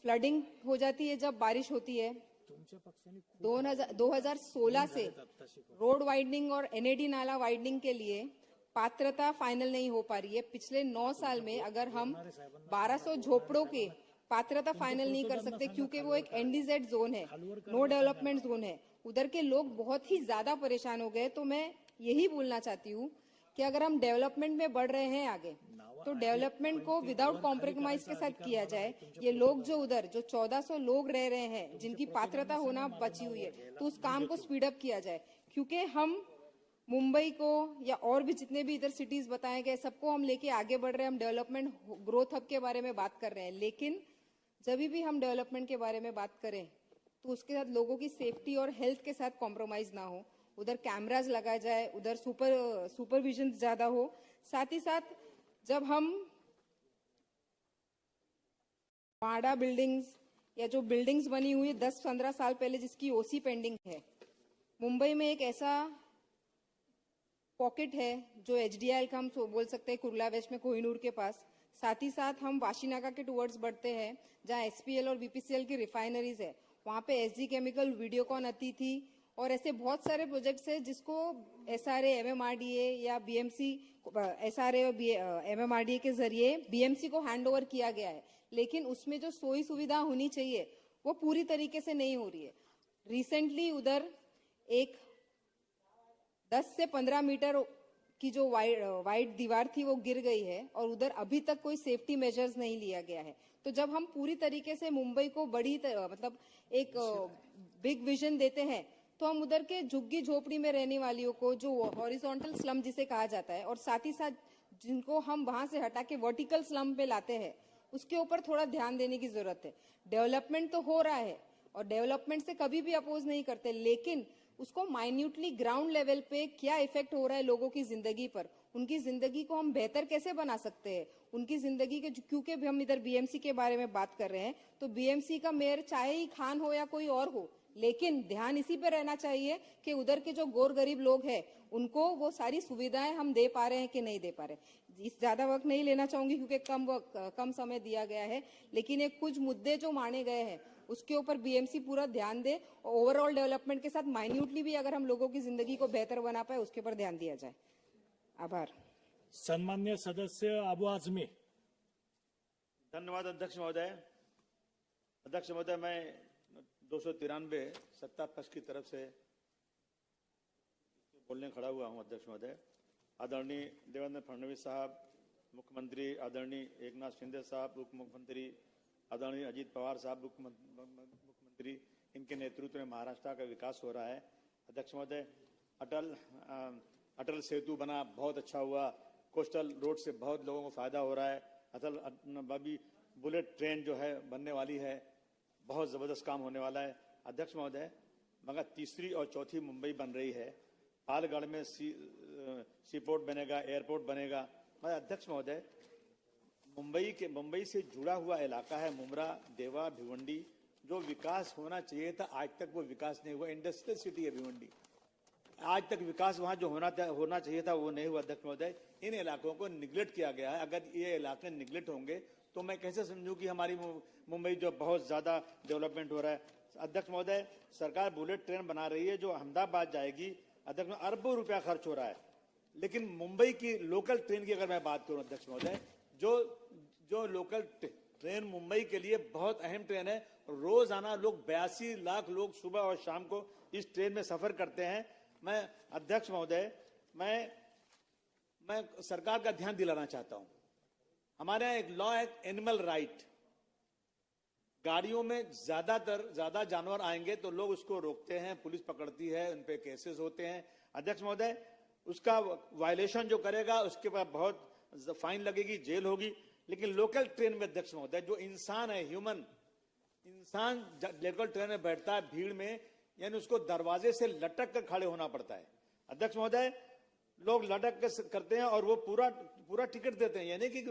फ्लडिंग हो जाती है जब बारिश होती है. 2016 से रोड वाइडनिंग और एनएडी नाला वाइडनिंग के लिए पात्रता फाइनल नहीं हो पा रही है. पिछले 9 साल में अगर हम 1200 झोपड़ों के पात्रता फाइनल नहीं कर सकते, क्योंकि वो एक एनडीजेड जोन है, नो डेवलपमेंट जोन है, उधर के लोग बहुत ही ज्यादा परेशान हो गए. तो मैं यही बोलना चाहती हूँ कि अगर हम डेवलपमेंट में बढ़ रहे हैं आगे, तो डेवलपमेंट को विदाउट कॉम्प्रोमाइज के साथ किया जाए. ये लोग जो उधर जो 1400 लोग रह रहे हैं जिनकी पात्रता होना बची हुई है, तो उस काम को स्पीड अप किया जाए. क्योंकि हम मुंबई को या और भी जितने भी इधर सिटीज बताए गए, सबको हम लेके आगे बढ़ रहे हैं. हम डेवलपमेंट ग्रोथ हब के बारे में बात कर रहे हैं, लेकिन जब भी हम डेवलपमेंट के बारे में बात करें तो उसके साथ लोगों की सेफ्टी और हेल्थ के साथ कॉम्प्रोमाइज ना हो. उधर कैमराज लगाया जाए, उधर सुपरविजन ज्यादा हो. साथ ही साथ जब हम माडा बिल्डिंग्स या जो बिल्डिंग्स बनी हुई 10-15 साल पहले जिसकी ओसी पेंडिंग है, मुंबई में एक ऐसा पॉकेट है जो एचडीआईएल का हम बोल सकते हैं, कुर्ला वेस्ट में कोहिनूर के पास. साथ ही साथ हम वाशीनागा के टुवर्ड्स बढ़ते हैं जहाँ एसपीएल और बीपीसीएल की रिफाइनरीज है. वहां पे एसजी केमिकल, वीडियोकॉन, अतिथि और ऐसे बहुत सारे प्रोजेक्ट्स है जिसको एसआरए, एमएमआरडीए या बीएमसी, एसआरए और एमएमआरडीए के जरिए बीएमसी को हैंड ओवर किया गया है. लेकिन उसमें जो सोई सुविधा होनी चाहिए वो पूरी तरीके से नहीं हो रही है. रिसेंटली उधर एक 10 से 15 मीटर की जो वाइड दीवार थी वो गिर गई है और उधर अभी तक कोई सेफ्टी मेजर्स नहीं लिया गया है. तो जब हम पूरी तरीके से मुंबई को बड़ी मतलब एक बिग विजन देते हैं, तो हम उधर के झुग्गी झोपड़ी में रहने वालियों को, जो हॉरिजॉन्टल स्लम जिसे कहा जाता है, और साथ ही साथ जिनको हम वहां से हटा के वर्टिकल स्लम पे लाते हैं, उसके ऊपर थोड़ा ध्यान देने की जरूरत है. डेवलपमेंट तो हो रहा है और डेवलपमेंट से कभी भी अपोज नहीं करते, लेकिन उसको माइन्यूटली ग्राउंड लेवल पे क्या इफेक्ट हो रहा है लोगों की जिंदगी पर, उनकी जिंदगी को हम बेहतर कैसे बना सकते हैं, उनकी जिंदगी के, क्योंकि हम इधर बीएमसी के बारे में बात कर रहे हैं, तो बीएमसी का मेयर चाहे ही खान हो या कोई और हो, लेकिन ध्यान इसी पे रहना चाहिए कि उधर के जो गौर गरीब लोग हैं उनको वो सारी सुविधाएं हम दे पा रहे हैं कि नहीं दे पा रहे। इस ज्यादा वक्त नहीं लेना चाहूंगी क्योंकि कम समय दिया गया है, लेकिन एक कुछ मुद्दे जो माने गए हैं उसके ऊपर बीएमसी पूरा ध्यान दे और ओवरऑल डेवलपमेंट के साथ माइन्यूटली भी अगर हम लोगों की जिंदगी को बेहतर बना पाए उसके ऊपर ध्यान दिया जाए। आभार। सन्मान्य सदस्य अबू आजमी। धन्यवाद अध्यक्ष महोदय। अध्यक्ष महोदय, मैं 293 सत्ता पक्ष की तरफ से बोलने खड़ा हुआ हूं। अध्यक्ष महोदय, आदरणीय देवेंद्र फडणवीस साहब मुख्यमंत्री, आदरणीय एकनाथ शिंदे साहब उप मुख्यमंत्री, आदरणीय अजीत पवार साहब मुख्यमंत्री, इनके नेतृत्व में महाराष्ट्र का विकास हो रहा है। अध्यक्ष महोदय, अटल सेतु बना, बहुत अच्छा हुआ। कोस्टल रोड से बहुत लोगों को फायदा हो रहा है। अटल अभी बुलेट ट्रेन जो है बनने वाली है, बहुत जबरदस्त काम होने वाला है। अध्यक्ष महोदय, मगर तीसरी और चौथी मुंबई बन रही है, पालगढ़ में सी पोर्ट बनेगा, एयरपोर्ट बनेगा। मैं अध्यक्ष महोदय, मुंबई से जुड़ा हुआ इलाका है मुमरा, देवा, भिवंडी, जो विकास होना चाहिए था आज तक वो विकास नहीं हुआ। इंडस्ट्रियल सिटी है भिवंडी, आज तक विकास वहां जो होना चाहिए था वो नहीं हुआ। अध्यक्ष महोदय, इन इलाकों को निगलेक्ट किया गया है। अगर ये इलाके निगलेक्ट होंगे तो मैं कैसे समझूं कि हमारी मुंबई जो बहुत ज्यादा डेवलपमेंट हो रहा है। अध्यक्ष महोदय, सरकार बुलेट ट्रेन बना रही है जो अहमदाबाद जाएगी। अध्यक्ष, अरबों रुपया खर्च हो रहा है, लेकिन मुंबई की लोकल ट्रेन की अगर मैं बात करूं अध्यक्ष महोदय, जो लोकल ट्रेन मुंबई के लिए बहुत अहम ट्रेन है। रोजाना लोग 82 लाख लोग सुबह और शाम को इस ट्रेन में सफर करते हैं। मैं अध्यक्ष महोदय, मैं सरकार का ध्यान दिलाना चाहता हूं। हमारे यहाँ एक लॉ है, एनिमल राइट। गाड़ियों में ज्यादा जानवर आएंगे तो लोग उसको रोकते हैं, पुलिस पकड़ती है, उन पे केसेस होते हैं। अध्यक्ष महोदय, उसका वायलेशन जो करेगा उसके बाद बहुत फाइन लगेगी, जेल होगी। लेकिन लोकल ट्रेन में अध्यक्ष महोदय, जो इंसान है, ह्यूमन इंसान लोकल ट्रेन में बैठता है भीड़ में, यानी उसको दरवाजे से लटक कर खड़े होना पड़ता है। अध्यक्ष महोदय, लोग लटक कर करते हैं और वो पूरा टिकट देते हैं, यानी कि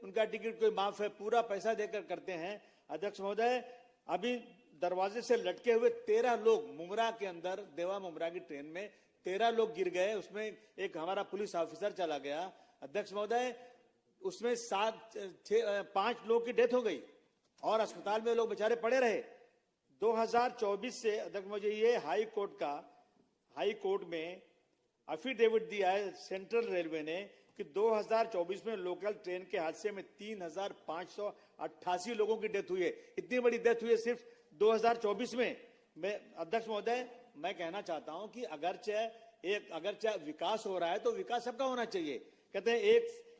उनका टिकट कोई माफ है, पूरा पैसा देकर करते हैं। अध्यक्ष महोदय, अभी दरवाजे से लटके हुए 13 लोग मुमरा के अंदर, देवा मुमरा की ट्रेन में 13 लोग गिर गए, उसमें एक हमारा पुलिस ऑफिसर चला गया। अध्यक्ष महोदय, उसमें 5 लोग की डेथ हो गई और अस्पताल में लोग बेचारे पड़े रहे। 2024 से अध्यक्ष महोदय, ये हाई कोर्ट में एफिडेविट दिया है सेंट्रल रेलवे ने कि 2024 में लोकल ट्रेन के हादसे में 3588 लोगों की डेथ हुई है। इतनी बड़ी डेथ हुई है सिर्फ 2024 में। मैं अध्यक्ष महोदय, मैं कहना चाहता हूं कि अगरचे विकास हो रहा है तो विकास सबका होना चाहिए। कहते हैं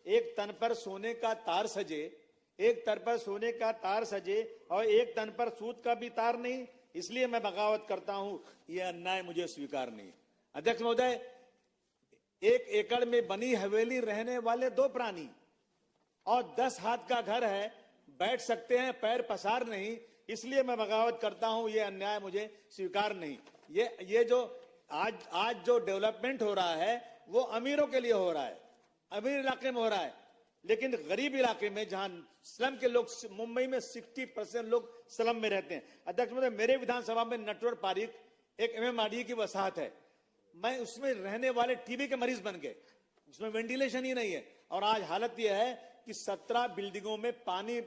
एक तन पर सोने का तार सजे, एक तन पर सोने का तार सजे और एक तन पर सूत का भी तार नहीं, इसलिए मैं बगावत करता हूं, यह अन्याय मुझे स्वीकार नहीं। अध्यक्ष महोदय, 1 एकड़ में बनी हवेली रहने वाले 2 प्राणी और 10 हाथ का घर है, बैठ सकते हैं, पैर पसार नहीं, इसलिए मैं बगावत करता हूं, ये अन्याय मुझे स्वीकार नहीं। ये जो आज जो डेवलपमेंट हो रहा है वो अमीरों के लिए हो रहा है, अमीर इलाके में हो रहा है, लेकिन गरीब इलाके में जहां स्लम के लोग, मुंबई में 60% लोग स्लम में रहते हैं। अध्यक्ष महोदय, मेरे विधानसभा में नटवर पारिक एक MMRDA की वसाहत है, मैं उसमें रहने वाले टीबी के मरीज बन गए, उसमें वेंटिलेशन ही नहीं है। और आज हालत यह है कि 17 बिल्डिंगों में पानी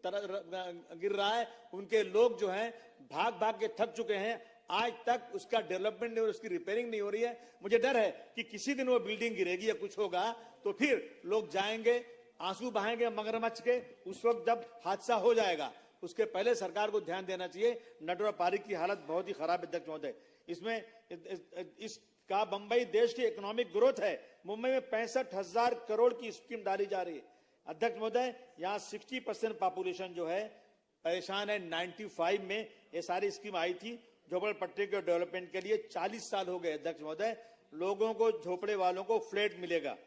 गिर रहा है, उनके लोग जो हैं भाग भाग के थक चुके हैं, आज तक उसका डेवलपमेंट नहीं हो, उसकी रिपेयरिंग नहीं हो रही है। मुझे डर है कि किसी दिन वो बिल्डिंग गिरेगी या कुछ होगा तो फिर लोग जाएंगे, आंसू बहाएंगे मगरमच्छ के, उस वक्त जब हादसा हो जाएगा। उसके पहले सरकार को ध्यान देना चाहिए। नटवर पारिक की हालत बहुत ही खराब है अध्यक्ष महोदय। इसमें इसका मुंबई देश की इकोनॉमिक ग्रोथ है, मुंबई में 65,000 करोड़ की स्कीम डाली जा रही है। अध्यक्ष महोदय, यहाँ 60% पॉपुलेशन जो है परेशान है। 95 में ये सारी स्कीम आई थी झोपड़पट्टी के डेवलपमेंट के लिए, 40 साल हो गए अध्यक्ष महोदय, लोगों को, झोपड़े वालों को फ्लैट मिलेगा,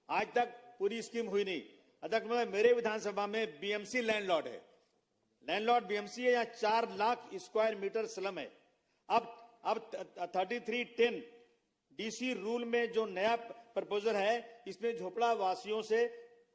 आज तक पूरी स्कीम हुई नहीं। अध्यक्ष महोदय, मेरे विधानसभा में बीएमसी लैंडलॉर्ड है, लैंडलॉर्ड बीएमसी है, यहाँ 4 लाख स्क्वायर मीटर स्लम है। अब 3310 डीसी रूल में जो नया प्रपोजल है, इसमें झोपड़ा वासियों से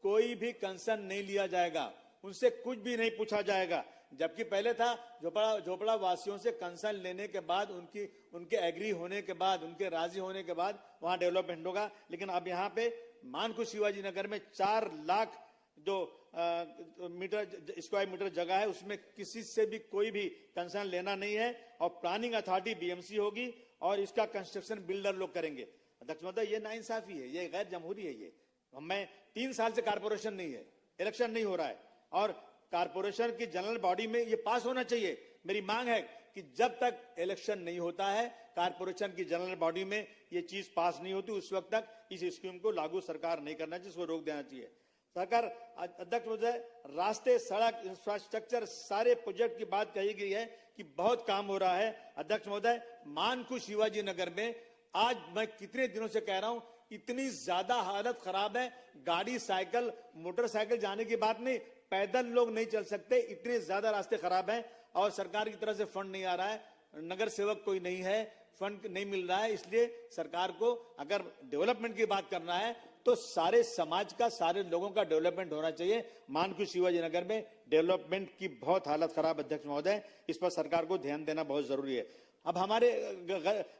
कोई भी कंसर्न नहीं लिया जाएगा, उनसे कुछ भी नहीं पूछा जाएगा। जबकि पहले था झोपड़ा वासियों से कंसर्न लेने के बाद, उनके एग्री होने के बाद, उनके राजी होने के बाद वहां डेवलपमेंट होगा। लेकिन अब यहाँ पे मानकुश शिवाजी नगर में 4 लाख जो स्क्वायर मीटर जगह है, उसमें किसी से भी कोई भी कंसर्न लेना नहीं है और प्लानिंग अथॉरिटी बीएमसी होगी और इसका कंस्ट्रक्शन बिल्डर लोग करेंगे। अध्यक्ष महोदय, ये नाइंसाफी है, ये गैर जमहूरी है। ये मैं 3 साल से कारपोरेशन नहीं है, इलेक्शन नहीं हो रहा है और कारपोरेशन की जनरल बॉडी में ये पास होना चाहिए। मेरी मांग है कि जब तक इलेक्शन नहीं होता है कारपोरेशन की जनरल बॉडी में ये चीज पास नहीं होती, उस वक्त तक इस स्कीम को लागू सरकार नहीं करना चाहिए, इसको रोक देना चाहिए सरकार। अध्यक्ष महोदय, रास्ते, सड़क, इंफ्रास्ट्रक्चर, सारे प्रोजेक्ट की बात कही गई है कि बहुत काम हो रहा है। अध्यक्ष महोदय, मानकुश शिवाजी नगर में आज मैं कितने दिनों से कह रहा हूं, इतनी ज्यादा हालत खराब है, गाड़ी, साइकिल, मोटरसाइकिल जाने की बात नहीं, पैदल लोग नहीं चल सकते, इतने ज्यादा रास्ते खराब हैं और सरकार की तरफ से फंड नहीं आ रहा है, नगर सेवक कोई नहीं है, फंड नहीं मिल रहा है। इसलिए सरकार को अगर डेवलपमेंट की बात करना है तो सारे समाज का, सारे लोगों का डेवलपमेंट होना चाहिए। मानकुश शिवाजी नगर में डेवलपमेंट की बहुत हालत खराब। अध्यक्ष महोदय, इस पर सरकार को ध्यान देना बहुत जरूरी है। अब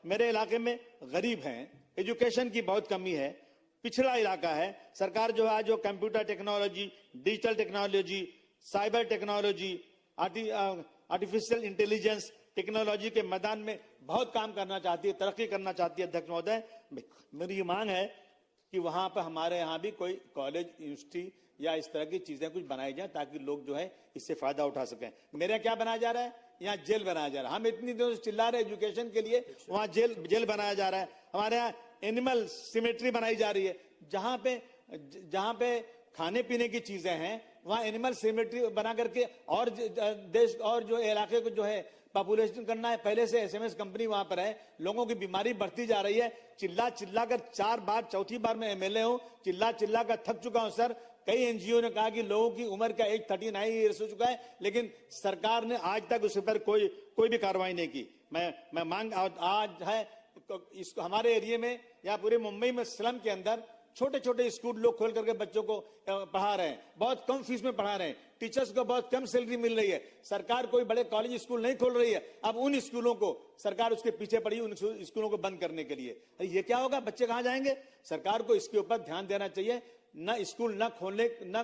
मेरे इलाके में गरीब हैं, एजुकेशन की बहुत कमी है, पिछड़ा इलाका है। सरकार जो है, जो computer technology, digital technology, cyber technology, artificial intelligence technology के मैदान में बहुत काम करना चाहती है, तरक्की करना चाहती है। अध्यक्ष महोदय, मेरी मांग है कि वहां पर हमारे यहाँ भी कोई कॉलेज, यूनिवर्सिटी या इस तरह की चीजें कुछ बनाई जाए ताकि लोग जो है इससे फायदा उठा सकें। मेरे यहाँ क्या बनाया जा रहा है? यहाँ जेल बनाया जा रहा है। हम इतनी दिनों से चिल्ला रहे एजुकेशन के लिए, वहां जेल बनाया जा रहा है। हमारे यहाँ एनिमल सिमेट्री बनाई जा रही है, जहां पे खाने पीने की चीजें हैं वहां एनिमल सिमेट्री बना करके और देश और जो इलाके को जो है पॉपुलेशन करना है। पहले से एसएमएस कंपनी वहां पर है, लोगों की बीमारी बढ़ती जा रही है। चिल्ला कर 4 बार, चौथी बार मैं एमएलए हूं, चिल्ला कर थक चुका हूं सर। कई एनजीओ ने कहा कि लोगों की उम्र का एज 39 ईयर्स हो चुका है, लेकिन सरकार ने आज तक उस पर कोई भी कार्रवाई नहीं की। मैं मांग आज है, हमारे एरिया में या पूरे मुंबई में स्लम के अंदर छोटे छोटे स्कूल लोग खोल करके बच्चों को पढ़ा रहे हैं, बहुत कम फीस में पढ़ा रहे हैं, टीचर्स को बहुत कम सैलरी मिल रही है। सरकार कोई बड़े कॉलेज स्कूल नहीं खोल रही है। अब उन स्कूलों को सरकार उसके पीछे पड़ी, उन स्कूलों को बंद करने के लिए। अरे ये क्या होगा? बच्चे कहाँ जाएंगे? सरकार को इसके ऊपर ध्यान देना चाहिए। न स्कूल न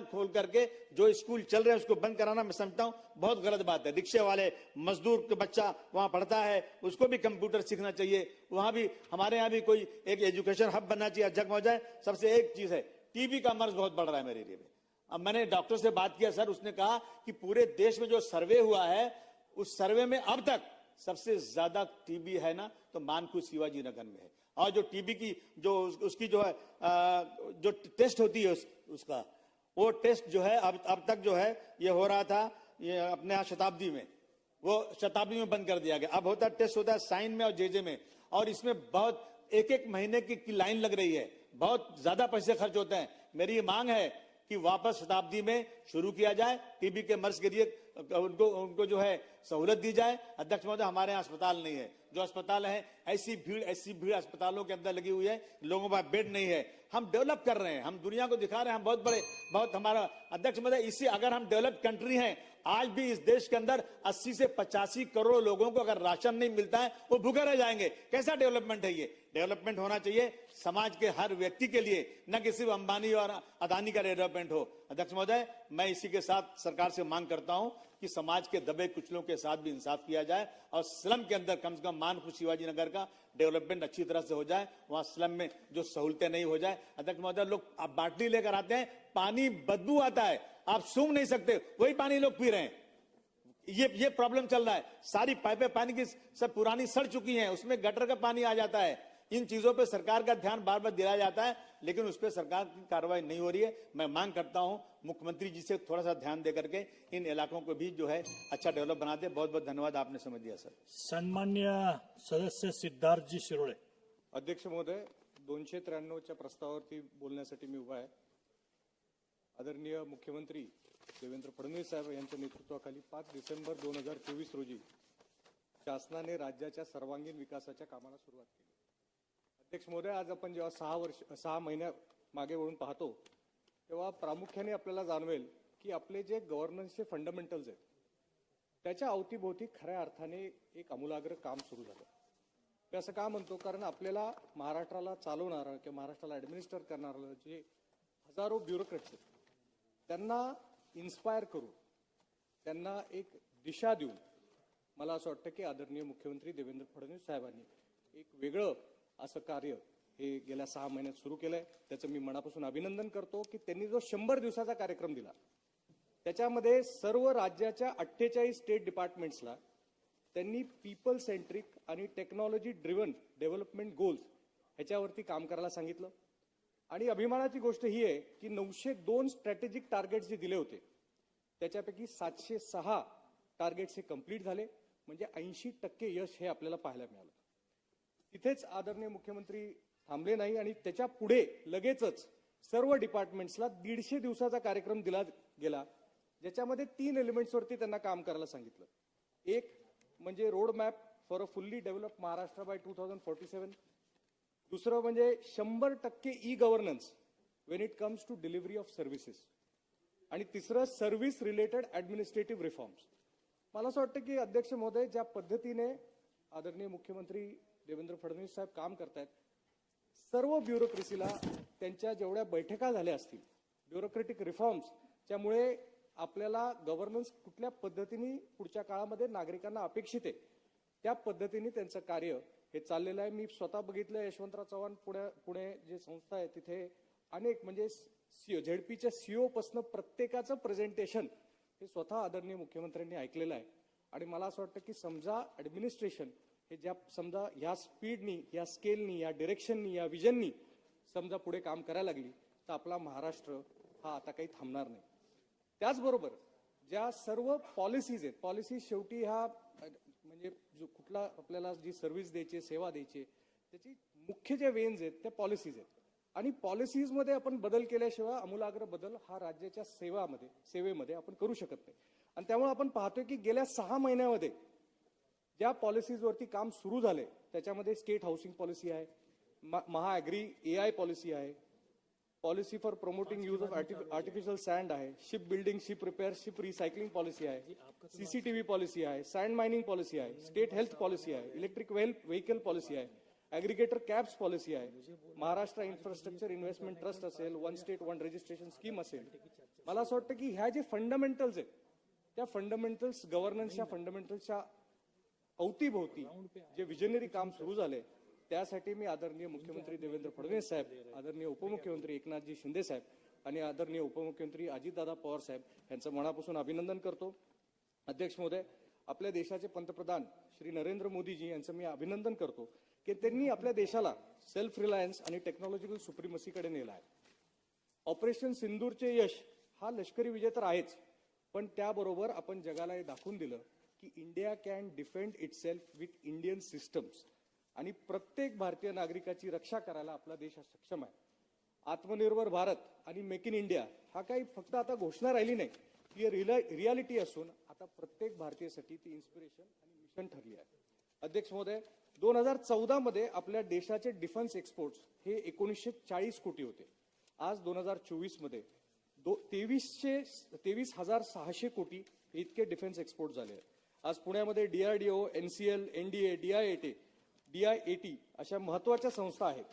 खोल करके जो स्कूल चल रहे हैं उसको बंद कराना मैं समझता हूं बहुत गलत बात है। रिक्शे वाले मजदूर का बच्चा वहां पढ़ता है, उसको भी कंप्यूटर सीखना चाहिए। वहां भी हमारे यहाँ भी कोई एक एजुकेशन हब बनना चाहिए। अध्यक्ष महोदय, सबसे एक चीज है, टीबी का मर्ज बहुत बढ़ रहा है मेरे एरिया में। अब मैंने डॉक्टर से बात किया सर, उसने कहा कि पूरे देश में जो सर्वे हुआ है उस सर्वे में अब तक सबसे ज्यादा टीबी है ना तो मानकुश शिवाजी नगर में है। और जो टीबी की जो उसकी जो है जो टेस्ट होती है उसका वो टेस्ट जो है अब तक जो है ये हो रहा था ये अपने यहाँ शताब्दी में, वो शताब्दी में बंद कर दिया गया। अब होता टेस्ट होता है साइन में और जेजे में, और इसमें बहुत एक महीने की लाइन लग रही है, बहुत ज्यादा पैसे खर्च होते हैं। मेरी ये मांग है कि वापस शताब्दी में शुरू किया जाए, टीबी के मर्ज के लिए उनको जो है सहूलत दी जाए। अध्यक्ष महोदय, हमारे यहाँ अस्पताल नहीं है, जो अस्पताल है ऐसी भीड़ अस्पतालों के अंदर लगी हुई है, लोगों का बेड नहीं है। हम डेवलप कर रहे हैं, हम दुनिया को दिखा रहे हैं हम बहुत हमारा। अध्यक्ष महोदय, इसी अगर हम डेवलप कंट्री हैं, आज भी इस देश के अंदर 80 से 85 करोड़ लोगों को अगर राशन नहीं मिलता है वो भूखे रह जाएंगे। कैसा डेवलपमेंट है ये? डेवलपमेंट होना चाहिए समाज के हर व्यक्ति के लिए, न कि सिर्फ अंबानी और अदानी का डेवलपमेंट हो। अध्यक्ष महोदय, मैं इसी के साथ सरकार से मांग करता हूं कि समाज के दबे कुचलों के साथ भी इंसाफ किया जाए और स्लम के अंदर कम से कम मानकुश शिवाजी नगर का डेवलपमेंट अच्छी तरह से हो जाए, वहां स्लम में जो सहूलतें नहीं हो जाए। अध्यक्ष महोदय, लोग आप बाटली लेकर आते हैं, पानी बदबू आता है, आप सूंघ नहीं सकते, वही पानी लोग पी रहे हैं। ये प्रॉब्लम चल रहा है। सारी पाइपें पानी की सब पुरानी सड़ चुकी हैं, उसमें गटर का पानी आ जाता है। इन चीजों पे सरकार का ध्यान बार बार दिलाया जाता है, लेकिन उस पर सरकार की कार्रवाई नहीं हो रही है। मैं मांग करता हूं मुख्यमंत्री जी से थोड़ा सा ध्यान दे करके इन इलाकों को भी जो है अच्छा डेवलप बना दे। बहुत बहुत धन्यवाद, आपने समय दिया सर। सन्मान्य सदस्य सिद्धार्थजी शिरोळे. अध्यक्ष महोदय, 293च्या प्रस्तावावरती बोलण्यासाठी मी उभा आहे. आदरणीय मुख्यमंत्री देवेंद्र फडणवीस साहेब यांच्या नेतृत्वाखाली 5 डिसेंबर 2024 रोजी शासनाने राज्याच्या सर्वांगीण विकासाच्या कामाला सुरुवात केली. अध्यक्ष महोदय, आज आपण जेव्हा 6 महिन्या मागे वळून पाहतो तेव्हा प्रामुख्याने आपल्याला जाणवेल की आपले जे गव्हर्नन्सचे फंडामेंटल्स आहेत त्याच्या अवतीभोवती खऱ्या अर्थाने एक आमूलाग्र काम सुरू झालं. मी असं का म्हणतो, कारण आपल्याला महाराष्ट्राला चालवणारं किंवा महाराष्ट्राला ॲडमिनिस्टर करणारं जे हजारो ब्युरोक्रेट्स आहेत त्यांना इन्स्पायर करून त्यांना एक दिशा देऊन मला असं वाटतं की आदरणीय मुख्यमंत्री देवेंद्र फडणवीस साहेबांनी एक वेगळं असं कार्य हे गेल्या 6 महिन्यात सुरू केलंय. त्याचं मी मनापासून अभिनंदन करतो की त्यांनी जो 100 दिवसाचा कार्यक्रम दिला त्याच्यामध्ये सर्व राज्याच्या 48 स्टेट डिपार्टमेंट्सला त्यांनी पीपल सेंट्रिक आणि टेक्नॉलॉजी ड्रिव्हन डेव्हलपमेंट गोल्स ह्याच्यावरती काम करायला सांगितलं. आणि अभिमानाची गोष्ट ही आहे की 902 स्ट्रॅटेजिक टार्गेट्स जे दिले होते त्याच्यापैकी 706 टार्गेट्स हे कंप्लीट झाले, म्हणजे 80% यश हे आपल्याला पाहायला मिळालं. तिथेच आदरणीय मुख्यमंत्री थांबले नाही आणि त्याच्या पुढे लगेचच सर्व डिपार्टमेंट्सला 150 दिवसाचा कार्यक्रम दिला गेला, ज्याच्यामध्ये 3 एलिमेंट्सवरती त्यांना काम करायला सांगितलं. एक म्हणजे road map for a fully develop Maharashtra by 2047. दुसरं म्हणजे 100% e governance when it comes to delivery of services. आणि तिसरं सर्व्हिस रिलेटेड ऍडमिनिस्ट्रेटिव्ह रिफॉर्म्स. मला असं वाटतं की अध्यक्ष महोदय, ज्या पद्धतीने आदरणीय मुख्यमंत्री देवेंद्र फडणवीस साहेब काम करतायत, सर्व ब्युरोक्रेसीला त्यांच्या जेवढ्या बैठका झाल्या असतील ब्युरोक्रेटिक रिफॉर्म्स, त्यामुळे आपल्याला गव्हर्नन्स कुठल्या पद्धतीने पुढच्या काळामध्ये नागरिकांना अपेक्षित आहे त्या पद्धतीने त्यांचं कार्य हे चाललेलं आहे. मी स्वतः बघितलं यशवंतराव चव्हाण पुणे जे संस्था आहे तिथे अनेक म्हणजे झेडपीच्या सीओ पासून प्रत्येकाचं प्रेझेंटेशन हे स्वतः आदरणीय मुख्यमंत्र्यांनी ऐकलेलं आहे. आणि मला असं वाटतं की समजा ऍडमिनिस्ट्रेशन हे ज्या समजा ह्या स्पीडनी, या स्केलनी, या डिरेक्शननी, या विजननी समजा पुढे काम करायला लागली तर आपला महाराष्ट्र हा आता काही थांबणार नाही. त्याचबरोबर ज्या सर्व पॉलिसीज आहेत, पॉलिसीज शेवटी ह्या म्हणजे जो कुठला आपल्याला जी सर्व्हिस द्यायची, सेवा द्यायची, त्याची मुख्य जे वेन्स आहेत त्या पॉलिसीज आहेत. आणि पॉलिसीजमध्ये आपण बदल केल्याशिवाय आमूलाग्र बदल हा राज्याच्या सेवेमध्ये आपण करू शकत नाही. आणि त्यामुळे आपण पाहतोय की गेल्या 6 महिन्यामध्ये ज्या पॉलिसीजवरती काम सुरू झाले त्याच्यामध्ये स्टेट हाऊसिंग पॉलिसी आहे, महाअॅग्री AI पॉलिसी आहे, policy for promoting use of artificial sand आहे, ship building, ship repair, ship recycling policy आहे, CCTV पॉलिसी आहे, सँड मायनिंग पॉलिसी आहे, स्टेट हेल्थ पॉलिसी आहे, इलेक्ट्रिक व्हेकल पॉलिसी आहे, ॲग्रिगेटर कॅब्स पॉलिसी आहे, महाराष्ट्र इन्फ्रास्ट्रक्चर इन्व्हेस्टमेंट ट्रस्ट असेल, 1 state 1 registration scheme असेल. मला असं वाटतं की ह्या जे फंडामेंटल्स आहेत त्या फंडामेंटल्स गव्हर्नन्सच्या फंडामेंटल्सच्या अवतीभोवती जे विजनरी काम सुरू झाले त्यासाठी मी आदरणीय मुख्यमंत्री देवेंद्र फडणवीस साहेब, आदरणीय उपमुख्यमंत्री एकनाथजी शिंदे साहेब आणि आदरणीय उपमुख्यमंत्री अजितदादा पवार साहेब यांचं मनापासून अभिनंदन करतो. अध्यक्ष महोदय, आपल्या देशाचे पंतप्रधान श्री नरेंद्र मोदीजी यांचं मी अभिनंदन करतो की त्यांनी आपल्या देशाला सेल्फ रिलायन्स आणि टेक्नॉलॉजिकल सुप्रिमसीकडे नेला आहे. ऑपरेशन सिंदूरचे यश हा लष्करी विजय तर आहेच, पण त्याबरोबर आपण जगाला हे दाखवून दिलं की India can defend itself with Indian systems आणि प्रत्येक भारतीय नागरिकाची रक्षा करायला आपला देश सक्षम आहे. आत्मनिर्भर भारत आणि मेक इन इंडिया हा काही फक्त आता घोषणा राहिली नाही, ही रियालिटी असून आता प्रत्येक भारतीयासाठी ती इन्स्पिरेशन आणि मिशन ठरली आहे. अध्यक्ष महोदय, 2014 मध्ये आपल्या देशाचे डिफेन्स एक्सपोर्ट्स हे 1940 कोटी होते. आज 2024 मध्ये 23,600 कोटी इतके डिफेन्स एक्सपोर्ट झाले आहेत. आज पुण्यामध्ये DRDO, NCL, NDA, DIAT अशा महत्वाच्या संस्था आहेत.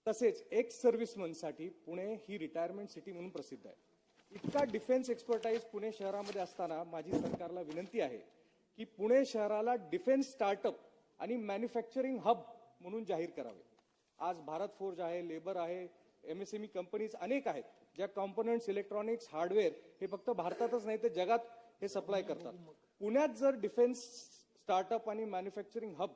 तसेच एक्स सर्व्हिसमनसाठी पुणे ही रिटायरमेंट सिटी म्हणून प्रसिद्ध आहे. इतका डिफेन्स एक्सपर्टाईज पुणे शहरामध्ये असताना माझी सरकारला विनंती आहे की पुणे शहराला डिफेन्स स्टार्टअप आणि मॅन्युफॅक्चरिंग हब म्हणून जाहीर करावे. आज भारत फोर्ज आहे, लेबर आहे, MSME कंपनीज अनेक आहेत ज्या कॉम्पोनंट्स, इलेक्ट्रॉनिक्स, हार्डवेअर हे फक्त भारतातच नाही तर जगात हे सप्लाय करतात. पुण्यात जर डिफेन्स स्टार्टअप आणि मॅन्युफॅक्चरिंग हब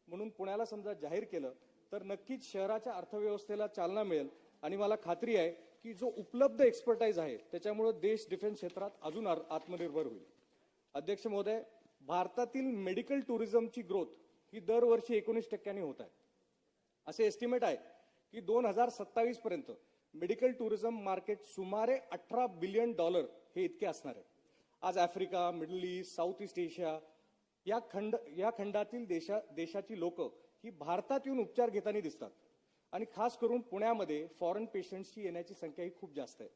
म्हणून पुण्याला समजा जाहीर केलं तर नक्कीच शहराच्या अर्थव्यवस्थेला चालना मिळेल आणि मला खात्री आहे की जो उपलब्ध एक्सपर्टाईज आहे त्याच्यामुळे देश डिफेन्स क्षेत्रात अजून आत्मनिर्भर होईल. अध्यक्ष महोदय, भारतातील मेडिकल टुरिझमची ग्रोथ ही दरवर्षी 19% होत आहे. असे एस्टिमेट आहे की 2027 पर्यंत मेडिकल टुरिझम मार्केट सुमारे $18 बिलियन हे इतके असणार आहे. आज Africa, middle east, south east Asia या खंडातील देशाची लोक ही भारतात येऊन उपचार घेताना दिसतात आणि खास करून पुण्यामध्ये फॉरेन पेशंट्सची येण्याची संख्या ही खूप जास्त आहे.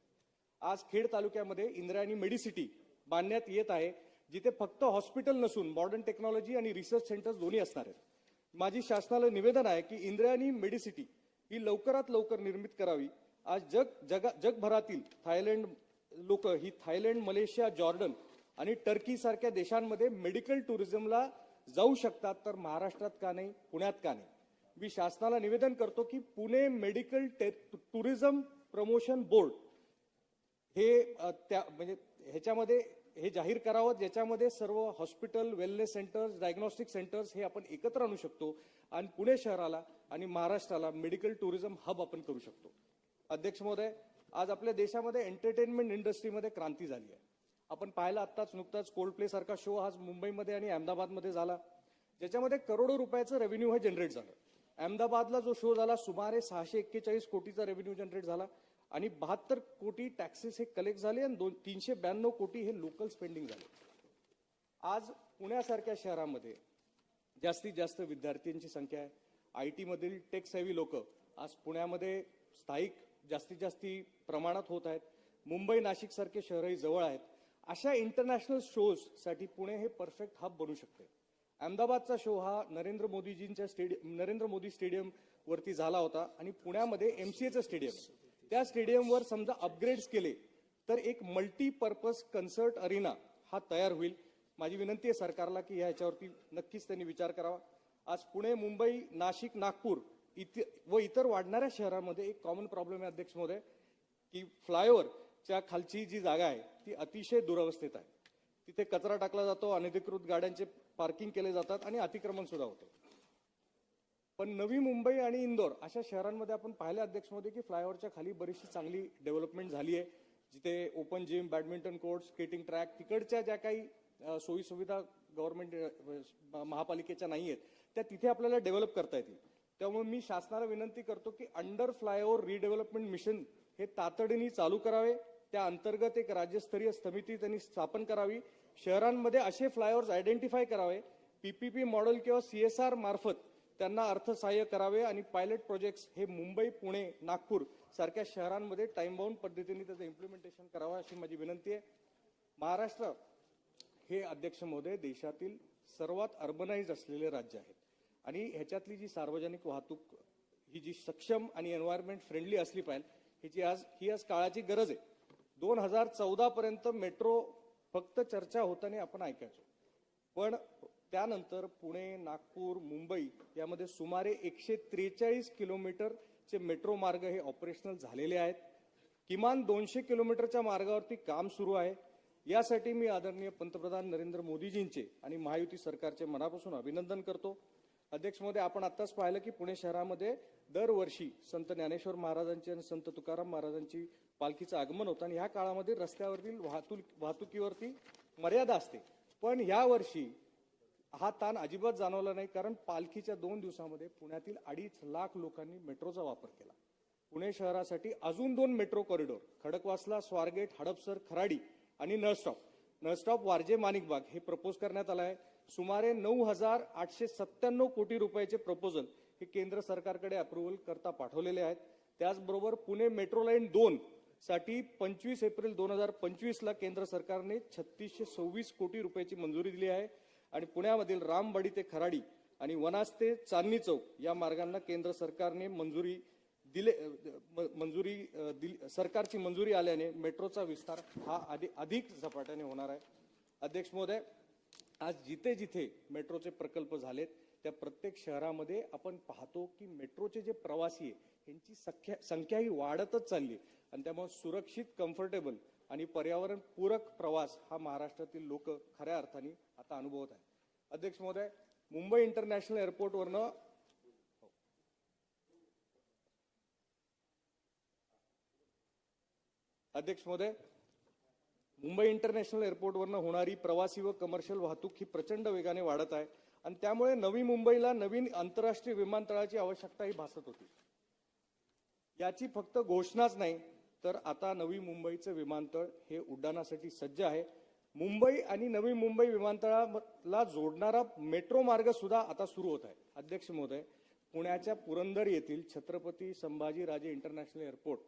आज खेड तालुक्यामध्ये इंद्रायणी मेडिसिटी बांधण्यात येत आहे, जिथे फक्त हॉस्पिटल नसून मॉडर्न टेक्नॉलॉजी आणि रिसर्च सेंटर्स दोन्ही असणार आहेत. माझी शासनाला निवेदन आहे की इंद्रायणी मेडिसिटी ही लवकरात लवकर निर्मित करावी. आज जगभरातील थायलंड लोक ही थायलंड, मलेशिया, जॉर्डन आणि टर्की सारख्या देशांमध्ये मेडिकल टुरिझमला जाऊ शकतात, तर महाराष्ट्रात का नाही, पुण्यात का नाही? मी शासनाला निवेदन करतो की Pune medical tourism promotion board हे म्हणजे ह्याच्यामध्ये हे जाहीर करावं, ज्याच्यामध्ये सर्व hospital, wellness centres, diagnostic centres हे आपण एकत्र आणू शकतो आणि पुणे शहराला आणि महाराष्ट्राला मेडिकल टुरिझम हब आपण करू शकतो. अध्यक्ष महोदय, आज आपल्या देशामध्ये एंटरटेनमेंट इंडस्ट्रीमध्ये क्रांती झाली आहे. आपण पाहिलं नुकताच कोल्ड प्ले सारखा शो आज मुंबईमध्ये आणि अहमदाबादमध्ये झाला, ज्याच्यामध्ये करोडो रुपयाचं रेव्हेन्यू हे जनरेट झालं. अहमदाबादला जो शो झाला सुमारे 641 कोटीचा रेव्हेन्यू जनरेट झाला आणि 72 कोटी टॅक्सेस हे कलेक्ट झाले आणि 392 कोटी हे लोकल स्पेंडिंग झाले. आज पुण्यासारख्या शहरामध्ये जास्तीत जास्त विद्यार्थ्यांची संख्या आहे. IT मधील टेक सेव्ही लोक आज पुण्यामध्ये स्थायिक जास्तीत जास्त प्रमाणात होत आहेत. मुंबई, नाशिक सारखे शहरही जवळ आहेत. अशा इंटरनॅशनल शोज साठी पुणे हे परफेक्ट हब बनू शकते. अहमदाबादचा शो हा नरेंद्र मोदी स्टेडियम वरती झाला होता आणि पुण्यामध्ये MCAचं स्टेडियम, त्या स्टेडियमवर समजा अपग्रेड्स केले तर एक मल्टीपर्पज कन्सर्ट अरिना हा तयार होईल. माझी विनंती आहे सरकारला की ह्याच्यावरती नक्कीच त्यांनी विचार करावा. आज पुणे, मुंबई, नाशिक, नागपूर व इतर वाढणाऱ्या शहरांमध्ये एक कॉमन प्रॉब्लेम आहे अध्यक्ष महोदय, की फ्लायओव्हरच्या खालची जी जागा आहे ती अतिशय दुरवस्थेत आहे. तिथे कचरा टाकला जातो, अनधिकृत गाड्यांचे पार्किंग केले जातात आणि अतिक्रमण सुद्धा होते. पण नवी मुंबई आणि इंदोर अशा शहरांमध्ये आपण पाहिलं अध्यक्ष महोदय की फ्लायओव्हरच्या खाली बरीचशी चांगली डेव्हलपमेंट झाली आहे, जिथे open gym, badminton court, skating track, तिकडच्या ज्या काही सोयी सुविधा गव्हर्नमेंट महापालिकेच्या नाही आहेत त्या तिथे आपल्याला डेव्हलप करता येतील. त्यामुळे मी शासनाला विनंती करतो की अंडर फ्लायओव्हर रिडेव्हलपमेंट मिशन हे तातडीने चालू करावे. त्या अंतर्गत एक राज्यस्तरीय समिती त्यांनी स्थापन करावी. शहरांमध्ये असे फ्लायओव्हर्स आयडेंटिफाय करावे, PPP मॉडेल किंवा CSR मार्फत त्यांना अर्थसहाय्य करावे आणि पायलट प्रोजेक्ट्स हे मुंबई, पुणे, नागपूर सारख्या शहरांमध्ये टाइम बाउंड पद्धतीने त्याचं इम्प्लिमेंटेशन करावं अशी माझी विनंती आहे. महाराष्ट्र हे अध्यक्ष महोदय देशातील सर्वात अर्बनाइज असलेले राज्य आहे आणि ह्याच्यातली जी सार्वजनिक वाहतूक ही जी सक्षम आणि एन्व्हायरमेंट फ्रेंडली असली पाहिजे ही आज काळाची गरज आहे. 2014 पर्यंत मेट्रो फक्त चर्चा होताना आपण ऐकायचो, पण त्यानंतर पुणे, नागपूर, मुंबई यामध्ये सुमारे 143 किलोमीटरचे मेट्रो मार्ग हे ऑपरेशनल झालेले आहेत. किमान 200 किलोमीटरच्या मार्गावरती काम सुरू आहे. यासाठी मी आदरणीय पंतप्रधान नरेंद्र मोदीजींचे आणि महायुती सरकारचे मनापासून अभिनंदन करतो. अध्यक्ष महोदय, आपण आत्ताच पाहिलं की पुणे शहरामध्ये दरवर्षी संत ज्ञानेश्वर महाराजांची आणि संत तुकाराम महाराजांची पालखीचं आगमन होतं आणि ह्या काळामध्ये रस्त्यावरील वाहतुकीवरती मर्यादा असते. पण या वर्षी हा ताण अजिबात जाणवला नाही, कारण पालखीच्या 2 दिवसामध्ये पुण्यातील 2.5 लाख लोकांनी मेट्रोचा वापर केला. पुणे शहरासाठी अजून 2 मेट्रो कॉरिडॉर खडकवासला, स्वारगेट, हडपसर, खराडी आणि नळस्टॉप वारजे, माणिकबाग हे प्रपोज करण्यात आलं आहे. सुमारे 9,897 कोटी रुपयाचे प्रपोजल हे केंद्र सरकारकडे अप्रुव्हल करता पाठवलेले आहेत. त्याचबरोबर पुणे मेट्रो लाईन 2 साठी 25 एप्रिल 2025 ला केंद्र सरकारने 3626 कोटी रुपयाची मंजुरी दिली आहे आणि पुण्यामधील रामवाडी ते खराडी आणि वनाज ते चांदणी चौक या मार्गांना केंद्र सरकारने सरकारची मंजुरी आल्याने मेट्रोचा विस्तार हा अधिक झपाट्याने होणार आहे. अध्यक्ष महोदय, आज जिथे जिथे मेट्रोचे प्रकल्प झालेत त्या प्रत्येक शहरामध्ये आपण पाहतो की मेट्रोचे जे प्रवासी आहे यांची संख्या ही वाढतच चालली आणि त्यामुळे सुरक्षित, कम्फर्टेबल आणि पर्यावरण पूरक प्रवास हा महाराष्ट्रातील लोक खऱ्या अर्थाने आता अनुभवत आहेत. अध्यक्ष महोदय, मुंबई इंटरनॅशनल एअरपोर्टवरनं मुंबई इंटरनॅशनल एअरपोर्टवरनं होणारी प्रवासी व कमर्शियल वाहतूक ही प्रचंड वेगाने वाढत आहे आणि त्यामुळे नवी मुंबईला नवीन आंतरराष्ट्रीय विमानतळाची आवश्यकताही भासत होती. याची फक्त घोषणाच नाही तर आता नवी मुंबईचं विमानतळ हे उड्डाणासाठी सज्ज आहे. मुंबई आणि नवी मुंबई विमानतळाला जोडणारा मेट्रो मार्ग सुद्धा आता सुरू होत आहे. अध्यक्ष महोदय, पुण्याच्या पुरंदर येथील छत्रपती संभाजीराजे इंटरनॅशनल एअरपोर्ट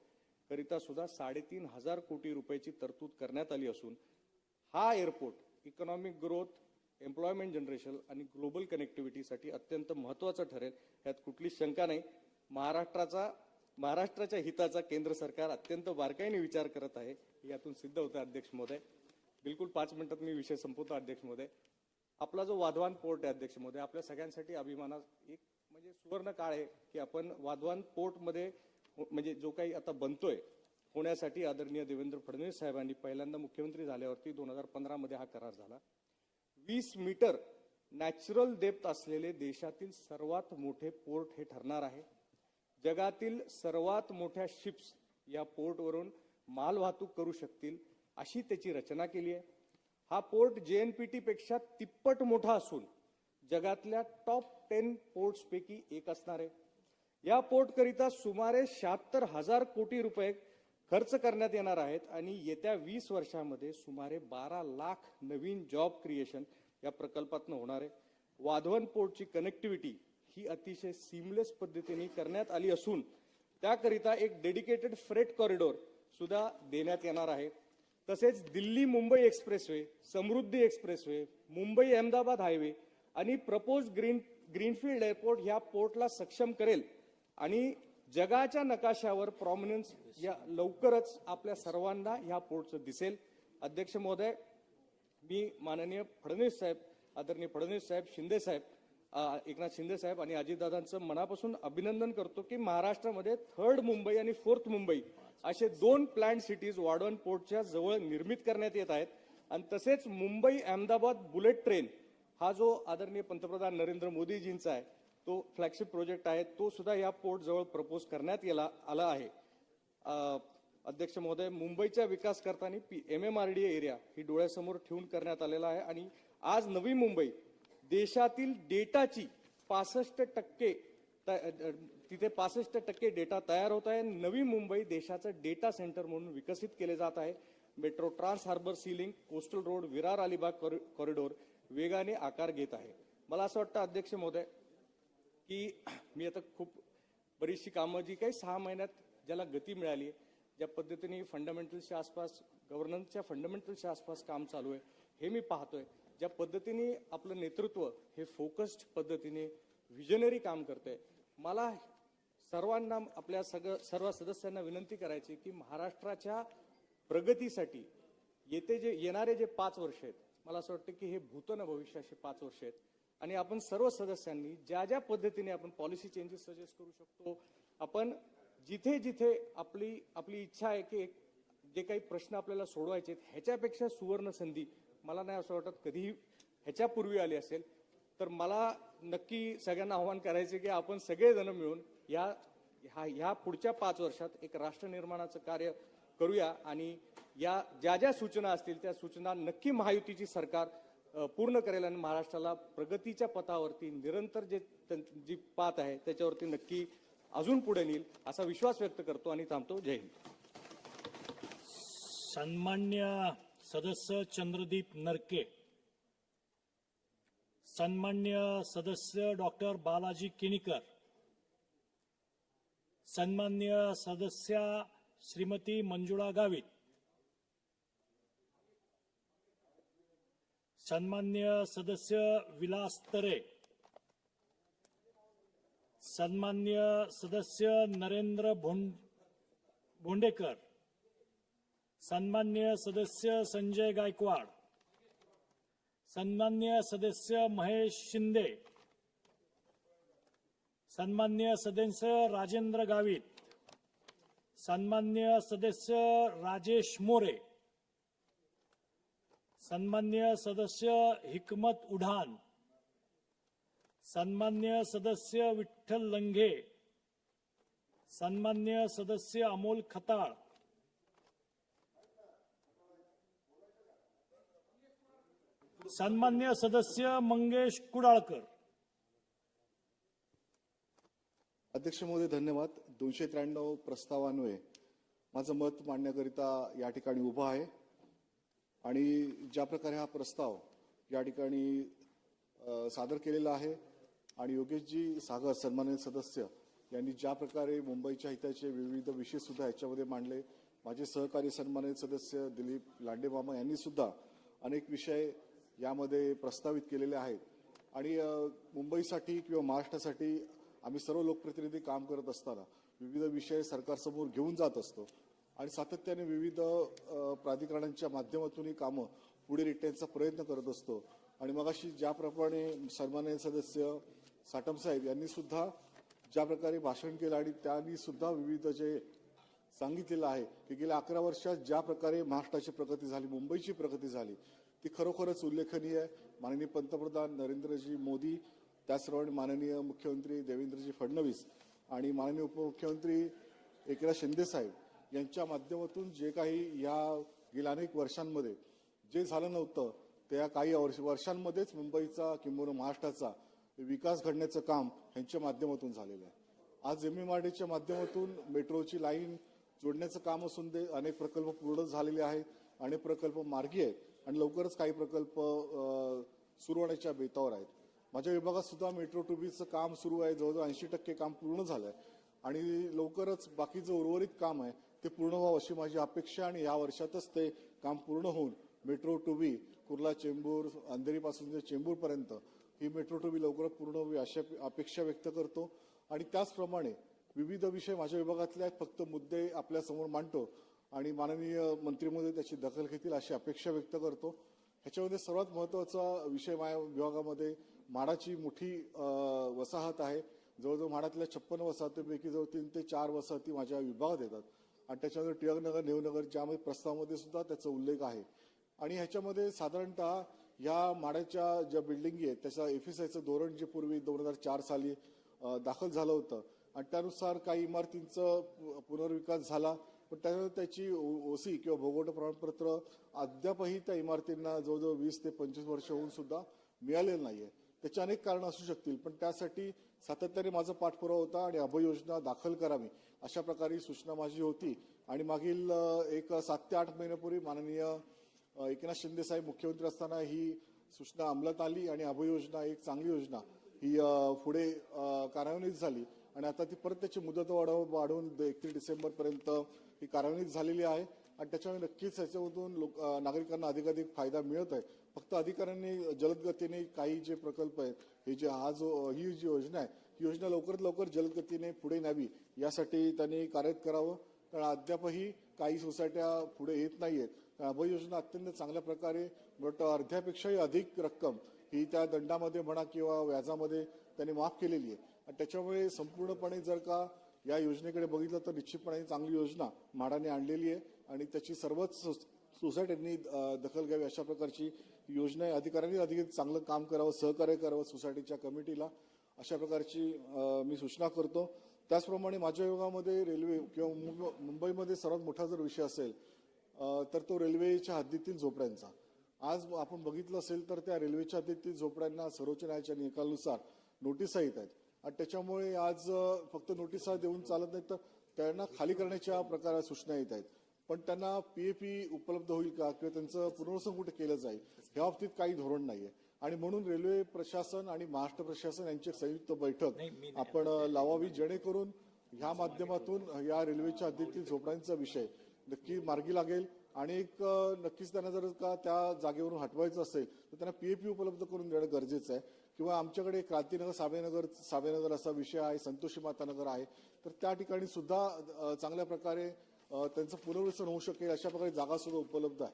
करिता सुद्धा 3,500 कोटी रुपयाची तरतूद करण्यात आली असून हा airport economic growth, employment generation आणि ग्लोबल कनेक्टिव्हिटीसाठी अत्यंत महत्त्वाचं ठरेल, यात कुठलीच शंका नाही. महाराष्ट्राच्या हिताचा केंद्र सरकार अत्यंत बारकाईने विचार करत आहे, यातून सिद्ध होतं. अध्यक्ष महोदय, बिलकुल 5 मिनिटात मी विषय संपवतो. अध्यक्ष महोदय, आपला जो वाधवान पोर्ट आहे अध्यक्ष महोदय, आपल्या सगळ्यांसाठी अभिमानाचा एक म्हणजे सुवर्ण काळ आहे की आपण वाधवान पोर्टमध्ये म्हणजे जो काही आता बनतोय होण्यासाठी आदरणीय देवेंद्र फडणवीस साहेबांनी पहिल्यांदा मुख्यमंत्री झाल्यावरती 2015 मध्ये हा करार झाला. 20 मीटर नॅचरल डेप्थ असलेले देशातील सर्वात मोठे पोर्ट हे ठरणार आहे. जगातील सर्वात मोठ्या शिप्स या पोर्टवरून माल वाहतूक करू शकतील अशी त्याची रचना केली आहे. हा पोर्ट JNPT पेक्षा तिप्पट मोठा असून जगातल्या टॉप 10 पोर्ट्स पैकी एक असणार आहे. या पोर्ट करिता सुमारे 76,000 कोटी रुपये खर्च करण्यात येणार आहेत आणि येत्या 20 वर्षांमध्ये सुमारे 12 लाख नवीन जॉब क्रिएशन या प्रकल्पातून होणार आहे. वाधवन पोर्टची कनेक्टिव्हिटी ही अतिशय सीमलेस पद्धतीने करण्यात आली असून त्याकरिता एक डेडिकेटेड फ्रेट कॉरिडॉर सुद्धा देण्यात येणार आहे. तसेच दिल्ली मुंबई एक्सप्रेसवे, समृद्धी एक्सप्रेसवे, मुंबई अहमदाबाद हायवे आणि प्रपोज ग्रीनफील्ड एअरपोर्ट ह्या पोर्टला सक्षम करेल आणि जगाच्या नकाशावर प्रॉमिनन्स या लवकरच आपल्या सर्वांना ह्या पोर्टचं दिसेल. अध्यक्ष महोदय, मी माननीय फडणवीस साहेब, आदरणीय फडणवीस साहेब, शिंदे साहेब, एकनाथ शिंदे साहेब आणि अजितदादांचं मनापासून अभिनंदन करतो की महाराष्ट्रामध्ये 3rd मुंबई आणि 4th मुंबई असे 2 प्लॅन्ड सिटीज वाढवण पोर्टच्या जवळ निर्मित करण्यात येत आहेत. आणि तसेच मुंबई अहमदाबाद बुलेट ट्रेन हा जो आदरणीय पंतप्रधान नरेंद्र मोदीजींचा आहे तो फ्लॅगशिप प्रोजेक्ट आहे, तो सुद्धा या पोर्ट जवळ प्रपोज करण्यात आला आहे. अध्यक्ष महोदय, मुंबईच्या विकास करताना MMRDA एरिया ही डोळ्यासमोर ठेवून करण्यात आलेला आहे आणि आज नवी मुंबई देशातील डेटाची 65% तिथे 65% डेटा तयार होत आहे. नवी मुंबई देशाचं डेटा सेंटर म्हणून विकसित केले जात आहे. Metro, trans harbour sea link, coastal road, Virar Alibag corridor वेगाने आकार घेत आहे. मला असं वाटतं अध्यक्ष महोदय की मी आता खूप बरीचशी कामं जी काही 6 महिन्यात ज्याला गती मिळाली आहे, ज्या पद्धतीने फंडामेंटल्सच्या आसपास, गव्हर्नन्सच्या फंडामेंटल्सच्या आसपास काम चालू आहे हे मी पाहतोय. ज्या पद्धतीने आपलं नेतृत्व हे फोकस्ड पद्धतीने विजनरी काम करतंय. मला सर्वांना, आपल्या सर्व सदस्यांना विनंती करायची की महाराष्ट्राच्या प्रगतीसाठी येणारे जे 5 वर्ष आहेत, मला असं वाटतं की हे भूत न भविष्य असे 5 वर्ष आहेत आणि आपण सर्व सदस्यांनी ज्या पद्धतीने आपण पॉलिसी चेंजेस सजेस्ट करू शकतो, आपण जिथे जिथे आपली इच्छा आहे की जे काही प्रश्न आपल्याला सोडवायचे आहेत ह्याच्यापेक्षा सुवर्ण संधी मला नाही असं वाटत कधीही ह्याच्यापूर्वी आली असेल. तर मला नक्की सगळ्यांना आव्हान करायचे की आपण सगळेजण मिळून ह्या पुढच्या 5 वर्षात एक राष्ट्र निर्माणाचं कार्य करूया आणि या ज्या सूचना असतील त्या सूचना नक्की महायुतीची सरकार पूर्ण करेल आणि महाराष्ट्राला प्रगतीच्या पथावरती निरंतर जी पाथ आहे त्याच्यावरती नक्की अजून पुढे नेईल असा विश्वास व्यक्त करतो आणि थांबतो. जय हिंद. सन्मान्य सदस्य चंद्रदीप नरके, सन्मान्य सदस्य डॉक्टर बालाजी किणीकर, सन्मान्य सदस्या श्रीमती मंजुळा गावित, सन्मान्य सदस्य विलास तरे, सन्मान्य सदस्य नरेंद्र भोंडेकर, सन्मान्य सदस्य संजय गायकवाड, सन्मान्य सदस्य महेश शिंदे, सन्मान्य सदस्य राजेंद्र गावित, सन्मान्य सदस्य राजेश मोरे, सन्मान्य सदस्य हिकमत उढान, सन्मान्य सदस्य विठ्ठल लंघे, सन्मान्य सदस्य अमोल खताळ, सन्मान्य सदस्य मंगेश कुडाळकर. अध्यक्ष महोदय, धन्यवाद. 293 प्रस्तावान्वये माझं मत मांडण्याकरिता या ठिकाणी उभा आहे आणि ज्या प्रकारे हा प्रस्ताव या ठिकाणी सादर केलेला आहे आणि योगेशजी सागर सन्माननीय सदस्य यांनी ज्या प्रकारे मुंबईच्या हिताचे विविध विषय सुद्धा याच्यामध्ये मांडले, माझे सहकारी सन्मानित सदस्य दिलीप लांडेमामा यांनी सुद्धा अनेक विषय यामध्ये प्रस्तावित केलेले आहेत. आणि मुंबईसाठी किंवा महाराष्ट्रासाठी आम्ही सर्व लोकप्रतिनिधी काम करत असताना विविध विषय सरकारसमोर घेऊन जात असतो आणि सातत्याने विविध प्राधिकरणांच्या माध्यमातून कामं पुढे रेटण्याचा प्रयत्न करत असतो. आणि मगाशी ज्याप्रमाणे सन्माननीय सदस्य साटम साहेब यांनी सुद्धा ज्या प्रकारे भाषण केलं आणि त्यांनी सुद्धा विविध जे सांगितलेलं आहे की गेल्या 11 वर्षात ज्या प्रकारे महाराष्ट्राची प्रगती झाली, मुंबईची प्रगती झाली, ती खरोखरच उल्लेखनीय आहे. माननीय पंतप्रधान नरेंद्रजी मोदी, त्याचप्रमाणे माननीय मुख्यमंत्री देवेंद्रजी फडणवीस आणि माननीय उपमुख्यमंत्री एकनाथ शिंदे साहेब यांच्या माध्यमातून जे काही या गेल्या अनेक वर्षांमध्ये जे झालं नव्हतं त्या काही वर्षांमध्येच मुंबईचा किंबहुना महाराष्ट्राचा विकास घडण्याचं काम यांच्या माध्यमातून झालेलं आहे. आज MMRDच्या माध्यमातून मेट्रोची लाईन जोडण्याचं काम असून दे, अनेक प्रकल्प पूर्ण झालेले आहेत, अनेक प्रकल्प मार्गी आहेत आणि लवकरच काही प्रकल्प सुरू होण्याच्या बेतावर आहेत. माझ्या विभागात सुद्धा मेट्रो 2Bचं काम सुरू आहे, जवळजवळ 80% काम पूर्ण झालं आहे आणि लवकरच बाकीचं उर्वरित काम आहे ते पूर्ण व्हावं अशी माझी अपेक्षा आणि या वर्षातच ते काम पूर्ण होऊन मेट्रो 2B कुर्ला चेंबूर अंधेरीपासून चेंबूरपर्यंत ही मेट्रो 2B लवकरात पूर्ण व्हावी अशी अपेक्षा व्यक्त करतो. आणि त्याचप्रमाणे विविध विषय माझ्या विभागातले आहेत, फक्त मुद्दे आपल्यासमोर मांडतो आणि माननीय मंत्री महोदय त्याची दखल घेतील अशी अपेक्षा व्यक्त करतो. ह्याच्यामध्ये सर्वात महत्त्वाचा विषय माझ्या विभागामध्ये माडाची मोठी वसाहत आहे. जवळजवळ माडातल्या 56 वसाहतीपैकी जवळ 3 ते 4 वसाहती माझ्या विभागात येतात आणि त्याच्यामध्ये टिळकनगर, नेहरूनगर ज्यामध्ये प्रस्तावामध्ये सुद्धा त्याचा उल्लेख आहे. आणि ह्याच्यामध्ये साधारणतः या माडाच्या ज्या बिल्डिंगी आहेत त्याचा FSIचं धोरण जे पूर्वी 2004 साली दाखल झालं होतं आणि त्यानुसार काही इमारतींचा पुनर्विकास झाला, पण त्याची OC किंवा भौगोलिक प्रमाणपत्र अद्यापही त्या इमारतींना जवळजवळ 20 ते 25 वर्ष होऊन सुद्धा मिळालेलं नाहीये. त्याची अनेक कारणं असू शकतील, पण त्यासाठी सातत्याने माझा पाठपुरावा होता आणि अभय योजना दाखल करावी अशा प्रकारे सूचना माझी होती. आणि मागील एक 7 ते 8 महिन्यापूर्वी माननीय एकनाथ शिंदे साहेब मुख्यमंत्री असताना ही सूचना अंमलात आली आणि अभय योजना एक चांगली योजना ही पुढे कार्यान्वित झाली आणि आता ती परत त्याची मुदत वाढवून 31 डिसेंबरपर्यंत ही कार्यान्वित झालेली आहे. आणि त्याच्यामुळे नक्कीच याच्यामधून नागरिकांना अधिकाधिक फायदा मिळत आहे. फक्त अधिकाऱ्यांनी जलद गतीने काही जे प्रकल्प आहेत हे जे ही जी योजना आहे ही योजना लवकरात लवकर जलद गतीने पुढे न्यावी यासाठी त्यांनी कार्य करावं. कारण अद्यापही काही सोसायट्या पुढे येत नाहीयेत. अभय योजना अत्यंत चांगल्या प्रकारे अर्ध्यापेक्षाही अधिक रक्कम ही त्या दंडामध्ये म्हणा किंवा व्याजामध्ये त्यांनी माफ केलेली आहे. आणि त्याच्यामुळे संपूर्णपणे जर का या योजनेकडे बघितलं तर निश्चितपणे चांगली योजना म्हाडाने आणलेली आहे आणि त्याची सर्वच सोसायटींनी दखल घ्यावी अशा प्रकारची योजना आहे. अधिकाऱ्यांनी अधिक चांगलं काम करावं, सहकार्य करावं सोसायटीच्या कमिटीला अशा प्रकारची मी सूचना करतो. त्याचप्रमाणे माझ्या विभागामध्ये रेल्वे किंवा मुंबईमध्ये सर्वात मोठा जर विषय असेल तर तो रेल्वेच्या हद्दीतील झोपड्यांचा. आज आपण बघितलं असेल तर त्या रेल्वेच्या हद्दीतील झोपड्यांना सर्वोच्च न्यायालयाच्या निकालानुसार नोटिसा येत आहेत आणि त्याच्यामुळे आज फक्त नोटिसा देऊन चालत नाही तर त्यांना खाली करण्याच्या प्रकारे सूचना येत आहेत. पण त्यांना PAP उपलब्ध होईल का किंवा त्यांचं पुनर्वसन कुठे केलं जाईल या बाबतीत काही धोरण नाहीये. आणि म्हणून रेल्वे प्रशासन आणि महाराष्ट्र प्रशासन यांची एक संयुक्त बैठक आपण लावावी जेणेकरून ह्या माध्यमातून या रेल्वेच्या हद्दीतील झोपड्यांचा विषय नक्की मार्गी लागेल. आणि एक नक्कीच त्यांना जर का त्या जागेवरून हटवायचं असेल तर त्यांना PAP उपलब्ध करून देणं गरजेचं आहे. किंवा आमच्याकडे क्रांतीनगर साबेनगर असा विषय आहे, संतोषी माता नगर आहे, तर त्या ठिकाणी सुद्धा चांगल्या प्रकारे त्यांचं पुनर्वसन होऊ शकेल अशा प्रकारे जागा सुद्धा उपलब्ध आहे.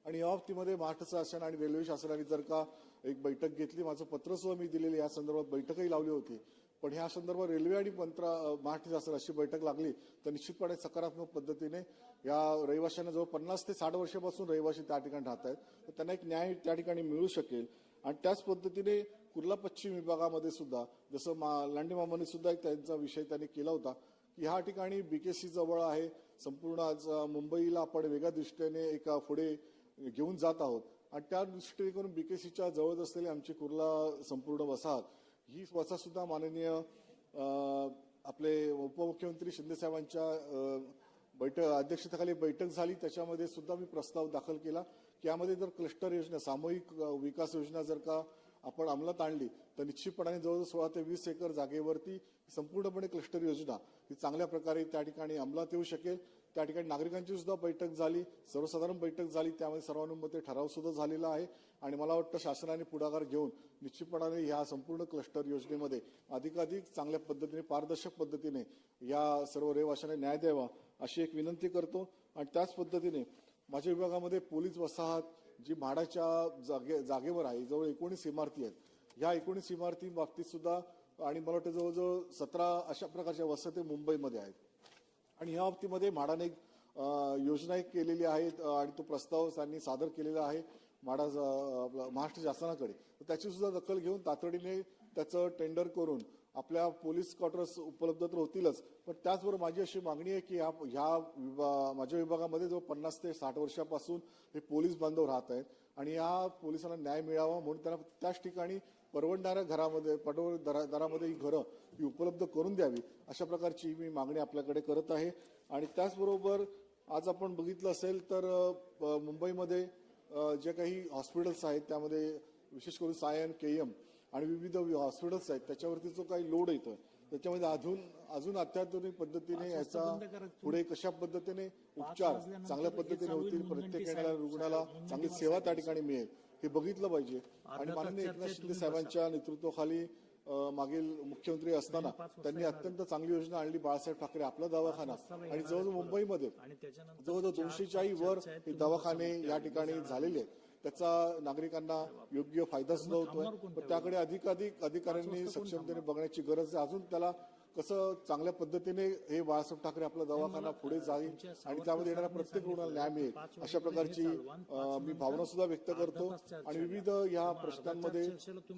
आणि या बाबतीमध्ये महाराष्ट्र शासन आणि रेल्वे शासनाने जर का एक बैठक घेतली, माझं पत्र सुद्धा मी दिलेली या संदर्भात बैठकही लावली होती. पण ह्या संदर्भात रेल्वे आणि महाराष्ट्र शासन अशी बैठक लागली तर निश्चितपणे सकारात्मक पद्धतीने या रहिवाशांना जवळ 50 ते 60 वर्षापासून रहिवासी त्या ठिकाणी राहत आहेत तर त्यांना एक न्याय त्या ठिकाणी मिळू शकेल. आणि त्याच पद्धतीने कुर्ला पश्चिम विभागामध्ये सुद्धा जसं लांडेमामांनी सुद्धा एक त्यांचा विषय त्यांनी केला होता की ह्या ठिकाणी BKC जवळ आहे, संपूर्ण आज मुंबईला आपण वेगळ्या दृष्टीने एका पुढे घेऊन जात आहोत आणि त्या दृष्टीने BKCच्या जवळ असलेली आमची कुर्ला संपूर्ण वसाहत ही वसाहत सुद्धा माननीय आपले उपमुख्यमंत्री शिंदे साहेबांच्या अध्यक्षतेखाली बैठक झाली. त्याच्यामध्ये सुद्धा मी प्रस्ताव दाखल केला की यामध्ये जर क्लस्टर योजना, सामूहिक विकास योजना जर का आपण अंमलात आणली तर निश्चितपणाने जवळजवळ 16 ते 20 एकर जागेवरती संपूर्णपणे क्लस्टर योजना ही चांगल्या प्रकारे त्या ठिकाणी अंमलात येऊ शकेल. त्या ठिकाणी नागरिकांची सुद्धा बैठक झाली, सर्वसाधारण बैठक झाली, त्यामध्ये सर्वानुमते ठराव सुद्धा झालेला आहे. आणि मला वाटतं शासनाने पुढाकार घेऊन निश्चितपणाने ह्या संपूर्ण क्लस्टर योजनेमध्ये अधिकाधिक चांगल्या पद्धतीने पारदर्शक पद्धतीने या सर्व रहिवाशांना न्याय द्यावा अशी एक विनंती करतो. आणि त्याच पद्धतीने माझ्या विभागामध्ये पोलीस वसाहत जी म्हाडाच्या जागेवर आहे, जवळ 19 इमारती आहेत. ह्या 19 इमारती बाबतीत सुद्धा आणि मला वाटतं जवळजवळ 17 अशा प्रकारच्या वसती मुंबईमध्ये आहेत. आणि ह्या बाबतीमध्ये म्हाडाने योजना एक केलेली आहे आणि तो प्रस्ताव त्यांनी सादर केलेला आहे म्हाडा महाराष्ट्र शासनाकडे. तर त्याची सुद्धा दखल घेऊन तातडीने त्याचं टेंडर करून आपल्या पोलीस क्वार्टर्स उपलब्ध तर होतीलच, पण त्याचबरोबर माझी अशी मागणी आहे की माझ्या विभागामध्ये जो 50 ते 60 वर्षापासून हे पोलीस बांधव राहत आहेत आणि या पोलिसांना न्याय मिळावा म्हणून त्यांना त्याच ठिकाणी परवडणाऱ्या दरामध्ये ही घरं ही उपलब्ध करून द्यावी अशा प्रकारची मी मागणी आपल्याकडे करत आहे. आणि त्याचबरोबर आज आपण बघितलं असेल तर मुंबईमध्ये जे काही हॉस्पिटल्स आहेत त्यामध्ये विशेष करून सायन, केएम आणि विविध हॉस्पिटल्स आहेत त्याच्यावरती जो काही लोड येतोय त्याच्यामध्ये अजून अत्याधुनिक पद्धतीने याचा पुढे कशा पद्धतीने उपचार चांगल्या पद्धतीने होतील, प्रत्येक येणाऱ्या रुग्णाला चांगली सेवा त्या ठिकाणी मिळेल हे बघितलं पाहिजे. आणि माननीय एकनाथ शिंदे साहेबांच्या नेतृत्वाखाली मागील मुख्यमंत्री असताना त्यांनी अत्यंत चांगली योजना आणली, बाळासाहेब ठाकरे आपला दवाखाना. आणि जवळजवळ मुंबईमध्ये जवळजवळ 200च्या वर हे दवाखाने या ठिकाणी झालेले आहेत. त्याचा नागरिकांना योग्य फायदा सुद्धा होतोय, पण त्याकडे अधिकाधिक अधिकाऱ्यांनी सक्षमतेने बघण्याची गरज आहे. अजून त्याला कसं चांगल्या पद्धतीने हे बाळासाहेब ठाकरे आपला दवाखाना पुढे जाईल आणि त्यामध्ये येणाऱ्या प्रत्येक रुग्णाला न्याय मिळेल अशा प्रकारची मी भावना सुद्धा व्यक्त करतो. आणि विविध या प्रश्नांमध्ये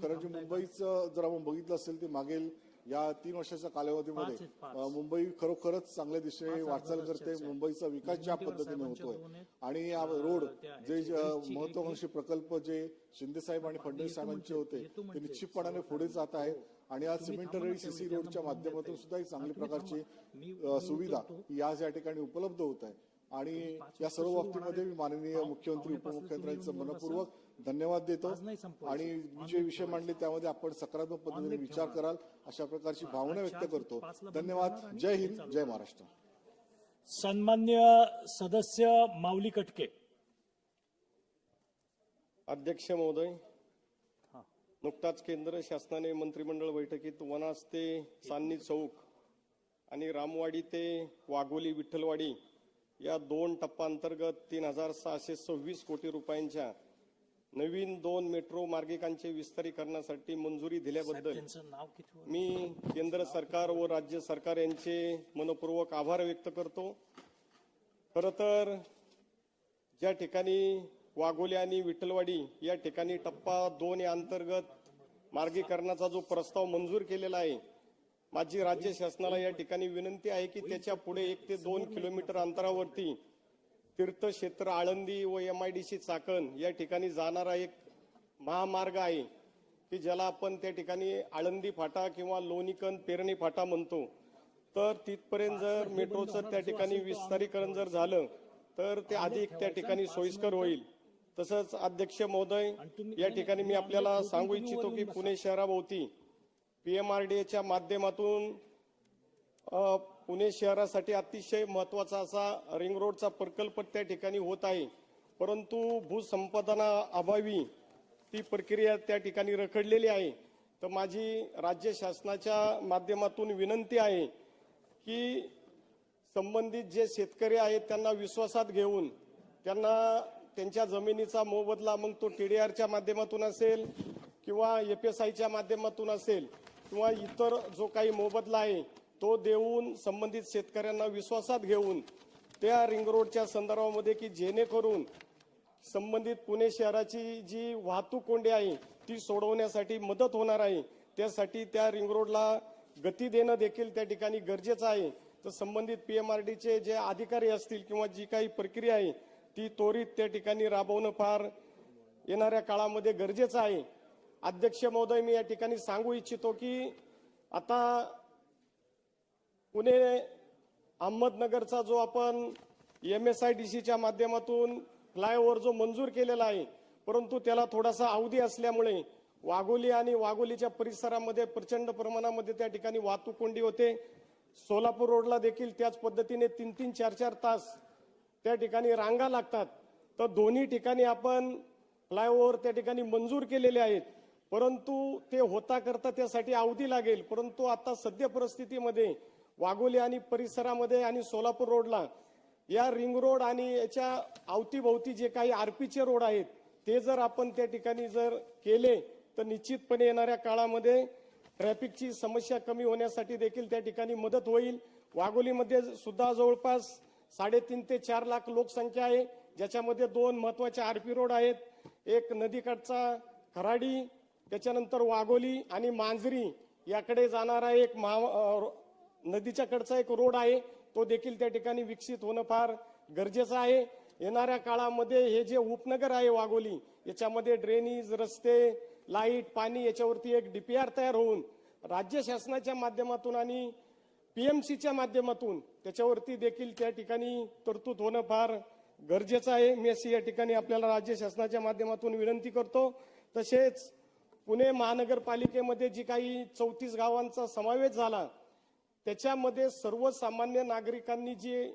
खरं जे मुंबईचं जर आपण बघितलं असेल ते मागील या 3 वर्षाच्या कालावधीमध्ये मुंबई खरोखरच चांगल्या दिशेने वाटचाल करते. मुंबईचा विकास ज्या पद्धतीने होतोय आणि या रोड जे महत्वाकांक्षी प्रकल्प जे शिंदे साहेब आणि फडणवीस साहेबांचे होते ते निश्चितपणाने पुढे जात आहे. आणि आज सिमेंटरी सीसी रोडच्या माध्यमातून सुद्धा एक चांगली प्रकारची सुविधा आज या ठिकाणी उपलब्ध होत आहे. आणि या सर्व बाबतीमध्ये मी माननीय मुख्यमंत्री उपमुख्यमंत्र्यांचं मनपूर्वक धन्यवाद देतो. आणि जे विषय मांडले त्यामध्ये आपण सकारात्मक पद्धतीने विचार कराल अशा प्रकारची भावना व्यक्त करतो. धन्यवाद. जय हिंद, जय महाराष्ट्र. सन्मान्य सदस्य माऊली कटके. अध्यक्ष महोदय, नुकताच केंद्र शासनाने मंत्रिमंडळ बैठकीत वनाज ते चांदणी चौक आणि रामवाडी ते वाघोली विठ्ठलवाडी या 2 टप्प्यांतर्गत 3626 कोटी रुपयांच्या नवीन 2 मेट्रो मार्गिकांचे विस्तारीकरणासाठी मंजुरी दिल्याबद्दल मी केंद्र सरकार व राज्य सरकार यांचे मनपूर्वक आभार व्यक्त करतो. खरं तर ज्या ठिकाणी वाघोली आणि विठ्ठलवाडी या ठिकाणी टप्पा 2 या अंतर्गत मार्गीकरणाचा जो प्रस्ताव मंजूर केलेला आहे, माझी राज्य शासनाला या ठिकाणी विनंती आहे की त्याच्या पुढे 1 ते 2 किलोमीटर अंतरावरती तीर्थक्षेत्र आळंदी व MIDC चाकण या ठिकाणी जाणारा एक महामार्ग आहे की ज्याला आपण त्या ठिकाणी आळंदी फाटा किंवा लोणीकंद पेरणी फाटा म्हणतो. तर तिथपर्यंत जर मेट्रोचं त्या ठिकाणी विस्तारीकरण जर झालं तर ते अधिक त्या ठिकाणी सोयीस्कर होईल. तसंच अध्यक्ष महोदय, या ठिकाणी मी आपल्याला सांगू इच्छितो की पुणे शहराभोवती PMRDAच्या माध्यमातून पुणे शहरासाठी अतिशय महत्वाचा असा रिंग रोडचा प्रकल्प त्या ठिकाणी होत आहे, परंतु भूसंपादना अभावी ती प्रक्रिया त्या ठिकाणी रखडलेली आहे. तर माझी राज्य शासनाच्या माध्यमातून विनंती आहे की संबंधित जे शेतकरी आहेत त्यांना विश्वासात घेऊन त्यांना त्यांच्या जमिनीचा मोबदला मग तो TDRच्या माध्यमातून असेल किंवा FSIच्या माध्यमातून असेल किंवा इतर जो काही मोबदला आहे तो देऊन संबंधित शेतकऱ्यांना विश्वासात घेऊन त्या रिंग रोडच्या संदर्भामध्ये की जेणेकरून संबंधित पुणे शहराची जी वाहतूक कोंडी आहे ती सोडवण्यासाठी मदत होणार आहे. त्यासाठी त्या रिंग रोडला गती देणं देखील त्या ठिकाणी गरजेचं आहे. तर संबंधित PMRDचे जे अधिकारी असतील किंवा जी काही प्रक्रिया आहे ती त्वरित त्या ठिकाणी राबवणं फार येणाऱ्या काळामध्ये गरजेचं आहे. अध्यक्ष महोदय, मी या ठिकाणी सांगू इच्छितो की आता पुणे अहमदनगरचा जो आपण MSIDCच्या माध्यमातून फ्लायओव्हर जो मंजूर केलेला आहे, परंतु त्याला थोडासा अवधी असल्यामुळे वाघोली आणि वाघोलीच्या परिसरामध्ये प्रचंड प्रमाणामध्ये त्या ठिकाणी वाहतूक कोंडी होते. सोलापूर रोडला देखील त्याच पद्धतीने 3-3, 4-4 तास त्या ठिकाणी रांगा लागतात. तर दोन्ही ठिकाणी आपण फ्लायओव्हर त्या ठिकाणी मंजूर केलेले आहेत, परंतु ते होता करता त्यासाठी अवधी लागेल. परंतु आता सध्या परिस्थितीमध्ये वाघोली आणि परिसरामध्ये आणि सोलापूर रोडला या रिंग रोड आणि याच्या अवतीभोवती जे काही आरपीचे रोड आहेत ते जर आपण त्या ठिकाणी जर केले तर निश्चितपणे येणाऱ्या काळामध्ये ट्रॅफिकची समस्या कमी होण्यासाठी देखील त्या ठिकाणी मदत होईल. वाघोलीमध्ये सुद्धा जवळपास 3.5 ते 4 लाख लोकसंख्या आहे, ज्याच्यामध्ये 2 महत्वाचे आरपी रोड आहेत. एक नदीकाठचा खराडी, त्याच्यानंतर वाघोली आणि मांजरी याकडे जाणारा एक नदीच्या कडचा एक रोड आहे, तो देखील त्या ठिकाणी विकसित होणं फार गरजेचं आहे. येणाऱ्या काळामध्ये हे जे उपनगर आहे वाघोली, याच्यामध्ये ड्रेनेज, रस्ते, लाईट, पाणी याच्यावरती एक डीपीआर तयार होऊन राज्य शासनाच्या माध्यमातून आणि पीएमसीच्या माध्यमातून त्याच्यावरती देखील त्या ठिकाणी तरतूद होणं फार गरजेचं आहे. मी अशी या ठिकाणी आपल्याला राज्य शासनाच्या माध्यमातून विनंती करतो. तसेच पुणे महानगरपालिकेमध्ये जी काही 34 गावांचा समावेश झाला, त्याच्यामध्ये सर्वसामान्य नागरिकांनी जी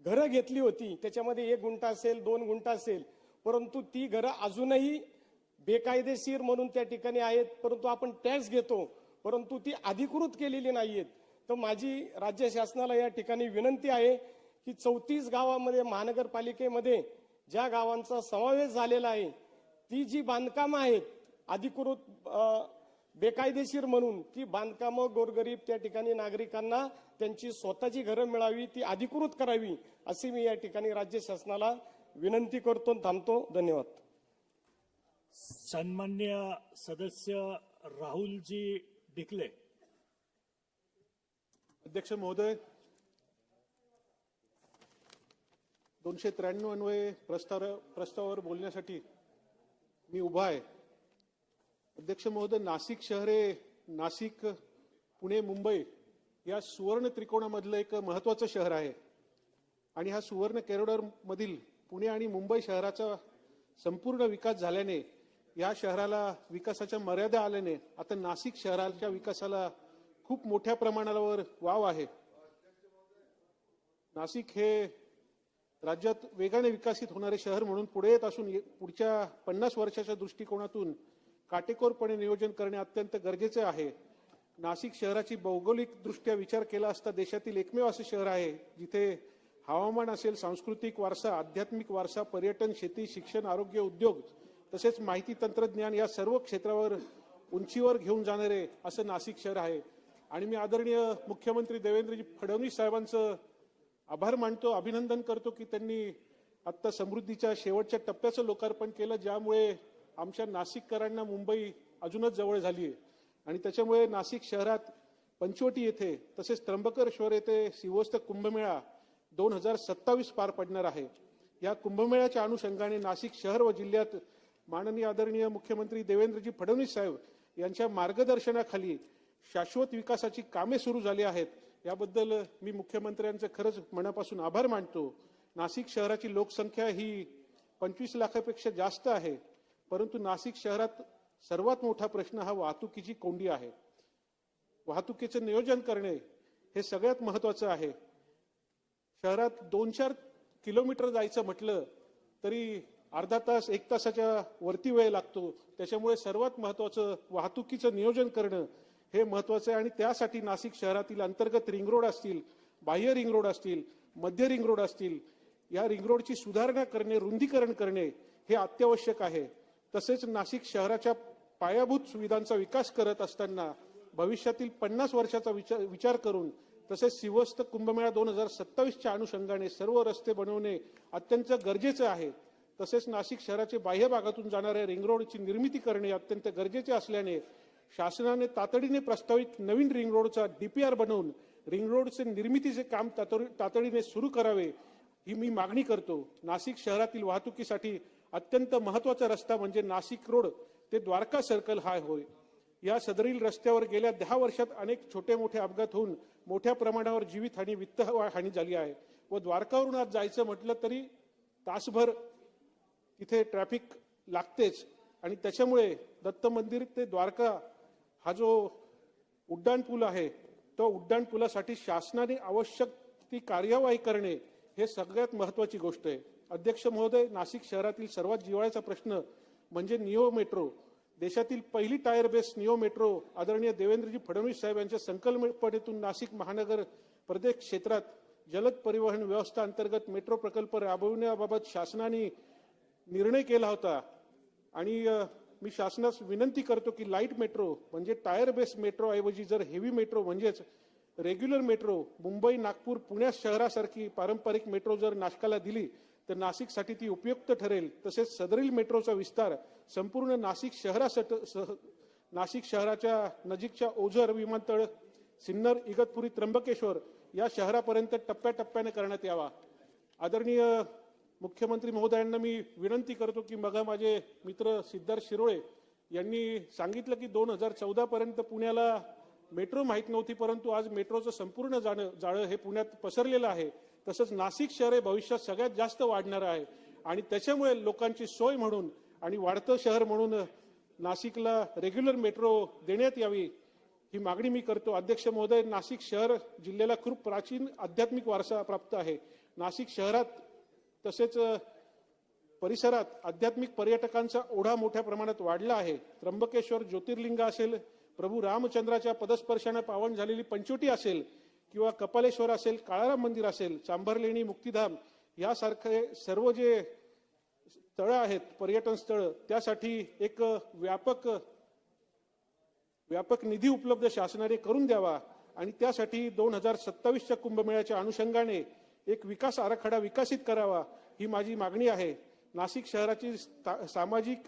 घरं घेतली होती त्याच्यामध्ये 1 गुंठा असेल, 2 गुंठा असेल, परंतु ती घरं अजूनही बेकायदेशीर म्हणून त्या ठिकाणी आहेत. परंतु आपण टॅक्स घेतो, परंतु ती अधिकृत केलेली नाहीयेत. तर माझी राज्य शासनाला या ठिकाणी विनंती आहे की 34 गावामध्ये महानगरपालिकेमध्ये ज्या गावांचा समावेश झालेला आहे, ती जी बांधकामं आहेत अधिकृत बेकायदेशीर म्हणून, ती बांधकामं गोरगरीब त्या ठिकाणी नागरिकांना त्यांची स्वतःची घरं मिळावी, ती अधिकृत करावी, अशी मी या ठिकाणी राज्य शासनाला विनंती करतो. थांबतो. धन्यवाद. सन्मान्य सदस्य राहुलजी डिकले. अध्यक्ष महोदय, 293 अन्वये प्रस्तावावर बोलण्यासाठी मी उभा आहे. अध्यक्ष महोदय, नाशिक शहर हे नाशिक, पुणे, मुंबई या सुवर्ण त्रिकोणामधलं एक महत्वाचं शहर आहे आणि हा सुवर्ण कॉरिडॉर मधील पुणे आणि मुंबई शहराचा संपूर्ण विकास झाल्याने या शहराला विकासाच्या मर्यादा आल्याने आता नाशिक शहराच्या विकासाला खूप मोठ्या प्रमाणावर वाव आहे. नाशिक हे राज्यात वेगाने विकसित होणारे शहर म्हणून पुढे येत असून पुढच्या 50 वर्षाच्या दृष्टिकोनातून काटेकोरपणे नियोजन करणे अत्यंत गरजेचे आहे. नाशिक शहराची भौगोलिक दृष्ट्या विचार केला असता देशातील एकमेव असे शहर आहे जिथे हवामान असेल, सांस्कृतिक वारसा, आध्यात्मिक वारसा, पर्यटन, शेती, शिक्षण, आरोग्य, उद्योग तसेच माहिती तंत्रज्ञान या सर्व क्षेत्रावर उंचीवर घेऊन जाणारे असं नाशिक शहर आहे. आणि मी आदरणीय मुख्यमंत्री देवेंद्रजी फडणवीस साहेबांचं आभार मानतो, अभिनंदन करतो की त्यांनी आता समृद्धीच्या शेवटच्या टप्प्याचं लोकार्पण केलं, ज्यामुळे आमच्या नाशिककरांना मुंबई अजूनच जवळ झाली आहे. आणि त्याच्यामुळे नाशिक शहरात पंचवटी येथे तसेच त्र्यंबकेश्वर येथे शिवस्त कुंभमेळा 2027 पार पडणार आहे. या कुंभमेळ्याच्या अनुषंगाने नाशिक शहर व जिल्ह्यात माननीय आदरणीय मुख्यमंत्री देवेंद्रजी फडणवीस साहेब यांच्या मार्गदर्शनाखाली शाश्वत विकासाची कामे सुरू झाली आहेत. याबद्दल मी मुख्यमंत्र्यांचे खरंच मनापासून आभार मानतो. नाशिक शहराची लोकसंख्या ही 25 लाखापेक्षा जास्त आहे, परंतु नाशिक शहरात सर्वात मोठा प्रश्न हा वाहतुकीची कोंडी आहे. वाहतुकीचे नियोजन करणे हे सगळ्यात महत्वाचं आहे. शहरात 2-4 किलोमीटर जायचं म्हटलं तरी अर्धा तास 1 तासाच्या वरती वेळ लागतो. त्याच्यामुळे सर्वात महत्वाचं वाहतुकीचं नियोजन करणं हे महत्वाचं आहे. आणि त्यासाठी नाशिक शहरातील अंतर्गत रिंग रोड असतील, बाह्य रिंग रोड असतील, मध्य रिंग रोड असतील, या रिंग रोडची सुधारणा करणे, रुंदीकरण करणे हे अत्यावश्यक आहे. तसेच नाशिक शहराच्या पायाभूत सुविधांचा विकास करत असताना भविष्यातील 50 वर्षाचा विचार करून तसेच शिवस्त कुंभमेळा 2027च्या अनुषंगाने सर्व रस्ते बनवणे अत्यंत गरजेचे आहे. तसेच नाशिक शहराचे बाह्य भागातून जाणाऱ्या रिंग रोडची निर्मिती करणे अत्यंत गरजेचे असल्याने शासनाने तातडीने प्रस्तावित नवीन रिंग रोडचा डीपीआर बनवून रिंग रोडचे निर्मितीचे काम तातडीने सुरू करावे ही मी मागणी करतो. नाशिक शहरातील वाहतुकीसाठी अत्यंत महत्वाचा रस्ता म्हणजे नाशिक रोड ते द्वारका सर्कल हा होय. या सदरील रस्त्यावर गेल्या 10 वर्षात अनेक छोटे मोठे अपघात होऊन मोठ्या प्रमाणावर जीवितहानी, वित्तहानी झाली आहे व द्वारकावरून आज जायचं म्हटलं तरी तासभर तिथे ट्रॅफिक लागतेच. आणि त्याच्यामुळे दत्त मंदिर ते द्वारका हा जो उड्डाणपूल आहे तो उड्डाणपुलासाठी शासनाने आवश्यक ती कार्यवाही करणे हे सगळ्यात महत्वाची गोष्ट आहे. अध्यक्ष महोदय, नाशिक शहरातील सर्वात जिव्हाळ्याचा प्रश्न म्हणजे निओ मेट्रो. देशातील पहिली टायर बेस निओ मेट्रो आदरणीय देवेंद्रजी फडणवीस साहेब यांच्या संकल्पनेतून नाशिक महानगर प्रदेश क्षेत्रात जलद परिवहन व्यवस्था अंतर्गत मेट्रो प्रकल्प राबविण्याबाबत शासनाने निर्णय केला होता. आणि मी शासनास विनंती करतो की लाईट मेट्रो म्हणजे टायर बेस मेट्रो ऐवजी जर हेवी मेट्रो म्हणजेच रेग्युलर मेट्रो मुंबई, नागपूर, पुणे शहरासारखी पारंपरिक मेट्रो जर नाशिकला दिली तर नाशिकसाठी ती उपयुक्त ठरेल. तसेच सदरील मेट्रोचा विस्तार संपूर्ण नाशिक शहराच्या नजीकच्या ओझर विमानतळ, सिन्नर, इगतपुरी, त्र्यंबकेश्वर या शहरापर्यंत टप्प्याटप्प्याने करण्यात यावा. आदरणीय मुख्यमंत्री महोदयांना मी विनंती करतो की मग माझे मित्र सिद्धार्थ शिरोळे यांनी सांगितलं की 2014 पर्यंत पुण्याला मेट्रो माहीत नव्हती, परंतु आज मेट्रोचं संपूर्ण जाळं हे पुण्यात पसरलेलं आहे. तसंच नाशिक शहर हे भविष्यात सगळ्यात जास्त वाढणार आहे आणि त्याच्यामुळे लोकांची सोय म्हणून आणि वाढतं शहर म्हणून नाशिकला रेग्युलर मेट्रो देण्यात यावी ही मागणी मी करतो. अध्यक्ष महोदय, नाशिक शहर जिल्ह्याला खूप प्राचीन आध्यात्मिक वारसा प्राप्त आहे. नाशिक शहरात तसेच परिसरात आध्यात्मिक पर्यटकांचा ओढा मोठ्या प्रमाणात वाढला आहे. त्र्यंबकेश्वर ज्योतिर्लिंग असेल, प्रभू रामचंद्राच्या पदस्पर्शाने पावन झालेली पंचवटी असेल किंवा कपालेश्वर असेल, काळाराम मंदिर असेल, चांभारलेणी, मुक्तिधाम यासारखे सर्व जे स्थळं आहेत पर्यटन स्थळं त्यासाठी एक व्यापक निधी उपलब्ध शासनाने करून द्यावा आणि त्यासाठी 2027च्या कुंभमेळ्याच्या अनुषंगाने एक विकास आराखडा विकसित करावा ही माझी मागणी आहे. नाशिक शहराची सामाजिक,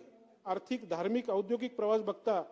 आर्थिक, धार्मिक, औद्योगिक प्रवास बघता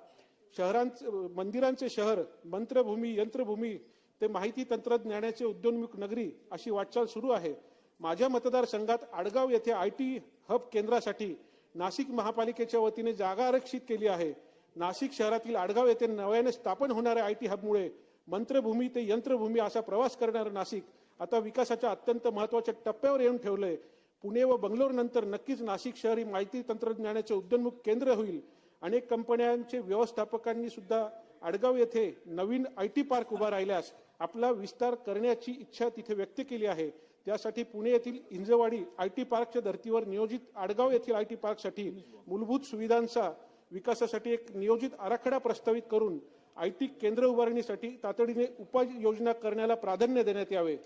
मंदिरांचे शहर, मंत्रभूमी, यंत्रभूमी ते माहिती तंत्रज्ञानाचे उद्योन्मुख नगरी अशी वाटचाल सुरू आहे. माझ्या मतदारसंघात आडगाव येथे IT हब केंद्रासाठी नाशिक महापालिकेच्या वतीने जागा आरक्षित केली आहे. नाशिक शहरातील आडगाव येथे नव्याने स्थापन होणाऱ्या IT हबमुळे मंत्रभूमी ते यंत्रभूमी असा प्रवास करणारं नाशिक आता विकासाच्या अत्यंत महत्वाच्या टप्प्यावर येऊन ठेवलंय. पुणे व बंगलोर नंतर नक्कीच नाशिक शहर ही माहिती तंत्रज्ञानाचे उद्योन्मुख केंद्र होईल. अनेक कंपन्यांचे व्यवस्थापकांनी सुद्धा आडगाव येथे नवीन IT पार्क उभा राहिल्यास आपला विस्तार करण्याची इच्छा तिथे व्यक्त केली आहे. त्यासाठी पुणे येथील इंजवाडी IT पार्कच्या धर्तीवर नियोजित आडगाव येथील IT पार्कसाठी मूलभूत सुविधांचा विकासासाठी एक नियोजित आराखडा प्रस्तावित करून IT केंद्र उभारणीसाठी तातडीने उपाययोजना करण्याला प्राधान्य देण्यात यावे.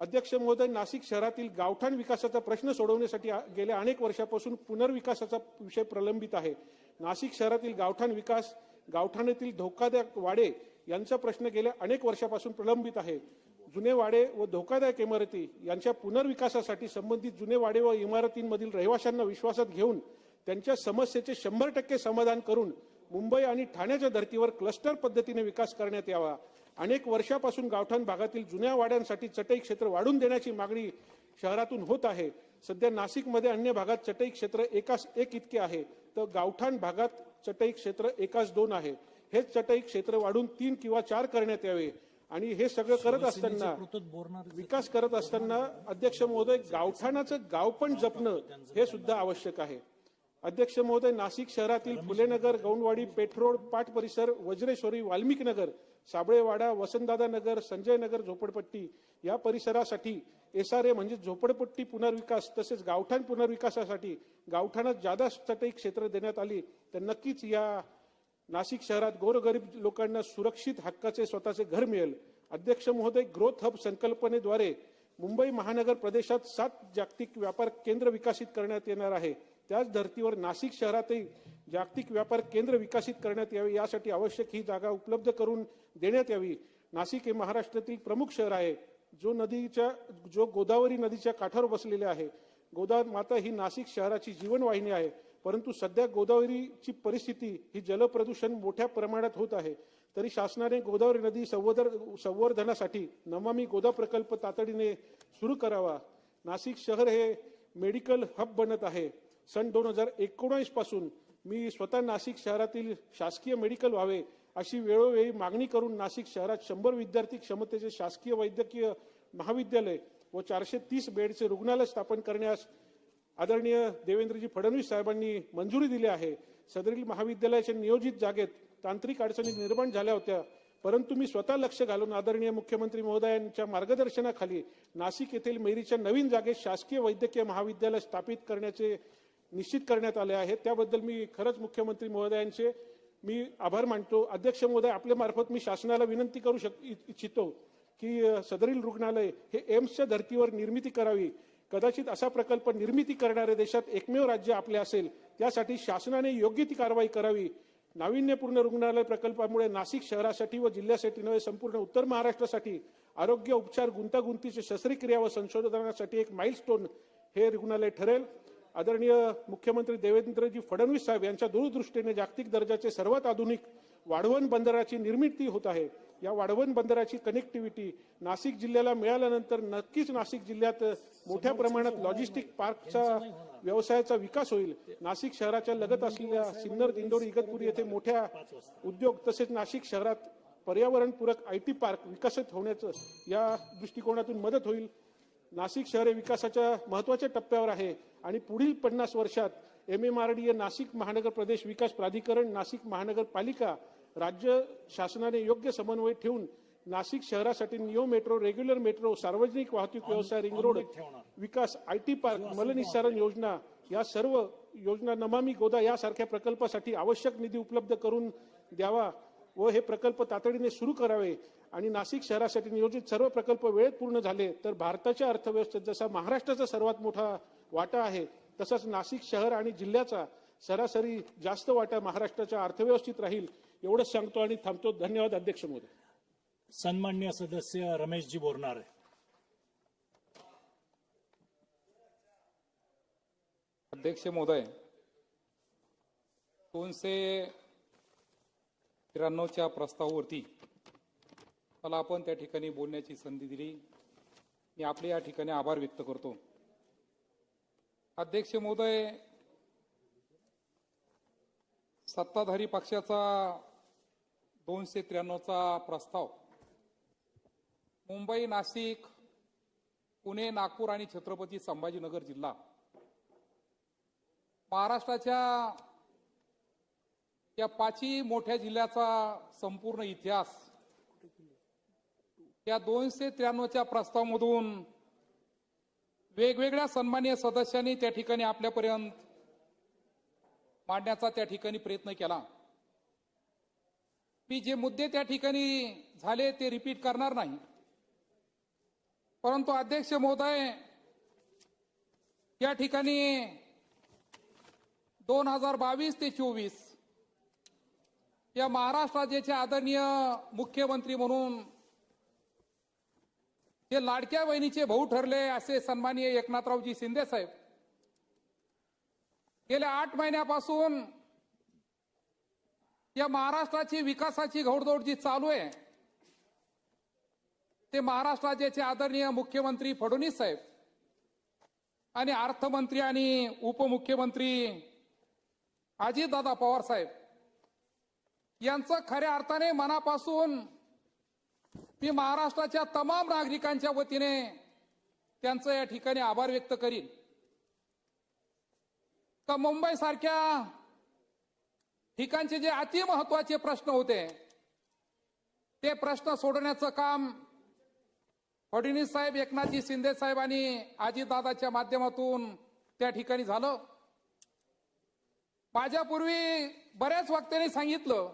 अध्यक्ष महोदय, नाशिक शहरातील गावठाण विकासाचा प्रश्न सोडवण्यासाठी गेल्या अनेक वर्षापासून पुनर्विकासाचा विषय प्रलंबित आहे. नाशिक शहरातील गावठाण विकास, गावठाणातील धोकादायक वाडे यांचा प्रश्न गेल्या अनेक वर्षापासून प्रलंबित आहे. जुने वाडे व धोकादायक इमारती यांच्या पुनर्विकासासाठी संबंधित जुने वाडे व इमारतींमधील रहिवाशांना विश्वासात घेऊन त्यांच्या समस्येचे 100% समाधान करून मुंबई आणि ठाण्याच्या धर्तीवर क्लस्टर पद्धतीने विकास करण्यात यावा. अनेक वर्षापासून गावठाण भागातील जुन्या वाड्यांसाठी चटई क्षेत्र वाढून देण्याची मागणी शहरातून होत आहे. सध्या नाशिकमध्ये अन्य भागात चटई क्षेत्र एकास एक इतके आहे तर गावठाण भागात चटई क्षेत्र एकास 2 आहे. हेच चटई क्षेत्र वाढून 3 किंवा 4 करण्यात यावे. आणि हे सगळं करत असताना, विकास करत असताना अध्यक्ष महोदय, गावठाणाचं गाव पण जपणं हे सुद्धा आवश्यक आहे. अध्यक्ष महोदय, नाशिक शहरातील फुलेनगर, गौंडवाडी, पेठरोड, पाट परिसर, वज्रेश्वरी, वाल्मिक नगर, साबळेवाडा, वसंतदादा नगर, संजय नगर झोपडपट्टी या परिसरासाठी SRA म्हणजे झोपडपट्टी पुनर्विकास तसेच गावठाण पुनर्विकासासाठी गावठाणात जादा चटई क्षेत्र देण्यात आली तर नक्कीच या नाशिक शहरात गोरगरीब लोकांना सुरक्षित हक्काचे स्वतःचे घर मिळेल. अध्यक्ष महोदय, ग्रोथ हब संकल्पनेद्वारे मुंबई महानगर प्रदेशात 7 जागतिक व्यापार केंद्र विकसित करण्यात येणार आहे. त्याच धर्तीवर नाशिक शहरातही जागतिक व्यापार केंद्र विकसित करण्यात यावे. यासाठी आवश्यक ही जागा उपलब्ध करून देण्यात यावी. नाशिक हे महाराष्ट्रातील प्रमुख शहर आहे जो गोदावरी नदीच्या काठावर बसलेले आहे. गोदावरी माता ही नाशिक शहराची जीवनवाहिनी आहे. परंतु सध्या गोदावरीची परिस्थिती ही जलप्रदूषण मोठ्या प्रमाणात होत आहे. तरी शासनाने गोदावरी नदी संवर्धनासाठी नमामि गोदा प्रकल्प तातडीने सुरू करावा. नाशिक शहर हे मेडिकल हब बनत आहे. सन 2019 पासून मी स्वतः नाशिक शहरातील शासकीय मेडिकल व्हावे अशी वेळोवेळी मागणी करून नाशिक शहरात 100 विद्यार्थी क्षमतेचे शासकीय वैद्यकीय महाविद्यालय व 430 बेडचे रुग्णालय स्थापन करण्यास आदरणीय देवेंद्रजी फडणवीस साहेबांनी मंजुरी दिली आहे. सदरील महाविद्यालयाच्या नियोजित जागेत तांत्रिक अडचणी निर्माण झाल्या होत्या, परंतु मी स्वतः लक्ष घालून आदरणीय मुख्यमंत्री महोदयांच्या मार्गदर्शनाखाली नाशिक येथील मैरीच्या नवीन जागेत शासकीय वैद्यकीय महाविद्यालय स्थापित करण्याचे निश्चित करण्यात आले आहे. त्याबद्दल मी खरंच मुख्यमंत्री महोदयांचे मी आभार मानतो. अध्यक्ष महोदय, आपल्या मार्फत मी शासनाला विनंती करू इच्छितो की सदरील रुग्णालय हे एम्सच्या धर्तीवर निर्मिती करावी. कदाचित असा प्रकल्प निर्मिती करणारे देशात एकमेव राज्य आपले असेल. त्यासाठी शासनाने योग्य ती कारवाई करावी. नाविन्यपूर्ण रुग्णालय प्रकल्पामुळे नाशिक शहरासाठी व जिल्ह्यासाठी नव्हे, संपूर्ण उत्तर महाराष्ट्रासाठी आरोग्य उपचार गुंतागुंतीचे शस्त्रक्रिया व संशोधनासाठी एक माइलस्टोन हे रुग्णालय ठरेल. आदरणीय मुख्यमंत्री देवेंद्रजी फडणवीस साहेब यांच्या दूरदृष्टीने जागतिक दर्जाचे सर्वात आधुनिक वाढवण बंदराची निर्मिती होत आहे. या वाढवण बंदराची कनेक्टिव्हिटी नाशिक जिल्ह्याला मिळाल्यानंतर नक्कीच नाशिक जिल्ह्यात मोठ्या प्रमाणात लॉजिस्टिक पार्कचा व्यवसायाचा विकास होईल. नाशिक शहराच्या लगत असलेल्या सिन्नर, दिंडोरी, इगतपुरी येथे मोठ्या उद्योग तसेच नाशिक शहरात पर्यावरणपूरक IT पार्क विकसित होण्याचं या दृष्टिकोनातून मदत होईल. नाशिक शहर हे विकासाच्या महत्त्वाच्या टप्प्यावर आहे आणि पुढील 50 वर्षात MMRDA, नाशिक महानगर प्रदेश विकास प्राधिकरण, नाशिक महानगरपालिका, राज्य शासनाने योग्य समन्वय ठेवून नाशिक शहरासाठी नियो मेट्रो, रेग्युलर मेट्रो, सार्वजनिक वाहतूक व्यवसाय, रिंग रोड विकास, IT पार्क, मलनिस्सारण योजना या सर्व योजना, नमामि गोदा यासारख्या प्रकल्पासाठी आवश्यक निधी उपलब्ध करून द्यावा व हे प्रकल्प तातडीने सुरू करावे. आणि नाशिक शहरासाठी नियोजित सर्व प्रकल्प वेळेत पूर्ण झाले तर भारताच्या अर्थव्यवस्थेत जसा महाराष्ट्राचा सर्वात मोठा वाटा आहे तसाच नाशिक शहर आणि जिल्ह्याचा सरासरी जास्त वाटा महाराष्ट्राच्या अर्थव्यवस्थेत राहील. एवढंच सांगतो आणि थांबतो. धन्यवाद अध्यक्ष महोदय. सन्माननीय सदस्य रमेशजी बोरनारे. अध्यक्ष महोदय, 293च्या प्रस्तावावरती मला आपण त्या ठिकाणी बोलण्याची संधी दिली. मी आपले या ठिकाणी आभार व्यक्त करतो. अध्यक्ष महोदय, सत्ताधारी पक्षाचा 293चा प्रस्ताव मुंबई, नाशिक, पुणे, नागपूर आणि छत्रपती संभाजीनगर जिल्हा महाराष्ट्राच्या या 5 मोठ्या जिल्ह्याचा संपूर्ण इतिहास या 293च्या प्रस्तावामधून वेगवेगळ्या सन्माननीय सदस्यांनी त्या ठिकाणी आपल्यापर्यंत मांडण्याचा त्या ठिकाणी प्रयत्न केला. मी जे मुद्दे त्या ठिकाणी झाले ते रिपीट करणार नाही, परंतु अध्यक्ष महोदय, या ठिकाणी 2022 ते 24 या महाराष्ट्र राज्याचे आदरणीय मुख्यमंत्री म्हणून जे लाडक्या बहिणीचे भाऊ ठरले असे सन्माननीय एकनाथरावजी शिंदे साहेब गेल्या 8 महिन्यापासून या महाराष्ट्राची विकासाची घोडदौड जी चालू आहे ते महाराष्ट्र राज्याचे आदरणीय मुख्यमंत्री फडणवीस साहेब आणि अर्थमंत्री आणि उपमुख्यमंत्री अजितदादा पवार साहेब यांचं खऱ्या अर्थाने मनापासून मी महाराष्ट्राच्या तमाम नागरिकांच्या वतीने त्यांचं या ठिकाणी आभार व्यक्त करीन. का मुंबई सारख्या ठिकाणचे जे अति महत्वाचे प्रश्न होते ते प्रश्न सोडवण्याचं काम फडणवीस साहेब, एकनाथजी शिंदे साहेब आणि अजितदादाच्या माध्यमातून त्या ठिकाणी झालं. माझ्यापूर्वी बऱ्याच वक्त्यांनी सांगितलं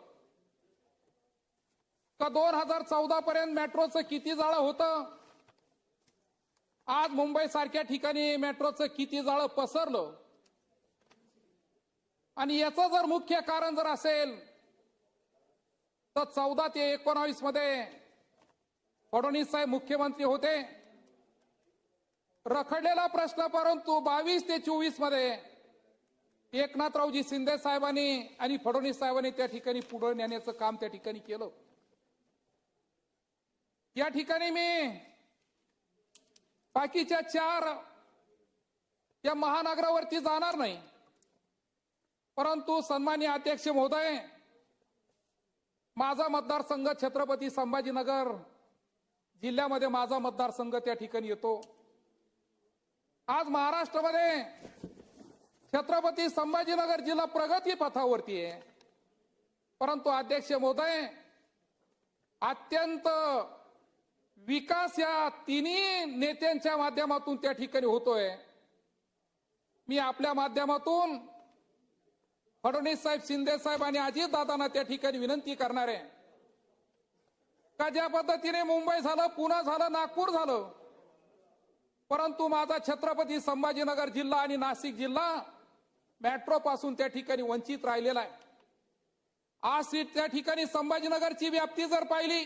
का 2014 पर्यंत मेट्रोचं किती जाळं होतं, आज मुंबई सारख्या ठिकाणी मेट्रोचं किती जाळं पसरलं. आणि याचं जर मुख्य कारण जर असेल तर 14 ते 19 मध्ये फडणवीस साहेब मुख्यमंत्री होते. रखडलेला प्रश्न परंतु 22 ते 24 मध्ये एकनाथरावजी शिंदे साहेबांनी आणि फडणवीस साहेबांनी त्या ठिकाणी पुढे नेण्याचं काम त्या ठिकाणी केलं. या ठिकाणी मी बाकीच्या 4 या महानगरावरती जाणार नाही, परंतु सन्माननीय अध्यक्ष महोदय, माझा मतदारसंघ छत्रपती संभाजीनगर जिल्ह्यामध्ये माझा मतदारसंघ त्या ठिकाणी येतो. आज महाराष्ट्रामध्ये छत्रपती संभाजीनगर जिल्हा प्रगती पथावरती आहे, परंतु अध्यक्ष महोदय अत्यंत विकास या तिन्ही नेत्यांच्या माध्यमातून त्या ठिकाणी होतोय. मी आपल्या माध्यमातून फडणवीस साहेब, शिंदे साहेब आणि अजित दादांना त्या ठिकाणी विनंती करणार आहे का ज्या पद्धतीने मुंबई झालं, पुणे झालं, नागपूर झालं, परंतु माझा छत्रपती संभाजीनगर जिल्हा आणि नाशिक जिल्हा मेट्रो पासून त्या ठिकाणी वंचित राहिलेला आहे. आज त्या ठिकाणी संभाजीनगरची व्याप्ती जर पाहिली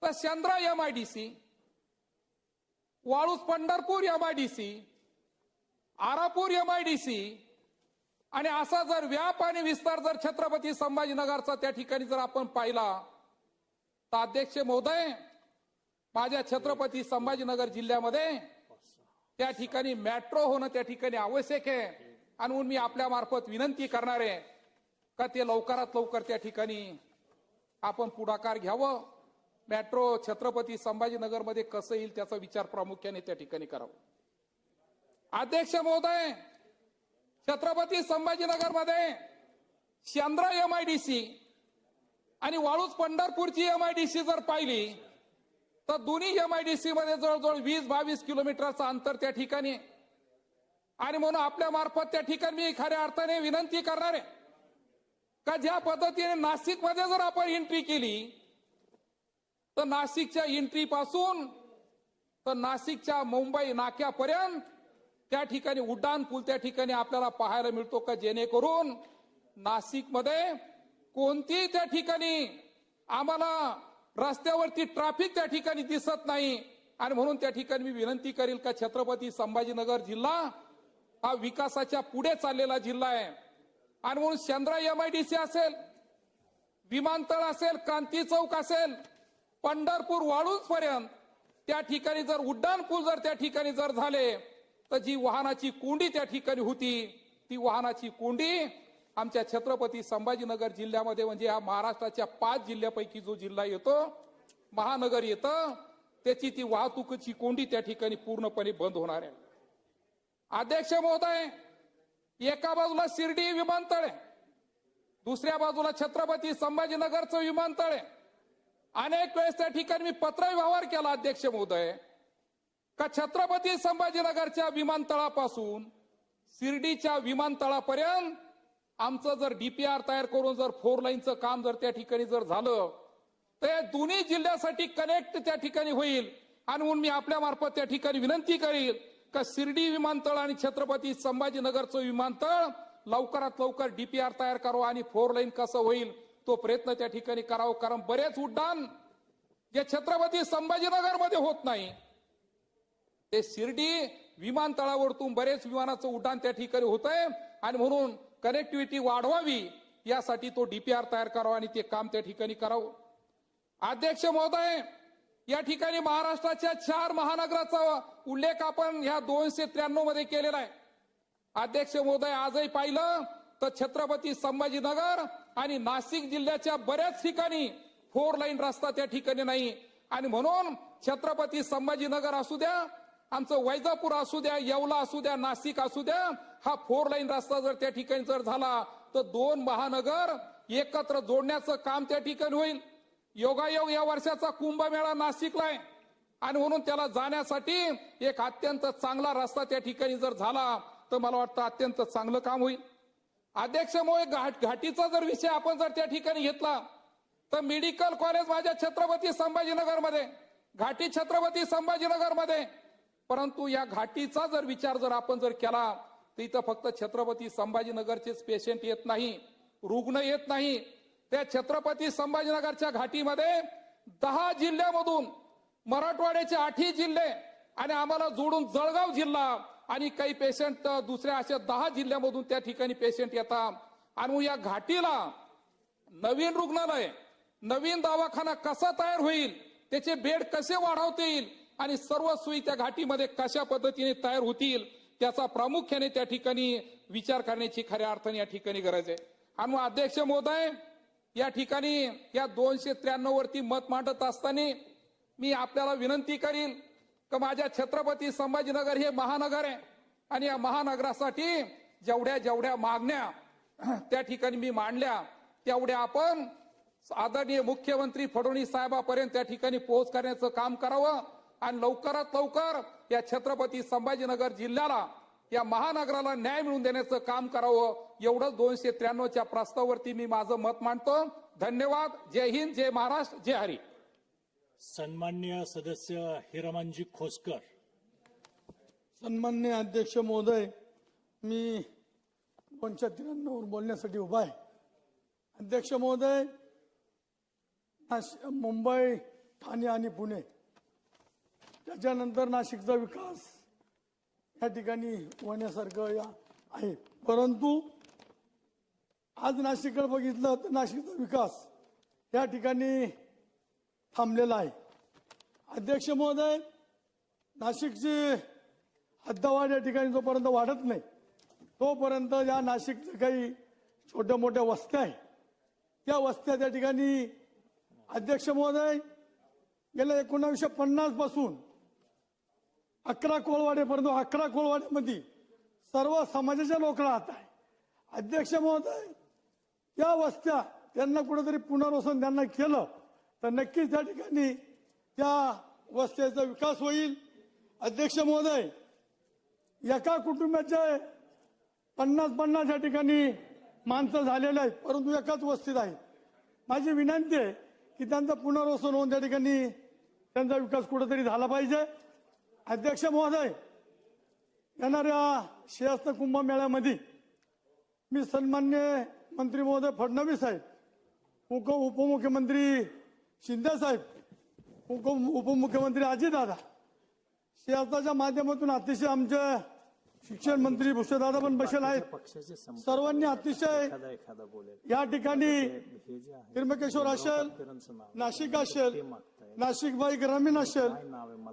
तर Shendra MIDC, Waluj Pandharpur MIDC, आरापूर MIDC आणि असा जर व्याप आणि विस्तार जर छत्रपती संभाजीनगरचा त्या ठिकाणी जर आपण पाहिला तर अध्यक्ष महोदय माझ्या छत्रपती संभाजीनगर जिल्ह्यामध्ये त्या ठिकाणी मेट्रो होणं त्या ठिकाणी आवश्यक आहे. आणि म्हणून मी आपल्या मार्फत विनंती करणार आहे का ते लवकरात लवकर त्या ठिकाणी आपण पुढाकार घ्यावं. मेट्रो छत्रपती संभाजीनगरमध्ये कसं येईल त्याचा विचार प्रामुख्याने त्या ठिकाणी करावा. अध्यक्ष महोदय छत्रपती संभाजीनगरमध्ये शेंद्रा MIDC आणि वाळूज पंढरपूरची MIDC जर पाहिली तर दोन्ही MIDC मध्ये जवळजवळ 20-22 किलोमीटरचं अंतर त्या ठिकाणी. आणि म्हणून आपल्या मार्फत त्या ठिकाणी मी खऱ्या अर्थाने विनंती करणार आहे का ज्या पद्धतीने नाशिकमध्ये जर आपण एंट्री केली तर नाशिकच्या एंट्री पासून तर नाशिकच्या मुंबई नाक्यापर्यंत त्या ठिकाणी उड्डाण पूल त्या ठिकाणी आपल्याला पाहायला मिळतो का जेणेकरून नाशिकमध्ये कोणतीही त्या ठिकाणी आम्हाला रस्त्यावरती ट्रॅफिक त्या ठिकाणी दिसत नाही. आणि म्हणून त्या ठिकाणी मी विनंती करेल का छत्रपती संभाजीनगर जिल्हा हा विकासाच्या पुढे चाललेला जिल्हा आहे. आणि म्हणून शेंद्रा MIDC असेल, विमानतळ असेल, क्रांती चौक असेल, पंढरपूर वाळूज पर्यंत त्या ठिकाणी जर उड्डाण पूल जर त्या ठिकाणी जर झाले तर जी वाहनाची कोंडी त्या ठिकाणी होती ती वाहनाची कोंडी आमच्या छत्रपती संभाजीनगर जिल्ह्यामध्ये म्हणजे हा महाराष्ट्राच्या 5 जिल्ह्यापैकी जो जिल्हा येतो, महानगर येतं, त्याची ती वाहतुकीची कोंडी त्या ठिकाणी पूर्णपणे बंद होणार आहे. अध्यक्ष महोदय एका बाजूला शिर्डी विमानतळ आहे, दुसऱ्या बाजूला छत्रपती संभाजीनगरचं विमानतळ आहे. अनेक वेळेस त्या ठिकाणी मी पत्र व्यवहार केला अध्यक्ष महोदय का छत्रपती संभाजीनगरच्या विमानतळापासून शिर्डीच्या विमानतळापर्यंत आमचं जर DPR तयार करून जर 4 लाईनचं काम जर त्या ठिकाणी जर झालं तर दोन्ही जिल्ह्यासाठी कनेक्ट त्या ठिकाणी होईल. आणि म्हणून मी आपल्या मार्फत त्या ठिकाणी विनंती करील का शिर्डी विमानतळ आणि छत्रपती संभाजीनगरचं विमानतळ लवकरात लवकर DPR तयार करावं आणि 4 लाईन कसं होईल तो प्रयत्न त्या ठिकाणी करावं. कारण बरेच उड्डाण जे छत्रपती संभाजीनगरमध्ये होत नाही ते शिर्डी विमानतळावरतून बरेच विमानाचं उड्डाण त्या ठिकाणी होत आहे. आणि म्हणून कनेक्टिव्हिटी वाढवावी यासाठी तो DPR तयार करावा आणि ते काम त्या ठिकाणी करावं. अध्यक्ष महोदय या ठिकाणी महाराष्ट्राच्या 4 महानगराचा उल्लेख आपण ह्या 293 मध्ये केलेला आहे. अध्यक्ष महोदय आजही पाहिलं तर छत्रपती संभाजीनगर आणि नाशिक जिल्ह्याच्या बऱ्याच ठिकाणी 4 लाईन रस्ता त्या ठिकाणी नाही. आणि म्हणून छत्रपती संभाजीनगर असू द्या, आमचं वैजापूर असू द्या, येवला असू द्या, नाशिक असू द्या, हा 4 लाईन रस्ता जर त्या ठिकाणी जर झाला तर 2 महानगर एकत्र जोडण्याचं काम त्या ठिकाणी होईल. योगायोग या वर्षाचा कुंभमेळा नाशिकला आहे आणि म्हणून त्याला जाण्यासाठी एक अत्यंत चांगला रस्ता त्या ठिकाणी जर झाला तर मला वाटतं अत्यंत चांगलं काम होईल. अध्यक्ष महोदय घाटीचा जर विषय आपण जर त्या ठिकाणी घेतला तर मेडिकल कॉलेज माझ्या छत्रपती संभाजीनगरमध्ये, घाटी छत्रपती संभाजीनगरमध्ये, परंतु या घाटीचा जर विचार जर आपण जर केला तर इथं फक्त छत्रपती संभाजीनगरचेच पेशंट येत नाही, रुग्ण येत नाही. त्या छत्रपती संभाजीनगरच्या घाटीमध्ये 10 जिल्ह्यामधून मराठवाड्याचे 8 जिल्हे आणि आम्हाला जोडून जळगाव जिल्हा आणि काही पेशंट दुसऱ्या अशा 10 जिल्ह्यामधून त्या ठिकाणी पेशंट येतात. आणि या घाटीला नवीन रुग्णालय, नवीन दवाखाना कसा तयार होईल, त्याचे बेड कसे वाढवता येईल आणि सर्व सोयी त्या घाटीमध्ये कशा पद्धतीने तयार होतील त्याचा प्रामुख्याने त्या ठिकाणी विचार करण्याची खऱ्या अर्थाने या ठिकाणी गरज आहे. आणि अध्यक्ष महोदय या ठिकाणी या 293 वरती मत मांडत असताना मी आपल्याला विनंती करील की माझ्या छत्रपती संभाजीनगर हे महानगर आहे आणि या महानगरासाठी जेवढ्या मागण्या त्या ठिकाणी मी मांडल्या तेवढ्या आपण आदरणीय मुख्यमंत्री फडणवीस साहेबांपर्यंत त्या ठिकाणी पोहोच करण्याचं काम करावं आणि लवकरात लवकर या छत्रपती संभाजीनगर जिल्ह्याला या महानगराला न्याय मिळवून देण्याचं काम करावं. एवढंच 293च्या प्रस्तावावरती मी माझं मत मांडतो. धन्यवाद. जय हिंद, जय महाराष्ट्र, जय हरी. सन्मान्य सदस्य हिरामनजी खोसकर. सन्मान्य अध्यक्ष महोदय, मी 293 बोलण्यासाठी उभा आहे. अध्यक्ष महोदय, मुंबई, ठाणे आणि पुणे त्याच्यानंतर नाशिकचा विकास या ठिकाणी होण्यासारखं आहे, परंतु आज नाशिककडे बघितलं तर नाशिकचा विकास या ठिकाणी थांबलेला आहे. अध्यक्ष महोदय, नाशिकची हद्दवाढ या ठिकाणी जोपर्यंत वाढत नाही तोपर्यंत या नाशिकचे काही छोट्या मोठ्या वस्त्या आहेत त्या वस्त्या त्या ठिकाणी अध्यक्ष महोदय गेल्या 1950 पासून 11 कोळवाडेपर्यंत 11 कोळवाड्यामध्ये सर्व समाजाचे लोक राहत आहे. अध्यक्ष महोदय, त्या वस्त्या त्यांना कुठेतरी पुनर्वसन त्यांना केलं तर नक्कीच त्या ठिकाणी त्या वस्त्याचा विकास होईल. अध्यक्ष महोदय, एका कुटुंबाचे 50 या ठिकाणी माणसं झालेले आहेत, परंतु एकाच वस्तीत आहेत. माझी विनंती आहे की त्यांचं पुनर्वसन होऊन त्या ठिकाणी त्यांचा विकास कुठेतरी झाला पाहिजे. अध्यक्ष महोदय, येणाऱ्या श्रेयस्थ कुंभमेळ्यामध्ये मी सन्मान्य मंत्री महोदय फडणवीस साहेब, उपमुख्यमंत्री शिंदे साहेब, उपमुख्यमंत्री अजितदादा, श्रेयस्थाच्या माध्यमातून अतिशय आमचे शिक्षण मंत्री भुसेदादा पण बसेल आहेत. सर्वांनी अतिशय या ठिकाणी त्र्यंबकेश्वर असेल, नाशिक असेल, नाशिक बाई ग्रामीण असेल,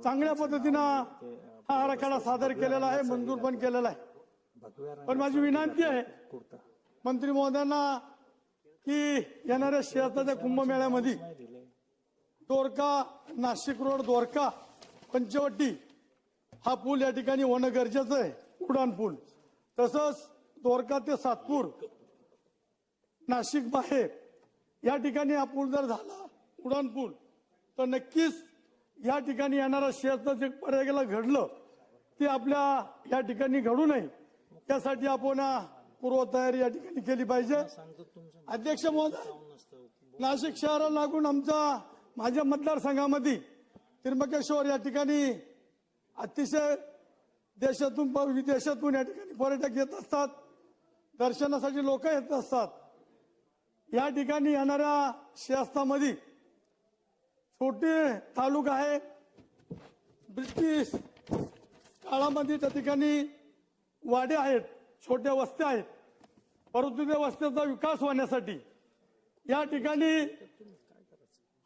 चांगल्या पद्धतीनं हा आराखडा सादर केलेला आहे, मंजूर पण केलेला आहे. पण माझी विनंती आहे मंत्री महोदयांना की येणाऱ्या श्रेयस्थाच्या कुंभमेळ्यामध्ये द्वारका, नाशिक रोड, द्वारका, पंचवटी हा पूल या ठिकाणी होणं गरजेचं आहे, उडान पूल. तसंच द्वारका ते सातपूर, नाशिक बाहेर या ठिकाणी हा पूल जर झाला उडान पूल तर नक्कीच या ठिकाणी येणारा श्रेयस्थ जे पर्यायाला घडलं ते आपल्या या ठिकाणी घडू नये त्यासाठी आपण पूर्वतयारी या ठिकाणी केली पाहिजे. अध्यक्ष महोदय, नाशिक शहराला लागून माझ्या मतदारसंघामध्ये त्र्यंबकेश्वर या ठिकाणी अतिशय देशातून विदेशातून या ठिकाणी पर्यटक येत असतात, दर्शनासाठी लोक येत असतात. या ठिकाणी येणाऱ्या श्रेयस्थामध्ये छोटे तालुका आहे, ब्रिटिश काळामध्ये त्या ठिकाणी वाडे आहेत, छोट्या वस्त्या आहेत, परंतु त्या वस्त्याचा विकास होण्यासाठी या ठिकाणी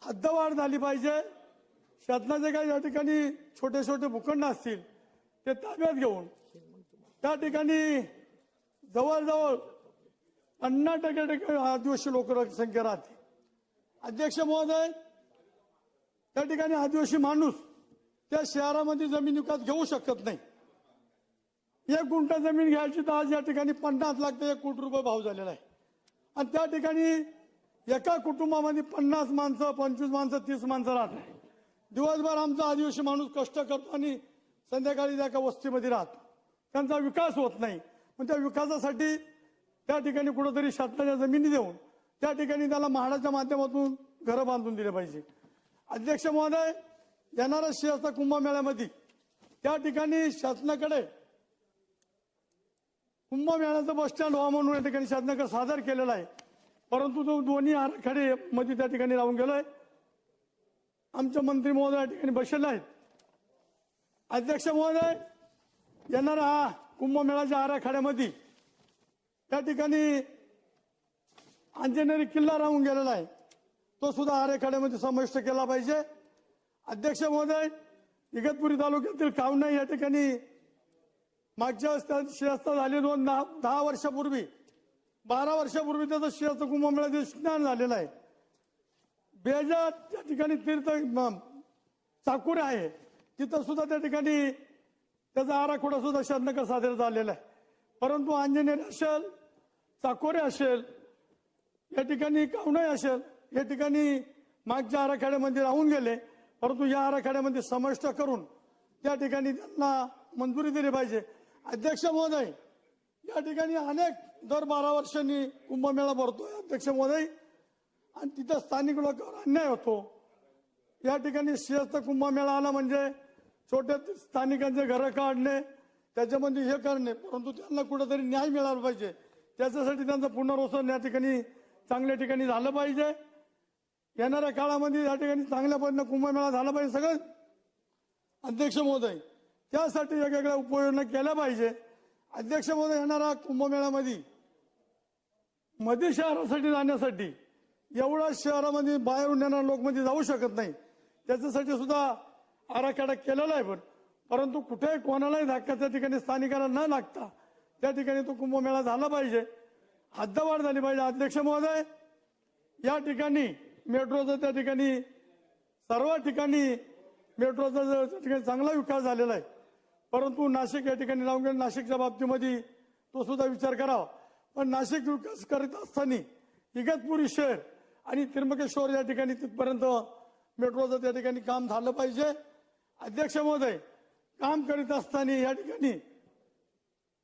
हद्दवाढ झाली पाहिजे. शासनाचे काही या ठिकाणी छोटे छोटे भूखंड असतील ते ताब्यात घेऊन त्या ठिकाणी जवळजवळ 50% आदिवासी लोकसंख्या राहते. अध्यक्ष महोदय, त्या ठिकाणी आदिवासी माणूस त्या शहरामध्ये जमीन विकत घेऊ शकत नाही. 1 गुंठा जमीन घ्यायची तर आज या ठिकाणी 50 लाख ते 1 कोटी रुपये भाव झालेला आहे. आणि त्या ठिकाणी एका कुटुंबामध्ये 50 माणसं, 25 माणसं, 30 माणसं राहत नाही. दिवसभर आमचा आदिवासी माणूस कष्ट करतो आणि संध्याकाळी एका वस्तीमध्ये राहतो. त्यांचा विकास होत नाही. पण त्या विकासासाठी त्या ठिकाणी कुठेतरी शासनाच्या जमिनी देऊन त्या ठिकाणी त्याला म्हाडाच्या माध्यमातून घरं बांधून दिले पाहिजे. अध्यक्ष महोदय, येणाऱ्या श्रेयस्थ कुंभमेळ्यामध्ये त्या ठिकाणी शासनाकडे कुंभमेळ्याचं बस स्टँड व्हा म्हणून या ठिकाणी शासनाकडे सादर केलेला आहे, परंतु तो दोन्ही आराखडे मध्ये त्या ठिकाणी राहून गेलाय. आमचे मंत्री महोदय या ठिकाणी बसलेले आहेत. अध्यक्ष महोदय, येणाऱ्या हा कुंभमेळ्याच्या आराखड्यामध्ये त्या ठिकाणी अंजनेरी किल्ला राहून गेलेला आहे, तो सुद्धा आराखड्यामध्ये समाविष्ट केला पाहिजे. अध्यक्ष महोदय, इगतपुरी तालुक्यातील कावना या ठिकाणी मागच्या श्रेयस्थ झाले 10 वर्षापूर्वी 12 वर्षापूर्वी त्याचं श्रेयस्थ कुंभमेळ्याचे स्नान झालेलं आहे. बेजात त्या ठिकाणी तीर्थ चाकूर आहे, तिथं सुद्धा त्या ठिकाणी त्याचा आराखडा सुद्धा शहानकर सादर झालेला आहे. परंतु अंजनेरी असेल, चाकोरे असेल, या ठिकाणी कावणाई असेल, या ठिकाणी मागच्या आराखड्यामध्ये राहून गेले. परंतु या आराखड्यामध्ये समाविष्ट करून त्या ठिकाणी त्यांना मंजुरी दिली पाहिजे. अध्यक्ष महोदय, या ठिकाणी अनेक दर 12 वर्षांनी कुंभमेळा भरतोय अध्यक्ष महोदय, आणि तिथं स्थानिक लोकांवर अन्याय होतो. या ठिकाणी सिंहस्थ कुंभमेळा आला म्हणजे छोट्या स्थानिकांचे घरं काढणे, त्याच्यामध्ये हे करणे, परंतु त्यांना कुठेतरी न्याय मिळाला पाहिजे. त्याच्यासाठी त्यांचं पुनर्वसन या ठिकाणी चांगल्या ठिकाणी झालं पाहिजे. येणाऱ्या काळामध्ये या ठिकाणी चांगल्या पद्धतीने कुंभमेळा झाला पाहिजे सगळं अध्यक्ष महोदय. त्यासाठी वेगवेगळ्या उपाययोजना केल्या पाहिजे. अध्यक्ष महोदय, येणारा कुंभमेळ्यामध्ये मध्ये शहरासाठी जाण्यासाठी एवढा शहरामध्ये बाहेरून येणारे लोक मध्ये जाऊ शकत नाही. त्याच्यासाठी सुद्धा आराखडा केलेला आहे. परंतु कुठेही कोणालाही धक्का त्या ठिकाणी स्थानिकांना न लागता त्या ठिकाणी तो कुंभमेळा झाला पाहिजे. हद्दवाढ झाली पाहिजे. अध्यक्ष महोदय, या ठिकाणी मेट्रोचा त्या ठिकाणी सर्व ठिकाणी मेट्रोचा त्या ठिकाणी चांगला विकास झालेला आहे. परंतु नाशिक या ठिकाणी राहून गेलं. नाशिकच्या बाबतीमध्ये तो सुद्धा विचार करावा. पण नाशिक विकास करीत असताना इगतपुरी शहर आणि त्र्यंबकेश्वर या ठिकाणी तिथपर्यंत मेट्रोचं त्या ठिकाणी काम झालं पाहिजे. अध्यक्ष महोदय, काम करीत असताना या ठिकाणी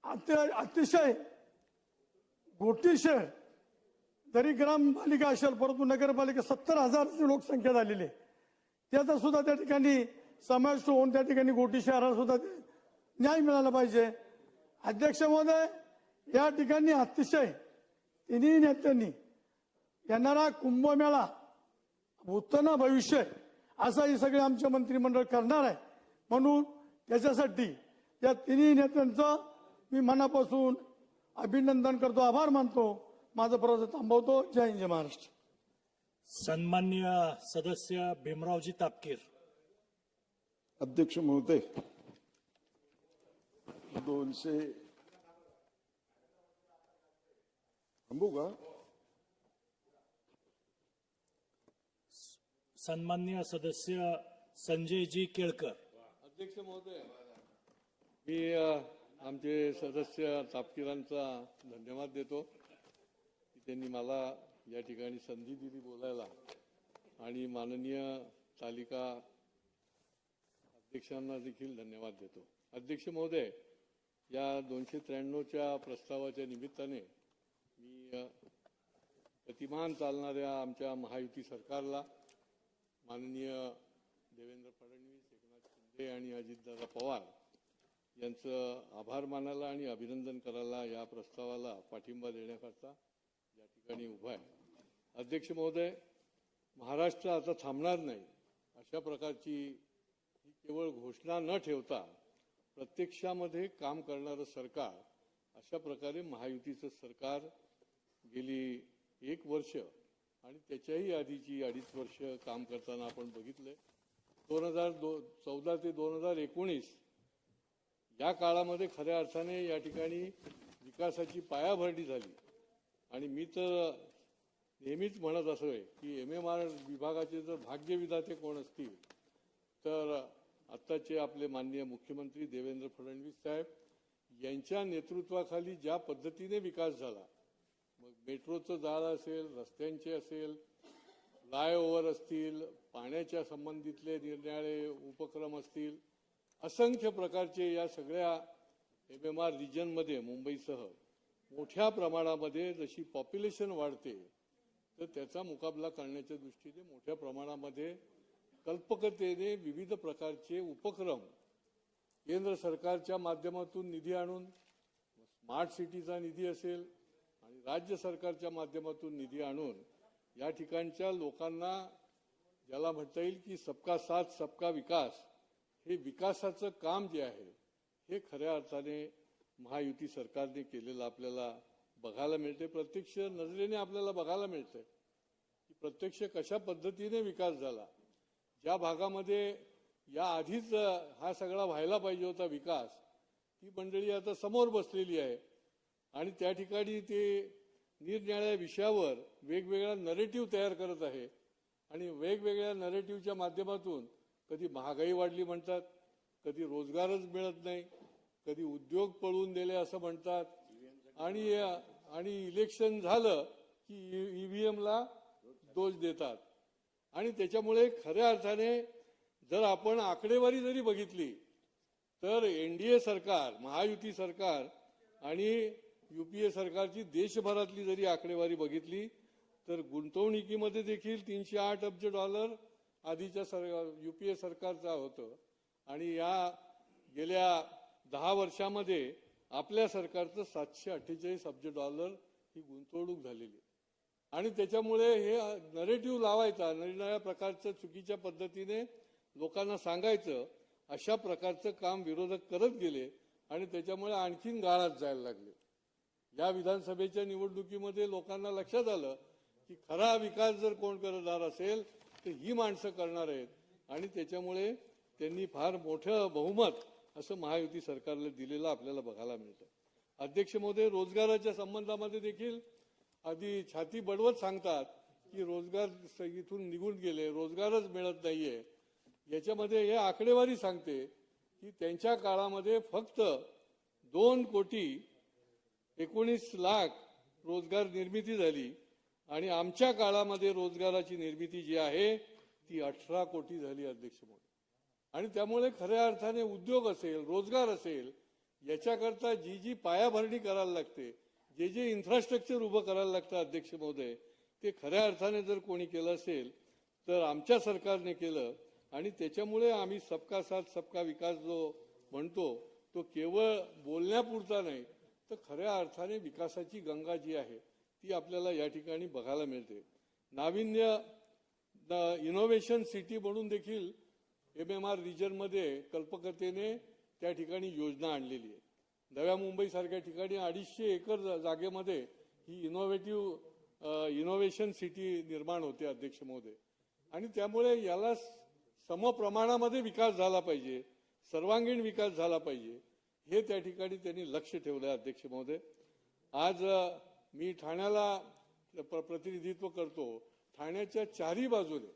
अतिशय गोटी शहर जरी ग्रामपालिका असेल, परंतु नगरपालिका 70,000ची लोकसंख्या झालेली आहे. त्याचा सुद्धा त्या ठिकाणी समावेश होऊन त्या ठिकाणी गोटी शहराला सुद्धा न्याय मिळाला पाहिजे. अध्यक्ष महोदय, या ठिकाणी अतिशय तिन्ही नेत्यांनी येणारा कुंभमेळा भूत ना भविष्य असाही सगळे आमचे मंत्रिमंडळ करणार आहे. म्हणून त्याच्यासाठी या तिन्ही नेत्यांचं मी मनापासून अभिनंदन करतो, आभार मानतो. माझं प्रवचन थांबवतो. जय हिंद, जय महाराष्ट्र. सन्माननीय सदस्य भीमरावजी तापकीर. अध्यक्ष महोदय, 200 थांबू का? सन्माननीय सदस्य संजयजी केळकर. अध्यक्ष महोदय, मी आमचे सदस्य तापकीरांचा धन्यवाद देतो की त्यांनी मला या ठिकाणी संधी दिली बोलायला, आणि माननीय तालिका अध्यक्षांना देखील धन्यवाद देतो. अध्यक्ष महोदय, या 293च्या प्रस्तावाच्या निमित्ताने मी गतिमान चालणाऱ्या आमच्या महायुती सरकारला, माननीय देवेंद्र फडणवीस, एकनाथ शिंदे आणि अजितदादा पवार यांचं आभार मानायला आणि अभिनंदन करायला या प्रस्तावाला पाठिंबा देण्याकरता या ठिकाणी उभा आहे. अध्यक्ष महोदय, महाराष्ट्र आता थांबणार नाही अशा प्रकारची ही केवळ घोषणा न ठेवता प्रत्यक्षामध्ये काम करणारं सरकार, अशा प्रकारे महायुतीचं सरकार गेली 1 वर्ष आणि त्याच्याही आधीची 2.5 वर्ष काम करताना आपण बघितलंय. 2014 ते 2019 या काळामध्ये खऱ्या अर्थाने या ठिकाणी विकासाची पायाभरणी झाली. आणि मी तर नेहमीच म्हणत असोय की MMR विभागाचे जर भाग्यविधाते कोण असतील तर आत्ताचे आपले माननीय मुख्यमंत्री देवेंद्र फडणवीस साहेब यांच्या नेतृत्वाखाली ज्या पद्धतीने विकास झाला, मग मेट्रोचं जाळं असेल, रस्त्यांचे असेल, फ्लायओव्हर असतील, पाण्याच्या संबंधितले निरनिराळे उपक्रम असतील, असंख्य प्रकारचे या सगळ्या MMR रिजनमध्ये मुंबईसह मोठ्या प्रमाणामध्ये जशी पॉप्युलेशन वाढते तर त्याचा मुकाबला करण्याच्या दृष्टीने मोठ्या प्रमाणामध्ये कल्पकतेने विविध प्रकारचे उपक्रम केंद्र सरकारच्या माध्यमातून निधी आणून, स्मार्ट सिटीचा निधी असेल आणि राज्य सरकारच्या माध्यमातून निधी आणून या ठिकाणच्या लोकांना, ज्याला म्हणता येईल की सबका साथ सबका विकास, हे विकासाचं काम जे आहे हे खऱ्या अर्थाने महायुती सरकारने केलेलं आपल्याला बघायला मिळते. प्रत्यक्ष नजरेने आपल्याला बघायला मिळतंय की प्रत्यक्ष कशा पद्धतीने विकास झाला. ज्या भागामध्ये या आधीच हा सगळा व्हायला पाहिजे होता विकास, ती मंडळी आता समोर बसलेली आहे आणि त्या ठिकाणी ते निरनिराळ्या विषयावर वेगवेगळा नरेटिव्ह तयार करत आहे. आणि वेगवेगळ्या नरेटिव्हच्या माध्यमातून कधी महागाई वाढली म्हणतात, कधी रोजगारच मिळत नाही, कधी उद्योग पळून दिले असं म्हणतात, आणि इलेक्शन झालं की ईव्हीएमला दोष देतात. आणि त्याच्यामुळे खऱ्या अर्थाने जर आपण आकडेवारी जरी बघितली तर एनडीए सरकार, महायुती सरकार आणि युपीए सरकारची देशभरातली जरी आकडेवारी बघितली तर गुंतवणुकीमध्ये देखील $308 अब्ज आधीच्या युपीए सरकारचा होतं, आणि या गेल्या 10 वर्षामध्ये आपल्या सरकारचं $748 अब्ज ही गुंतवणूक झालेली. आणि त्याच्यामुळे हे नरेटिव्ह लावायचा, नवीन प्रकारच्या चुकीच्या पद्धतीने लोकांना सांगायचं, अशा प्रकारचं काम विरोधक करत गेले आणि त्याच्यामुळे आणखीन गाळात जायला लागले. या विधानसभेच्या निवडणुकीमध्ये लोकांना लक्षात आलं की खरा विकास जर कोण करणार असेल तर ही माणसं करणार आहेत, आणि त्याच्यामुळे त्यांनी फार मोठं बहुमत असं महायुती सरकारला दिलेलं आपल्याला बघायला मिळतं. अध्यक्ष महोदय, रोजगाराच्या संबंधामध्ये देखील आधी छाती बडवत सांगतात की रोजगार इथून निघून गेले, रोजगारच मिळत नाहीये. याच्यामध्ये हे आकडेवारी सांगते की त्यांच्या काळामध्ये फक्त 2,19,00,000 रोजगार निर्मिती झाली, आणि आमच्या काळामध्ये रोजगाराची निर्मिती जी आहे ती 18 कोटी झाली अध्यक्ष महोदय. आणि त्यामुळे खऱ्या अर्थाने उद्योग असेल, रोजगार असेल, याच्याकरता जी पायाभरणी करायला लागते, जे इन्फ्रास्ट्रक्चर उभं करायला लागतं अध्यक्ष महोदय, ते खऱ्या अर्थाने जर कोणी केलं असेल तर आमच्या सरकारने केलं. आणि त्याच्यामुळे आम्ही सबका साथ सबका विकास जो म्हणतो तो केवळ बोलण्यापुरता नाही तर खऱ्या अर्थाने विकासाची गंगा जी आहे ती आपल्याला या ठिकाणी बघायला मिळते. नाविन्य इनोव्हेशन सिटी म्हणून देखील MMR रिजनमध्ये कल्पकतेने त्या ठिकाणी योजना आणलेली आहे. नव्या मुंबई सारख्या ठिकाणी 250 एकर जागेमध्ये ही इनोव्हेशन सिटी निर्माण होते अध्यक्ष महोदय. आणि त्यामुळे याला समप्रमाणामध्ये विकास झाला पाहिजे, सर्वांगीण विकास झाला पाहिजे, हे त्या ठिकाणी त्यांनी लक्ष ठेवलं आहे अध्यक्ष महोदय. आज मी ठाण्याला प्रतिनिधित्व करतो. ठाण्याच्या चारी बाजूने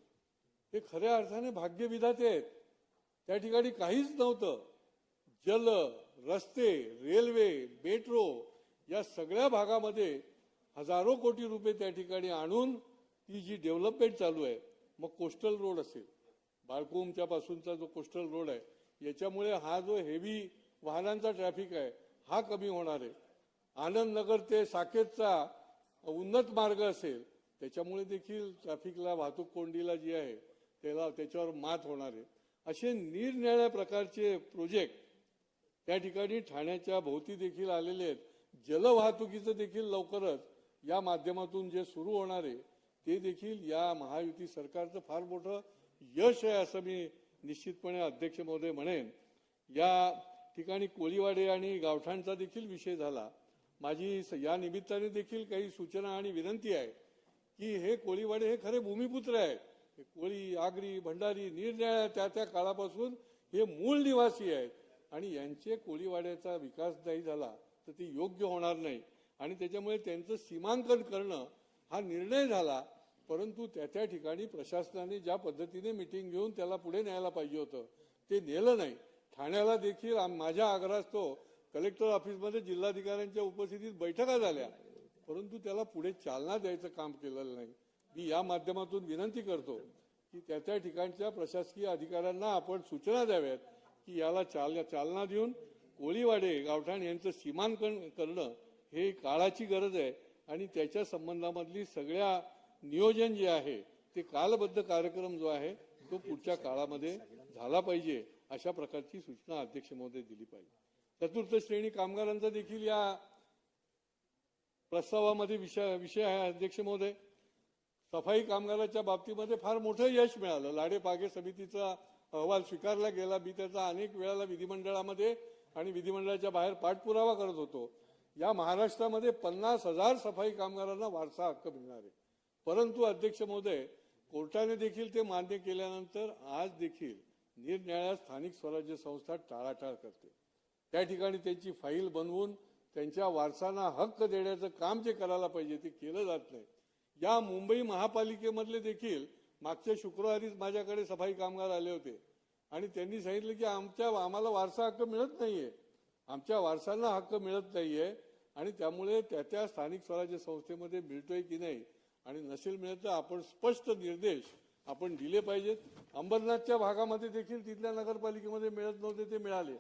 हे खऱ्या अर्थाने भाग्यविधाते आहेत. त्या ठिकाणी काहीच नव्हतं. जल, रस्ते, रेल्वे, मेट्रो या सगळ्या भागामध्ये हजारो कोटी रुपये त्या ठिकाणी आणून ती जी डेव्हलपमेंट चालू आहे. मग कोस्टल रोड असेल, बाळकुमच्या पासूनचा जो कोस्टल रोड आहे, याच्यामुळे हा जो हेवी वाहनांचा ट्रॅफिक आहे हा कमी होणार आहे. आनंद नगर ते साकेतचा उन्नत मार्ग असेल, त्याच्यामुळे देखील ट्रॅफिकला, वाहतूक कोंडीला जी आहे त्याच्यावर मात होणार आहे. असे निरनिराळ्या प्रकारचे प्रोजेक्ट त्या ठिकाणी ठाण्याच्या भोवती देखील आलेले आहेत. जलवाहतुकीचं देखील लवकरच या माध्यमातून जे सुरू होणार आहे ते देखील या महायुती सरकारचं फार मोठं यश आहे असं मी निश्चितपणे अध्यक्ष महोदय म्हणेन. या ठिकाणी कोळीवाडे आणि गावठाणचा देखील विषय झाला. माझी या निमित्ताने देखील काही सूचना आणि विनंती आहे की हे कोळीवाडे हे खरे भूमिपुत्र आहेत. कोळी, आगरी, भंडारी निरनिराळ्या त्या काळापासून हे मूळ निवासी आहेत, आणि यांचे कोळीवाड्याचा विकास नाही झाला तर ते योग्य होणार नाही. आणि त्याच्यामुळे त्यांचं सीमांकन करणं हा निर्णय झाला, परंतु त्या ठिकाणी प्रशासनाने ज्या पद्धतीने मिटिंग घेऊन त्याला पुढे न्यायला पाहिजे होतं ते नेलं नाही. ठाण्याला देखील माझ्या आग्रहास्तव कलेक्टर ऑफिसमध्ये जिल्हाधिकाऱ्यांच्या उपस्थितीत बैठका झाल्या, परंतु त्याला पुढे चालना द्यायचं काम केलेलं नाही. मी या माध्यमातून विनंती करतो की त्या ठिकाणच्या प्रशासकीय अधिकाऱ्यांना आपण सूचना द्याव्यात की याला चालना देऊन कोळीवाडे, गावठाण यांचं सीमांकन करणं हे काळाची गरज आहे, आणि त्याच्या संबंधामधली सगळ्या नियोजन जे आहे ते कालबद्ध कार्यक्रम जो आहे तो पुढच्या काळामध्ये झाला पाहिजे, अशा प्रकारची सूचना अध्यक्ष महोदय दिली पाहिजे. चतुर्थ श्रेणी कामगारांचा देखील या प्रस्तावामध्ये विषय आहे अध्यक्ष महोदय. सफाई कामगाराच्या बाबतीमध्ये फार मोठं यश मिळालं. लाडे-पागे समितीचा अहवाल स्वीकारला गेला. मी त्याचा अनेक वेळाला विधिमंडळामध्ये आणि विधिमंडळाच्या बाहेर पाठपुरावा करत होतो. या महाराष्ट्रामध्ये 50,000 सफाई कामगारांना वारसा हक्क मिळणार आहे. परंतु अध्यक्ष महोदय, कोर्टाने देखील ते मान्य केल्यानंतर आज देखील निरनिराळ्या स्थानिक स्वराज्य संस्था टाळाटाळ करते. त्या ठिकाणी त्यांची फाईल बनवून त्यांच्या वारसांना हक्क देण्याचं काम जे करायला पाहिजे ते केलं जात नाही. या मुंबई महापालिकेमधले देखील मागच्या शुक्रवारीच माझ्याकडे सफाई कामगार आले होते. आणि त्यांनी सांगितलं की आम्हाला वारसा हक्क मिळत नाहीये, आमच्या वारसांना हक्क मिळत नाहीये आणि त्यामुळे त्या स्थानिक स्वराज्य संस्थेमध्ये मिळतोय की नाही आणि नसेल मिळत तर आपण स्पष्ट निर्देश आपण दिले पाहिजेत. अंबरनाथच्या भागामध्ये देखील तिथल्या नगरपालिकेमध्ये मिळत नव्हते, ते मिळाले.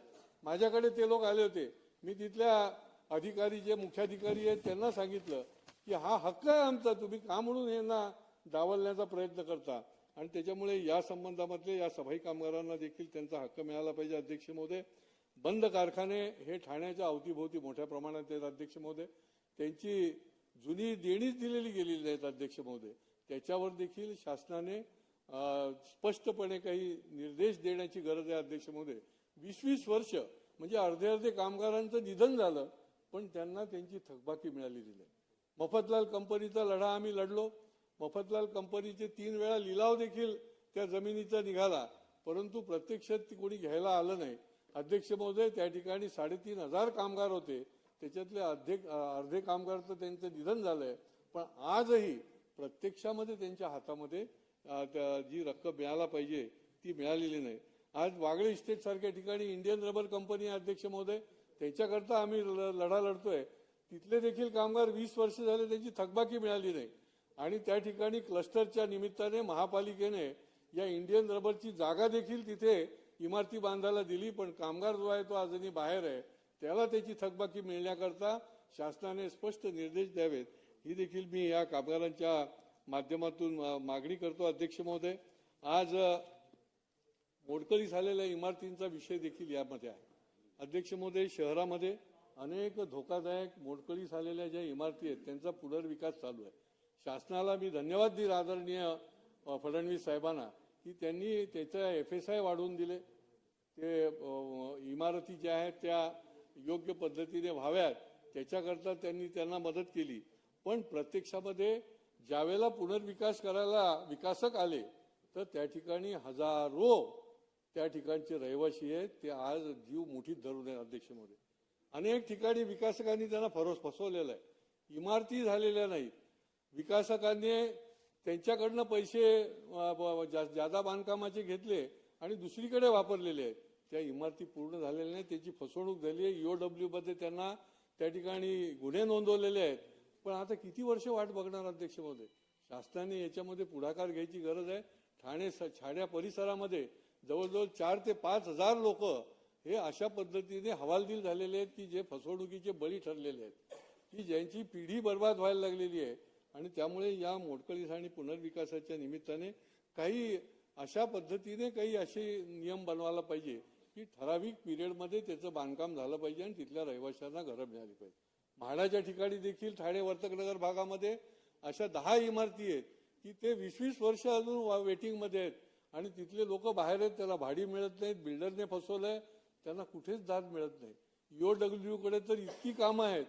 माझ्याकडे ते लोक आले होते. मी तिथल्या अधिकारी जे मुख्याधिकारी आहेत त्यांना सांगितलं की हा हक्क आहे आमचा, तुम्ही का म्हणून यांना डावलण्याचा प्रयत्न करता. आणि त्याच्यामुळे या संबंधामधले या सफाई कामगारांना देखील त्यांचा हक्क मिळाला पाहिजे. अध्यक्ष महोदय, बंद कारखाने हे ठाण्याच्या अवतीभोवती मोठ्या प्रमाणात आहेत. अध्यक्ष महोदय, त्यांची जुनी देणीच दिलेली गेलेली नाहीत. अध्यक्ष महोदय, त्याच्यावर देखील शासनाने स्पष्टपणे काही निर्देश देण्याची गरज आहे. अध्यक्ष महोदय, 20-20 वर्ष म्हणजे अर्धे कामगारांचं निधन झालं पण त्यांना त्यांची थकबाकी मिळालेली नाही. मफतलाल कंपनीचा लढा आम्ही लढलो. मफतलाल कंपनीचे 3 वेळा लिलाव देखील त्या जमिनीचा निघाला, परंतु प्रत्यक्षात ती कोणी घ्यायला आलं नाही. अध्यक्ष महोदय, त्या ठिकाणी 3,500 कामगार होते, त्याच्यातले अर्धे कामगार तर त्यांचं निधन झालंय, पण आजही प्रत्यक्षामध्ये त्यांच्या हातामध्ये जी रक्कम मिळायला पाहिजे ती मिळालेली नाही. आज वागळे इस्टेट सारख्या ठिकाणी इंडियन रबर कंपनी आहे. अध्यक्ष महोदय, त्याच्याकरता आम्ही लढा लढतोय. तिथले देखील कामगार 20 वर्ष झाले त्यांची थकबाकी मिळाली नाही. आणि त्या ठिकाणी क्लस्टरच्या निमित्ताने महापालिकेने या इंडियन रबरची जागा देखील तिथे इमारती बांधायला दिली, पण कामगार जो आहे तो अजूनही बाहेर आहे. त्याला त्याची थकबाकी मिळण्याकरता शासनाने स्पष्ट निर्देश द्यावेत, ही देखील मी या कामगारांच्या माध्यमातून मागणी करतो. अध्यक्ष महोदय, आज मोडकळी झालेल्या इमारतींचा विषय देखील यामध्ये आहे. अध्यक्ष महोदय, शहरामध्ये अनेक धोकादायक मोडकळी झालेल्या ज्या इमारती आहेत त्यांचा पुनर्विकास चालू आहे. शासनाला मी धन्यवाद देईल आदरणीय फडणवीस साहेबांना की त्यांनी त्याचा FSI वाढवून दिले. ते इमारती ज्या आहेत त्या योग्य पद्धतीने व्हाव्यात त्याच्याकरता त्यांनी त्यांना मदत केली. पण प्रत्यक्षामध्ये ज्यावेळेला पुनर्विकास करायला विकासक आले तर त्या ठिकाणी हजारो त्या ठिकाणचे रहिवासी आहेत ते आज जीव मुठीत धरून आहेत. अध्यक्ष महोदय, अनेक ठिकाणी विकासकांनी त्यांना फसवलेलं आहे. इमारती झालेल्या नाहीत. विकासकांनी त्यांच्याकडनं पैसे जादा बांधकामाचे घेतले आणि दुसरीकडे वापरलेले आहेत. त्या इमारती पूर्ण झालेल्या नाहीत, त्याची फसवणूक झाली आहे. EOW मध्ये त्यांना त्या ठिकाणी गुन्हे नोंदवलेले आहेत. पण आता किती वर्ष वाट बघणार. अध्यक्ष महोदय, शासनाने याच्यामध्ये पुढाकार घ्यायची गरज आहे. ठाणे परिसरामध्ये जवळजवळ 4,000 ते 5,000 लोक हे अशा पद्धतीने हवालदिल झालेले आहेत की जे फसवणुकीचे बळी ठरलेले आहेत, की ज्यांची पिढी बर्बाद व्हायला लागलेली आहे. आणि त्यामुळे या मोडकळीस आणि पुनर्विकासाच्या निमित्ताने काही अशा पद्धतीने काही असे नियम बनवायला पाहिजे की ठराविक पिरियडमध्ये त्याचं बांधकाम झालं पाहिजे आणि तिथल्या रहिवाशांना घरं मिळाली पाहिजे. म्हाडाच्या ठिकाणी देखील ठाणे वर्तकनगर भागामध्ये अशा 10 इमारती आहेत की ते 20-20 वर्ष अजून वेटिंगमध्ये आहेत आणि तिथले लोक बाहेर आहेत, त्याला भाडी मिळत नाहीत. बिल्डरने फसवलंय, त्यांना कुठेच दाद मिळत नाही. EOW कडे तर इतकी कामं आहेत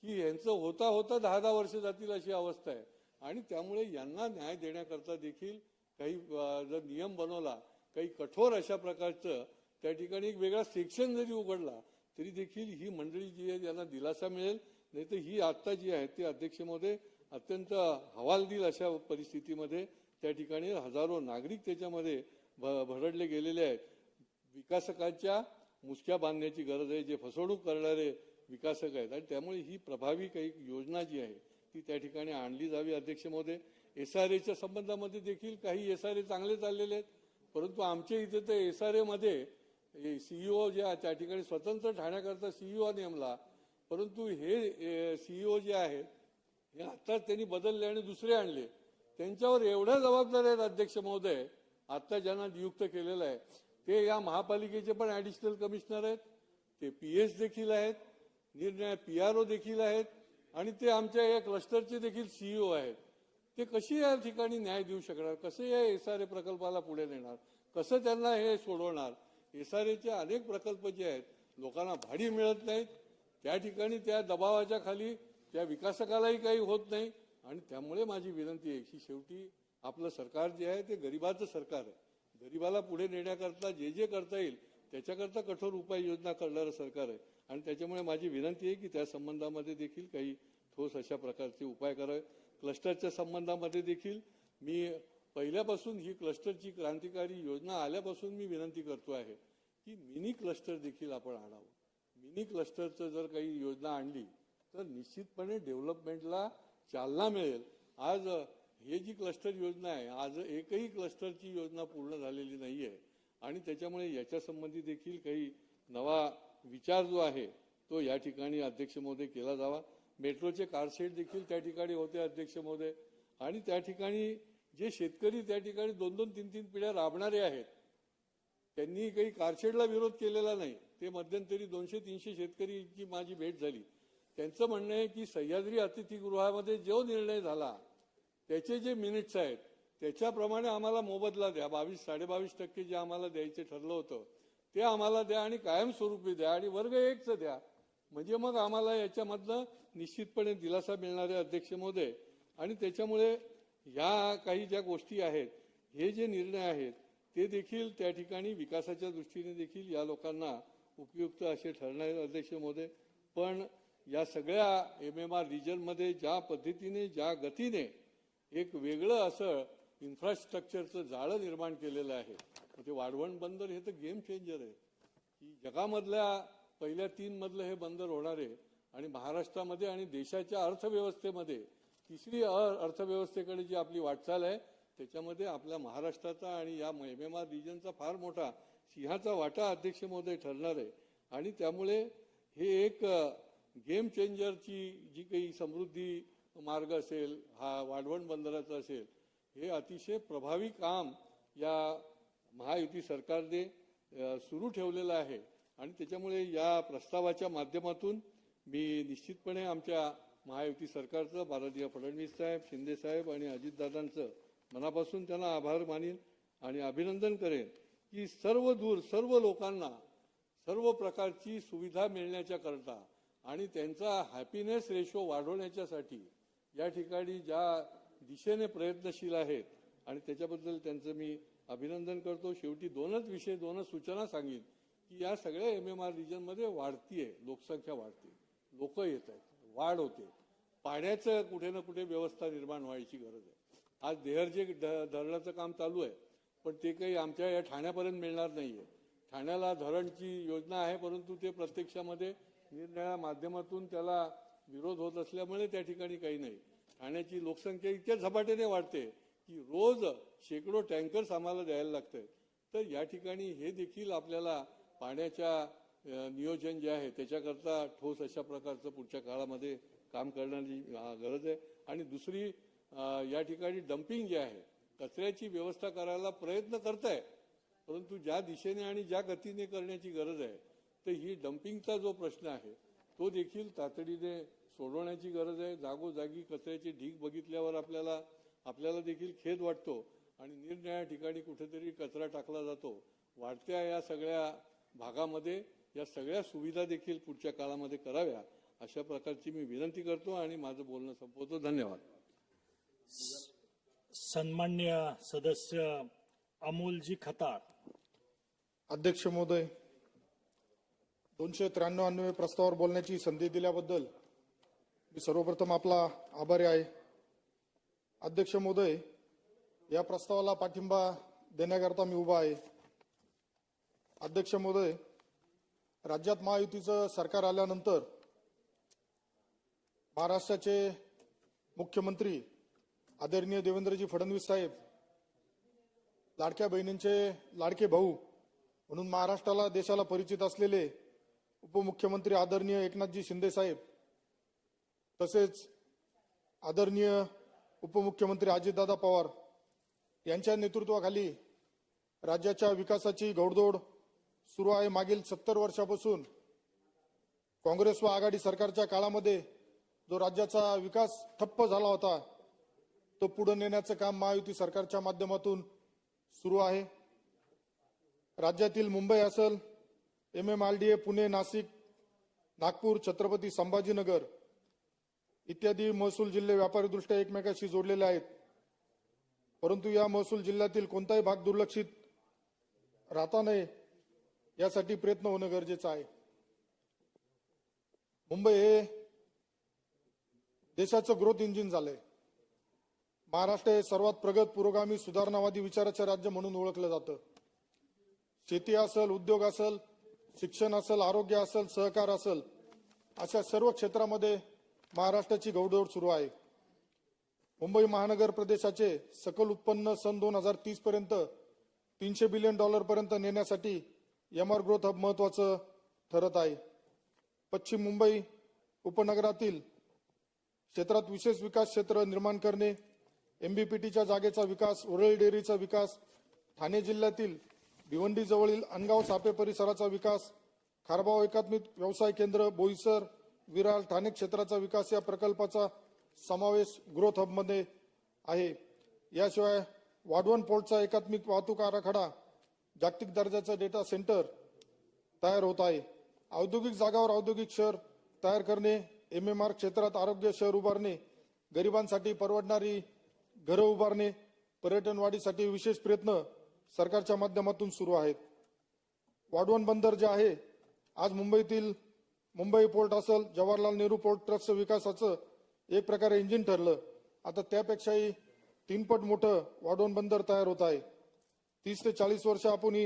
की यांचं होता 10-10 वर्ष जातील अशी अवस्था आहे. आणि त्यामुळे यांना न्याय देण्याकरता देखील काही जर नियम बनवला, काही कठोर अशा प्रकारचं त्या ठिकाणी एक वेगळा सेक्शन जरी उघडला तरी देखील ही मंडळी जी आहे यांना दिलासा मिळेल. नाही तर ही आत्ता जी आहे ते अध्यक्ष महोदय अत्यंत हवालदिल अशा परिस्थितीमध्ये त्या ठिकाणी हजारो नागरिक त्याच्यामध्ये भरडले गेलेले आहेत. विकासकांच्या मुसक्या बांधण्याची गरज आहे, जे फसवणूक करणारे विकासक आहेत. आणि त्यामुळे ही प्रभावी काही योजना जी आहे ती त्या ठिकाणी आणली जावी. अध्यक्ष महोदय, SRAच्या संबंधामध्ये देखील काही SRA चांगले चाललेले आहेत, परंतु आमच्या इथे तर SRA मध्ये CEO जे त्या ठिकाणी स्वतंत्र ठाण्याकरता CEO नेमला, परंतु हे CEO जे आहेत हे आत्ताच त्यांनी बदलले आणि दुसरे आणले. त्यांच्यावर एवढ्या जबाबदाऱ्या आहेत अध्यक्ष महोदय, आता ज्यांना नियुक्त केलेलं आहे ते या महापालिकेचे पण ऍडिशनल कमिशनर आहेत, ते PS देखील आहेत, निर्णय PRO देखील आहेत आणि ते आमच्या या क्लस्टरचे देखील CEO आहेत. ते कशी या ठिकाणी न्याय देऊ शकणार, कसे या SRA प्रकल्पाला पुढे नेणार, कसं त्यांना हे सोडवणार. SRAचे अनेक प्रकल्प जे आहेत लोकांना भाडी मिळत नाहीत, त्या ठिकाणी त्या दबावाच्या खाली त्या विकासकालाही काही होत नाही. आणि त्यामुळे माझी विनंती आहे की शेवटी आपलं सरकार जे आहे ते गरिबाचं सरकार आहे. गरिबाला पुढे नेण्याकरता जे करता येईल त्याच्याकरता कठोर उपाययोजना करणारं सरकार आहे. आणि त्याच्यामुळे माझी विनंती आहे की त्या संबंधामध्ये देखील काही ठोस अशा प्रकारचे उपाय करावे. क्लस्टरच्या संबंधामध्ये देखील मी पहिल्यापासून ही क्लस्टरची क्रांतिकारी योजना आल्यापासून मी विनंती करतो आहे की मिनी क्लस्टर देखील आपण आणावं. मिनी क्लस्टरचं जर काही योजना आणली तर निश्चितपणे डेव्हलपमेंटला चालना मिळेल. आज हे जी क्लस्टर योजना आहे, आज एकही क्लस्टरची योजना पूर्ण झालेली नाही आहे आणि त्याच्यामुळे याच्या संबंधी देखील काही नवा विचार जो आहे तो या ठिकाणी अध्यक्ष महोदय केला जावा. मेट्रोचे कारशेड देखील त्या ठिकाणी होते अध्यक्ष महोदय, आणि त्या ठिकाणी जे शेतकरी त्या ठिकाणी 2-2, 3-3 पिढ्या राबणारे आहेत त्यांनी काही कारशेडला विरोध केलेला नाही. ते मध्यंतरी 200-300 शेतकरीची माझी भेट झाली. त्यांचं म्हणणं आहे की सह्याद्री अतिथीगृहामध्ये जो निर्णय झाला त्याचे जे मिनिट्स आहेत त्याच्याप्रमाणे आम्हाला मोबदला द्या. 22-22.5% जे आम्हाला द्यायचे ठरलं होतं ते आम्हाला द्या आणि कायमस्वरूपी द्या आणि वर्ग 1चं द्या. म्हणजे मग आम्हाला याच्यामधनं निश्चितपणे दिलासा मिळणार आहे अध्यक्ष महोदय. आणि त्याच्यामुळे ह्या काही ज्या गोष्टी आहेत, हे जे निर्णय आहेत ते देखील त्या ठिकाणी विकासाच्या दृष्टीने देखील या लोकांना उपयुक्त असे ठरणार आहेत अध्यक्ष महोदय. पण या सगळ्या MMR रिजनमध्ये ज्या पद्धतीने ज्या गतीने एक वेगळं असं इन्फ्रास्ट्रक्चरचं जाळं निर्माण केलेलं आहे, ते वाढवण बंदर हे तर गेम चेंजर आहे की जगामधल्या पहिल्या 3 मधलं हे बंदर होणार आहे आणि महाराष्ट्रामध्ये आणि देशाच्या अर्थव्यवस्थेमध्ये तिसरी अर्थव्यवस्थेकडे जी आपली वाटचाल आहे त्याच्यामध्ये आपल्या महाराष्ट्राचा आणि या MMR रिजनचा फार मोठा सिंहाचा वाटा अध्यक्ष महोदय ठरणार आहे. आणि त्यामुळे हे एक गेम चेंजरची जी काही समृद्धी मार्ग असेल, हा वाढवण बंदराचा असेल, हे अतिशय प्रभावी काम या महायुती सरकारने सुरू ठेवलेलं आहे. आणि त्याच्यामुळे या प्रस्तावाच्या माध्यमातून मी निश्चितपणे आमच्या महायुती सरकारचं, माननीय फडणवीस साहेब, शिंदे साहेब आणि अजितदादांचं मनापासून त्यांना आभार मानेन आणि अभिनंदन करेन की सर्व लोकांना सर्व प्रकारची सुविधा मिळण्याच्या करता आणि त्यांचा हॅपीनेस रेशो वाढवण्याच्यासाठी या ठिकाणी ज्या दिशेने प्रयत्नशील आहेत आणि त्याच्याबद्दल त्यांचं मी अभिनंदन करतो. शेवटी 2 सूचना सांगेन की या सगळ्या MMR रिजनमध्ये वाढतीये लोकसंख्या, वाढते, लोक येत आहेत, वाढ होते. पाण्याचं कुठे ना कुठे व्यवस्था निर्माण व्हायची गरज आहे. आज देहरजे धरणाचं काम चालू आहे पण ते काही आमच्या या ठाण्यापर्यंत मिळणार नाहीये. ठाण्याला धरणची योजना आहे परंतु ते प्रत्यक्षामध्ये निरनिराळ्या माध्यमातून त्याला विरोध होत असल्यामुळे त्या ठिकाणी काही नाही. ठाण्याची लोकसंख्या इतक्या झपाट्याने वाढते की रोज शेकडो टँकर्स आम्हाला द्यायला लागतात. तर या ठिकाणी हे देखील आपल्याला पाण्याच्या नियोजन जे आहे त्याच्याकरता ठोस अशा प्रकारचं पुढच्या काळामध्ये काम करण्याची गरज आहे. आणि दुसरी या ठिकाणी डम्पिंग जे आहे, कचऱ्याची व्यवस्था करायला प्रयत्न करताय परंतु ज्या दिशेने आणि ज्या गतीने करण्याची गरज आहे तर ही डम्पिंगचा जो प्रश्न आहे तो देखील तातडीने सोडवण्याची गरज आहे. जागोजागी कचऱ्याचे ढीग बघितल्यावर आपल्याला देखील खेद वाटतो आणि निरनिराळ्या ठिकाणी कुठेतरी कचरा टाकला जातो. वाढत्या या सगळ्या भागामध्ये या सगळ्या सुविधा देखील पुढच्या काळामध्ये कराव्या अशा प्रकारची मी विनंती करतो आणि माझं बोलणं संपवतो. धन्यवाद. सन्मान्य सदस्य अमोलजी खताळ. अध्यक्ष महोदय, 293 प्रस्तावावर बोलण्याची संधी दिल्याबद्दल मी सर्वप्रथम आपला आभारी आहे. अध्यक्ष महोदय, या प्रस्तावाला पाठिंबा देण्याकरता मी उभा आहे. अध्यक्ष महोदय, राज्यात महायुतीचं सरकार आल्यानंतर महाराष्ट्राचे मुख्यमंत्री आदरणीय देवेंद्रजी फडणवीस साहेब, लाडक्या बहिणींचे लाडके भाऊ म्हणून महाराष्ट्राला देशाला परिचित असलेले उपमुख्यमंत्री आदरणीय एकनाथजी शिंदे साहेब, तसेच आदरणीय उपमुख्यमंत्री अजितदादा पवार यांच्या नेतृत्वाखाली राज्याच्या विकासाची घौडदौड सुरू आहे. मागील 70 वर्षापासून काँग्रेस व आघाडी सरकारच्या काळामध्ये जो राज्याचा विकास ठप्प झाला होता तो पुढे नेण्याचं काम महायुती सरकारच्या माध्यमातून सुरू आहे. राज्यातील मुंबई असेल, MMRDA, पुणे, नाशिक, नागपूर, छत्रपती संभाजीनगर इत्यादी महसूल जिल्हे व्यापारीदृष्ट्या एकमेकाशी जोडलेले आहेत. परंतु या महसूल जिल्ह्यातील कोणताही भाग दुर्लक्षित राहता नये यासाठी प्रयत्न होणं गरजेचं आहे. मुंबई हे देशाचं ग्रोथ इंजिन झालंय. महाराष्ट्र हे सर्वात प्रगत, पुरोगामी, सुधारणावादी विचाराचे राज्य म्हणून ओळखलं जातं. शेती असेल, उद्योग असेल, शिक्षण असेल, आरोग्य असेल, सहकार असेल, अशा सर्व क्षेत्रामध्ये महाराष्ट्राची घौडदौड सुरू आहे. मुंबई महानगर प्रदेशाचे सकल उत्पन्न सन 2030 पर्यंत $300 बिलियन पर्यंत नेण्यासाठी एमआर ग्रोथ हब महत्वाचं ठरत आहे. पश्चिम मुंबई उपनगरातील क्षेत्रात विशेष विकास क्षेत्र निर्माण करणे, एमबीपीटीच्या जागेचा विकास, ओरळ डेअरीचा विकास, ठाणे जिल्ह्यातील भिवंडी जवळील अनगाव सापे परिसराचा विकास, खारबाव एकात्मिक व्यवसाय केंद्र, बोईसर, विरार, ठाणे क्षेत्राचा विकास या प्रकल्पाचा समावेश ग्रोथ हबमध्ये आहे. याशिवाय वाढवण पोर्टचा एकात्मिक वाहतूक आराखडा, जागतिक दर्जाचं डेटा सेंटर तयार होत आहे. औद्योगिक जागावर औद्योगिक शहर तयार करणे, एमएमआर क्षेत्रात आरोग्य शहर उभारणे, गरिबांसाठी परवडणारी घरं उभारणे, पर्यटन वाढीसाठी विशेष प्रयत्न सरकारच्या माध्यमातून सुरू आहेत. वाढवण बंदर जे आहे, आज मुंबईतील मुंबई पोर्ट असेल, जवाहरलाल नेहरू पोर्ट ट्रस्टचं विकासाचं एक प्रकारे इंजिन ठरलं. आता त्यापेक्षाही 3 पट मोठं वाढवण बंदर तयार होत आहे. 30 ते 40 वर्ष आपण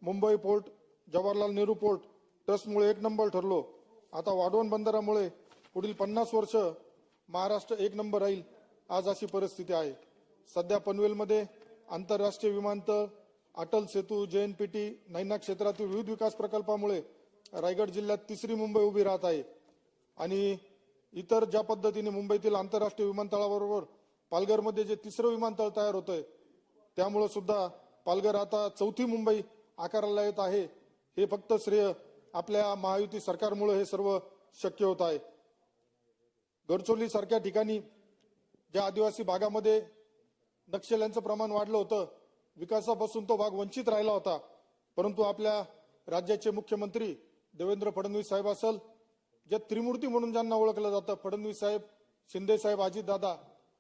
मुंबई पोर्ट, जवाहरलाल नेहरू पोर्ट ट्रस्टमुळे 1 नंबर ठरलो. आता वाढवण बंदरामुळे पुढील 50 वर्ष महाराष्ट्र 1 नंबर राहील, आज अशी परिस्थिती आहे. सध्या पनवेलमध्ये आंतरराष्ट्रीय विमानतळ, अटल सेतू, जेएनपीटी, नैना क्षेत्रातील विविध विकास प्रकल्पामुळे रायगड जिल्ह्यात 3री मुंबई उभी राहत आहे. आणि इतर ज्या पद्धतीने मुंबईतील आंतरराष्ट्रीय विमानतळाबरोबर पालघरमध्ये जे 3रं विमानतळ तयार होतंय, त्यामुळे सुद्धा पालघर आता 4थी मुंबई आकाराला येत आहे. हे फक्त श्रेय आपल्या महायुती सरकारमुळे हे सर्व शक्य होत आहे. गडचिरोली सारख्या ठिकाणी ज्या आदिवासी भागामध्ये नक्षल्यांचं प्रमाण वाढलं होतं, विकासापासून तो भाग वंचित राहिला होता. परंतु आपल्या राज्याचे मुख्यमंत्री देवेंद्र फडणवीस साहेब असेल, जे त्रिमूर्ती म्हणून ज्यांना ओळखलं जातं, फडणवीस साहेब, शिंदे साहेब, अजितदादा,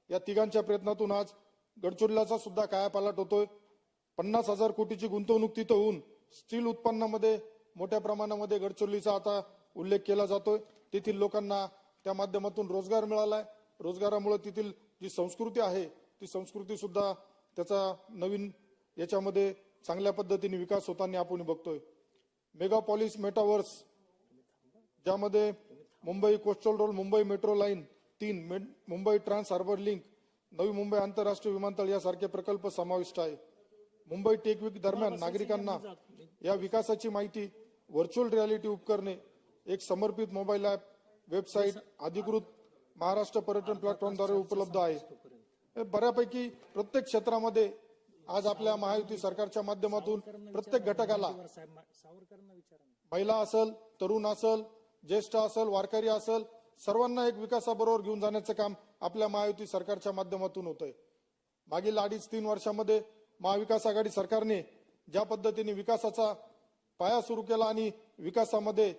या तिघांच्या प्रयत्नातून आज गडचिरोलीचा सुद्धा कायापालट होतोय. 50,000 कोटीची गुंतवणूक तिथं होऊन स्टील उत्पन्नामध्ये मोठ्या प्रमाणामध्ये गडचिरोलीचा आता उल्लेख केला जातोय. तेथील लोकांना त्या माध्यमातून रोजगार मिळालाय. रोजगारामुळे तेथील जी संस्कृती आहे, ती संस्कृती सुद्धा त्याचा नवीन याच्यामध्ये चांगल्या पद्धतीने विकास होताना आपण बघतोय. मेगापॉलिस मेटावर्स, ज्यामध्ये Mumbai coastal road, Mumbai metro line 3, Mumbai trans harbour link, Navi Mumbai आंतरराष्ट्रीय विमानतळ यासारखे प्रकल्प समाविष्ट आहे. मुंबई टेक वीक दरम्यान नागरिकांना या विकासाची माहिती व्हर्च्युअल रियालिटी उपकरणे, एक समर्पित मोबाईल ऍप, वेबसाईट, अधिकृत महाराष्ट्र पर्यटन प्लॅटफॉर्मद्वारे उपलब्ध आहे. बऱ्यापैकी प्रत्येक क्षेत्रामध्ये आज आपल्या महायुती सरकारच्या माध्यमातून प्रत्येक घटकाला, महिला असेल, तरुण असेल, ज्येष्ठ असेल, वारकरी असेल, सर्वांना एक विकासाबरोबर घेऊन जाण्याचं काम आपल्या महायुती सरकारच्या माध्यमातून होतंय. मागील 2.5-3 वर्षामध्ये महाविकास आघाडी सरकारने ज्या पद्धतीने विकासाचा पाया सुरू केला आणि विकासामध्ये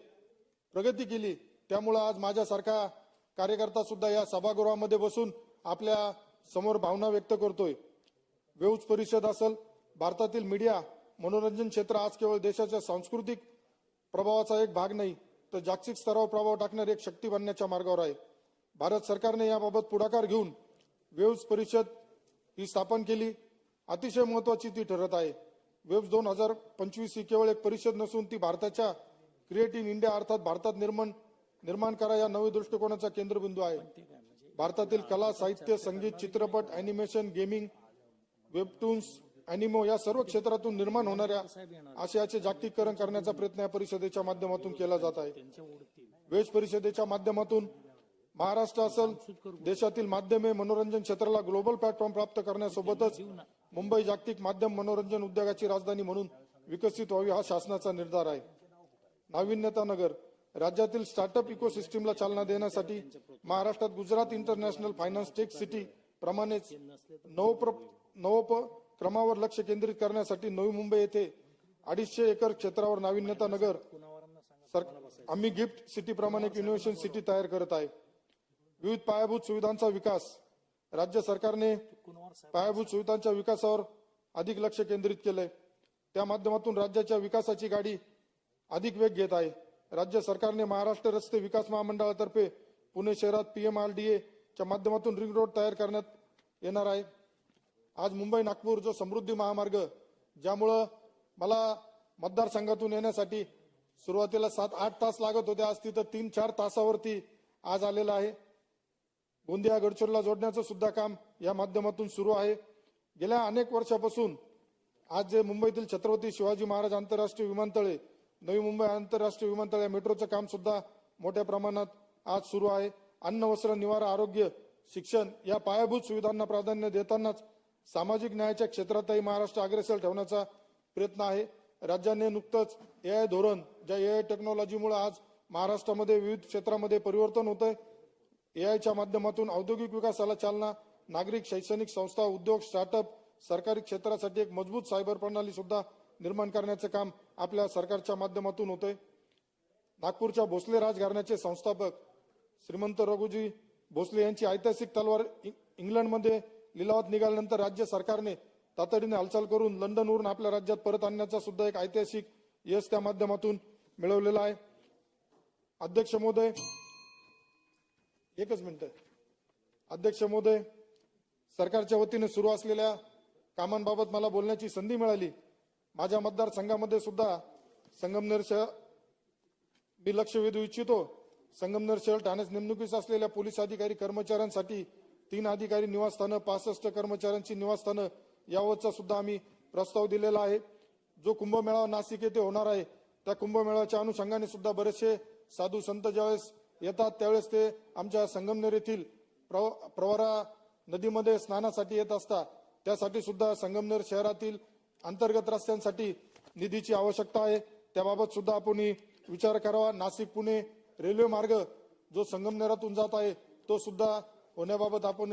प्रगती केली, त्यामुळे आज माझ्यासारखा कार्यकर्ता सुद्धा या सभागृहामध्ये बसून आपल्या समोर भावना व्यक्त करतोय. वेऊज परिषद असेल, भारतातील मीडिया, मनोरंजन क्षेत्र आज केवळ देशाच्या सांस्कृतिक प्रभावाचा एक भाग नाही, तर जागतिक स्तरावर प्रभाव टाकणारी एक शक्ती बनण्याच्या मार्गावर आहे. भारत सरकारने याबाबत पुढाकार घेऊन वेव्ज परिषद ही स्थापन केली. अतिशय महत्वाची ती ठरत आहे. वेव्ज 2025 ही केवळ एक परिषद नसून ती भारताच्या क्रिएट इन इंडिया अर्थात भारतात निर्माण करा या नवीन दृष्टिकोनाचा केंद्रबिंदू आहे. भारतातील कला, साहित्य, संगीत, चित्रपट, अॅनिमेशन, गेमिंग, वेबटून्स, अॅनिमो या सर्व क्षेत्रातून निर्माण होणाऱ्या आशयाचे जागतिकीकरण करण्याचा प्रयत्न या परिषदेच्या माध्यमातून केला जात आहे. वेज परिषदेच्या माध्यमातून महाराष्ट्र असेल, देशातील माध्यमे, मनोरंजन क्षेत्राला ग्लोबल प्लॅटफॉर्म प्राप्त करण्यासोबतच मुंबई जागतिक माध्यम मनोरंजन उद्योगाची राजधानी म्हणून विकसित व्हावी हा शासनाचा निर्धार आहे. नाविन्यता नगर, राज्यातील स्टार्टअप इकोसिस्टीमला चालना देण्यासाठी महाराष्ट्रात Gujarat international finance tech city प्रमाणेच नवोपक्रमावर लक्ष केंद्रित करण्यासाठी नवी मुंबई येथे 250 एकर क्षेत्रावर नाविन्यता नगर आम्ही गिफ्ट सिटी प्रमाणे एक इनोव्हेशन सिटी तयार करत आहे. विविध पायाभूत सुविधांचा विकास, राज्य सरकारने पायाभूत सुविधांच्या विकासावर अधिक लक्ष केंद्रित केलंय. त्या माध्यमातून राज्याच्या विकासाची गाडी अधिक वेग घेत आहे. राज्य सरकारने महाराष्ट्र रस्ते विकास महामंडळातर्फे पुणे शहरात PMRDA च्या माध्यमातून रिंग रोड तयार करण्यात येणार आहे. आज मुंबई नागपूर जो समृद्धी महामार्ग, ज्यामुळं मला मतदारसंघातून येण्यासाठी सुरुवातीला 7-8 तास लागत होते, आज तिथं 3-4 तासावरती आज आलेला आहे. गोंदिया गडचिरोलीला जोडण्याचं सुद्धा काम या माध्यमातून सुरू आहे. गेल्या अनेक वर्षापासून आज जे मुंबईतील छत्रपती शिवाजी महाराज आंतरराष्ट्रीय विमानतळ, नवी मुंबई आंतरराष्ट्रीय विमानतळ या मेट्रोचं काम सुद्धा मोठ्या प्रमाणात आज सुरू आहे. अन्न, वस्त्र, निवारा, आरोग्य, शिक्षण या पायाभूत सुविधांना प्राधान्य देतानाच सामाजिक न्यायाच्या क्षेत्रातही महाराष्ट्र अग्रेसर ठेवण्याचा प्रयत्न आहे. राज्याने नुकतंच AI धोरण, ज्या AI टेक्नॉलॉजीमुळे आज महाराष्ट्रामध्ये विविध क्षेत्रामध्ये परिवर्तन होत आहे, AIच्या माध्यमातून औद्योगिक विकासाला चालना, नागरिक, शैक्षणिक संस्था, उद्योग, स्टार्टअप, सरकारी क्षेत्रासाठी एक मजबूत सायबर प्रणाली सुद्धा निर्माण करण्याचे काम आपल्या सरकारच्या माध्यमातून होते. नागपूरच्या भोसले राजघराण्याचे संस्थापक श्रीमंत रघुजी भोसले यांची ऐतिहासिक तलवार इंग्लंडमध्ये लिलावात निघाल्यानंतर राज्य सरकारने तातडीने हालचाल करून लंडनवरून आपल्या राज्यात परत आणण्याचा सुद्धा एक ऐतिहासिक यश त्या माध्यमातून मिळवलेला आहे. अध्यक्ष महोदय, एकच मिनिट. अध्यक्ष महोदय, सरकारच्या वतीने सुरू असलेल्या कामांबाबत मला बोलण्याची संधी मिळाली. माझ्या मतदारसंघामध्ये सुद्धा संगमनेर शहर मी लक्ष वेधू इच्छितो. संगमनेर शहर ठाण्यास नेमणुकीस असलेल्या पोलीस अधिकारी कर्मचाऱ्यांसाठी 3 अधिकारी निवासस्थानं, 65 कर्मचाऱ्यांची निवासस्थानं याबाबतचा सुद्धा आम्ही प्रस्ताव दिलेला आहे. जो कुंभमेळा नाशिक येथे होणार आहे, त्या कुंभमेळ्याच्या अनुषंगाने सुद्धा बरेचसे साधू संत ज्यावेळेस येतात त्यावेळेस ते आमच्या संगमनेर येथील प्रवरा नदीमध्ये स्नानासाठी येत असतात. त्यासाठी सुद्धा संगमनेर शहरातील अंतर्गत रस्त्यांसाठी निधीची आवश्यकता आहे. त्याबाबत सुद्धा आपण विचार करावा. नाशिक पुणे रेल्वे मार्ग जो संगमनेरातून जात आहे तो सुद्धा होण्याबाबत आपण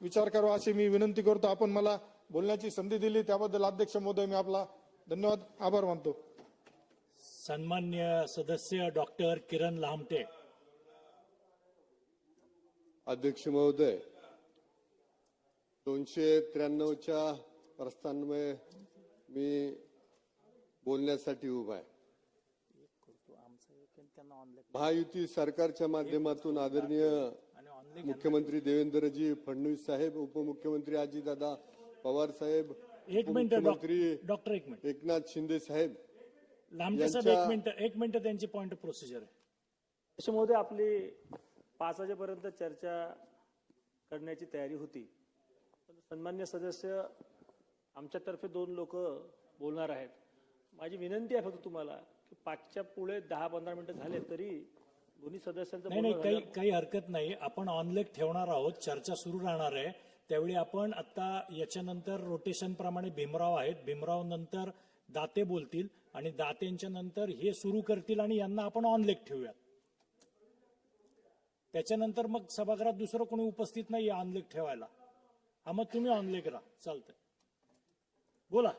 विचार करावा अशी मी विनंती करतो. आपण मला बोलण्याची संधी दिली त्याबद्दल अध्यक्ष महोदय मी आपला धन्यवाद, आभार मानतो. सन्मान्य सदस्य डॉक्टर किरण लहामटे. अध्यक्ष महोदय, 293च्या प्रस्तावान्वये मी बोलण्यासाठी उभा आहे. महायुती सरकारच्या माध्यमातून आदरणीय मुख्यमंत्री देवेंद्रजी फडणवीस साहेब, उपमुख्यमंत्री अजितदादा पवार साहेब, मुख्यमंत्री डॉक्टर एक मिनिट, एकनाथ शिंदे साहेब, लामटे साहेब एक मिनिट त्यांची पॉइंट ऑफ प्रोसिजर आहे. त्याच्यामध्ये आपली 5 वाजेपर्यंत चर्चा करण्याची तयारी होती, पण सन्मान्य सदस्य आमच्यातर्फे 2 लोक बोलणार आहेत. माझी विनंती आहे फक्त तुम्हाला की 5च्या पुढे 10-15 मिनिटं झाले तरी दोन्ही सदस्यांचं नाही काही हरकत नाही. आपण ऑनलेक ठेवणार आहोत, चर्चा सुरू राहणार आहे. त्यावेळी आपण आता याच्यानंतर रोटेशन प्रमाणे भीमराव आहेत, भीमराव नंतर दाते बोलतील आणि दातेंच्या नंतर हे सुरू करतील आणि यांना आपण ऑनलेक ठेवूयात. त्याच्यानंतर मग सभागृहात दुसरं कोणी उपस्थित नाही ऑनलेक ठेवायला. हा मग तुम्ही ऑनलेक राहा, चालतंय, बोला.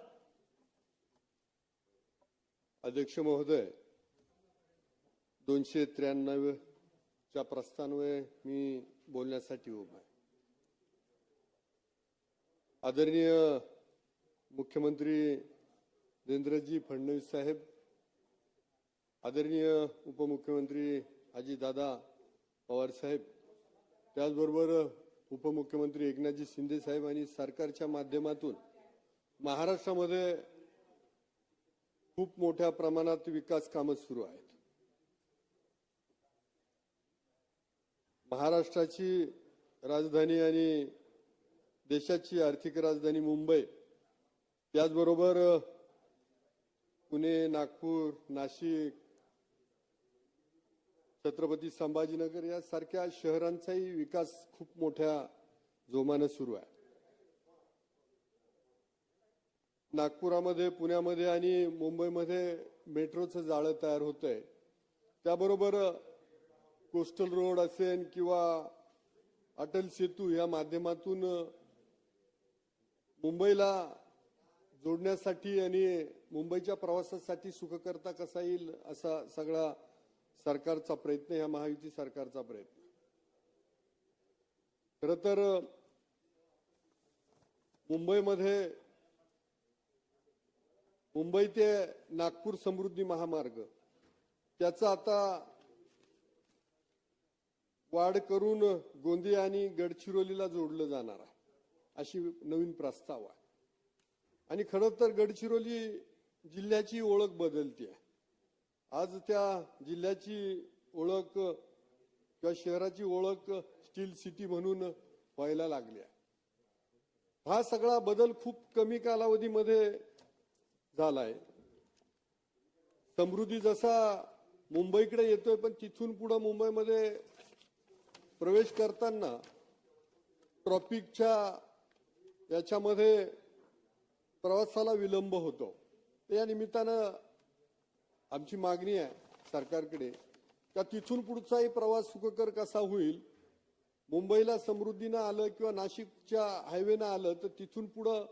अध्यक्ष महोदय, 293च्या प्रस्तावान्वये मी बोलण्यासाठी उभा आहे. आदरणीय मुख्यमंत्री देवेंद्रजी फडणवीस साहेब, आदरणीय उपमुख्यमंत्री अजितदादा पवार साहेब, त्याचबरोबर उपमुख्यमंत्री एकनाथजी शिंदे साहेब आणि सरकारच्या माध्यमातून महाराष्ट्रामध्ये खूप मोठ्या प्रमाणात विकास कामं सुरू आहेत. महाराष्ट्राची राजधानी आणि देशाची आर्थिक राजधानी मुंबई, त्याचबरोबर पुणे, नागपूर, नाशिक, छत्रपती संभाजीनगर यासारख्या शहरांचाही विकास खूप मोठ्या जोमाने सुरू आहे. नागपुरामध्ये, पुण्यामध्ये आणि मुंबईमध्ये मेट्रोचं जाळं तयार होतंय. त्याबरोबर कोस्टल रोड असेल किंवा अटल सेतू या माध्यमातून मुंबईला जोडण्यासाठी आणि मुंबईच्या प्रवासासाठी सुखकर्ता कसा येईल असा सगळा सरकारचा प्रयत्न, या महायुती सरकारचा प्रयत्न. खरं तर मुंबई ते नागपूर समृद्धी महामार्ग त्याचा आता वाढ करून गोंदिया आणि गडचिरोलीला जोडलं जाणार आहे. अशी नवीन प्रस्ताव आहे. आणि खरं तर गडचिरोली जिल्ह्याची ओळख बदलते आहे. आज त्या जिल्ह्याची ओळख किंवा शहराची ओळख स्टील सिटी म्हणून व्हायला लागली आहे. हा सगळा बदल खूप कमी कालावधीमध्ये झालाय. समृद्धी जसा मुंबईकडे येतोय, पण तिथून पुढे मुंबईमध्ये प्रवेश करताना ट्रॉफिकच्या याच्यामध्ये प्रवासाला विलंब होतो. या निमित्तानं आमची मागणी आहे सरकारकडे का तिथून पुढचाही प्रवास सुखकर कसा होईल. मुंबईला समृद्धीनं आलं किंवा नाशिकच्या हायवेनं आलं तर तिथून पुढं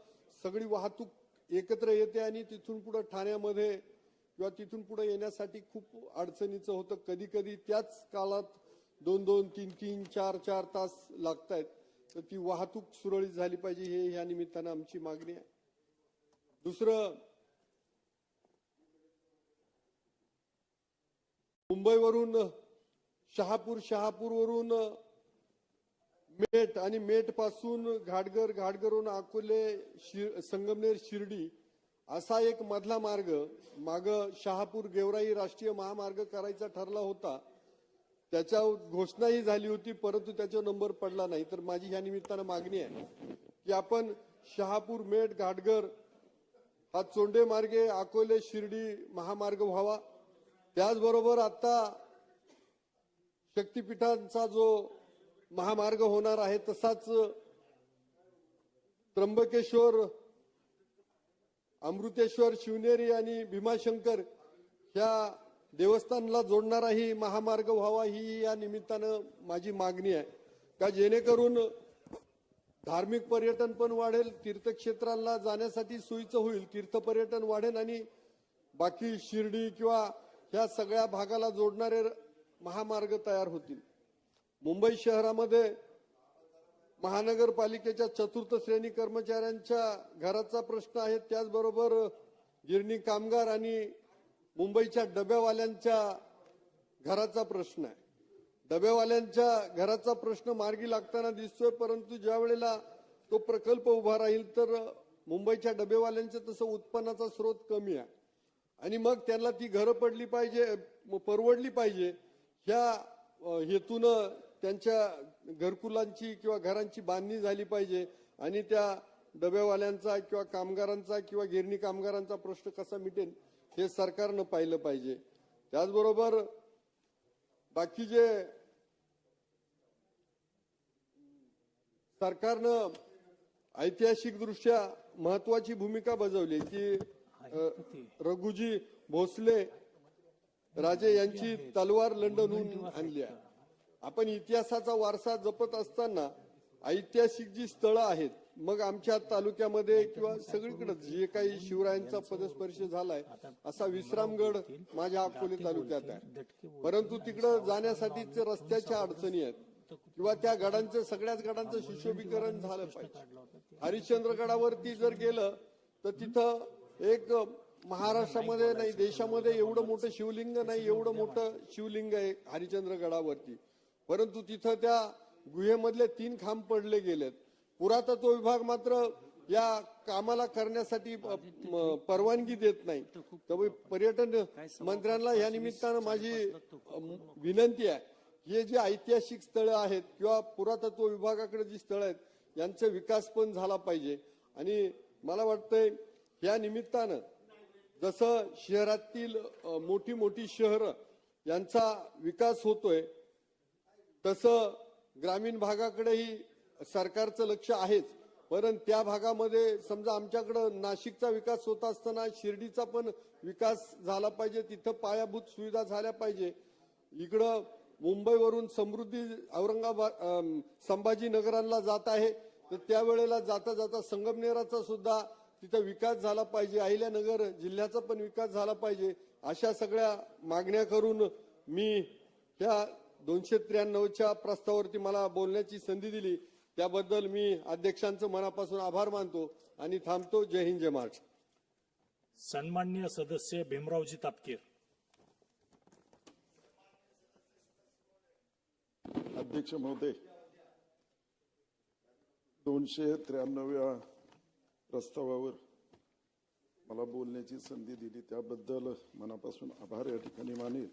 सगळी वाहतूक एकत्र येते आणि तिथून पुढं ठाण्यामध्ये किंवा तिथून पुढे येण्यासाठी खूप अडचणीचं होतं. कधी कधी त्याच काळात 2-2, 3-3, 4-4 तास लागतायत. तर ती वाहतूक सुरळीत झाली पाहिजे, हे या निमित्तानं आमची मागणी आहे. दुसरं, मुंबईवरून शहापूरवरून मेट आणि मेट पासून घाटगर, घाटगरवरून अकोले, संगमनेर, शिर्डी असा एक मधला मार्ग माग शहापूर गेवराई राष्ट्रीय महामार्ग करायचा ठरला होता. त्याच्या घोषणाही झाली होती, परंतु त्याच्यावर नंबर पडला नाही. तर माझी ह्या निमित्तानं मागणी आहे की आपण शहापूर, मेट, घाटगर हा चोंडे मार्गे अकोले, शिर्डी महामार्ग व्हावा. त्याचबरोबर आता शक्तिपीठांचा जो महामार्ग होणार आहे तसाच त्र्यंबकेश्वर, अमृतेश्वर, शिवनेरी आणि भीमाशंकर ह्या देवस्थानला जोडणाराही महामार्ग व्हावा, ही या निमित्तानं माझी मागणी आहे. का जेणेकरून धार्मिक पर्यटन पण वाढेल, तीर्थक्षेत्रांना जाण्यासाठी सोयीचं होईल, तीर्थपर्यटन वाढेल आणि बाकी शिर्डी किंवा ह्या सगळ्या भागाला जोडणारे महामार्ग तयार होतील. मुंबई शहरामध्ये महानगरपालिकेच्या 4th श्रेणी कर्मचाऱ्यांच्या घराचा प्रश्न आहे. त्याचबरोबर गिरणी कामगार आणि मुंबईच्या डब्यावाल्यांच्या घराचा प्रश्न आहे. डब्यावाल्यांच्या घराचा प्रश्न मार्गी लागताना दिसतोय, परंतु ज्या वेळेला तो प्रकल्प उभा राहील तर मुंबईच्या डब्यावाल्यांचं तसं उत्पन्नाचा स्रोत कमी आहे आणि मग त्यांना ती घरं पडली पाहिजे, परवडली पाहिजे. ह्या हेतून त्यांच्या घरकुलांची किंवा घरांची बांधणी झाली पाहिजे आणि त्या डब्यावाल्यांचा किंवा कामगारांचा किंवा गिरणी कामगारांचा प्रश्न कसा मिटेल हे सरकारनं पाहिलं पाहिजे. त्याचबरोबर बाकीचे सरकारनं ऐतिहासिक दृष्ट्या महत्वाची भूमिका बजावली की रघुजी भोसले राजे यांची तलवार लंडनहून आणली आहे. आपण इतिहासाचा वारसा जपत असताना ऐतिहासिक जी स्थळं आहेत, मग आमच्या तालुक्यामध्ये किंवा सगळीकडे जे काही शिवरायांचा पदस्पर्श झालाय असा विश्रामगड माझ्या अकोले तालुक्यात आहे, परंतु तिकडं जाण्यासाठीचे रस्त्याच्या अडचणी आहेत किंवा त्या गडांचं सगळ्याच गडांचं सुशोभीकरण झालं पाहिजे. हरिश्चंद्रगडावरती जर गेलं तर तिथं एक महाराष्ट्रामध्ये नाही देशामध्ये एवढं मोठं शिवलिंग नाही, एवढं मोठं शिवलिंग आहे हरिश्चंद्रगडावरती, परंतु तिथं त्या गुहेमधले 3 खांब पडले गेलेत. पुरातत्व विभाग मात्र या कामाला करण्यासाठी परवानगी देत नाही. तर पर्यटन मंत्र्यांना या निमित्तानं माझी विनंती आहे, हे जे ऐतिहासिक स्थळं आहेत किंवा पुरातत्व विभागाकडे जी स्थळं आहेत यांचा विकास पण झाला पाहिजे. आणि मला वाटतंय या निमित्तानं जसं शहरातील मोठी मोठी शहरं यांचा विकास होतोय तसं ग्रामीण भागाकडेही सरकारचं लक्ष आहेच, परंतु त्या भागामध्ये समजा आमच्याकडं नाशिकचा विकास होत असताना शिर्डीचा पण विकास झाला पाहिजे, तिथं पायाभूत सुविधा झाल्या पाहिजे. इकडं मुंबईवरून समृद्धी औरंगाबाद संभाजीनगराला जात आहे तर त्यावेळेला जाता जाता संगमनेराचा सुद्धा तिथं विकास झाला पाहिजे, अहिल्यानगर जिल्ह्याचा पण विकास झाला पाहिजे. अशा सगळ्या मागण्या करून मी त्या 293च्या प्रस्तावावरती मला बोलण्याची संधी दिली त्याबद्दल मी अध्यक्षांचं मनापासून आभार मानतो आणि थांबतो. जय हिंद, जय महाराष्ट्र. सन्माननीय सदस्य भीमरावजी तापकीर. अध्यक्ष महोदय, 293व्या प्रस्तावावर मला बोलण्याची संधी दिली त्याबद्दल मनापासून आभार या ठिकाणी मानेल.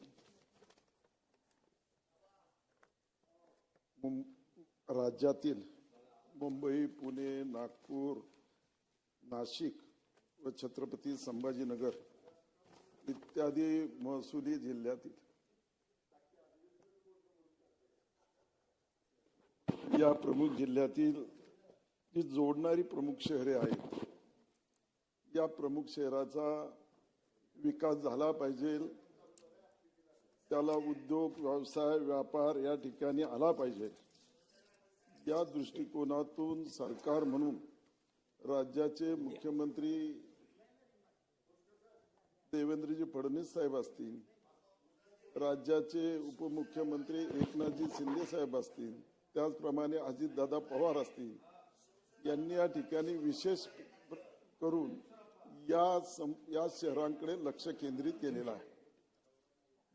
राज्यातील मुंबई, पुणे, नागपूर, नाशिक व छत्रपती संभाजीनगर इत्यादी महसुली जिल्ह्यातील या प्रमुख जिल्ह्यातील जी जोडणारी प्रमुख शहरे आहेत, या प्रमुख शहराचा विकास झाला पाहिजे, त्याला उद्योग, व्यवसाय, व्यापार या ठिकाणी आला पाहिजे. या दृष्टिकोनातून सरकार म्हणून राज्याचे मुख्यमंत्री देवेंद्रजी फडणवीस साहेब असतील, राज्याचे उपमुख्यमंत्री एकनाथजी शिंदे साहेब असतील, त्याचप्रमाणे अजितदादा पवार असतील, यांनी या ठिकाणी विशेष करून या शहरांकडे लक्ष केंद्रित केलेलं आहे.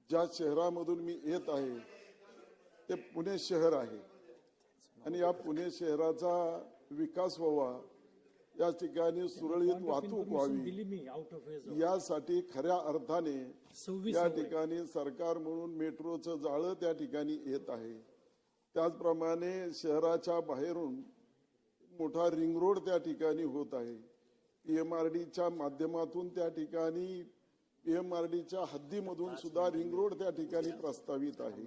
ज्या शहरामधून मी येत आहे ते पुणे शहर आहे आणि या पुणे शहराचा विकास व्हावा, या ठिकाणी सुरळीत वाहतूक व्हावी, यासाठी खऱ्या अर्थाने या ठिकाणी सरकार म्हणून मेट्रोचं जाळं त्या ठिकाणी येत आहे. त्याचप्रमाणे शहराच्या बाहेरून मोठा रिंग रोड त्या ठिकाणी होत आहे. PMRDच्या माध्यमातून त्या ठिकाणी PMRDच्या हद्दीमधून सुद्धा रिंग रोड त्या ठिकाणी प्रस्तावित आहे.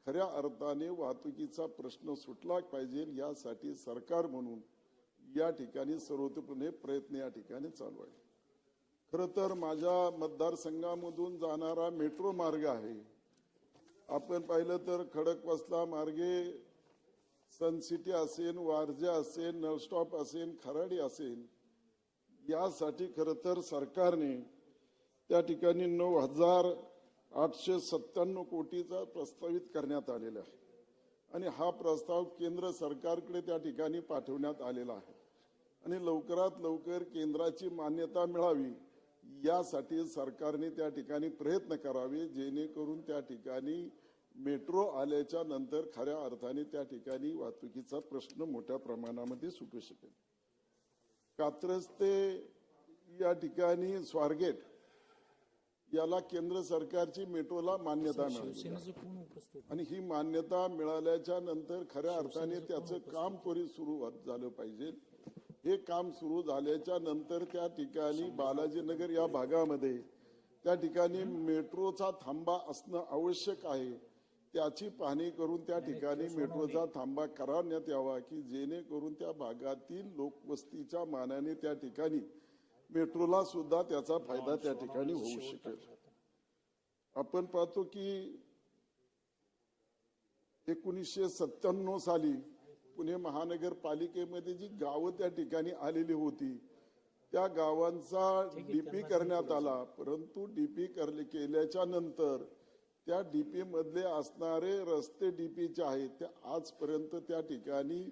खऱ्या अर्थाने वाहतुकीचा प्रश्न सुटला पाहिजे, यासाठी सरकार म्हणून या ठिकाणी सर्वतोपरी प्रयत्न या ठिकाणी चालू आहे. खरं तर माझ्या मतदारसंघामधून जाणारा मेट्रो मार्ग आहे. आपण पाहिलं तर खडकवासला मार्गे सन सिटी असेल, वारजे असेल, नळस्टॉप असेल, खराडी असेल, यासाठी खरं तर सरकारने त्या ठिकाणी 9,897 कोटीचा प्रस्तावित करण्यात आलेला आहे आणि हा प्रस्ताव केंद्र सरकारकडे त्या ठिकाणी पाठवण्यात आलेला आहे आणि लवकरात लवकर केंद्राची मान्यता मिळावी यासाठी सरकारने त्या ठिकाणी प्रयत्न करावे, जेणेकरून त्या ठिकाणी मेट्रो आल्याच्या नंतर खऱ्या अर्थाने त्या ठिकाणी वाहतुकीचा प्रश्न मोठ्या प्रमाणामध्ये सुटू शकेल. कात्रज ते या ठिकाणी स्वारगेट याला केंद्र सरकारची मेट्रोला मान्यता मिळाली आणि ही मान्यता मिळाल्याच्या नंतर खऱ्या अर्थाने त्याचं काम त्वरित सुरू झालं पाहिजे. हे काम सुरू झाल्याच्या नंतर त्या ठिकाणी बालाजीनगर या भागामध्ये त्या ठिकाणी मेट्रोचा थांबा असणं आवश्यक आहे. त्याची पाहणी करून त्या ठिकाणी मेट्रोचा थांबा करण्यात यावा की जेणेकरून त्या भागातील लोकवस्तीच्या मानाने त्या ठिकाणी मेट्रोला सुद्धा त्याचा फायदा त्या ठिकाणी होऊ शकेल. आपण पाहतो की 1997 साली पुणे महानगरपालिकेमध्ये जी गावं त्या ठिकाणी आलेली होती त्या गावांचा डीपी करण्यात आला, परंतु डीपी केल्याच्या नंतर त्या डीपी मधले असणारे रस्ते डीपीचे आहेत ते आजपर्यंत त्या ठिकाणी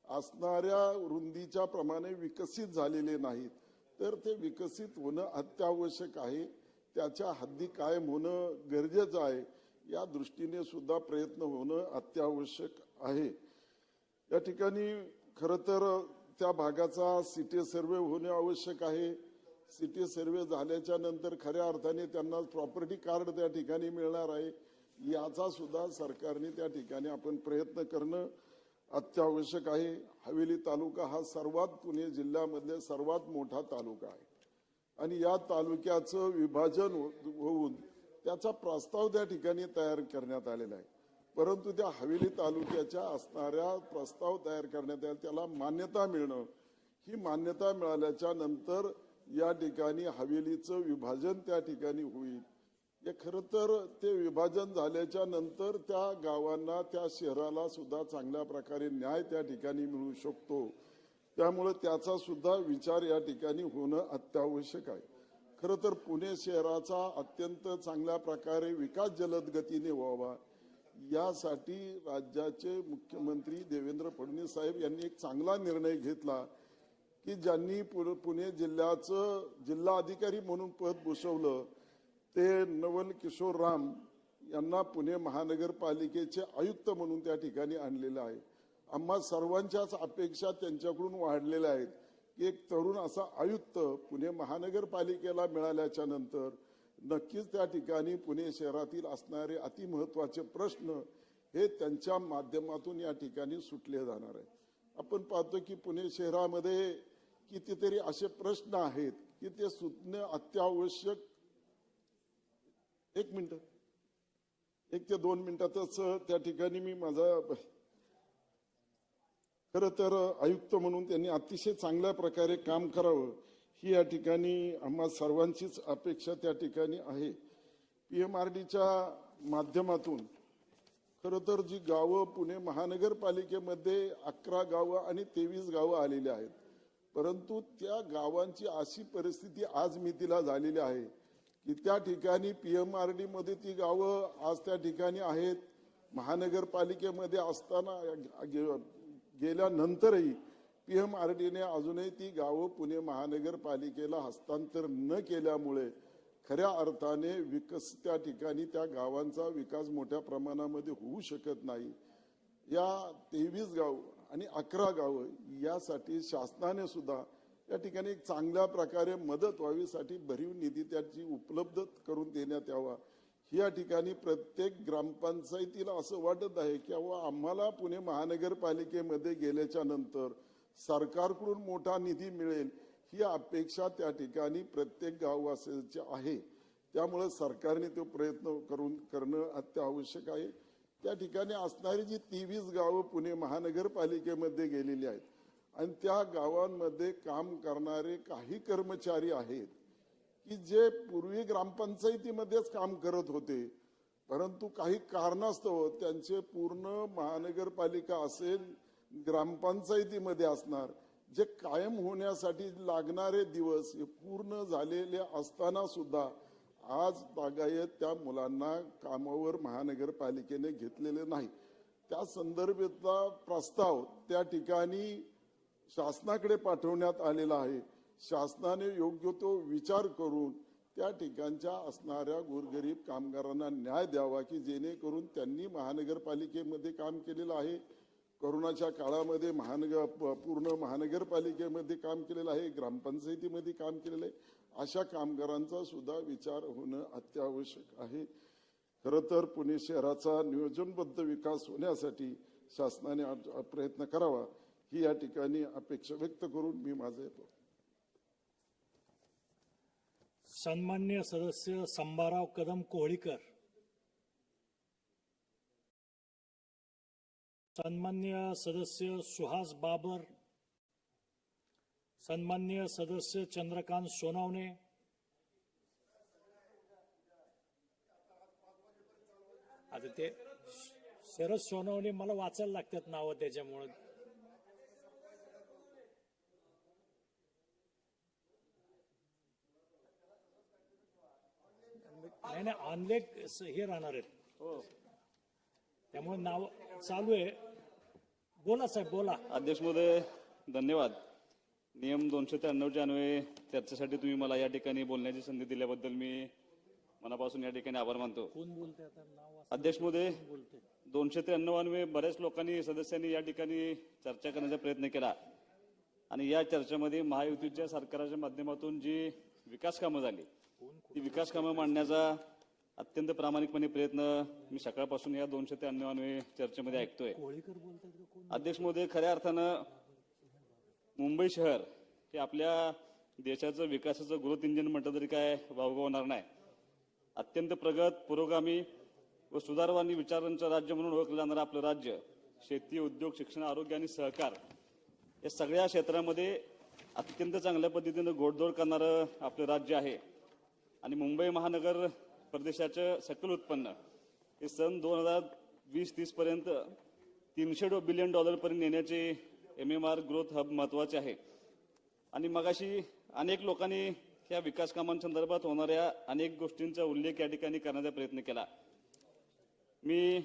असणाऱ्या रुंदीच्या प्रमाणे विकसित झालेले नाहीत. तर ते विकसित होणं अत्यावश्यक आहे, त्याच्या हद्दी कायम होणं गरजेचं आहे. या दृष्टीने सुद्धा प्रयत्न होणं अत्यावश्यक आहे. या ठिकाणी खरं तर त्या भागाचा सिटी सर्वे होणे आवश्यक आहे. सिटी सर्वे झाल्याच्या नंतर खऱ्या अर्थाने त्यांना प्रॉपर्टी कार्ड त्या ठिकाणी मिळणार आहे. याचा सुद्धा सरकारने त्या ठिकाणी आपण प्रयत्न करणं अत्यावश्यक आहे. हवेली तालुका हा सर्वात पुणे जिल्ह्यामधले सर्वात मोठा तालुका आहे आणि या तालुक्याचं विभाजन होऊन त्याचा प्रस्ताव त्या ठिकाणी तयार करण्यात आलेला आहे. परंतु त्या हवेली तालुक्याच्या असणाऱ्या प्रस्ताव तयार करण्यात आले त्याला मान्यता मिळणं, ही मान्यता मिळाल्याच्या नंतर या ठिकाणी हवेलीचं विभाजन त्या ठिकाणी होईल. हे खरं तर ते विभाजन झाल्याच्या नंतर त्या गावांना त्या शहराला सुद्धा चांगल्या प्रकारे न्याय त्या ठिकाणी मिळू शकतो. त्यामुळे त्याचा सुद्धा विचार या ठिकाणी होणं अत्यावश्यक आहे. खरं तर पुणे शहराचा अत्यंत चांगल्या प्रकारे विकास जलद गतीने व्हावा यासाठी राज्याचे मुख्यमंत्री देवेंद्र फडणवीस साहेब यांनी एक चांगला निर्णय घेतला की ज्यांनी पुणे जिल्ह्याचं जिल्हा अधिकारी म्हणून पद भूषवलं ते नवल किशोर राम यांना पुणे महानगरपालिकेचे आयुक्त म्हणून त्या ठिकाणी आणलेलं आहे. आम्हा सर्वांच्याच अपेक्षा त्यांच्याकडून वाढलेल्या आहेत की एक तरुण असा आयुक्त पुणे महानगरपालिकेला मिळाल्याच्या नंतर नक्कीच त्या ठिकाणी पुणे शहरातील असणारे अतिमहत्वाचे प्रश्न हे त्यांच्या माध्यमातून या ठिकाणी सुटले जाणार आहे. आपण पाहतो की पुणे शहरामध्ये कितीतरी असे प्रश्न आहेत की ते सुटणे अत्यावश्यक. 1 मिनिट 1 ते 2 मिनिटातच त्या ठिकाणी मी माझा खरं तर आयुक्त म्हणून त्यांनी अतिशय चांगल्या प्रकारे काम करावं ही या ठिकाणी आम्हा सर्वांचीच अपेक्षा त्या ठिकाणी आहे. PMRDच्या माध्यमातून खरं तर जी गावं पुणे महानगरपालिकेमध्ये 11 गावं आणि 23 गावं आलेली आहेत, परंतु त्या गावांची अशी परिस्थिती आज मितीला झालेली आहे की त्या ठिकाणी PMRD मध्ये ती गावं आज त्या ठिकाणी आहेत. महानगरपालिकेमध्ये असताना गेल्यानंतरही PMRDने अजूनही ती गावं पुणे महानगरपालिकेला हस्तांतर न केल्यामुळे खऱ्या अर्थाने त्या ठिकाणी त्या गावांचा विकास मोठ्या प्रमाणामध्ये होऊ शकत नाही. या 23 गाव आणि 11 गावं यासाठी शासनाने सुद्धा या ठिकाणी एक चांगल्या प्रकारे मदत व्हावीसाठी भरीव निधी त्याची उपलब्ध करून देण्यात यावा. या ठिकाणी प्रत्येक ग्रामपंचायतीला असं वाटत आहे की आम्हाला पुणे महानगरपालिकेमध्ये गेल्याच्या नंतर सरकारकडून मोठा निधी मिळेल ही अपेक्षा त्या ठिकाणी प्रत्येक गाववासियांची आहे. त्यामुळे सरकारने तो प्रयत्न करणं अत्यावश्यक आहे. त्या ठिकाणी असणारी जी 23 गावं पुणे महानगरपालिकेमध्ये गेलेली आहेत आणि त्या गावांमध्ये काम करणारे काही कर्मचारी आहेत की जे पूर्वी ग्रामपंचायतीमध्येच काम करत होते, परंतु काही कारणास्तव त्यांचे पूर्ण महानगरपालिका असेल ग्रामपंचायतीमध्ये असणार जे कायम होण्यासाठी लागणारे दिवस हे पूर्ण झालेले असताना सुद्धा आज बागायत त्या मुलांना कामावर महानगरपालिकेने घेतलेले नाही. त्या संदर्भातला प्रस्ताव त्या ठिकाणी शासनाकडे पाठवण्यात आलेला आहे. शासनाने योग्य तो विचार करून त्या ठिकाणच्या असणाऱ्या गोरगरीब कामगारांना न्याय द्यावा की जेणेकरून त्यांनी महानगरपालिकेमध्ये काम केलेलं आहे, कोरोनाच्या काळामध्ये पूर्ण महानगरपालिकेमध्ये काम केलेलं आहे, ग्रामपंचायतीमध्ये काम केलेलं आहे, अशा कामगारांचा सुद्धा विचार होणं अत्यावश्यक आहे. खरं तर पुणे शहराचा नियोजनबद्ध विकास होण्यासाठी शासनाने प्रयत्न करावा ही या ठिकाणी अपेक्षा व्यक्त करून मी माझे सन्माननीय सदस्य संभाराव कदम कोहळीकर, सन्माननीय सदस्य सुहास बाबर, सन्माननीय सदस्य चंद्रकांत सोनावणे, आता ते शरद सोनावणे मला वाचायला लागतात नावं त्याच्यामुळे नाही ऑनलाईन हे राहणार आहेत त्यामुळे नाव चालू आहे. बोला साहेब बोला. अध्यक्ष महोदय धन्यवाद. नियम 293 अन्वये चर्चेसाठी तुम्ही मला या ठिकाणी बोलण्याची संधी दिल्याबद्दल मी मनापासून या ठिकाणी आभार मानतो. कोण बोलतंय आता नाव? अध्यक्ष महोदय 293 अन्वये बऱ्याच लोकांनी सदस्यांनी या ठिकाणी चर्चा करण्याचा प्रयत्न केला आणि या चर्चेमध्ये महायुतीच्या सरकारच्या माध्यमातून जी विकास कामं झाली ती विकास कामं मांडण्याचा अत्यंत प्रामाणिकपणे प्रयत्न मी सकाळपासून या 293 अन्वये चर्चेमध्ये ऐकतोय. अध्यक्ष महोदय खऱ्या अर्थानं मुंबई शहर हे आपल्या देशाचं विकासाचं ग्रोथ इंजिन म्हटलं तरी काय वावगवणार नाही. अत्यंत प्रगत पुरोगामी व सुधारवादी विचारांचं राज्य म्हणून ओळखलं जाणारं आपलं राज्य शेती, उद्योग, शिक्षण, आरोग्य आणि सहकार या सगळ्या क्षेत्रामध्ये अत्यंत चांगल्या पद्धतीनं घोडदौड करणारं आपलं राज्य आहे. आणि मुंबई महानगर प्रदेशाचं सकल उत्पन्न हे सन 2020-30 पर्यंत $300 बिलियन पर्यंत नेण्याचे MMR ग्रोथ हब महत्वाचे आहे. आणि मगाशी अनेक लोकांनी या विकास कामांसंदर्भात होणाऱ्या अनेक गोष्टींचा उल्लेख या ठिकाणी करण्याचा प्रयत्न केला. मी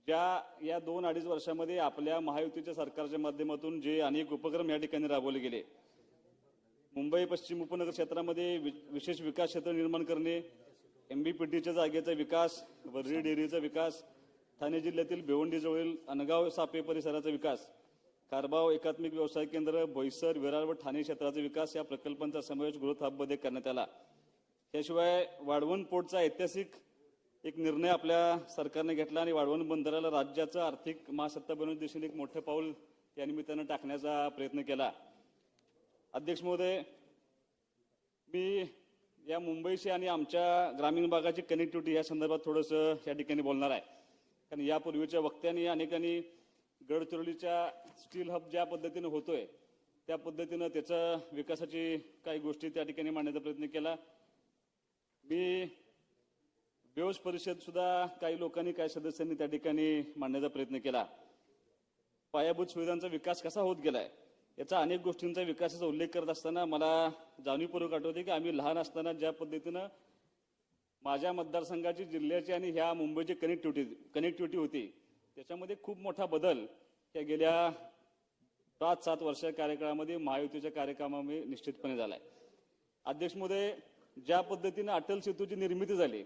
या 2-2.5 वर्षामध्ये आपल्या महायुतीच्या सरकारच्या माध्यमातून जे अनेक उपक्रम या ठिकाणी राबवले गेले, मुंबई पश्चिम उपनगर क्षेत्रामध्ये विशेष विकास क्षेत्र निर्माण करणे, MBPTच्या जागेचा विकास, वर्री डेअरीचा विकास, ठाणे जिल्ह्यातील भिवंडीजवळील अनगाव सापे परिसराचा विकास, कारबाव एकात्मिक व्यवसाय केंद्र, बोईसर, विरार व ठाणे क्षेत्राचा विकास या प्रकल्पांचा समावेश ग्रोथ हबमध्ये करण्यात आला. त्याशिवाय वाढवण पोर्टचा ऐतिहासिक एक निर्णय आपल्या सरकारने घेतला आणि वाढवण बंदराला राज्याचं आर्थिक महासत्ता बनवण्याच्या दिशेने एक मोठं पाऊल या निमित्तानं टाकण्याचा प्रयत्न केला. अध्यक्ष महोदय, मी या मुंबईशी आणि आमच्या ग्रामीण भागाची कनेक्टिव्हिटी या संदर्भात थोडंसं या ठिकाणी बोलणार आहे. कारण यापूर्वीच्या वक्त्यांनी अनेकांनी गडचिरोलीच्या स्टील हब ज्या पद्धतीनं होतोय त्या पद्धतीनं त्याच्या विकासाची काही गोष्टी त्या ठिकाणी मांडण्याचा प्रयत्न केला. मी बेओस परिषद सुद्धा काही लोकांनी काही सदस्यांनी त्या ठिकाणी मांडण्याचा प्रयत्न केला. पायाभूत सुविधांचा विकास कसा होत गेलाय याचा अनेक गोष्टींचा विकासाचा उल्लेख करत असताना मला जाणीवपूर्वक आठवते की आम्ही लहान असताना ज्या पद्धतीनं माझ्या मतदारसंघाची, जिल्ह्याची आणि ह्या मुंबईची कनेक्टिव्हिटी होती त्याच्यामध्ये खूप मोठा बदल या गेल्या 5-7 वर्षाच्या कार्यकाळामध्ये महायुतीच्या कार्यक्रमामध्ये निश्चितपणे झालाय. अध्यक्ष महोदय, ज्या पद्धतीनं अटल सेतूची निर्मिती झाली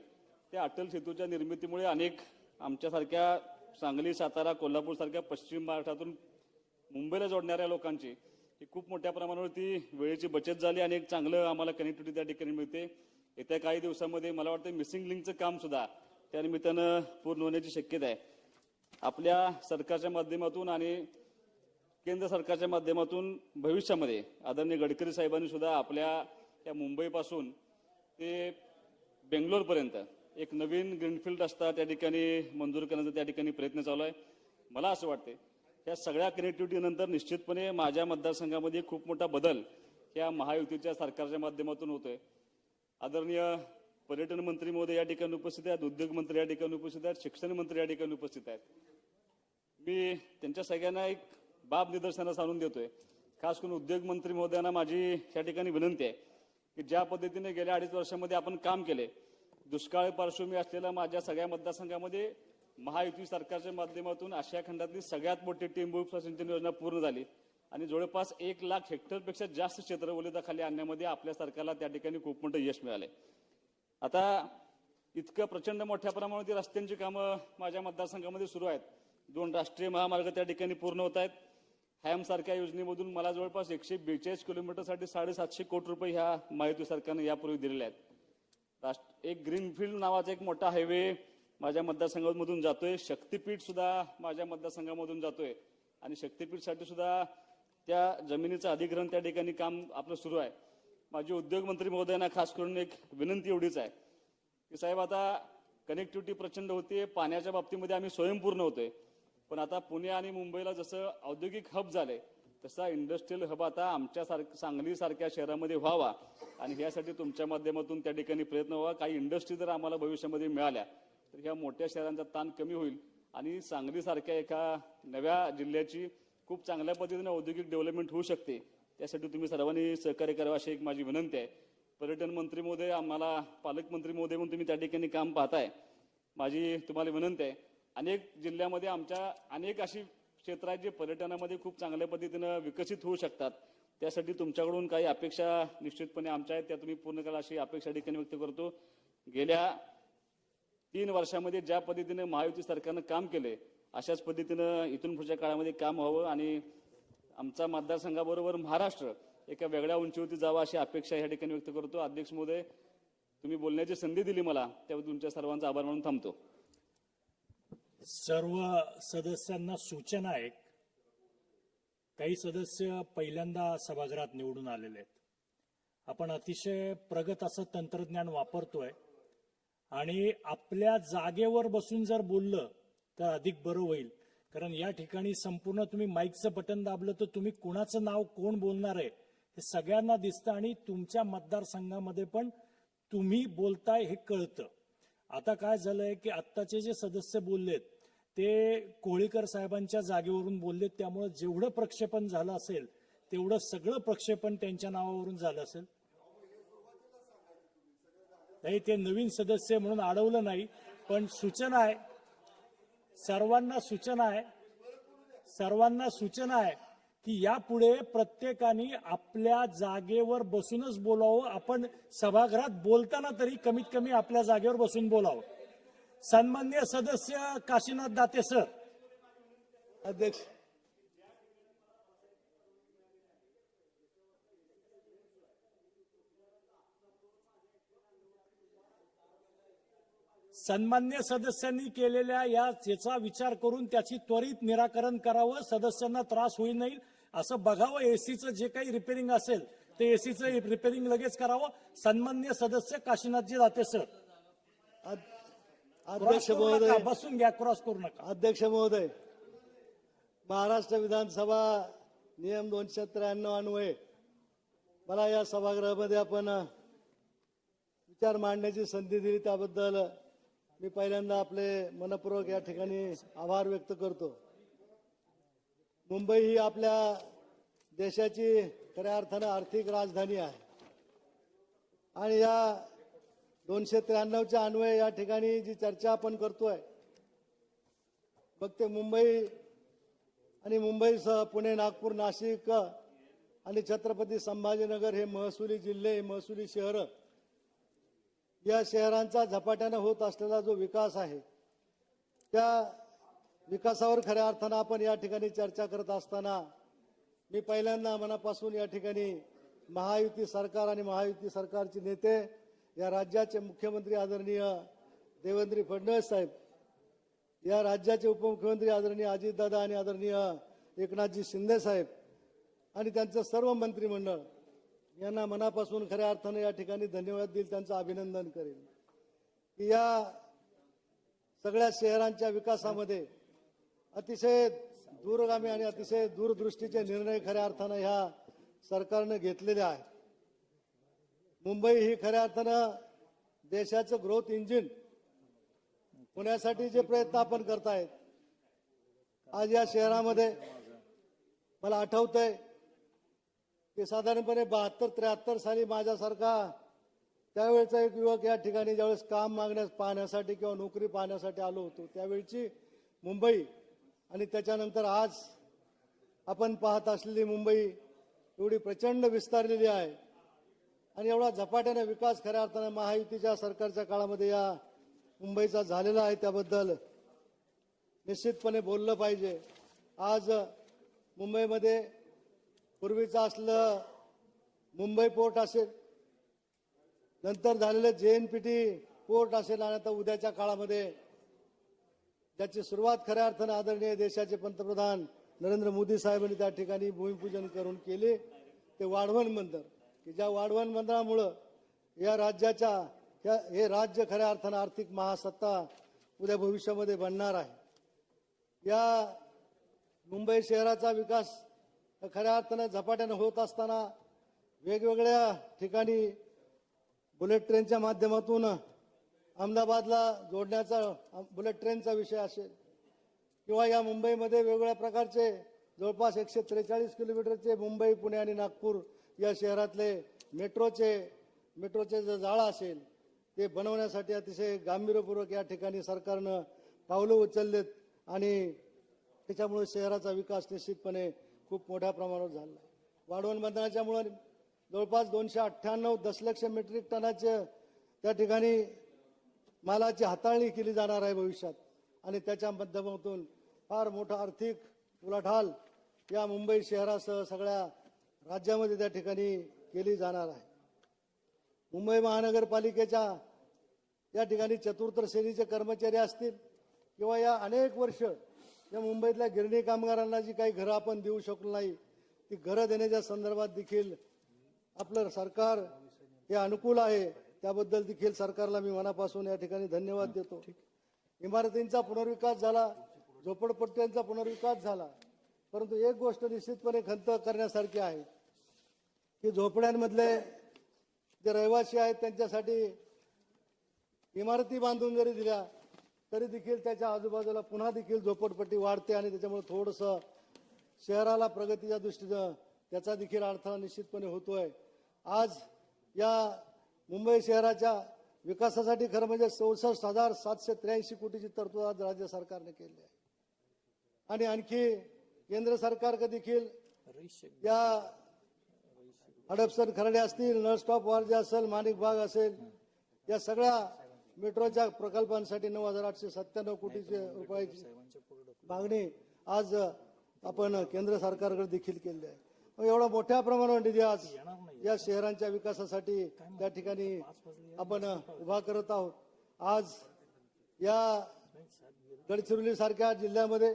त्या अटल सेतूच्या निर्मितीमुळे अनेक आमच्यासारख्या सांगली, सातारा, कोल्हापूर सारख्या पश्चिम महाराष्ट्रातून मुंबईला जोडणाऱ्या लोकांची ही खूप मोठ्या प्रमाणावरती वेळेची बचत झाली आणि एक चांगलं आम्हाला कनेक्टिव्हिटी त्या ठिकाणी मिळते. येत्या काही दिवसामध्ये मला वाटतं मिसिंग लिंकचं काम सुद्धा त्या निमित्तानं पूर्ण होण्याची शक्यता आहे. आपल्या सरकारच्या माध्यमातून आणि केंद्र सरकारच्या माध्यमातून भविष्यामध्ये आदरणीय गडकरी साहेबांनी सुद्धा आपल्या या मुंबईपासून ते बेंगलोरपर्यंत एक नवीन ग्रीनफील्ड रस्ता त्या ठिकाणी मंजूर करण्याचा त्या ठिकाणी प्रयत्न चालू आहे. मला असं वाटते या सगळ्या कनेक्टिव्हिटी नंतर निश्चितपणे माझ्या मतदारसंघामध्ये खूप मोठा बदल या महायुतीच्या सरकारच्या माध्यमातून होतोय. आदरणीय पर्यटन मंत्री महोदय या ठिकाणी उपस्थित आहेत, उद्योग मंत्री या ठिकाणी उपस्थित आहेत, शिक्षण मंत्री या ठिकाणी उपस्थित आहेत. मी त्यांच्या सगळ्यांना एक बाब निदर्शनास आणून देतोय. खास करून उद्योग मंत्री महोदयांना माझी या ठिकाणी विनंती आहे की ज्या पद्धतीने गेल्या 2.5 वर्षामध्ये आपण काम केले, दुष्काळ पार्श्वभूमी असलेल्या माझ्या सगळ्या मतदारसंघामध्ये महायुती सरकारच्या माध्यमातून आशिया खंडातली सगळ्यात मोठी टेंबू सिंचन योजना पूर्ण झाली आणि जवळपास 1 लाख हेक्टरपेक्षा जास्त क्षेत्र ओलिताखाली आणण्यामध्ये आपल्या सरकारला त्या ठिकाणी खूप मोठं यश मिळालंय. आता इतकं प्रचंड मोठ्या प्रमाणात रस्त्यांची कामं माझ्या मतदारसंघामध्ये सुरू आहेत. 2 राष्ट्रीय महामार्ग त्या ठिकाणी पूर्ण होत आहेत. हॅम सारख्या योजनेमधून मला जवळपास 142 किलोमीटरसाठी 750 कोटी रुपये ह्या महायुती सरकारने यापूर्वी दिलेले आहेत. एक ग्रीनफील्ड नावाचा एक मोठा हायवे माझ्या मतदारसंघामधून जातोय. शक्तीपीठ सुद्धा माझ्या मतदारसंघामधून जातोय आणि शक्तीपीठसाठी सुद्धा त्या जमिनीचं अधिग्रहण त्या ठिकाणी काम आपलं सुरू आहे. माझे उद्योग मंत्री महोदयांना खास करून एक विनंती एवढीच आहे की साहेब, आता कनेक्टिव्हिटी प्रचंड होते, पाण्याच्या बाबतीमध्ये आम्ही स्वयंपूर्ण होतोय, पण आता पुणे आणि मुंबईला जसं औद्योगिक हब झालंय तसा इंडस्ट्रियल हब आता आमच्या सांगली सारख्या शहरामध्ये व्हावा आणि यासाठी तुमच्या माध्यमातून त्या ठिकाणी प्रयत्न व्हावा. काही इंडस्ट्री जर आम्हाला भविष्यामध्ये मिळाल्या तर ह्या मोठ्या शहरांचा ताण कमी होईल आणि सांगली सारख्या एका नव्या जिल्ह्याची खूप चांगल्या पद्धतीने औद्योगिक डेव्हलपमेंट होऊ शकते. त्यासाठी तुम्ही सर्वांनी सहकार्य करावं अशी एक माझी विनंती आहे. पर्यटन मंत्री महोदय, आम्हाला पालकमंत्री महोदय म्हणून तुम्ही त्या ठिकाणी काम पाहताय. माझी तुम्हाला विनंती आहे, अनेक जिल्ह्यामध्ये आमच्या अनेक अशी क्षेत्र आहेत जे पर्यटनामध्ये खूप चांगल्या पद्धतीनं विकसित होऊ शकतात. त्यासाठी तुमच्याकडून काही अपेक्षा निश्चितपणे आमच्या आहेत, त्या तुम्ही पूर्ण करा अशी अपेक्षा ठिकाणी व्यक्त करतो. गेल्या 3 वर्षामध्ये ज्या पद्धतीने महायुती सरकारनं काम केले अशाच पद्धतीनं इथून पुढच्या काळामध्ये काम व्हावं आणि आमचा मतदारसंघाबरोबर महाराष्ट्र एका वेगळ्या उंचीवरती जावा अशी अपेक्षा या ठिकाणी व्यक्त करतो. अध्यक्ष महोदय, तुम्ही बोलण्याची संधी दिली मला त्याबद्दल तुमच्या सर्वांचा आभार मानून थांबतो. सर्व सदस्यांना सूचना आहे. काही सदस्य पहिल्यांदा सभागृहात निवडून आलेले आहेत. आपण अतिशय प्रगत असं तंत्रज्ञान वापरतोय आणि आपल्या जागेवर बसून जर बोललं तर अधिक बरं होईल. कारण या ठिकाणी संपूर्ण तुम्ही माईकचं बटन दाबलं तर तुम्ही कुणाचं नाव कोण बोलणार आहे हे सगळ्यांना दिसतं आणि तुमच्या मतदारसंघामध्ये पण तुम्ही बोलताय हे कळतं. आता काय झालंय की आत्ताचे जे सदस्य बोललेत ते कोळीकर साहेबांच्या जागेवरून बोललेत, त्यामुळे जेवढं प्रक्षेपण झालं असेल तेवढं सगळं प्रक्षेपण त्यांच्या नावावरून झालं असेल. नाही, ते नवीन सदस्य म्हणून अडवलं नाही, पण सूचना आहे सर्वांना सूचना आहे की यापुढे प्रत्येकाने आपल्या जागेवर बसूनच बोलावं. आपण सभागृहात बोलताना तरी कमीत कमी आपल्या जागेवर बसून बोलावं. सन्माननीय सदस्य काशीनाथ दाते सर. अध्यक्ष, सन्मान्य सदस्यांनी केलेल्या याचा विचार करून त्याची त्वरित निराकरण करावं, सदस्यांना त्रास होईल नाही असं बघावं. एसीचं जे काही रिपेअरिंग असेल ते एसीचं रिपेअरिंग लगेच करावं. सन्मान्य सदस्य काशीनाथजी दाते सर. अध्यक्ष महोदय, बसून घ्या, क्रॉस करू नका. अध्यक्ष महोदय, महाराष्ट्र विधानसभा नियम 293 अन्वये मला या सभागृहामध्ये आपण विचार मांडण्याची संधी दिली त्याबद्दल मी पहिल्यांदा आपले मनपूर्वक या ठिकाणी आभार व्यक्त करतो. मुंबई ही आपल्या देशाची खऱ्या अर्थानं आर्थिक राजधानी आहे आणि या 293च्या अन्वये या ठिकाणी जी चर्चा आपण करतोय मग ते मुंबई आणि मुंबईसह पुणे, नागपूर, नाशिक आणि छत्रपती संभाजीनगर हे महसुली जिल्हे, महसुली शहरं, या शहरांचा झपाट्यानं होत असलेला जो विकास आहे त्या विकासावर खऱ्या अर्थानं आपण या ठिकाणी चर्चा करत असताना मी पहिल्यांदा मनापासून या ठिकाणी महायुती सरकार आणि महायुती सरकारचे नेते, या राज्याचे मुख्यमंत्री आदरणीय देवेंद्र फडणवीस साहेब, या राज्याचे उपमुख्यमंत्री आदरणीय अजितदादा आणि आदरणीय एकनाथजी शिंदे साहेब आणि त्यांचं सर्व मंत्रिमंडळ यांना मनापासून खऱ्या अर्थानं या ठिकाणी धन्यवाद देईल, त्यांचं अभिनंदन करेल की या सगळ्या शहरांच्या विकासामध्ये अतिशय दूरगामी आणि अतिशय दूरदृष्टीचे निर्णय खऱ्या अर्थानं ह्या सरकारनं घेतलेले आहेत. मुंबई ही खऱ्या अर्थानं देशाचं ग्रोथ इंजिन होण्यासाठी जे प्रयत्न आपण करतायत, आज या शहरामध्ये मला आठवतंय की साधारणपणे 72-73 साली माझ्यासारखा त्यावेळेचा एक युवक या ठिकाणी ज्यावेळेस काम पाहण्यासाठी किंवा नोकरी पाहण्यासाठी आलो होतो, त्यावेळची मुंबई आणि त्याच्यानंतर आज आपण पाहत असलेली मुंबई एवढी प्रचंड विस्तारलेली आहे आणि एवढा झपाट्याने विकास खऱ्या अर्थानं महायुतीच्या सरकारच्या काळामध्ये या मुंबईचा झालेला आहे, त्याबद्दल निश्चितपणे बोललं पाहिजे. आज मुंबईमध्ये पूर्वीचं असलं मुंबई पोर्ट असेल, नंतर झालेलं JNPT पोर्ट असेल आणि आता उद्याच्या काळामध्ये ज्याची सुरुवात खऱ्या अर्थानं आदरणीय देशाचे पंतप्रधान नरेंद्र मोदी साहेबांनी त्या ठिकाणी भूमिपूजन करून केले ते वाढवण बंदर, की ज्या वाढवण बंदरामुळं या राज्याच्या हे राज्य खऱ्या अर्थानं आर्थिक महासत्ता उद्या भविष्यामध्ये बनणार आहे. या मुंबई शहराचा विकास खऱ्या अर्थानं झपाट्यानं होत असताना वेगवेगळ्या ठिकाणी बुलेट ट्रेनच्या माध्यमातून अहमदाबादला जोडण्याचा बुलेट ट्रेनचा विषय असेल किंवा या मुंबईमध्ये वेगवेगळ्या प्रकारचे जवळपास 143 किलोमीटरचे मुंबई, पुणे आणि नागपूर या शहरातले मेट्रोचे जे जाळं असेल ते बनवण्यासाठी अतिशय गांभीर्यपूर्वक या ठिकाणी सरकारनं पावलं उचललेत आणि त्याच्यामुळे शहराचा विकास निश्चितपणे खूप मोठ्या प्रमाणावर झाला. वाढवण बंदराच्यामुळे जवळपास 298 दशलक्ष मेट्रिक टनाचे त्या ठिकाणी मालाची हाताळणी केली जाणार आहे भविष्यात आणि त्याच्या माध्यमातून फार मोठा आर्थिक उलाढाल या मुंबई शहरासह सगळ्या राज्यामध्ये त्या ठिकाणी केली जाणार आहे. मुंबई महानगरपालिकेच्या या ठिकाणी चतुर्थ श्रेणीचे कर्मचारी असतील किंवा या अनेक वर्ष या मुंबईतल्या गिरणी कामगारांना जी काही घरं आपण देऊ शकलो नाही ती घरं देण्याच्या संदर्भात देखील आपलं सरकार हे अनुकूल आहे, त्याबद्दल देखील सरकारला मी मनापासून या ठिकाणी धन्यवाद देतो. इमारतींचा पुनर्विकास झाला, झोपडपट्ट्यांचा पुनर्विकास झाला, परंतु एक गोष्ट निश्चितपणे खंत करण्यासारखी आहे की झोपड्यांमधले जे रहिवासी आहेत त्यांच्यासाठी इमारती बांधून जरी दिल्या तरी देखील त्याच्या आजूबाजूला पुन्हा देखील झोपडपट्टी वाढते आणि त्याच्यामुळे थोडंसं शहराला प्रगतीच्या दृष्टीनं त्याचा देखील अडथळा निश्चितपणे होतोय. आज या मुंबई शहराच्या विकासासाठी खरं म्हणजे 64,783 कोटीची तरतूद आज राज्य सरकारने केली आहे आणि आणखी केंद्र सरकार देखील या हडपसर खर्डे असतील, नळस्टॉप वारजे असेल, माणिक बाग असेल, या सगळ्या मेट्रोच्या प्रकल्पांसाठी 9,897 कोटीचे रुपयाची मागणी आज आपण केंद्र सरकारकडे देखील केली आहे. एवढा मोठ्या प्रमाणावर निधी आज या शहरांच्या विकासासाठी त्या ठिकाणी आपण उभा करत आहोत. आज या गडचिरोली सारख्या जिल्ह्यामध्ये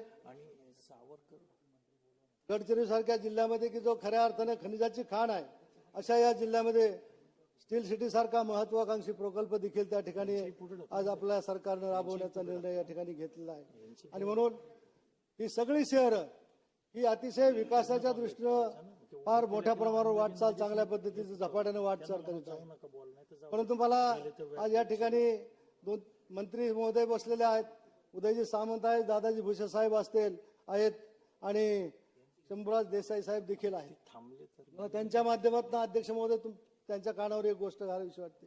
की जो खऱ्या अर्थाने खनिजाची खाण आहे, अशा या जिल्ह्यामध्ये स्टील सिटी सारखा महत्वाकांक्षी प्रकल्प देखील त्या ठिकाणी आज आपल्या सरकारनं राबवण्याचा निर्णय या ठिकाणी घेतलेला आहे. आणि म्हणून ही सगळी शहरं ही अतिशय विकासाच्या दृष्टीनं फार मोठ्या प्रमाणावर वाटचाल चांगल्या पद्धतीचं झपाट्याने वाटचाल करीत आहे. परंतु मला आज या ठिकाणी 2 मंत्री महोदय बसलेले आहेत. उदयजी सामंत आहेत, दादाजी भुसे साहेब आहेत आणि शंभूराज देसाई साहेब देखील आहेत. मला त्यांच्या माध्यमातून अध्यक्ष महोदय त्यांच्या कानावर एक गोष्ट घालावीशी वाटते.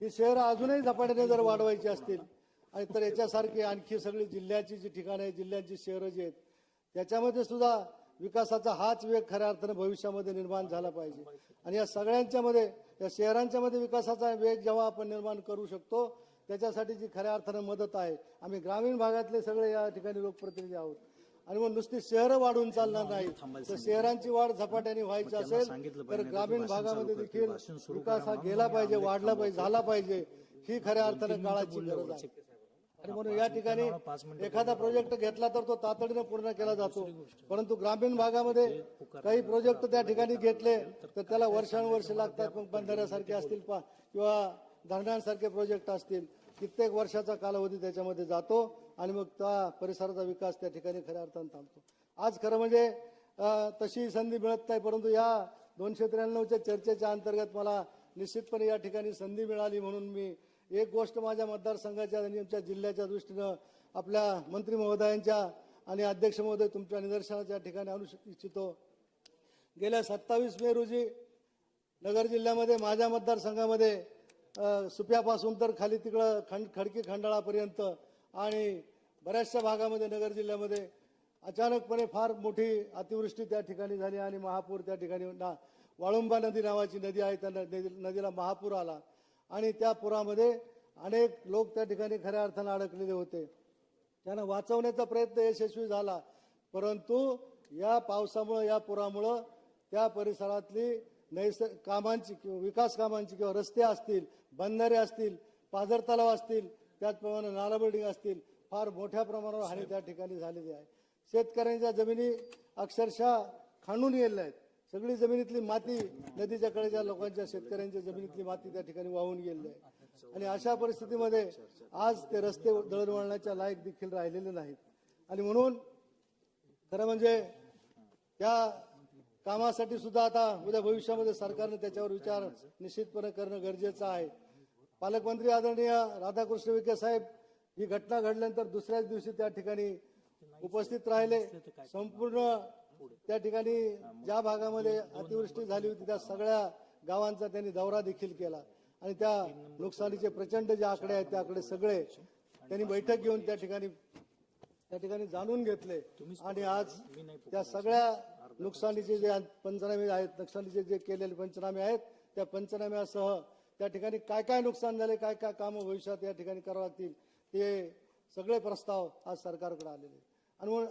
ही शहरं अजूनही झपाट्याने जर वाढवायची असतील आणि तर याच्यासारखी आणखी सगळी जिल्ह्याची जी ठिकाणं आहेत, जिल्ह्यांची शहरं जी आहेत, त्याच्यामध्ये सुद्धा विकासाचा हाच वेग खऱ्या अर्थाने भविष्यामध्ये निर्माण झाला पाहिजे. आणि या सगळ्यांच्या मध्ये, या शहरांच्या मध्ये विकासाचा वेग जेव्हा आपण निर्माण करू शकतो, त्याच्यासाठी जी खऱ्या अर्थाने मदत आहे. आम्ही ग्रामीण भागातले सगळे या ठिकाणी लोकप्रतिनिधी आहोत आणि मग नुसती शहरं वाढून चालणार नाही, तर शहरांची वाढ झपाट्याने व्हायची असेल तर ग्रामीण भागामध्ये देखील विकास हा गेला पाहिजे, वाढला पाहिजे, झाला पाहिजे. ही खऱ्या अर्थाने काळाची गरज आहे. आणि म्हणून या ठिकाणी एखादा प्रोजेक्ट घेतला तर तो तातडीने पूर्ण केला जातो. परंतु ग्रामीण भागामध्ये काही प्रोजेक्ट त्या ठिकाणी घेतले तर त्याला वर्षानुवर्ष लागतात. मग बंधाऱ्यासारखे असतील किंवा धरणांसारखे प्रोजेक्ट असतील, कित्येक वर्षाचा कालावधी त्याच्यामध्ये जातो आणि मग त्या परिसराचा विकास त्या ठिकाणी खऱ्या अर्थाने थांबतो. आज खरं म्हणजे तशी संधी मिळत नाही, परंतु या 293च्या चर्चेच्या अंतर्गत मला निश्चितपणे या ठिकाणी संधी मिळाली. म्हणून मी एक गोष्ट माझ्या मतदारसंघाच्या आणि आमच्या जिल्ह्याच्या दृष्टीनं आपल्या मंत्री महोदयांच्या आणि अध्यक्ष महोदय तुमच्या निदर्शनाच्या ठिकाणी आणू इच्छितो. गेल्या 27 मे रोजी नगर जिल्ह्यामध्ये माझ्या मतदारसंघामध्ये सुप्यापासून तर खाली तिकडं खडकी खंडाळापर्यंत आणि बऱ्याचशा भागामध्ये नगर जिल्ह्यामध्ये अचानकपणे फार मोठी अतिवृष्टी त्या ठिकाणी झाली आणि महापूर त्या ठिकाणी वाळुंबा नदी नावाची नदी आहे, त्या नदीला महापूर आला आणि त्या पुरामध्ये अनेक लोक त्या ठिकाणी खऱ्या अर्थानं अडकलेले होते. त्यांना वाचवण्याचा प्रयत्न यशस्वी झाला, परंतु या पावसामुळे, या पुरामुळं त्या परिसरातली कामांची किंवा विकास कामांची किंवा रस्ते असतील, बंधारे असतील, पाझर तलाव असतील, त्याचप्रमाणे नाला बिल्डिंग असतील, फार मोठ्या प्रमाणावर हानी त्या ठिकाणी झालेली आहे. शेतकऱ्यांच्या जमिनी अक्षरशः खांडून गेलेल्या आहेत. सगळी जमिनीतली माती, नदीच्या कडेच्या लोकांच्या शेतकऱ्यांच्या जमिनीतली माती त्या ठिकाणी वाहून गेलेली आहे. आणि अशा परिस्थितीमध्ये आज ते रस्ते दळणवळणाच्या लायक देखील राहिलेले नाहीत. आणि म्हणून खरं म्हणजे त्या कामासाठी सुद्धा आता उद्या भविष्यामध्ये सरकारने त्याच्यावर विचार निश्चितपणे करणं गरजेचं आहे. पालकमंत्री आदरणीय राधाकृष्ण विखे साहेब ही घटना घडल्यानंतर दुसऱ्याच दिवशी त्या ठिकाणी उपस्थित राहिले. संपूर्ण त्या ठिकाणी ज्या भागामध्ये अतिवृष्टी झाली होती त्या सगळ्या गावांचा त्यांनी दौरा देखील केला आणि त्या नुकसानीचे प्रचंड जे आकडे आहेत त्या आकडे सगळे त्यांनी बैठक घेऊन त्या ठिकाणी जाणून घेतले. आणि आज त्या सगळ्या नुकसानीचे जे पंचनामे आहेत, नुकसानीचे जे केलेले पंचनामे आहेत, त्या पंचनाम्यासह त्या ठिकाणी काय काय नुकसान झाले, काय काय कामं भविष्यात या ठिकाणी करावं लागतील, ते सगळे प्रस्ताव आज सरकारकडे आलेले. आणि म्हणून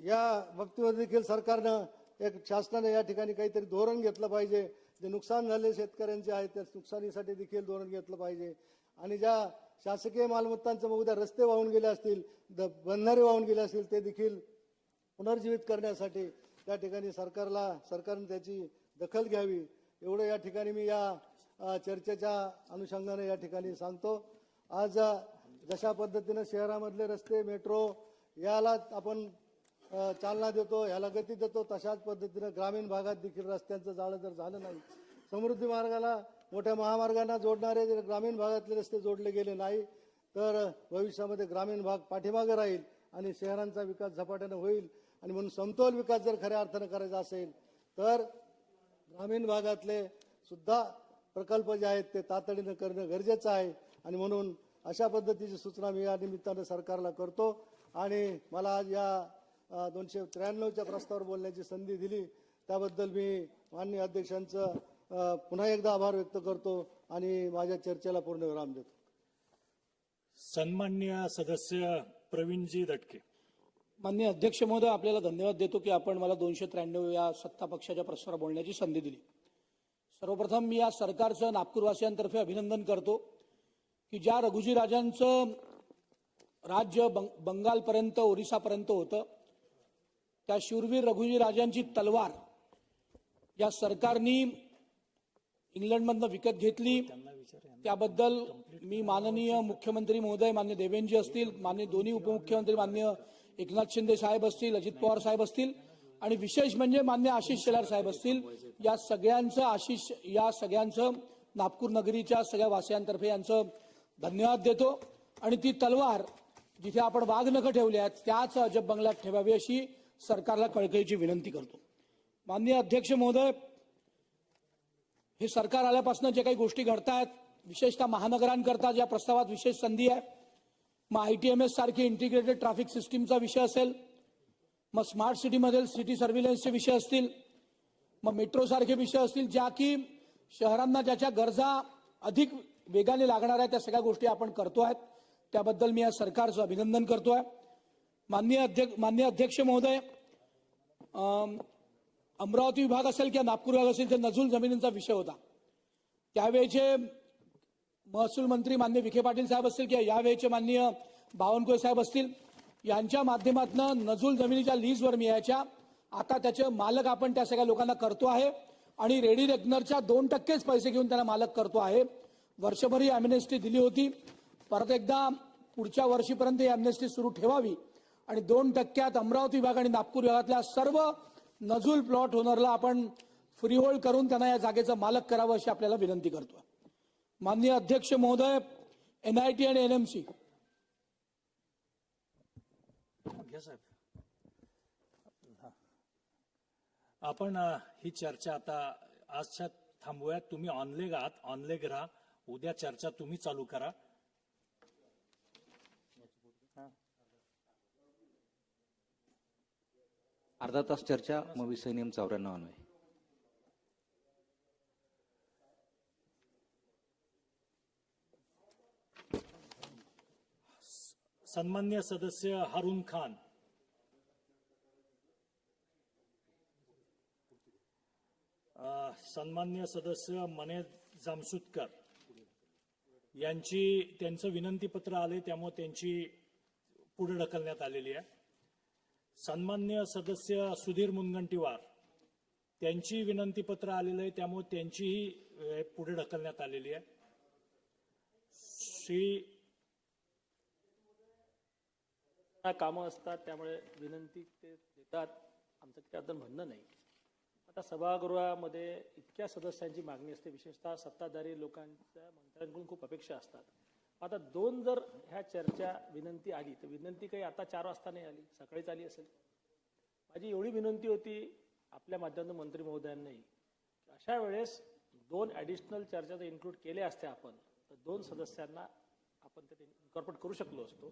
या बाबतीमध्ये देखील सरकारनं एक शासनाने या ठिकाणी काहीतरी धोरण घेतलं पाहिजे. जे नुकसान झाले शेतकऱ्यांचे आहे त्या नुकसानीसाठी देखील धोरण घेतलं पाहिजे. आणि ज्या शासकीय मालमत्तांचं उद्या रस्ते वाहून गेले असतील, बंधारे वाहून गेले असतील, ते देखील पुनर्जीवित करण्यासाठी त्या ठिकाणी सरकारने त्याची दखल घ्यावी. एवढं या ठिकाणी मी या चर्चेच्या अनुषंगाने या ठिकाणी सांगतो. आज जशा पद्धतीनं शहरामधले रस्ते, मेट्रो याला आपण चालना देतो, याला गती देतो, तशाच पद्धतीनं ग्रामीण भागात देखील रस्त्यांचं जाळं जर झालं नाही, समृद्धी मार्गाला, मोठ्या महामार्गांना जोडणारे जर ग्रामीण भागातले रस्ते जोडले गेले नाही, तर भविष्यामध्ये ग्रामीण भाग पाठीमागे राहील आणि शहरांचा विकास झपाट्यानं होईल. आणि म्हणून समतोल विकास जर खऱ्या अर्थानं करायचा असेल तर ग्रामीण भागातले सुद्धा प्रकल्प जे आहेत ते तातडीनं करणं गरजेचं आहे. आणि म्हणून अशा पद्धतीची सूचना मी या निमित्तानं सरकारला करतो. आणि मला आज या 293च्या प्रस्तावावर बोलण्याची संधी दिली त्याबद्दल मी माननीय अध्यक्षांचं पुन्हा एकदा आभार व्यक्त करतो आणि माझ्या चर्चेला पूर्ण विराम देतो. सन्मान्य सदस्य प्रवीणजी दटके. माननीय अध्यक्ष महोदय, आपल्याला धन्यवाद देतो की आपण मला 293 या सत्ता पक्षाच्या प्रश्नावर बोलण्याची संधी दिली. सर्वप्रथम मी या सरकारचं नागपूरवासियांतर्फे अभिनंदन करतो की ज्या रघुजी राजांचं राज्य बंगालपर्यंत ओरिसापर्यंत होतं, त्या शूरवीर रघुजी राजांची तलवार या सरकारनी इंग्लंडमधनं विकत घेतली. त्याबद्दल मी माननीय मुख्यमंत्री महोदय मान्य देवेंद्रजी असतील, मान्य दोन्ही उपमुख्यमंत्री मान्य एकनाथ शिंदे साहेब असतील, अजित पवार साहेब असतील आणि विशेष म्हणजे मान्य आशिष शेलार साहेब असतील, या सगळ्यांचं नागपूर नगरीच्या सगळ्या वासियांतर्फे यांचं धन्यवाद देतो. आणि ती तलवार जिथे आपण वाघनखं ठेवली आहेत त्याच अजब बंगल्यात ठेवावी अशी सरकारला कळकळीची विनंती करतो. माननीय अध्यक्ष महोदय, हे सरकार आल्यापासून जे काही गोष्टी घडतायत, विशेषतः महानगरांकरता ज्या प्रस्तावात विशेष संधी आहे, मग ITMS सारखी इंटिग्रेटेड ट्रॅफिक सिस्टीमचा विषय असेल, मग स्मार्ट सिटीमधील सिटी सर्व्हिलन्सचे विषय असतील, मग मेट्रो सारखे विषय असतील, ज्या की शहरांना ज्याच्या गरजा अधिक वेगाने लागणार आहेत, त्या सगळ्या गोष्टी आपण करतोय. त्याबद्दल मी या सरकारचं अभिनंदन करतोय. माननीय अध्यक्ष महोदय, अमरावती विभाग असेल किंवा नागपूर विभाग असेल, ते नजूल जमिनींचा विषय होता. त्यावेळेचे महसूल मंत्री माननीय विखे पाटील साहेब असतील किंवा यावेळेचे माननीय बावनकुळे साहेब असतील, यांच्या माध्यमातून नजूल जमिनीच्या लीजवर मिळायच्या, आता त्याचे मालक आपण त्या सगळ्या लोकांना करतो आहे आणि रेडी रेकनरच्या 2%च पैसे घेऊन त्यांना मालक करतो आहे. वर्षभर ही अॅम्नेस्टी दिली होती, परत एकदा पुढच्या वर्षीपर्यंत ही अॅम्नेस्टी सुरू ठेवावी आणि 2% अमरावती विभाग आणि नागपूर विभागातल्या सर्व नजूल प्लॉट ओनरला आपण फ्रीहोल्ड करून त्यांना या जागेचं मालक करावं अशी आपल्याला विनंती करतो. माननीय अध्यक्ष महोदय, NIT आणि NMC आपण ही चर्चा आता आजच्या थांबूयात. तुम्ही ऑनलेग राहा. उद्या चर्चा तुम्ही चालू करा. अर्धा तास चर्चा, मग विषय नियम 94 अन्वये. सन्मान्य सदस्य हारून खान. सन्मान्य सदस्य मने जामसुदकर त्यांचं विनंतीपत्र आले, त्यामुळे त्यांची पुढे ढकलण्यात आलेली आहे. सन्मान्य सदस्य सुधीर मुनगंटीवार त्यांची विनंतीपत्र आलेलं आहे, त्यामुळे त्यांचीही पुढे ढकलण्यात आलेली आहे. कामं असतात त्यामुळे विनंती ते देतात, आमचं त्याबद्दल म्हणणं नाही. आता सभागृहामध्ये इतक्या सदस्यांची मागणी असते, विशेषतः सत्ताधारी लोकांच्या मंत्र्यांकडून खूप अपेक्षा असतात. आता 2 जर ह्या चर्चा विनंती आली तर विनंती काही आता 4 वाजता नाही आली, सकाळीच आली असेल. माझी एवढी विनंती होती आपल्या माध्यमातून मंत्री महोदयांनाही, अशा वेळेस 2 ॲडिशनल चर्चा जर इन्क्लूड केल्या असत्या आपण, तर 2 सदस्यांना आपण ते इन्कॉर्पोरेट करू शकलो असतो.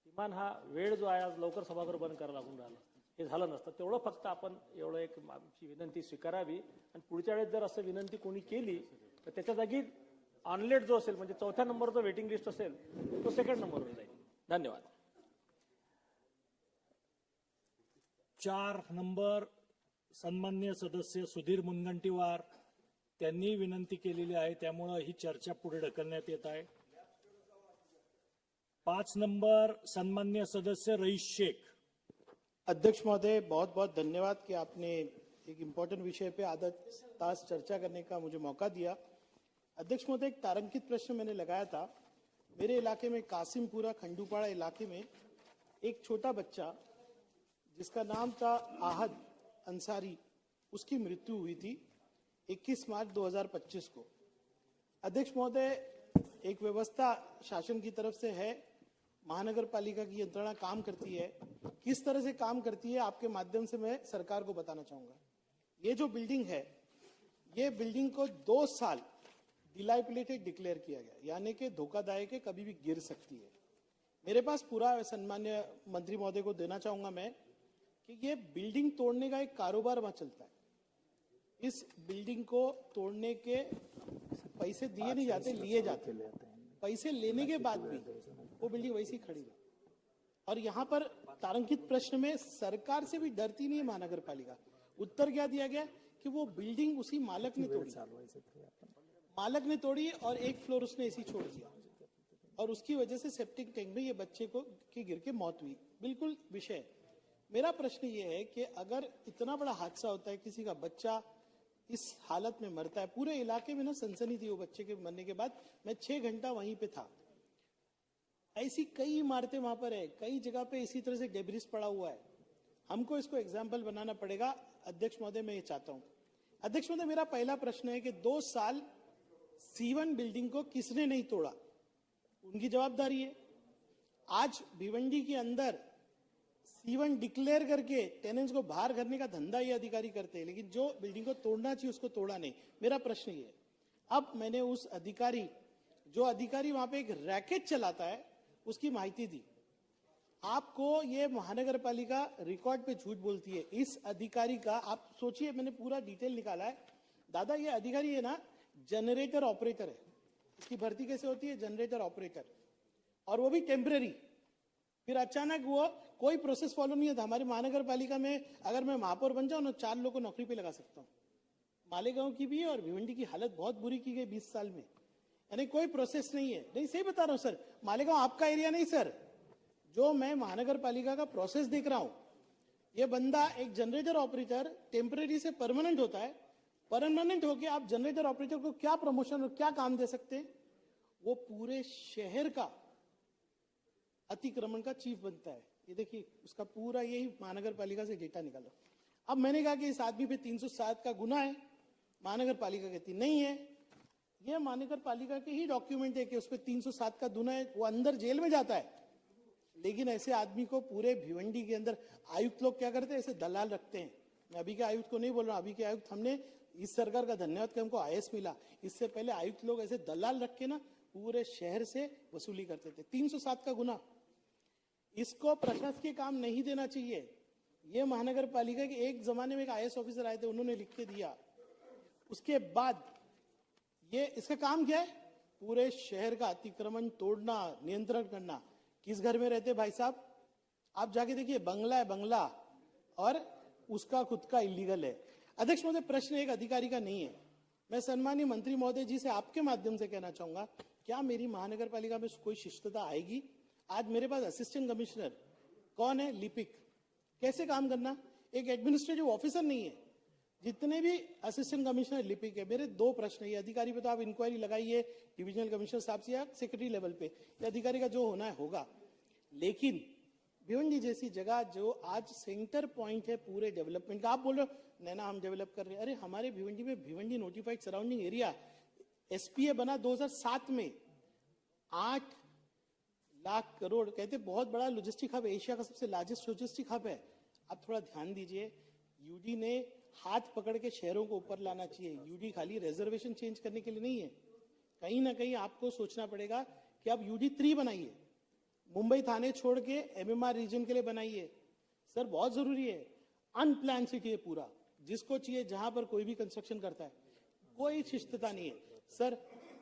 किमान हा वेळ जो आहे आज लवकर सभागृह बंद करायला लागून राहिला, हे झालं नसतं. तेवढं फक्त आपण एवढं एक आमची विनंती स्वीकारावी आणि पुढच्या वेळेस जर असं विनंती कोणी केली तर त्याच्या जागी ऑनलेट जो असेल, म्हणजे 4थ्या नंबरचा वेटिंग लिस्ट असेल, तो 2nd नंबरवर जाईल. धन्यवाद. 4 नंबर सन्मान्य सदस्य सुधीर मुनगंटीवार त्यांनी विनंती केलेली आहे, त्यामुळे ही चर्चा पुढे ढकलण्यात येत आहे. 5 नंबर सन्मान्य सदस्य रईस शेख. अध्यक्ष महोदय, बहुत बहुत धन्यवाद कि आपने एक इम्पोर्टेंट विषय पे आधा तास चर्चा करने का मुझे मौका दिया. अध्यक्ष महोदय, एक तारांकित प्रश्न मैंने लगाया था. मेरे इलाके में कासिमपुरा खंडूपाड़ा इलाके में एक छोटा बच्चा जिसका नाम था आहद अंसारी, उसकी मृत्यु हुई थी 21 मार्च 2025 को. अध्यक्ष महोदय, एक व्यवस्था शासन की तरफ से है, महानगर पालिका की यंत्रणा काम करती है. किस तरह से काम करती है आपके माध्यम से मैं सरकार को बताना चाहूंगा. ये जो बिल्डिंग है, ये बिल्डिंग को 2 साल डिलाइपिलेटेड डिक्लेयर किया गया, यानी कि धोखादायक है, कभी भी गिर सकती है. मेरे पास पूरा सम्मान्य मंत्री महोदय को देना चाहूंगा मैं कि ये बिल्डिंग तोड़ने का एक कारोबार वहां चलता है. इस बिल्डिंग को तोड़ने के पैसे दिए नहीं जाते, लिए जाते हैं. पैसे लेने के बाद भी वो बिल्डिंग वैसी ही खड़ी रही। और यहाँ पर तारांकित प्रश्न में सरकार से भी डरती नहीं है महानगर पालिका। उत्तर क्या दिया गया कि वो बिल्डिंग उसी मालक ने तोड़ी, मालक ने तोड़ी और एक फ्लोर उसने ऐसी छोड़ दिया और उसकी वजह से सेप्टिक टैंक में ये बच्चे को की गिर के मौत हुई। बिल्कुल विषय। मेरा प्रश्न ये है कि अगर इतना बड़ा हादसा होता है, किसी का बच्चा इस हालत में मरता है, पूरे इलाके में ना सनसनी थी वो बच्चे के मरने के बाद। मैं 6 घंटा वहीं पे था। ऐसी कई इमारतें वहां पर है, कई जगह पे इसी तरह से डेब्रिस पड़ा हुआ है। हमको इसको एग्जाम्पल बनाना पड़ेगा। अध्यक्ष महोदय, मैं ये चाहता हूं, अध्यक्ष महोदय, मेरा पहला प्रश्न है कि 2 साल C1 बिल्डिंग को किसने नहीं तोड़ा? उनकी जवाबदारी है। आज भिवंडी के अंदर C1 डिक्लेयर करके टेनेंट्स को बाहर करने का धंधा ये अधिकारी करते हैं, लेकिन जो बिल्डिंग को तोड़ना चाहिए उसको तोड़ा नहीं। मेरा प्रश्न ये है, अब मैंने उस अधिकारी, जो अधिकारी वहां पे एक रैकेट चलाता है, उसकी माहिती दी। आपको ये महानगर पालिका रिकॉर्ड पे झूठ बोलती है। इस अधिकारी का आप सोचिए, मैंने पूरा डिटेल निकाला है। दादा, ये अधिकारी है ना, जनरेटर ऑपरेटर है। इसकी भर्ती कैसे होती है? जनरेटर ऑपरेटर, और वो भी टेम्परेरी। फिर अचानक वो कोई प्रोसेस फॉलो नहीं होता। हमारी महानगर पालिका में अगर मैं महापौर बन जाऊं ना, 4 लोगों को नौकरी पे लगा सकता हूँ। मालेगांव की भी और भिवंडी की हालत बहुत बुरी की गई 20 साल में, यानी कोई प्रोसेस नहीं है। नहीं, सही बता रहा हूं सर, मालेगांव आपका एरिया नहीं सर। जो मैं महानगर पालिका का प्रोसेस देख रहा हूं, ये बंदा एक जनरेटर ऑपरेटर टेम्परेरी से परमानेंट होता है। परमानेंट होके आप जनरेटर ऑपरेटर को क्या प्रमोशन और क्या काम दे सकते हैं? वो पूरे शहर का अतिक्रमण का चीफ बनता है। ये देखिए, उसका पूरा यही महानगर पालिका से डेटा निकालो। अब मैंने कहा कि इस आदमी पे 307 का गुना है, महानगर पालिका कहती नहीं है। ये महानगर पालिका के ही डॉक्यूमेंट है कि उस पर 307 का गुना है, वो अंदर जेल में जाता है। लेकिन ऐसे आदमी को पूरे भिवंडी के अंदर आयुक्त लोग क्या करते हैं? ऐसे दलाल रखते हैं। मैं अभी के आयुक्त को नहीं बोल रहा, अभी के आयुक्त हमने इस सरकार का धन्यवाद कि हमको IAS मिला। इससे पहले आयुक्त लोग ऐसे दलाल रख के ना पूरे शहर से वसूली करते थे। 307 का गुना, इसको प्रशासकीय काम नहीं देना चाहिए। ये महानगर पालिका के एक जमाने में एक IAS ऑफिसर आए थे, उन्होंने लिख के दिया। उसके बाद ये इसका काम क्या है? पूरे शहर का अतिक्रमण तोड़ना, नियंत्रण करना। किस घर में रहते भाई साहब? आप जाके देखिए, बंगला है बंगला, और उसका खुद का इलीगल है। अध्यक्ष महोदय, प्रश्न एक अधिकारी का नहीं है। मैं सम्मानीय मंत्री महोदय जी से आपके माध्यम से कहना चाहूंगा, क्या मेरी महानगर पालिका में कोई शिष्टता आएगी? आज मेरे पास असिस्टेंट कमिश्नर कौन है? लिपिक। कैसे काम करना? एक एडमिनिस्ट्रेटिव ऑफिसर नहीं है। जितने भी असिस्टेंट कमिश्नर लिपिक है। मेरे 2 प्रश्न है। ये अधिकारी पे तो आप इंक्वायरी लगाइए डिविजनल कमिश्नर साहब से या सेक्रेटरी लेवल पे, ये अधिकारी का जो होना है होगा। लेकिन भिवंडी जैसी जगह जो आज सेंटर पॉइंट है पूरे डेवलपमेंट का, आप बोल रहे हो नैना हम डेवलप कर रहे हैं। अरे हमारे भिवंडी में Bhiwandi notified surrounding area SPA बना 2007 में, 8 लाख करोड़, कहते बहुत बड़ा लॉजिस्टिक हब, एशिया का सबसे लार्जेस्ट लॉजिस्टिक हब है। आप थोड़ा ध्यान दीजिए, यूडी ने हाथ पकड़ के शहरों को ऊपर लाना चाहिए। यूडी खाली रिजर्वेशन चेंज करने के लिए नहीं है। कहीं ना कहीं आपको सोचना पड़ेगा कि आप UD 3 बनाइए, मुंबई थाने छोड़ के MMR रीजन के लिए बनाइए। सर बहुत जरूरी है। अनप्लान सिटी है पूरा, जिसको चाहिए जहां पर कोई भी कंस्ट्रक्शन करता है, कोई शिष्टता नहीं है। सर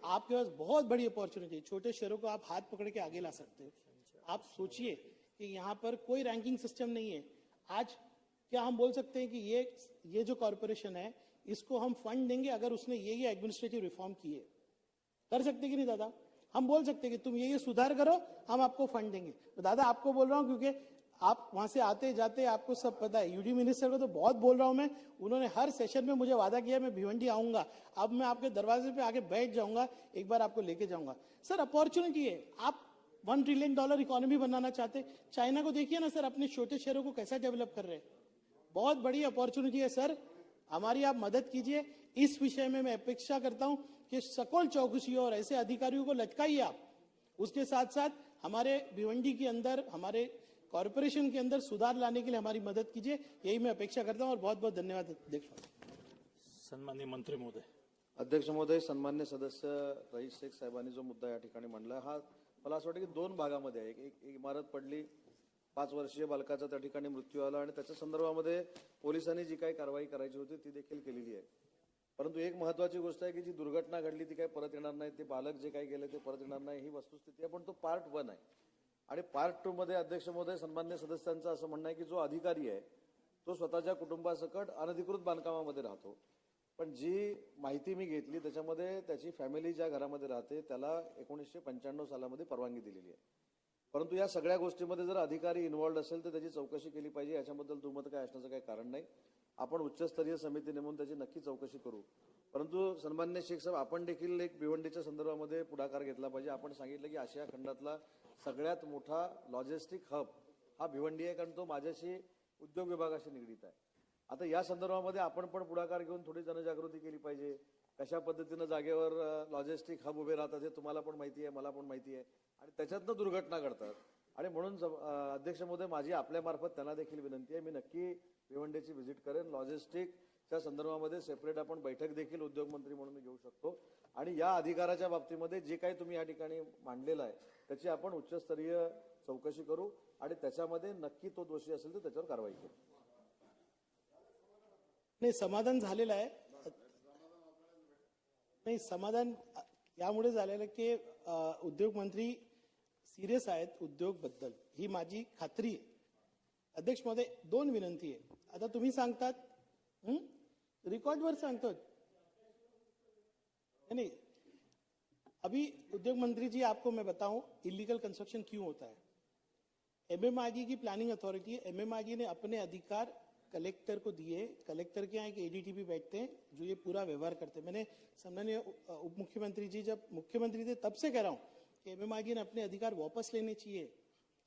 आपके पास बहुत बड़ी अपॉर्चुनिटी है, छोटे शहरों को आप हाथ पकड़ के आगे ला सकते हो। आप सोचिए कि यहाँ पर कोई रैंकिंग सिस्टम नहीं है। आज क्या हम बोल सकते हैं कि ये जो कॉर्पोरेशन है, इसको हम फंड देंगे अगर उसने ये एडमिनिस्ट्रेटिव रिफॉर्म किए? कर सकते कि नहीं दादा? हम बोल सकते कि तुम ये सुधार करो, हम आपको फंड देंगे। तो दादा आपको बोल रहा हूँ क्योंकि आप वहां से आते जाते आपको सब पता है। UD मिनिस्टर को तो बहुत बोल रहा हूं मैं, उन्होंने हर सेशन में मुझे वादा किया मैं भिवंडी आऊंगा। अब मैं आपके दरवाजे पे आके बैठ जाऊंगा, एक बार आपको लेके जाऊंगा। सर अपॉर्चुनिटी है, आप $1 ट्रिलियन इकोनॉमी बनाना चाहते, चाइना को देखिए ना सर, अपने छोटे शहरों को कैसा डेवलप कर रहे हैं। बहुत बड़ी अपॉर्चुनिटी है सर, हमारी आप मदद कीजिए। इस विषय में मैं अपेक्षा करता हूं कि सकल चौकसी और ऐसे अधिकारियों को लटकाइए आप। उसके साथ साथ हमारे भिवंडी के अंदर, हमारे कॉर्पोरेशन के अंदर सुधार लाने के लिए हमारी मदद कीजिए, यही मैं अपेक्षा करता हूं। और बहुत बहुत धन्यवाद अध्यक्ष। सन्माननीय मंत्री महोदय। अध्यक्ष महोदय, सन्मान्य सदस्य रईस शेख साहेबांनी जो मुद्दा या ठिकाणी मांडला, हा मला असं वाटतं की 2 भागामध्ये आहे। एक इमारत पडली, 5 वर्षीय बालकाचा त्या ठिकाणी मृत्यू आला आणि त्याच्या संदर्भामध्ये पोलिसांनी जी काही कारवाई करायची होती ती देखील केलेली आहे। परंतु एक महत्वाची गोष्ट आहे की जी दुर्घटना घडली ती काही परत येणार नाही, ते बालक जे काही गेले ते परत येणार नाही ही वस्तुस्थिती आहे. पण तो पार्ट 1 आहे. आणि पार्ट 2 मध्ये अध्यक्ष महोदय, सन्मान्य सदस्यांचं असं म्हणणं आहे की जो अधिकारी आहे तो स्वतःच्या कुटुंबासकट अनधिकृत बांधकामामध्ये राहतो. पण जी माहिती मी घेतली त्याच्यामध्ये त्याची फॅमिली ज्या घरामध्ये राहते त्याला 1995 सालामध्ये परवानगी दिलेली आहे. परंतु या सगळ्या गोष्टीमध्ये जर अधिकारी इन्व्हॉल्ड असेल तर त्याची चौकशी केली पाहिजे. याच्याबद्दल दुमत काय असण्याचं काही कारण नाही. आपण उच्चस्तरीय समिती नेमून त्याची नक्की चौकशी करू. परंतु सन्मान्य शेख साहेब, आपण देखील एक भिवंडीच्या संदर्भामध्ये पुढाकार घेतला पाहिजे. आपण सांगितलं की आशिया खंडातला सगळ्यात मोठा लॉजिस्टिक हब हा भिवंडी आहे, कारण तो माझ्याशी उद्योग विभागाशी निगडीत आहे. आता या संदर्भामध्ये आपण पण पुढाकार घेऊन थोडी जनजागृती केली पाहिजे. कशा पद्धतीनं जागेवर लॉजिस्टिक हब उभे राहतात हे तुम्हाला पण माहिती आहे, मला पण माहिती आहे, आणि त्याच्यातनं दुर्घटना घडतात. आणि म्हणून अध्यक्ष महोदय, माझी आपल्यामार्फत त्यांना देखील विनंती आहे, मी नक्की भिवंडीची व्हिजिट करेन. लॉजिस्टिकच्या संदर्भामध्ये सेपरेट आपण बैठक देखील उद्योगमंत्री म्हणून घेऊ शकतो. आणि या अधिकाराच्या बाबतीमध्ये जे काही तुम्ही या ठिकाणी मांडलेलं आहे त्याची आपण उच्चस्तरीय चौकशी करू आणि त्याच्यामध्ये नक्की तो दोषी असेल तर त्याच्यावर कारवाई करू. नाही, समाधान झालेलं आहे. नाही, समाधान यामुळे झालेलं की उद्योग मंत्री सिरियस आहेत उद्योग बद्दल, ही माझी खात्री आहे. अध्यक्ष महोदय, 2 विनंती आहे. आता तुम्ही सांगतात, रिकॉर्डवर सांगतो. नहीं, अभी उद्योग मंत्री जी आपको मैं बताऊं इलीगल कंस्ट्रक्शन क्यों होता है. एमएमआरडी की प्लानिंग अथॉरिटी है, एमएमआरडी ने अपने अधिकार कलेक्टर को दिए. कलेक्टर के यहाँ एक एडीटीपी बैठते हैं जो ये पूरा व्यवहार करते हैं. मैंने सम्माननीय उप मुख्यमंत्री जी जब मुख्यमंत्री थे तब से कह रहा हूं कि एमएमआरडी ने अपने अधिकार वापस लेने चाहिए.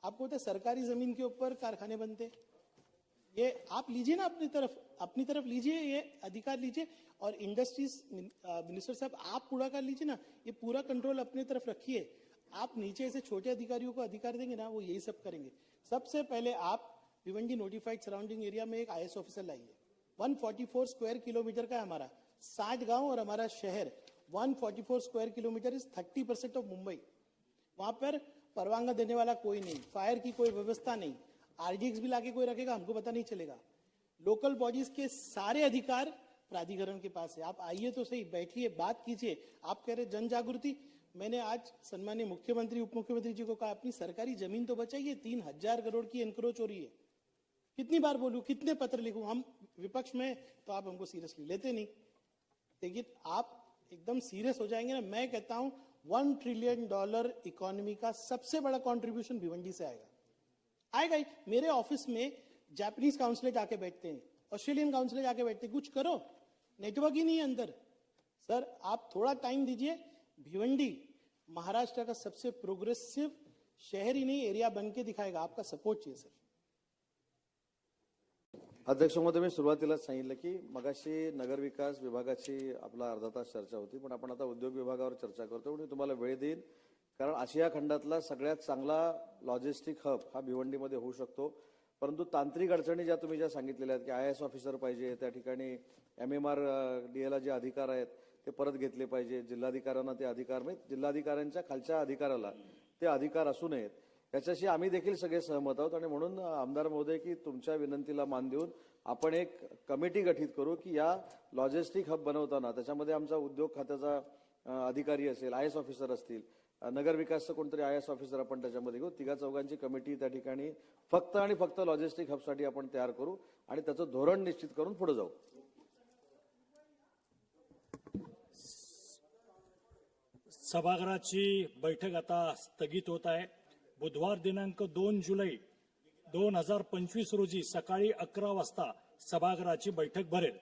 आपको पता है सरकारी जमीन के ऊपर कारखाने बनते, ये आप लीजिए ना अपनी तरफ लीजिए, ये अधिकार लीजिए. और इंडस्ट्रीज मिनिस्टर साहब आप पुढाकार लीजिए ना, ये पूरा कंट्रोल अपनी तरफ रखिए. आप नीचे से छोटे अधिकारियों को अधिकार देंगे ना, वो यही सब करेंगे. सबसे पहले आप भिवंडी नोटिफाइड सराउंडिंग एरिया में एक आईएएस ऑफिसर लाइए. 144 स्क्वायर किलोमीटर का है हमारा, 60 गांव और हमारा शहर. 144 square kilometre is 30% of Mumbai. वहां पर परवाना देने वाला कोई नहीं, फायर की कोई व्यवस्था नहीं, आरडीएक्स भी लाके कोई रखेगा हमको पता नहीं चलेगा. लोकल बॉडीज के सारे अधिकार प्राधिकरण के पास है. आप आइए तो सही, बैठिए, बात कीजिए. आप कह रहे जन जागृति, मैंने आज सम्माननीय मुख्यमंत्री उप मुख्यमंत्री जी को कहा अपनी सरकारी जमीन तो बचाइए. 3000 करोड़ की एनक्रोच हो रही है. कितनी बार बोलूं, कितने पत्र लिखूं, हम विपक्ष में तो आप हमको सीरियसली लेते नहीं. लेकिन आप एकदम सीरियस हो जाएंगे ना, मैं कहता हूं $1 ट्रिलियन इकोनॉमी का सबसे बड़ा कंट्रीब्यूशन भिवंडी से आएगा ही. मेरे ऑफिस में जापानीज काउंसलर आके बैठते हैं, ऑस्ट्रेलियन काउंसलर आके बैठते हैं. कुछ करो, नेटवर्क ही नहीं है अंदर. सर आप थोड़ा टाइम दीजिए. भिवंडी महाराष्ट्र का सबसे प्रोग्रेसिव शहर ही नहीं एरिया बन के दिखाएगा. आपका सपोर्ट चाहिए सर. अध्यक्ष महोदय, मी सुरुवातीलाच सांगितलं की मगाशी नगर विकास विभागाची आपला अर्धा तास चर्चा होती, पण आपण आता उद्योग विभागावर चर्चा करतो. मी तुम्हाला वेळ देईन, कारण आशिया खंडातला सगळ्यात चांगला लॉजिस्टिक हब हा भिवंडीमध्ये होऊ शकतो. परंतु तांत्रिक अडचणी ज्या तुम्ही ज्या सांगितलेल्या आहेत की आयएएस ऑफिसर पाहिजे, त्या ठिकाणी एमएमआरडीएला जे अधिकार आहेत ते परत घेतले पाहिजे, जिल्हाधिकाऱ्यांना ते अधिकार नाही, जिल्हाधिकाऱ्यांच्या खालच्या अधिकाऱ्याला ते अधिकार असू नयेत, याच्याशी आम्ही देखील सगळे सहमत आहोत. आणि म्हणून आमदार महोदय की तुमच्या विनंतीला मान देऊन आपण एक कमिटी गठीत करू की या लॉजिस्टिक हब बनवताना त्याच्यामध्ये आमचा उद्योग खात्याचा अधिकारी असेल, आयएएस ऑफिसर असतील, नगर विकासचं कोणतरी आयएएस ऑफिसर आपण त्याच्यामध्ये घेऊ. 3-4 कमिटी त्या ठिकाणी फक्त आणि फक्त लॉजिस्टिक हबसाठी आपण तयार करू आणि त्याचं धोरण निश्चित करून पुढे जाऊ. सभागृहाची बैठक आता स्थगित होत आहे. बुधवार दिनांक 2 जुलै 2025 रोजी सकाळी 11 वाजता सभागृहाची बैठक भरेल.